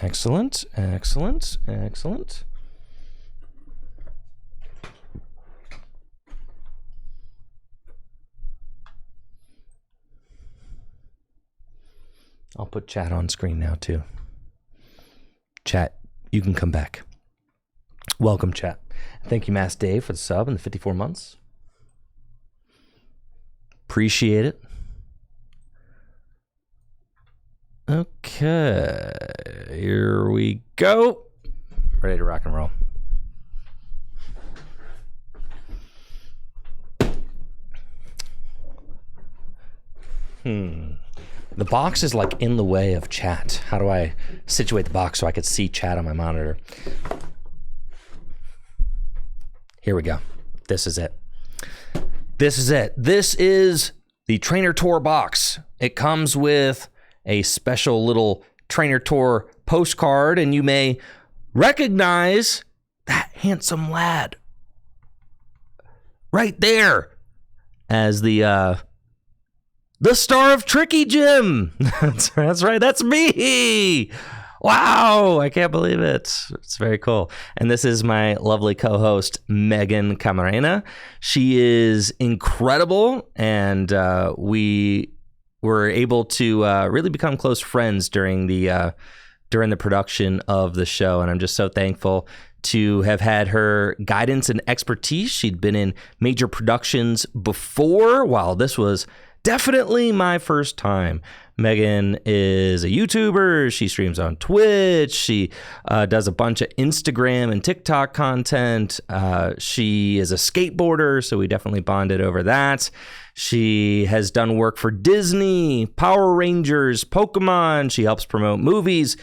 excellent, excellent, excellent. I'll put chat on screen now too. Chat, you can come back. Welcome, chat. Thank you, Mass Dave, for the sub and the 54 months. Appreciate it. Okay, here we go. Ready to rock and roll. The box is like in the way of chat. How do I situate the box so I could see chat on my monitor? Here we go. This is it. This is it. This is the Trainer Tour box. It comes with a special little Trainer Tour postcard, and you may recognize that handsome lad right there as the star of Tricky Jim. That's right. That's me. Wow. I can't believe it. It's very cool. And this is my lovely co-host, Megan Camarena. She is incredible. And we were able to really become close friends during the production of the show. And I'm just so thankful to have had her guidance and expertise. She'd been in major productions before, while this was definitely my first time. Megan is a YouTuber. She streams on Twitch. She does a bunch of Instagram and TikTok content. She is a skateboarder, so we definitely bonded over that. She has done work for Disney, Power Rangers, Pokemon. She helps promote movies,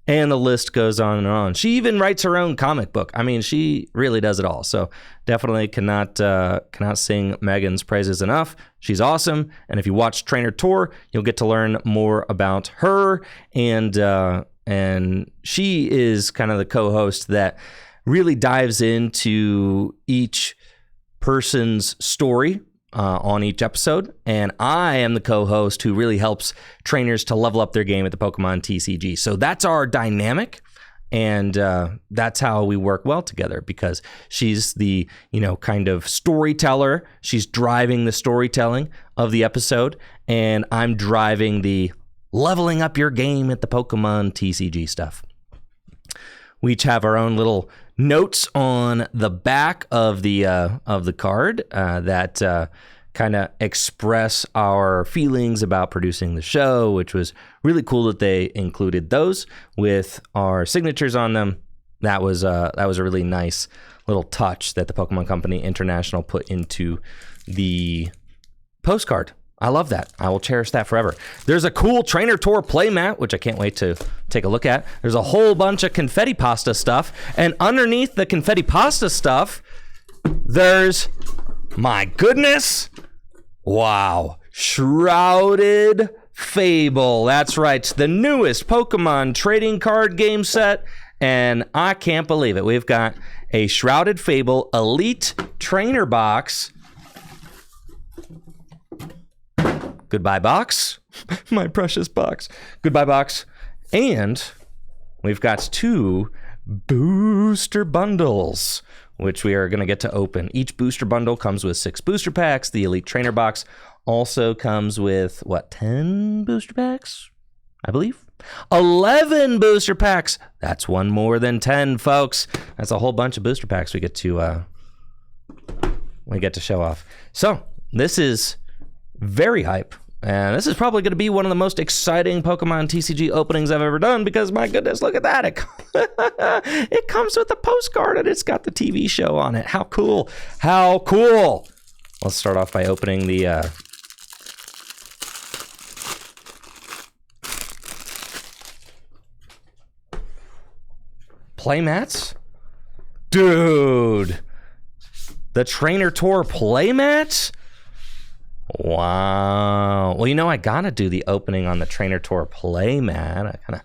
and the list goes on and on. She even writes her own comic book. I mean, she really does it all. So definitely cannot sing Megan's praises enough. She's awesome. And if you watch Trainer Tour, you'll get to learn more about her. And she is kind of the co-host that really dives into each person's story on each episode. And I am the co-host who really helps trainers to level up their game at the Pokemon TCG. So that's our dynamic. And that's how we work well together, because she's the, kind of storyteller. She's driving the storytelling of the episode, and I'm driving the leveling up your game at the Pokemon TCG stuff. We each have our own little notes on the back of the card that kind of express our feelings about producing the show, which was really cool that they included those with our signatures on them. That was a really nice little touch that the Pokemon Company International put into the postcard. I love that. I will cherish that forever. There's a cool Trainer Tour playmat, which I can't wait to take a look at. There's a whole bunch of confetti pasta stuff. And underneath the confetti pasta stuff, there's, my goodness, wow, Shrouded Fable. That's right. The newest Pokemon trading card game set. And I can't believe it. We've got a Shrouded Fable Elite Trainer box. Goodbye, box. My precious box. Goodbye, box. And we've got 2 booster bundles, which we are going to get to open. Each booster bundle comes with 6 booster packs. The Elite Trainer box also comes with, 10 booster packs? I believe. 11 booster packs. That's one more than 10, folks. That's a whole bunch of booster packs we get to show off. So this is very hype. And this is probably going to be one of the most exciting Pokemon TCG openings I've ever done because, my goodness, look at that. It comes with a postcard and it's got the TV show on it. How cool. How cool. Let's start off by opening the... playmats? Dude. The Trainer Tour playmats? Wow. Well, you know, I gotta do the opening on the Trainer Tour playmat. I kind of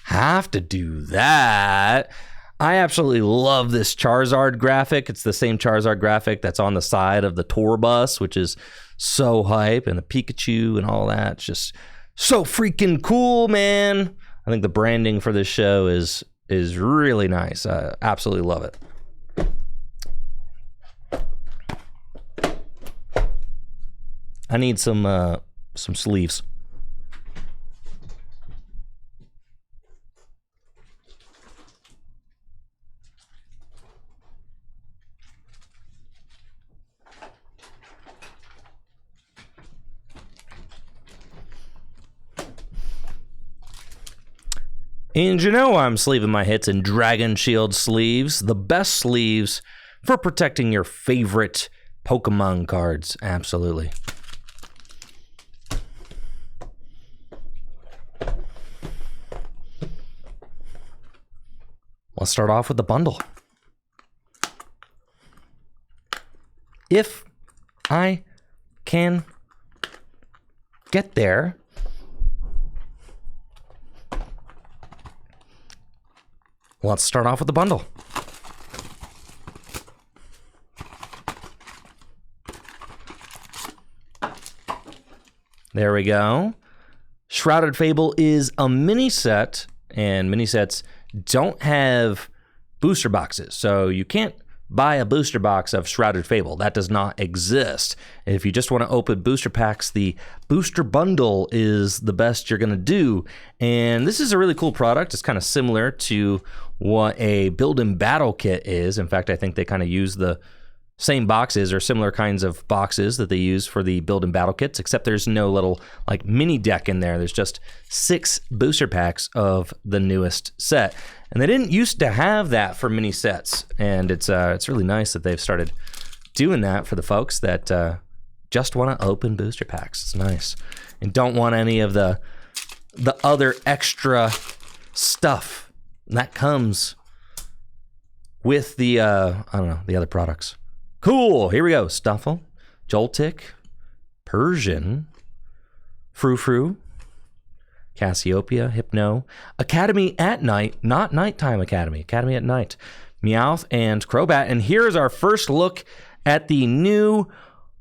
have to do that. I absolutely love this Charizard graphic. It's the same Charizard graphic that's on the side of the tour bus, which is so hype, and the Pikachu and all that. It's just so freaking cool, man. I think the branding for this show is really nice. I absolutely love it. I need some sleeves. And you know I'm sleeving my hits in Dragon Shield sleeves, the best sleeves for protecting your favorite Pokemon cards. Absolutely. Let's start off with the bundle. If I can get there. Let's start off with the bundle. There we go. Shrouded Fable is a mini set, and mini sets don't have booster boxes, so you can't buy a booster box of Shrouded Fable. That does not exist. If you just want to open booster packs, the booster bundle is the best you're going to do. And this is a really cool product. It's kind of similar to what a build and battle kit is. In fact, I think they kind of use the same boxes or similar kinds of boxes that they use for the build and battle kits, except there's no little like mini deck in there. There's just 6 booster packs of the newest set. And they didn't used to have that for mini sets. And it's really nice that they've started doing that for the folks that just want to open booster packs. It's nice. And don't want any of the other extra stuff that comes with the, the other products. Cool. Here we go. Stuffle, Joltik, Persian, Frou-Frou, Cassiopeia, Hypno, Academy at Night, not Nighttime Academy, Academy at Night, Meowth, and Crobat. And here's our first look at the new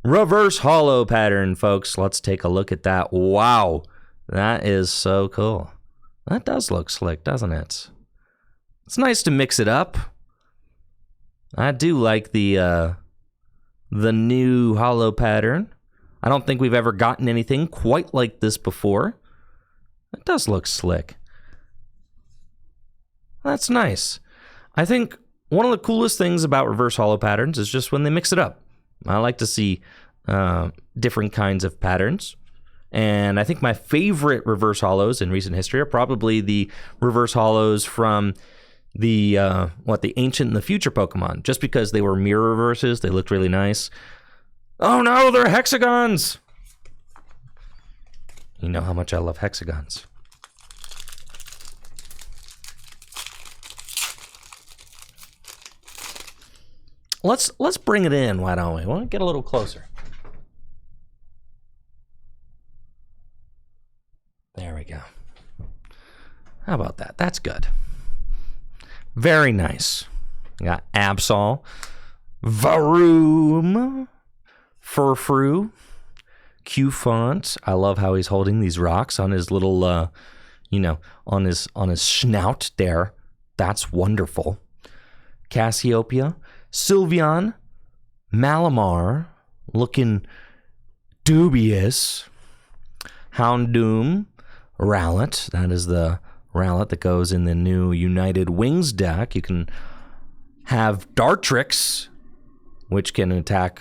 reverse holo pattern, folks. Let's take a look at that. Wow. That is so cool. That does look slick, doesn't it? It's nice to mix it up. I do like the new holo pattern. I don't think we've ever gotten anything quite like this before. It does look slick. That's nice. I think one of the coolest things about reverse holo patterns is just when they mix it up. I like to see different kinds of patterns. And I think my favorite reverse holos in recent history are probably the reverse holos from the Ancient and the Future Pokemon, just because they were mirror reverses. They looked really nice. Oh no, they're hexagons! You know how much I love hexagons. Let's bring it in, why don't we? Why don't we get a little closer? There we go. How about that? That's good. Very nice. We got Absol, Varoom, Furfrou, Q-Font. I love how he's holding these rocks on his little, on his snout there. That's wonderful. Cassiopeia, Sylveon, Malamar, looking dubious. Houndoom, Rowlet. That is the Rowlet that goes in the new United Wings deck. You can have Dartrix, which can attack,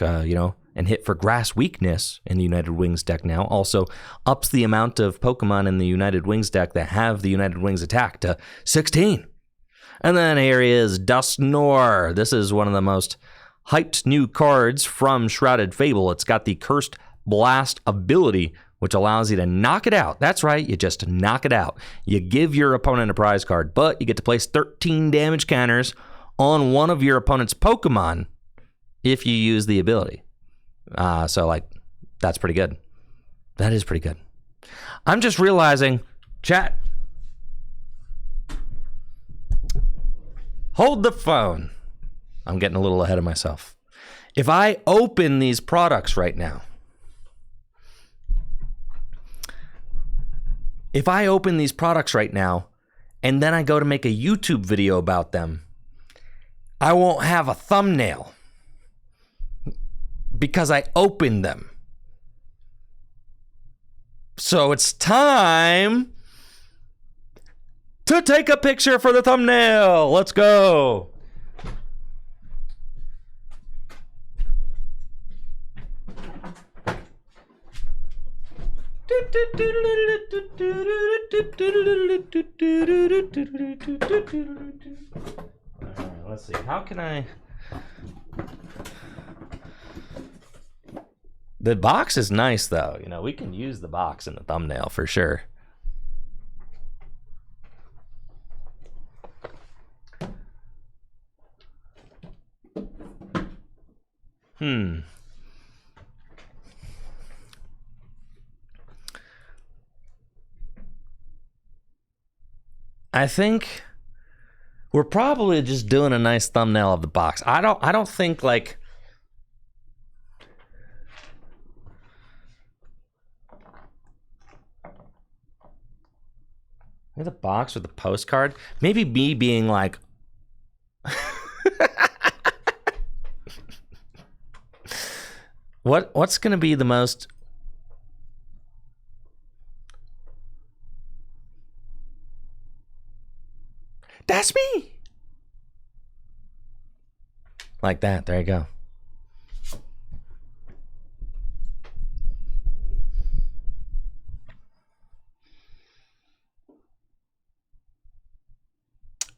and hit for Grass Weakness in the United Wings deck now. Also ups the amount of Pokemon in the United Wings deck that have the United Wings attack to 16. And then here is Dusknoir. This is one of the most hyped new cards from Shrouded Fable. It's got the Cursed Blast ability, which allows you to knock it out. That's right, you just knock it out. You give your opponent a prize card, but you get to place 13 damage counters on one of your opponent's Pokemon if you use the ability. So, like, that's pretty good. That is pretty good. I'm just realizing, chat, hold the phone. I'm getting a little ahead of myself. If I open these products right now, and then I go to make a YouTube video about them, I won't have a thumbnail because I opened them. So it's time to take a picture for the thumbnail. Let's go. Let's see. How can I? The box is nice, though. You know, we can use the box in the thumbnail for sure. I think we're probably just doing a nice thumbnail of the box. I don't think like the box with the postcard. Maybe me being like what's gonna be the most that's me. Like that. There you go.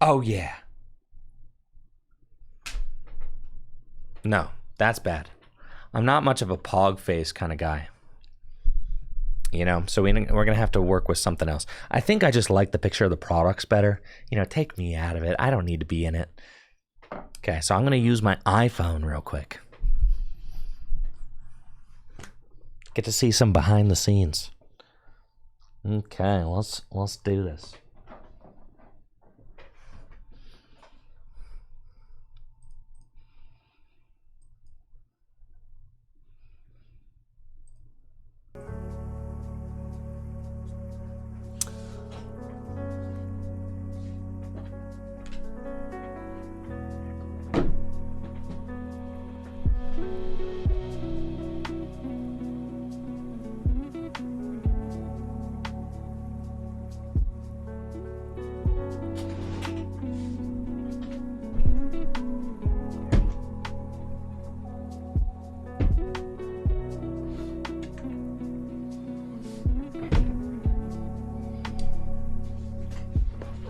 Oh, yeah. No, that's bad. I'm not much of a pog face kind of guy. You know, so we're going to have to work with something else. I think I just like the picture of the products better. You know, take me out of it. I don't need to be in it. Okay, so I'm going to use my iPhone real quick. Get to see some behind the scenes. Okay, let's do this.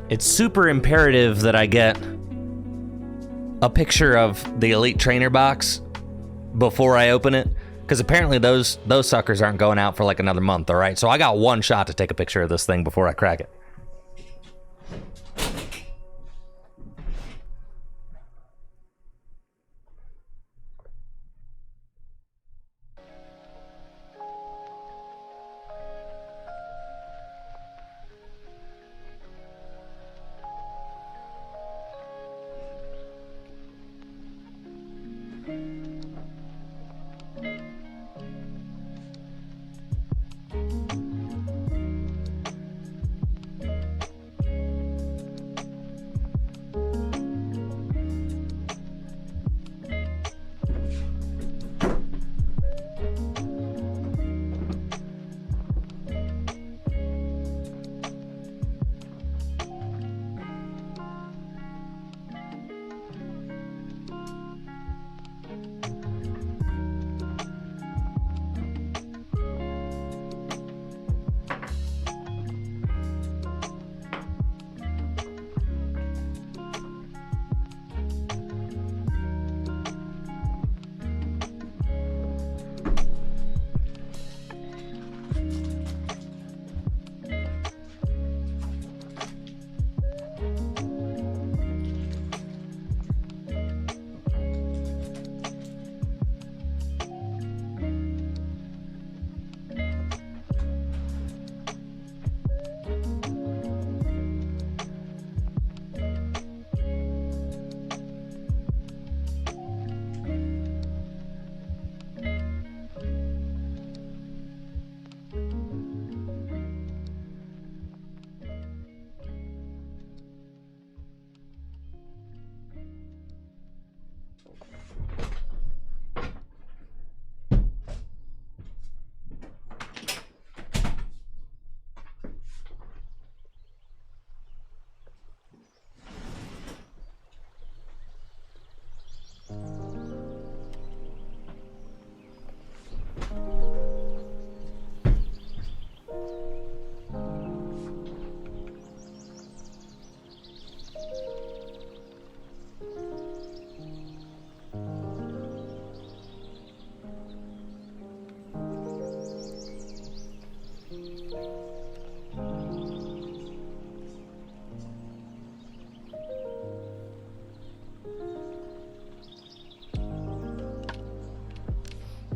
It's super imperative that I get a picture of the Elite Trainer box before I open it, because apparently those suckers aren't going out for like another month, all right? So I got one shot to take a picture of this thing before I crack it.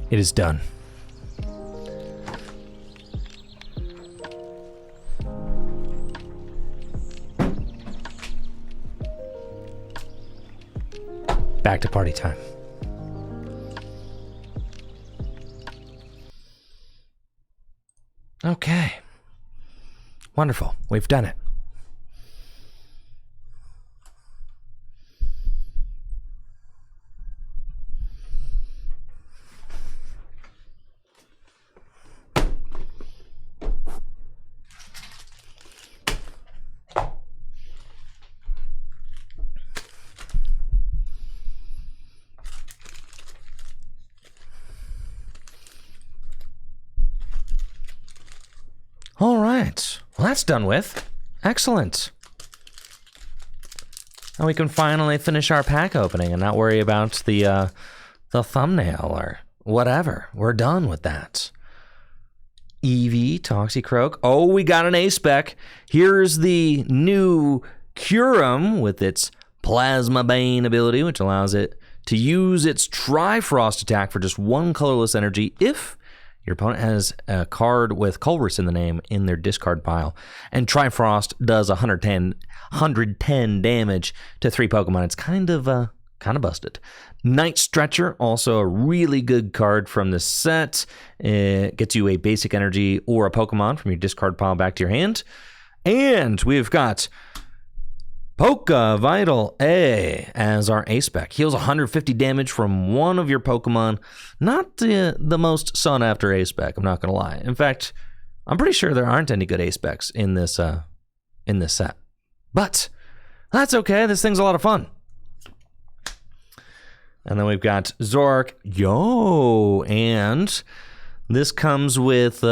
It is done. Back to party time. Okay. Wonderful. We've done it. All right. Well, that's done with. Excellent. Now we can finally finish our pack opening and not worry about the thumbnail or whatever. We're done with that. Eevee, Toxicroak. Oh, we got an A-Spec. Here's the new Kyurem with its Plasma Bane ability, which allows it to use its Trifrost attack for just one colorless energy if your opponent has a card with Colress in the name in their discard pile. And Trifrost does 110 damage to 3 Pokemon. It's kind of busted. Night Stretcher, also a really good card from this set. It gets you a basic energy or a Pokemon from your discard pile back to your hand. And we've got Poke Vital A as our A-Spec. Heals 150 damage from one of your Pokemon. Not the most sought after A-Spec, I'm not going to lie. In fact, I'm pretty sure there aren't any good A-Specs in this set. But that's okay. This thing's a lot of fun. And then we've got Zork. Yo! And this comes with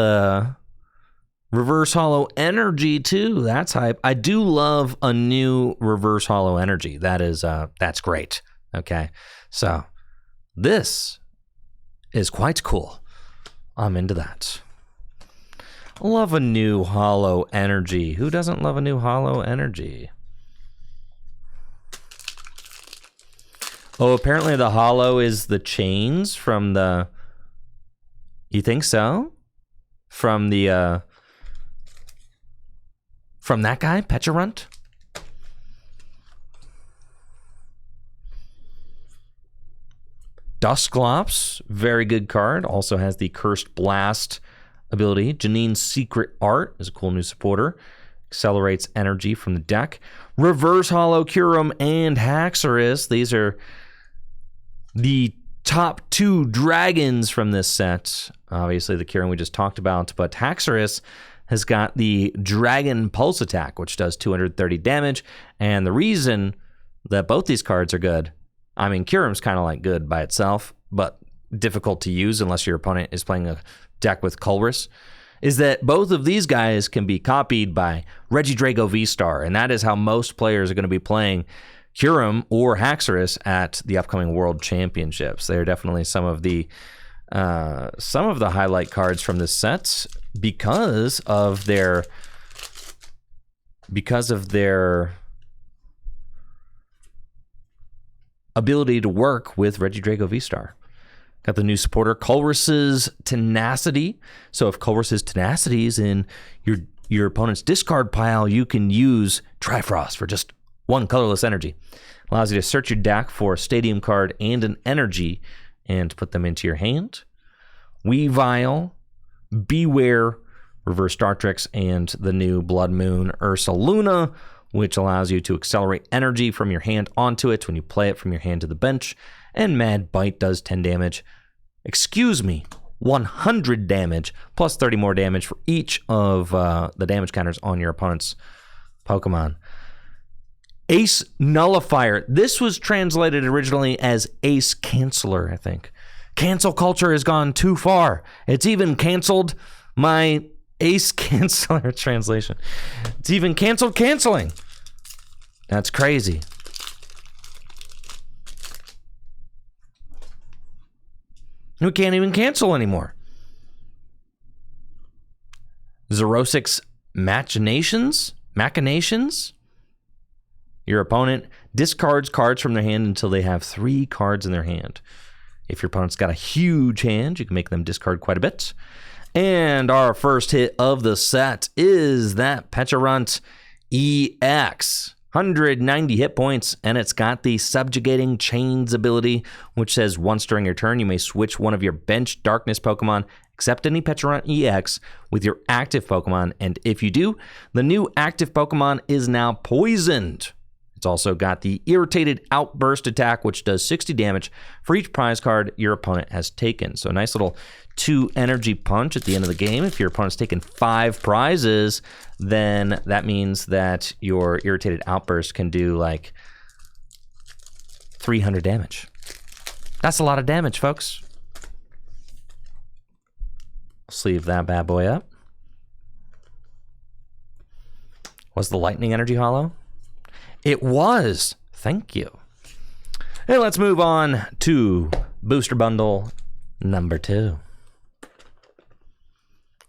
Reverse Hollow Energy too. That's hype. I do love a new Reverse Hollow Energy. That's great. Okay. So this is quite cool. I'm into that. Love a new Hollow Energy. Who doesn't love a new Hollow Energy? Oh, apparently the Hollow is the chains from the... You think so? From the, from that guy, Pecharunt? Dusclops, very good card. Also has the Cursed Blast ability. Janine's Secret Art is a cool new supporter. Accelerates energy from the deck. Reverse Hollow Kyurem and Haxorus. These are the top 2 dragons from this set. Obviously, the Kyurem we just talked about, but Haxorus has got the Dragon Pulse attack, which does 230 damage. And the reason that both these cards are good, I mean, Kyurem's kind of like good by itself, but difficult to use unless your opponent is playing a deck with Colress, is that both of these guys can be copied by Regidrago VSTAR, and that is how most players are going to be playing Kyurem or Haxorus at the upcoming World Championships. They are definitely some of the highlight cards from this set because of their ability to work with Regidrago VSTAR. Got the new supporter, Colress's Tenacity. So if Colress's Tenacity is in your opponent's discard pile, you can use Trifrost for just one colorless energy. Allows you to search your deck for a Stadium card and an energy and put them into your hand. Weavile, Beware, Reverse Dartrix, and the new Blood Moon Ursaluna, which allows you to accelerate energy from your hand onto it when you play it from your hand to the bench. And Mad Bite does 10 damage. 100 damage, plus 30 more damage for each of the damage counters on your opponent's Pokemon. Ace Nullifier. This was translated originally as Ace Canceller, I think. Cancel culture has gone too far. It's even canceled my Ace Canceller translation. It's even canceled canceling. That's crazy. We can't even cancel anymore. Xerosic's Machinations? Your opponent discards cards from their hand until they have 3 cards in their hand. If your opponent's got a huge hand, you can make them discard quite a bit. And our first hit of the set is that Pecharunt EX. 190 hit points, and it's got the Subjugating Chains ability, which says once during your turn, you may switch one of your bench Darkness Pokemon, except any Pecharunt EX, with your active Pokemon, and if you do, the new active Pokemon is now poisoned. It's also got the Irritated Outburst attack, which does 60 damage for each prize card your opponent has taken. So a nice little 2 energy punch at the end of the game. If your opponent's taken 5 prizes, then that means that your Irritated Outburst can do like 300 damage. That's a lot of damage, folks. Sleeve that bad boy up. Was the Lightning Energy Hollow? It was. Thank you. And let's move on to Booster Bundle number 2.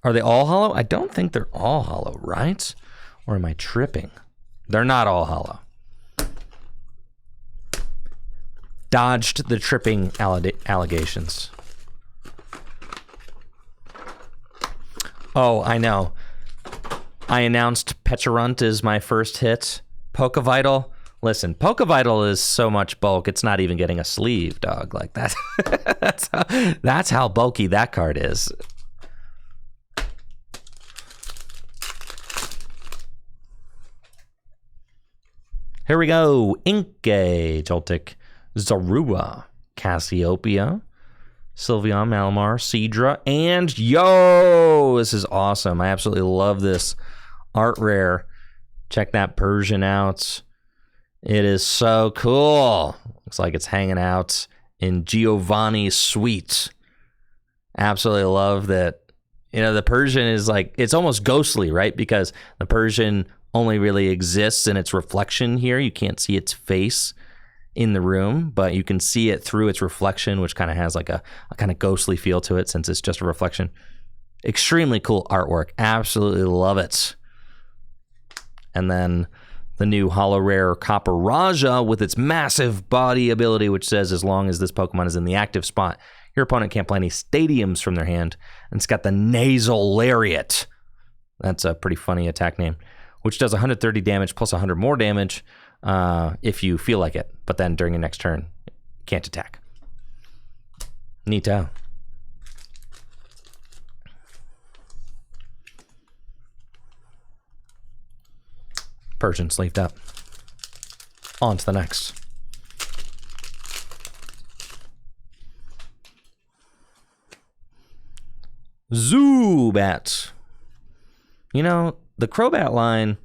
Are they all hollow? I don't think they're all hollow, right? Or am I tripping? They're not all hollow. Dodged the tripping allegations. Oh, I know. I announced Pecharunt is my first hit. Pokevital. Listen, Pokevital is so much bulk, it's not even getting a sleeve, dog. Like that. that's how bulky that card is. Here we go. Inkay, Joltik, Zorua, Cassiopeia, Sylveon, Malamar, Seadra, and yo, this is awesome. I absolutely love this art rare. Check that Persian out. It is so cool. Looks like it's hanging out in Giovanni's suite. Absolutely love that. You know, the Persian is like, it's almost ghostly, right? Because the Persian only really exists in its reflection here. You can't see its face in the room, but you can see it through its reflection, which kind of has like a kind of ghostly feel to it since it's just a reflection. Extremely cool artwork. Absolutely love it. And then the new Holo Rare Copper Raja with its massive body ability, which says as long as this Pokemon is in the active spot, your opponent can't play any stadiums from their hand. And it's got the Nasal Lariat. That's a pretty funny attack name, which does 130 damage plus 100 more damage if you feel like it. But then during your next turn, you can't attack. Neato. Persian sleeved up. On to the next. Zubat. You know, the Crobat line,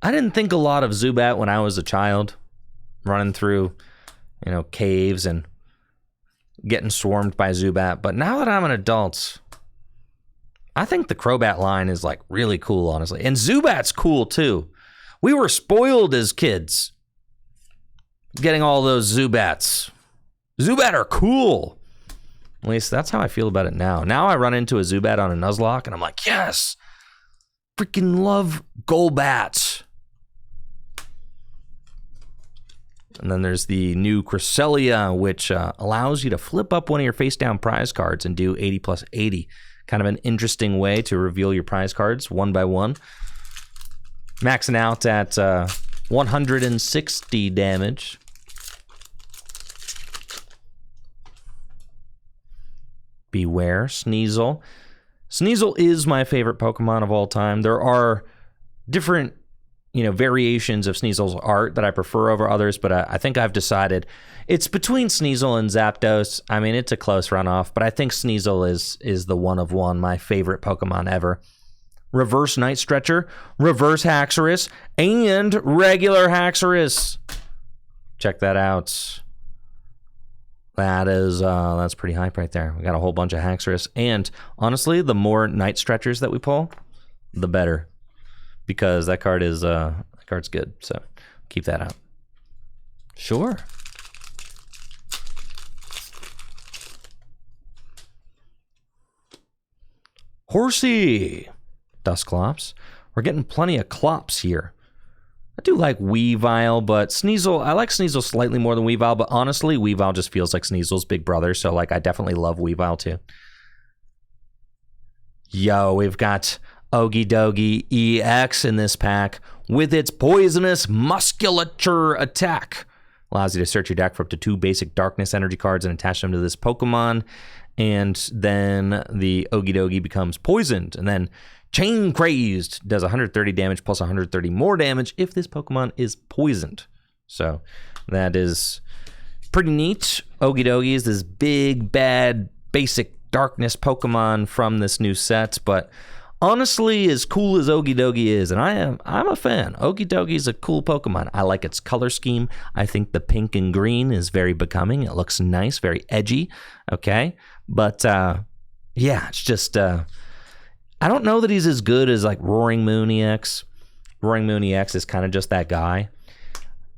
I didn't think a lot of Zubat when I was a child, running through, you know, caves and getting swarmed by Zubat. But now that I'm an adult, I think the Crobat line is like really cool, honestly. And Zubat's cool too. We were spoiled as kids getting all those Zubats. Zubat are cool. At least that's how I feel about it now. Now I run into a Zubat on a Nuzlocke and I'm like, yes, freaking love Golbat. And then there's the new Cresselia, which allows you to flip up one of your face down prize cards and do 80 plus 80. Kind of an interesting way to reveal your prize cards one by one. Maxing out at 160 damage. Beware, Sneasel. Sneasel is my favorite Pokemon of all time. There are different, you know, variations of Sneasel's art that I prefer over others, but I think I've decided it's between Sneasel and Zapdos. I mean, it's a close runoff, but I think Sneasel is the one of one, my favorite Pokemon ever. Reverse Night Stretcher, Reverse Haxorus, and regular Haxorus. Check that out. That is, that's pretty hype right there. We got a whole bunch of Haxorus. And honestly, the more Night Stretchers that we pull, the better. Because that card is, that card's good. So keep that out. Sure. Horsey. Dusclops. We're getting plenty of Clops here. I do like Weavile, but Sneasel, I like Sneasel slightly more than Weavile, but honestly, Weavile just feels like Sneasel's big brother, so like I definitely love Weavile too. Yo, we've got Okidogi EX in this pack with its Poisonous Musculature attack. Allows you to search your deck for up to 2 basic Darkness energy cards and attach them to this Pokemon, and then the Okidogi becomes poisoned, and then Chain Crazed does 130 damage plus 130 more damage if this Pokemon is poisoned. So that is pretty neat. Okidogi is this big, bad, basic Darkness Pokemon from this new set, but honestly, as cool as Okidogi is, and I'm a fan. Okidogi is a cool Pokemon. I like its color scheme. I think the pink and green is very becoming. It looks nice, very edgy. Okay, but yeah, it's just I don't know that he's as good as like Roaring Moon EX. Roaring Moon EX is kind of just that guy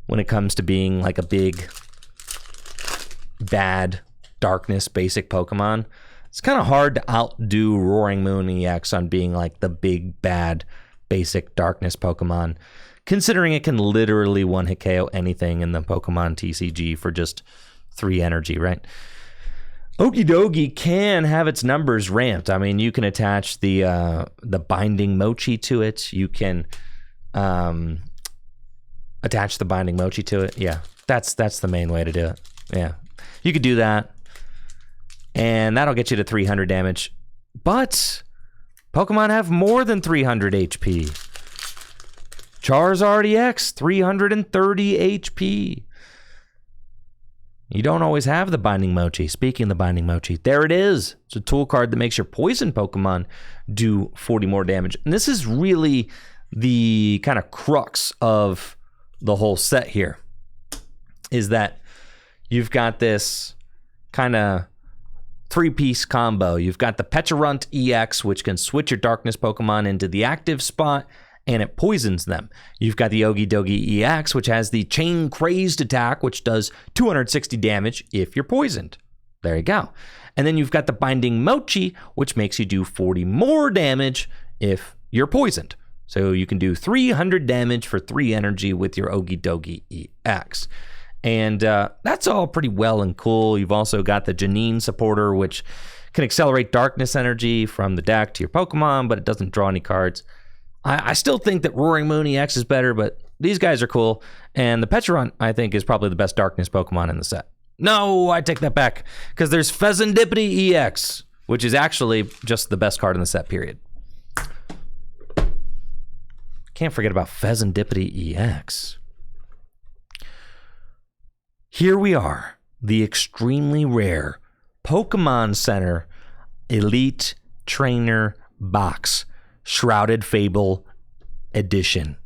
when it comes to being like a big, bad Darkness basic Pokemon. It's kind of hard to outdo Roaring Moon EX on being like the big, bad, basic Darkness Pokemon, considering it can literally one-hit KO anything in the Pokemon TCG for just 3 energy, right? Okidogi can have its numbers ramped. I mean, you can attach the Binding Mochi to it. You can attach the Binding Mochi to it. Yeah, that's the main way to do it. Yeah, you could do that. And that'll get you to 300 damage. But Pokemon have more than 300 HP. Charizard EX, 330 HP. You don't always have the Binding Mochi. Speaking of the Binding Mochi, there it is. It's a tool card that makes your poison Pokemon do 40 more damage. And this is really the kind of crux of the whole set here, is that you've got this kind of 3-piece combo. You've got the Pecharunt EX, which can switch your Darkness Pokemon into the active spot, and it poisons them. You've got the Okidogi EX, which has the Chain Crazed attack, which does 260 damage if you're poisoned. There you go. And then you've got the Binding Mochi, which makes you do 40 more damage if you're poisoned. So you can do 300 damage for 3 energy with your Okidogi EX. And that's all pretty well and cool. You've also got the Janine supporter, which can accelerate Darkness energy from the deck to your Pokemon, but it doesn't draw any cards. I still think that Roaring Moon EX is better, but these guys are cool. And the Pecharunt, I think, is probably the best Darkness Pokemon in the set. No, I take that back, because there's Pheasantipity EX, which is actually just the best card in the set, period. Can't forget about Pheasantipity EX. Here we are, the extremely rare Pokemon Center Elite Trainer Box, Shrouded Fable Edition.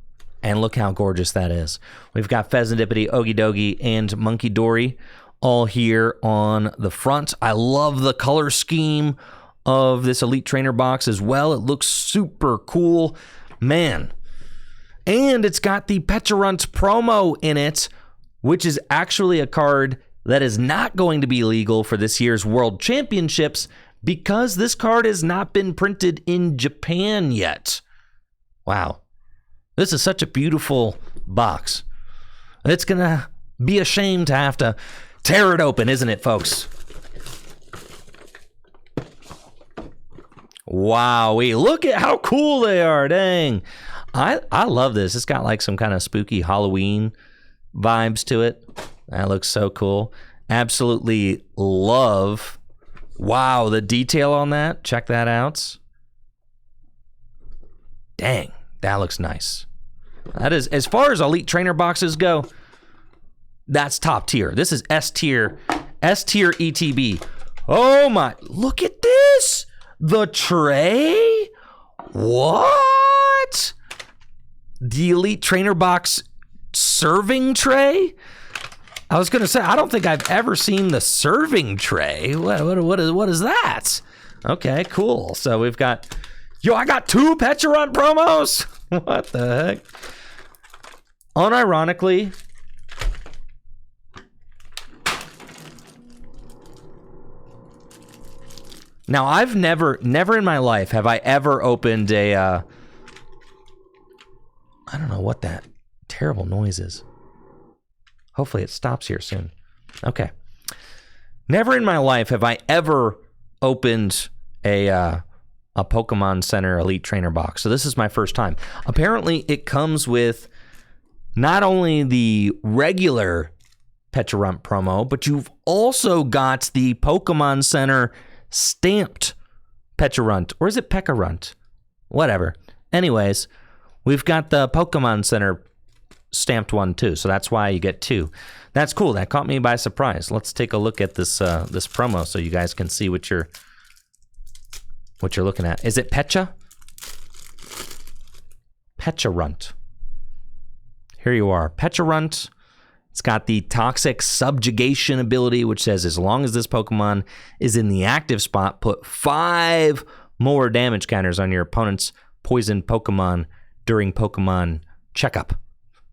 And look how gorgeous that is. We've got Pheasantipity, Okidogi, and Monkey Dory all here on the front. I love the color scheme of this Elite Trainer box as well. It looks super cool. Man. And it's got the Pecharunt promo in it, which is actually a card that is not going to be legal for this year's World Championships because this card has not been printed in Japan yet. Wow. This is such a beautiful box. It's going to be a shame to have to tear it open, isn't it, folks? Wowee. Look at how cool they are. Dang. I love this. It's got like some kind of spooky Halloween vibes to it. That looks so cool. Absolutely love. Wow, the detail on that. Check that out. Dang, that looks nice. That is, as far as Elite Trainer boxes go, that's top tier. This is S tier ETB. Oh my, look at this. The tray? What? The Elite Trainer box serving tray? I was going to say, I don't think I've ever seen the serving tray. What is that? Okay, cool. So we've got, I got 2 Pecharunt promos? What the heck? Unironically, now I've never in my life have I ever opened a, I don't know what that terrible noises. Hopefully it stops here soon. Okay. Never in my life have I ever opened a Pokemon Center Elite Trainer box. So this is my first time. Apparently it comes with not only the regular Pecharunt promo, but you've also got the Pokemon Center stamped Pecharunt. Or is it Pekarunt? Whatever. Anyways, we've got the Pokemon Center stamped one too, so that's why you get two. That's cool. That caught me by surprise. Let's take a look at this this promo so you guys can see what you're looking at. Is it Pecha? Pecharunt. Here you are. Pecharunt. It's got the Toxic Subjugation ability, which says as long as this Pokemon is in the active spot, put 5 more damage counters on your opponent's poison Pokemon during Pokemon checkup.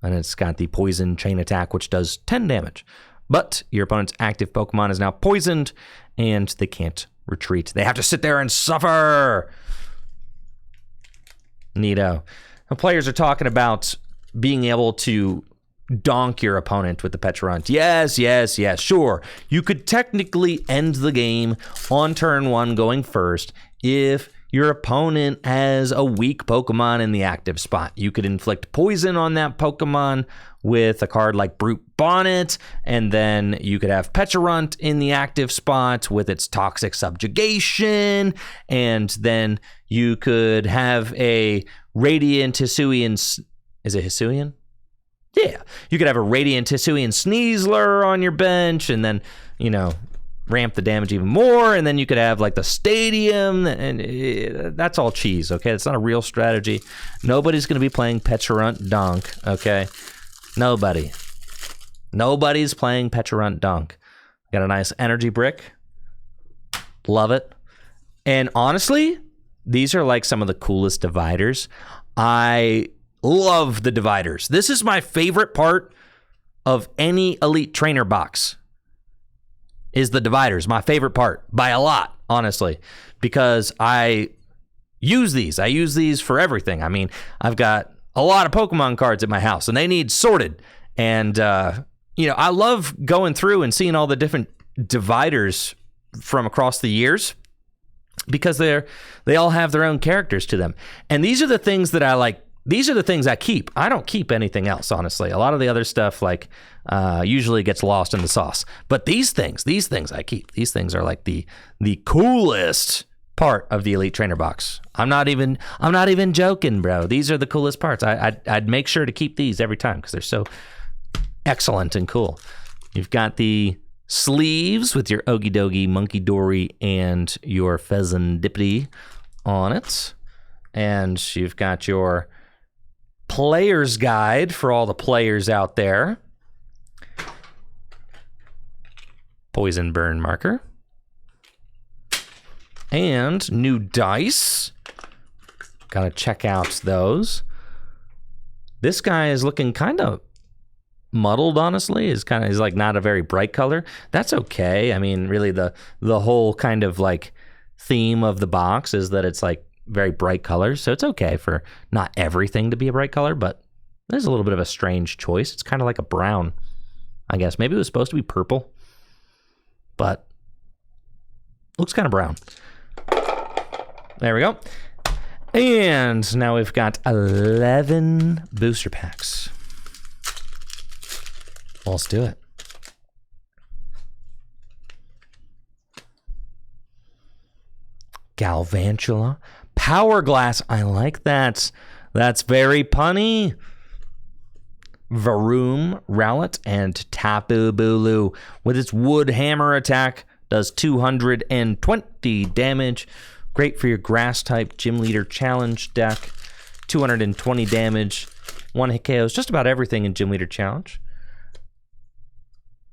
And it's got the Poison Chain Attack, which does 10 damage. But your opponent's active Pokemon is now poisoned, and they can't retreat. They have to sit there and suffer. Neato. Now, players are talking about being able to donk your opponent with the Pecharunt. Yes, sure. You could technically end the game on turn 1 going first if your opponent has a weak Pokemon in the active spot. You could inflict poison on that Pokemon with a card like Brute Bonnet, and then you could have Pecharunt in the active spot with its Toxic Subjugation, and then you could have a Radiant Hisuian... Is it Hisuian? Yeah. You could have a Radiant Hisuian Sneasler on your bench, and then, ramp the damage even more, and then you could have like the Stadium, and that's all cheese, okay? It's not a real strategy. Nobody's going to be playing Pecharunt Donk, okay? Nobody's playing Pecharunt Donk. Got a nice energy brick. Love it. And honestly, these are like some of the coolest dividers. I love the dividers. This is my favorite part of any Elite Trainer box. Is the dividers. My favorite part by a lot, honestly, because I use these. I use these for everything. I mean, I've got a lot of Pokemon cards at my house, and they need sorted. And, I love going through and seeing all the different dividers from across the years because they all have their own characters to them. And these are the things that I like. These are the things I keep. I don't keep anything else, honestly. A lot of the other stuff, usually gets lost in the sauce. But these things I keep. These things are like the coolest part of the Elite Trainer box. I'm not even joking, bro. These are the coolest parts. I'd make sure to keep these every time because they're so excellent and cool. You've got the sleeves with your Ogie Dogie, Monkey Dory, and your Pheasantipity on it. And you've got your player's guide for all the players out there. Poison burn marker. And new dice. Gotta check out those. This guy is looking kind of muddled, honestly. Is like not a very bright color. That's okay. I mean, really the whole kind of like theme of the box is that it's like very bright colors, so it's okay for not everything to be a bright color, but there's a little bit of a strange choice. It's kind of like a brown, I guess. Maybe it was supposed to be purple, but looks kind of brown. There we go. And now we've got 11 booster packs. Let's do it. Galvantula. Power Glass, I like that. That's very punny. Varoom, Rowlet, and Tapu Bulu with its Wood Hammer attack does 220 damage. Great for your Grass-type Gym Leader Challenge deck. 220 damage. 1-hit KOs, just about everything in Gym Leader Challenge.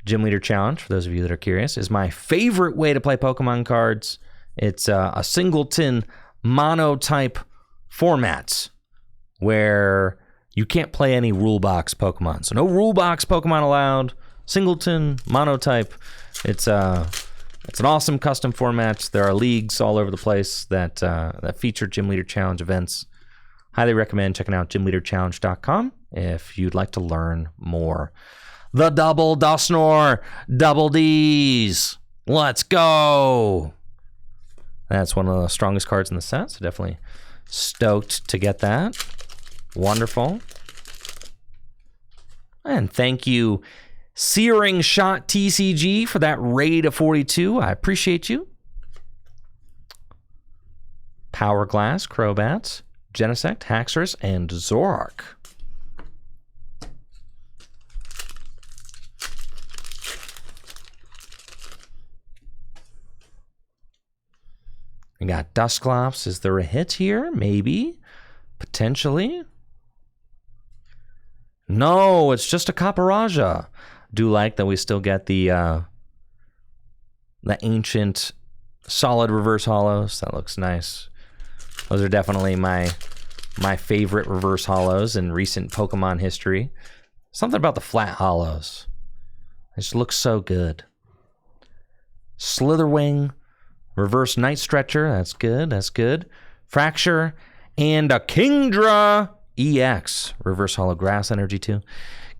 Gym Leader Challenge, for those of you that are curious, is my favorite way to play Pokemon cards. It's a singleton mono-type formats where you can't play any rule box Pokemon. So no rule box Pokemon allowed. Singleton, mono-type. It's an awesome custom format. There are leagues all over the place that feature Gym Leader Challenge events. Highly recommend checking out gymleaderchallenge.com if you'd like to learn more. The Double Dusknoir, Double D's. Let's go. That's one of the strongest cards in the set, so definitely stoked to get that. Wonderful. And thank you, Searing Shot TCG, for that raid of 42. I appreciate you. Power Glass, Crobats, Genesect, Haxorus, and Zoroark. We got Dusclops. Is there a hit here? Maybe. Potentially. No, it's just a Caparaja. Do like that we still get the ancient solid reverse hollows. That looks nice. Those are definitely my favorite reverse hollows in recent Pokemon history. Something about the flat hollows. They just look so good. Slitherwing. Reverse Night Stretcher, that's good, that's good. Fracture, and a Kingdra EX. Reverse Hollow Grass Energy too.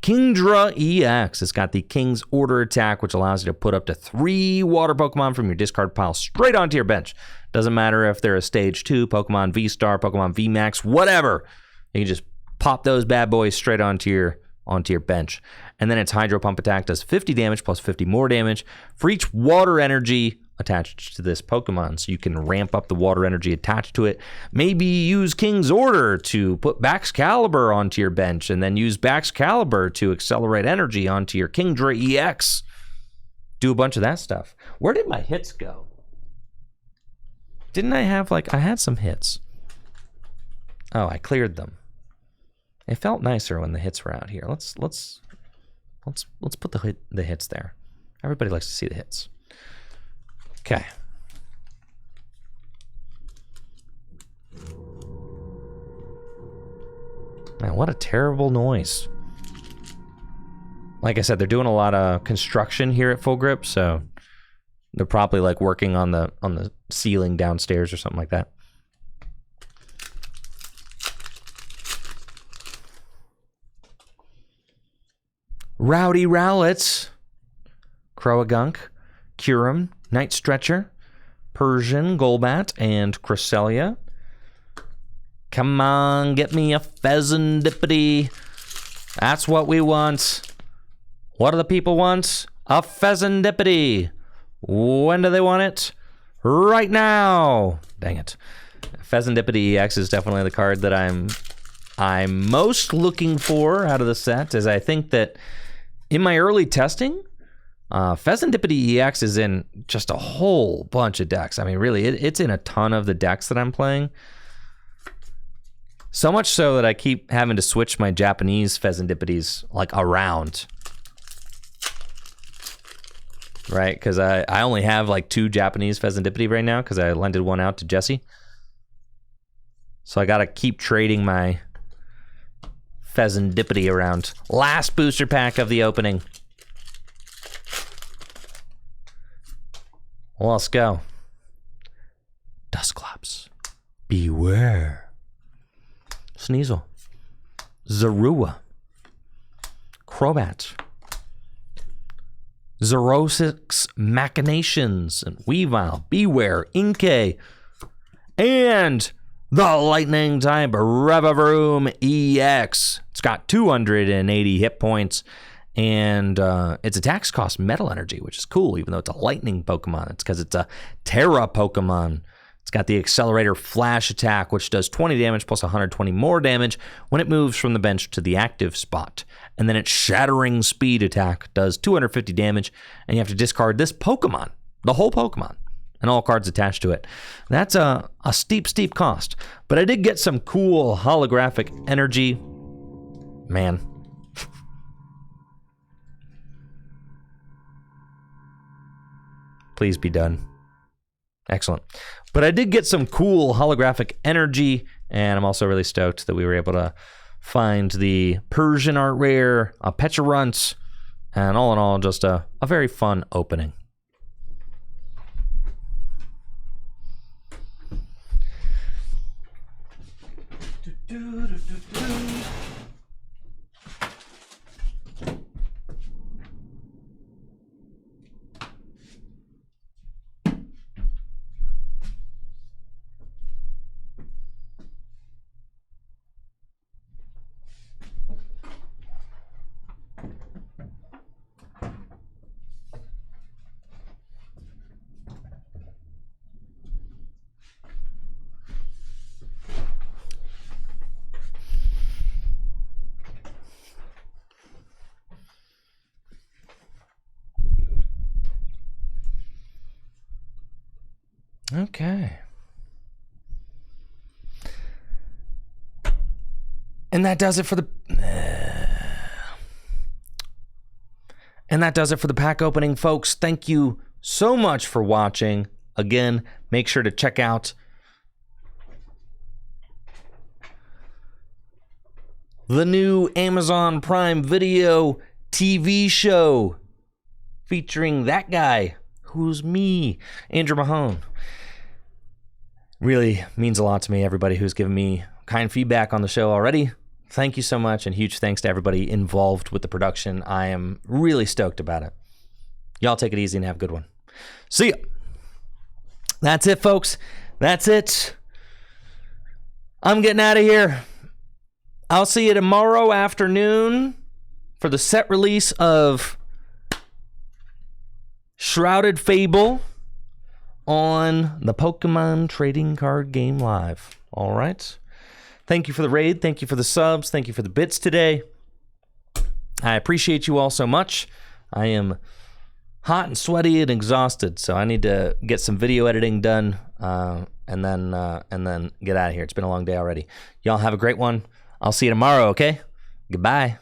Kingdra EX. It's got the King's Order attack, which allows you to put up to 3 water Pokemon from your discard pile straight onto your bench. Doesn't matter if they're a Stage 2, Pokemon VSTAR, Pokemon VMAX, whatever. You can just pop those bad boys straight onto your bench. And then its Hydro Pump attack does 50 damage plus 50 more damage for each water energy attached to this Pokemon, so you can ramp up the water energy attached to it. Maybe use King's Order to put Baxcalibur onto your bench, and then use Baxcalibur to accelerate energy onto your Kingdra EX. Do a bunch of that stuff. Where did my hits go? Didn't I have, I had some hits. Oh, I cleared them. It felt nicer when the hits were out here. Let's put the hits there. Everybody likes to see the hits. Okay. Man, what a terrible noise. Like I said, they're doing a lot of construction here at Full Grip, so they're probably working on the ceiling downstairs or something like that. Rowdy Rowlets, Croagunk, Curum, Night Stretcher, Persian, Golbat, and Cresselia. Come on, get me a Pheasantipity. That's what we want. What do the people want? A Pheasantipity. When do they want it? Right now. Dang it. Pheasantipity EX is definitely the card that I'm most looking for out of the set, as I think that in my early testing, Pheasantipity EX is in just a whole bunch of decks. I mean, really, it's in a ton of the decks that I'm playing. So much so that I keep having to switch my Japanese Pheasantipities around. Right? Because I only have 2 Japanese Pheasantipity right now because I lended one out to Jesse. So I got to keep trading my Pheasantipity around. Last booster pack of the opening. Well, let's go. Dusclops. Beware. Sneasel. Zorua. Crobat. Zerosix Machinations. And Weavile. Beware. Inkay. And the Lightning type Revavroom EX. It's got 280 hit points. And its attacks cost Metal Energy, which is cool, even though it's a Lightning Pokemon. It's because it's a Terra Pokemon. It's got the Accelerator Flash attack, which does 20 damage plus 120 more damage when it moves from the bench to the active spot. And then its Shattering Speed attack does 250 damage, and you have to discard this Pokemon, the whole Pokemon, and all cards attached to it. That's a steep cost. But I did get some cool holographic energy. Man. Please be done. Excellent. But I did get some cool holographic energy, and I'm also really stoked that we were able to find the Persian art rare, a Pecharunt, and all in all, just a very fun opening. Okay. And that does it for the pack opening, folks. Thank you so much for watching. Again, make sure to check out the new Amazon Prime Video TV show featuring that guy who's me, Andrew Mahone. Really means a lot to me, everybody who's given me kind feedback on the show already. Thank you so much, and huge thanks to everybody involved with the production. I am really stoked about it. Y'all take it easy and have a good one. See ya. That's it, folks. That's it. I'm getting out of here. I'll see you tomorrow afternoon for the set release of Shrouded Fable on the Pokemon Trading Card Game Live. All right. Thank you for the raid. Thank you for the subs. Thank you for the bits today. I appreciate you all so much. I am hot and sweaty and exhausted, so I need to get some video editing done and then get out of here. It's been a long day already. Y'all have a great one. I'll see you tomorrow, okay? Goodbye.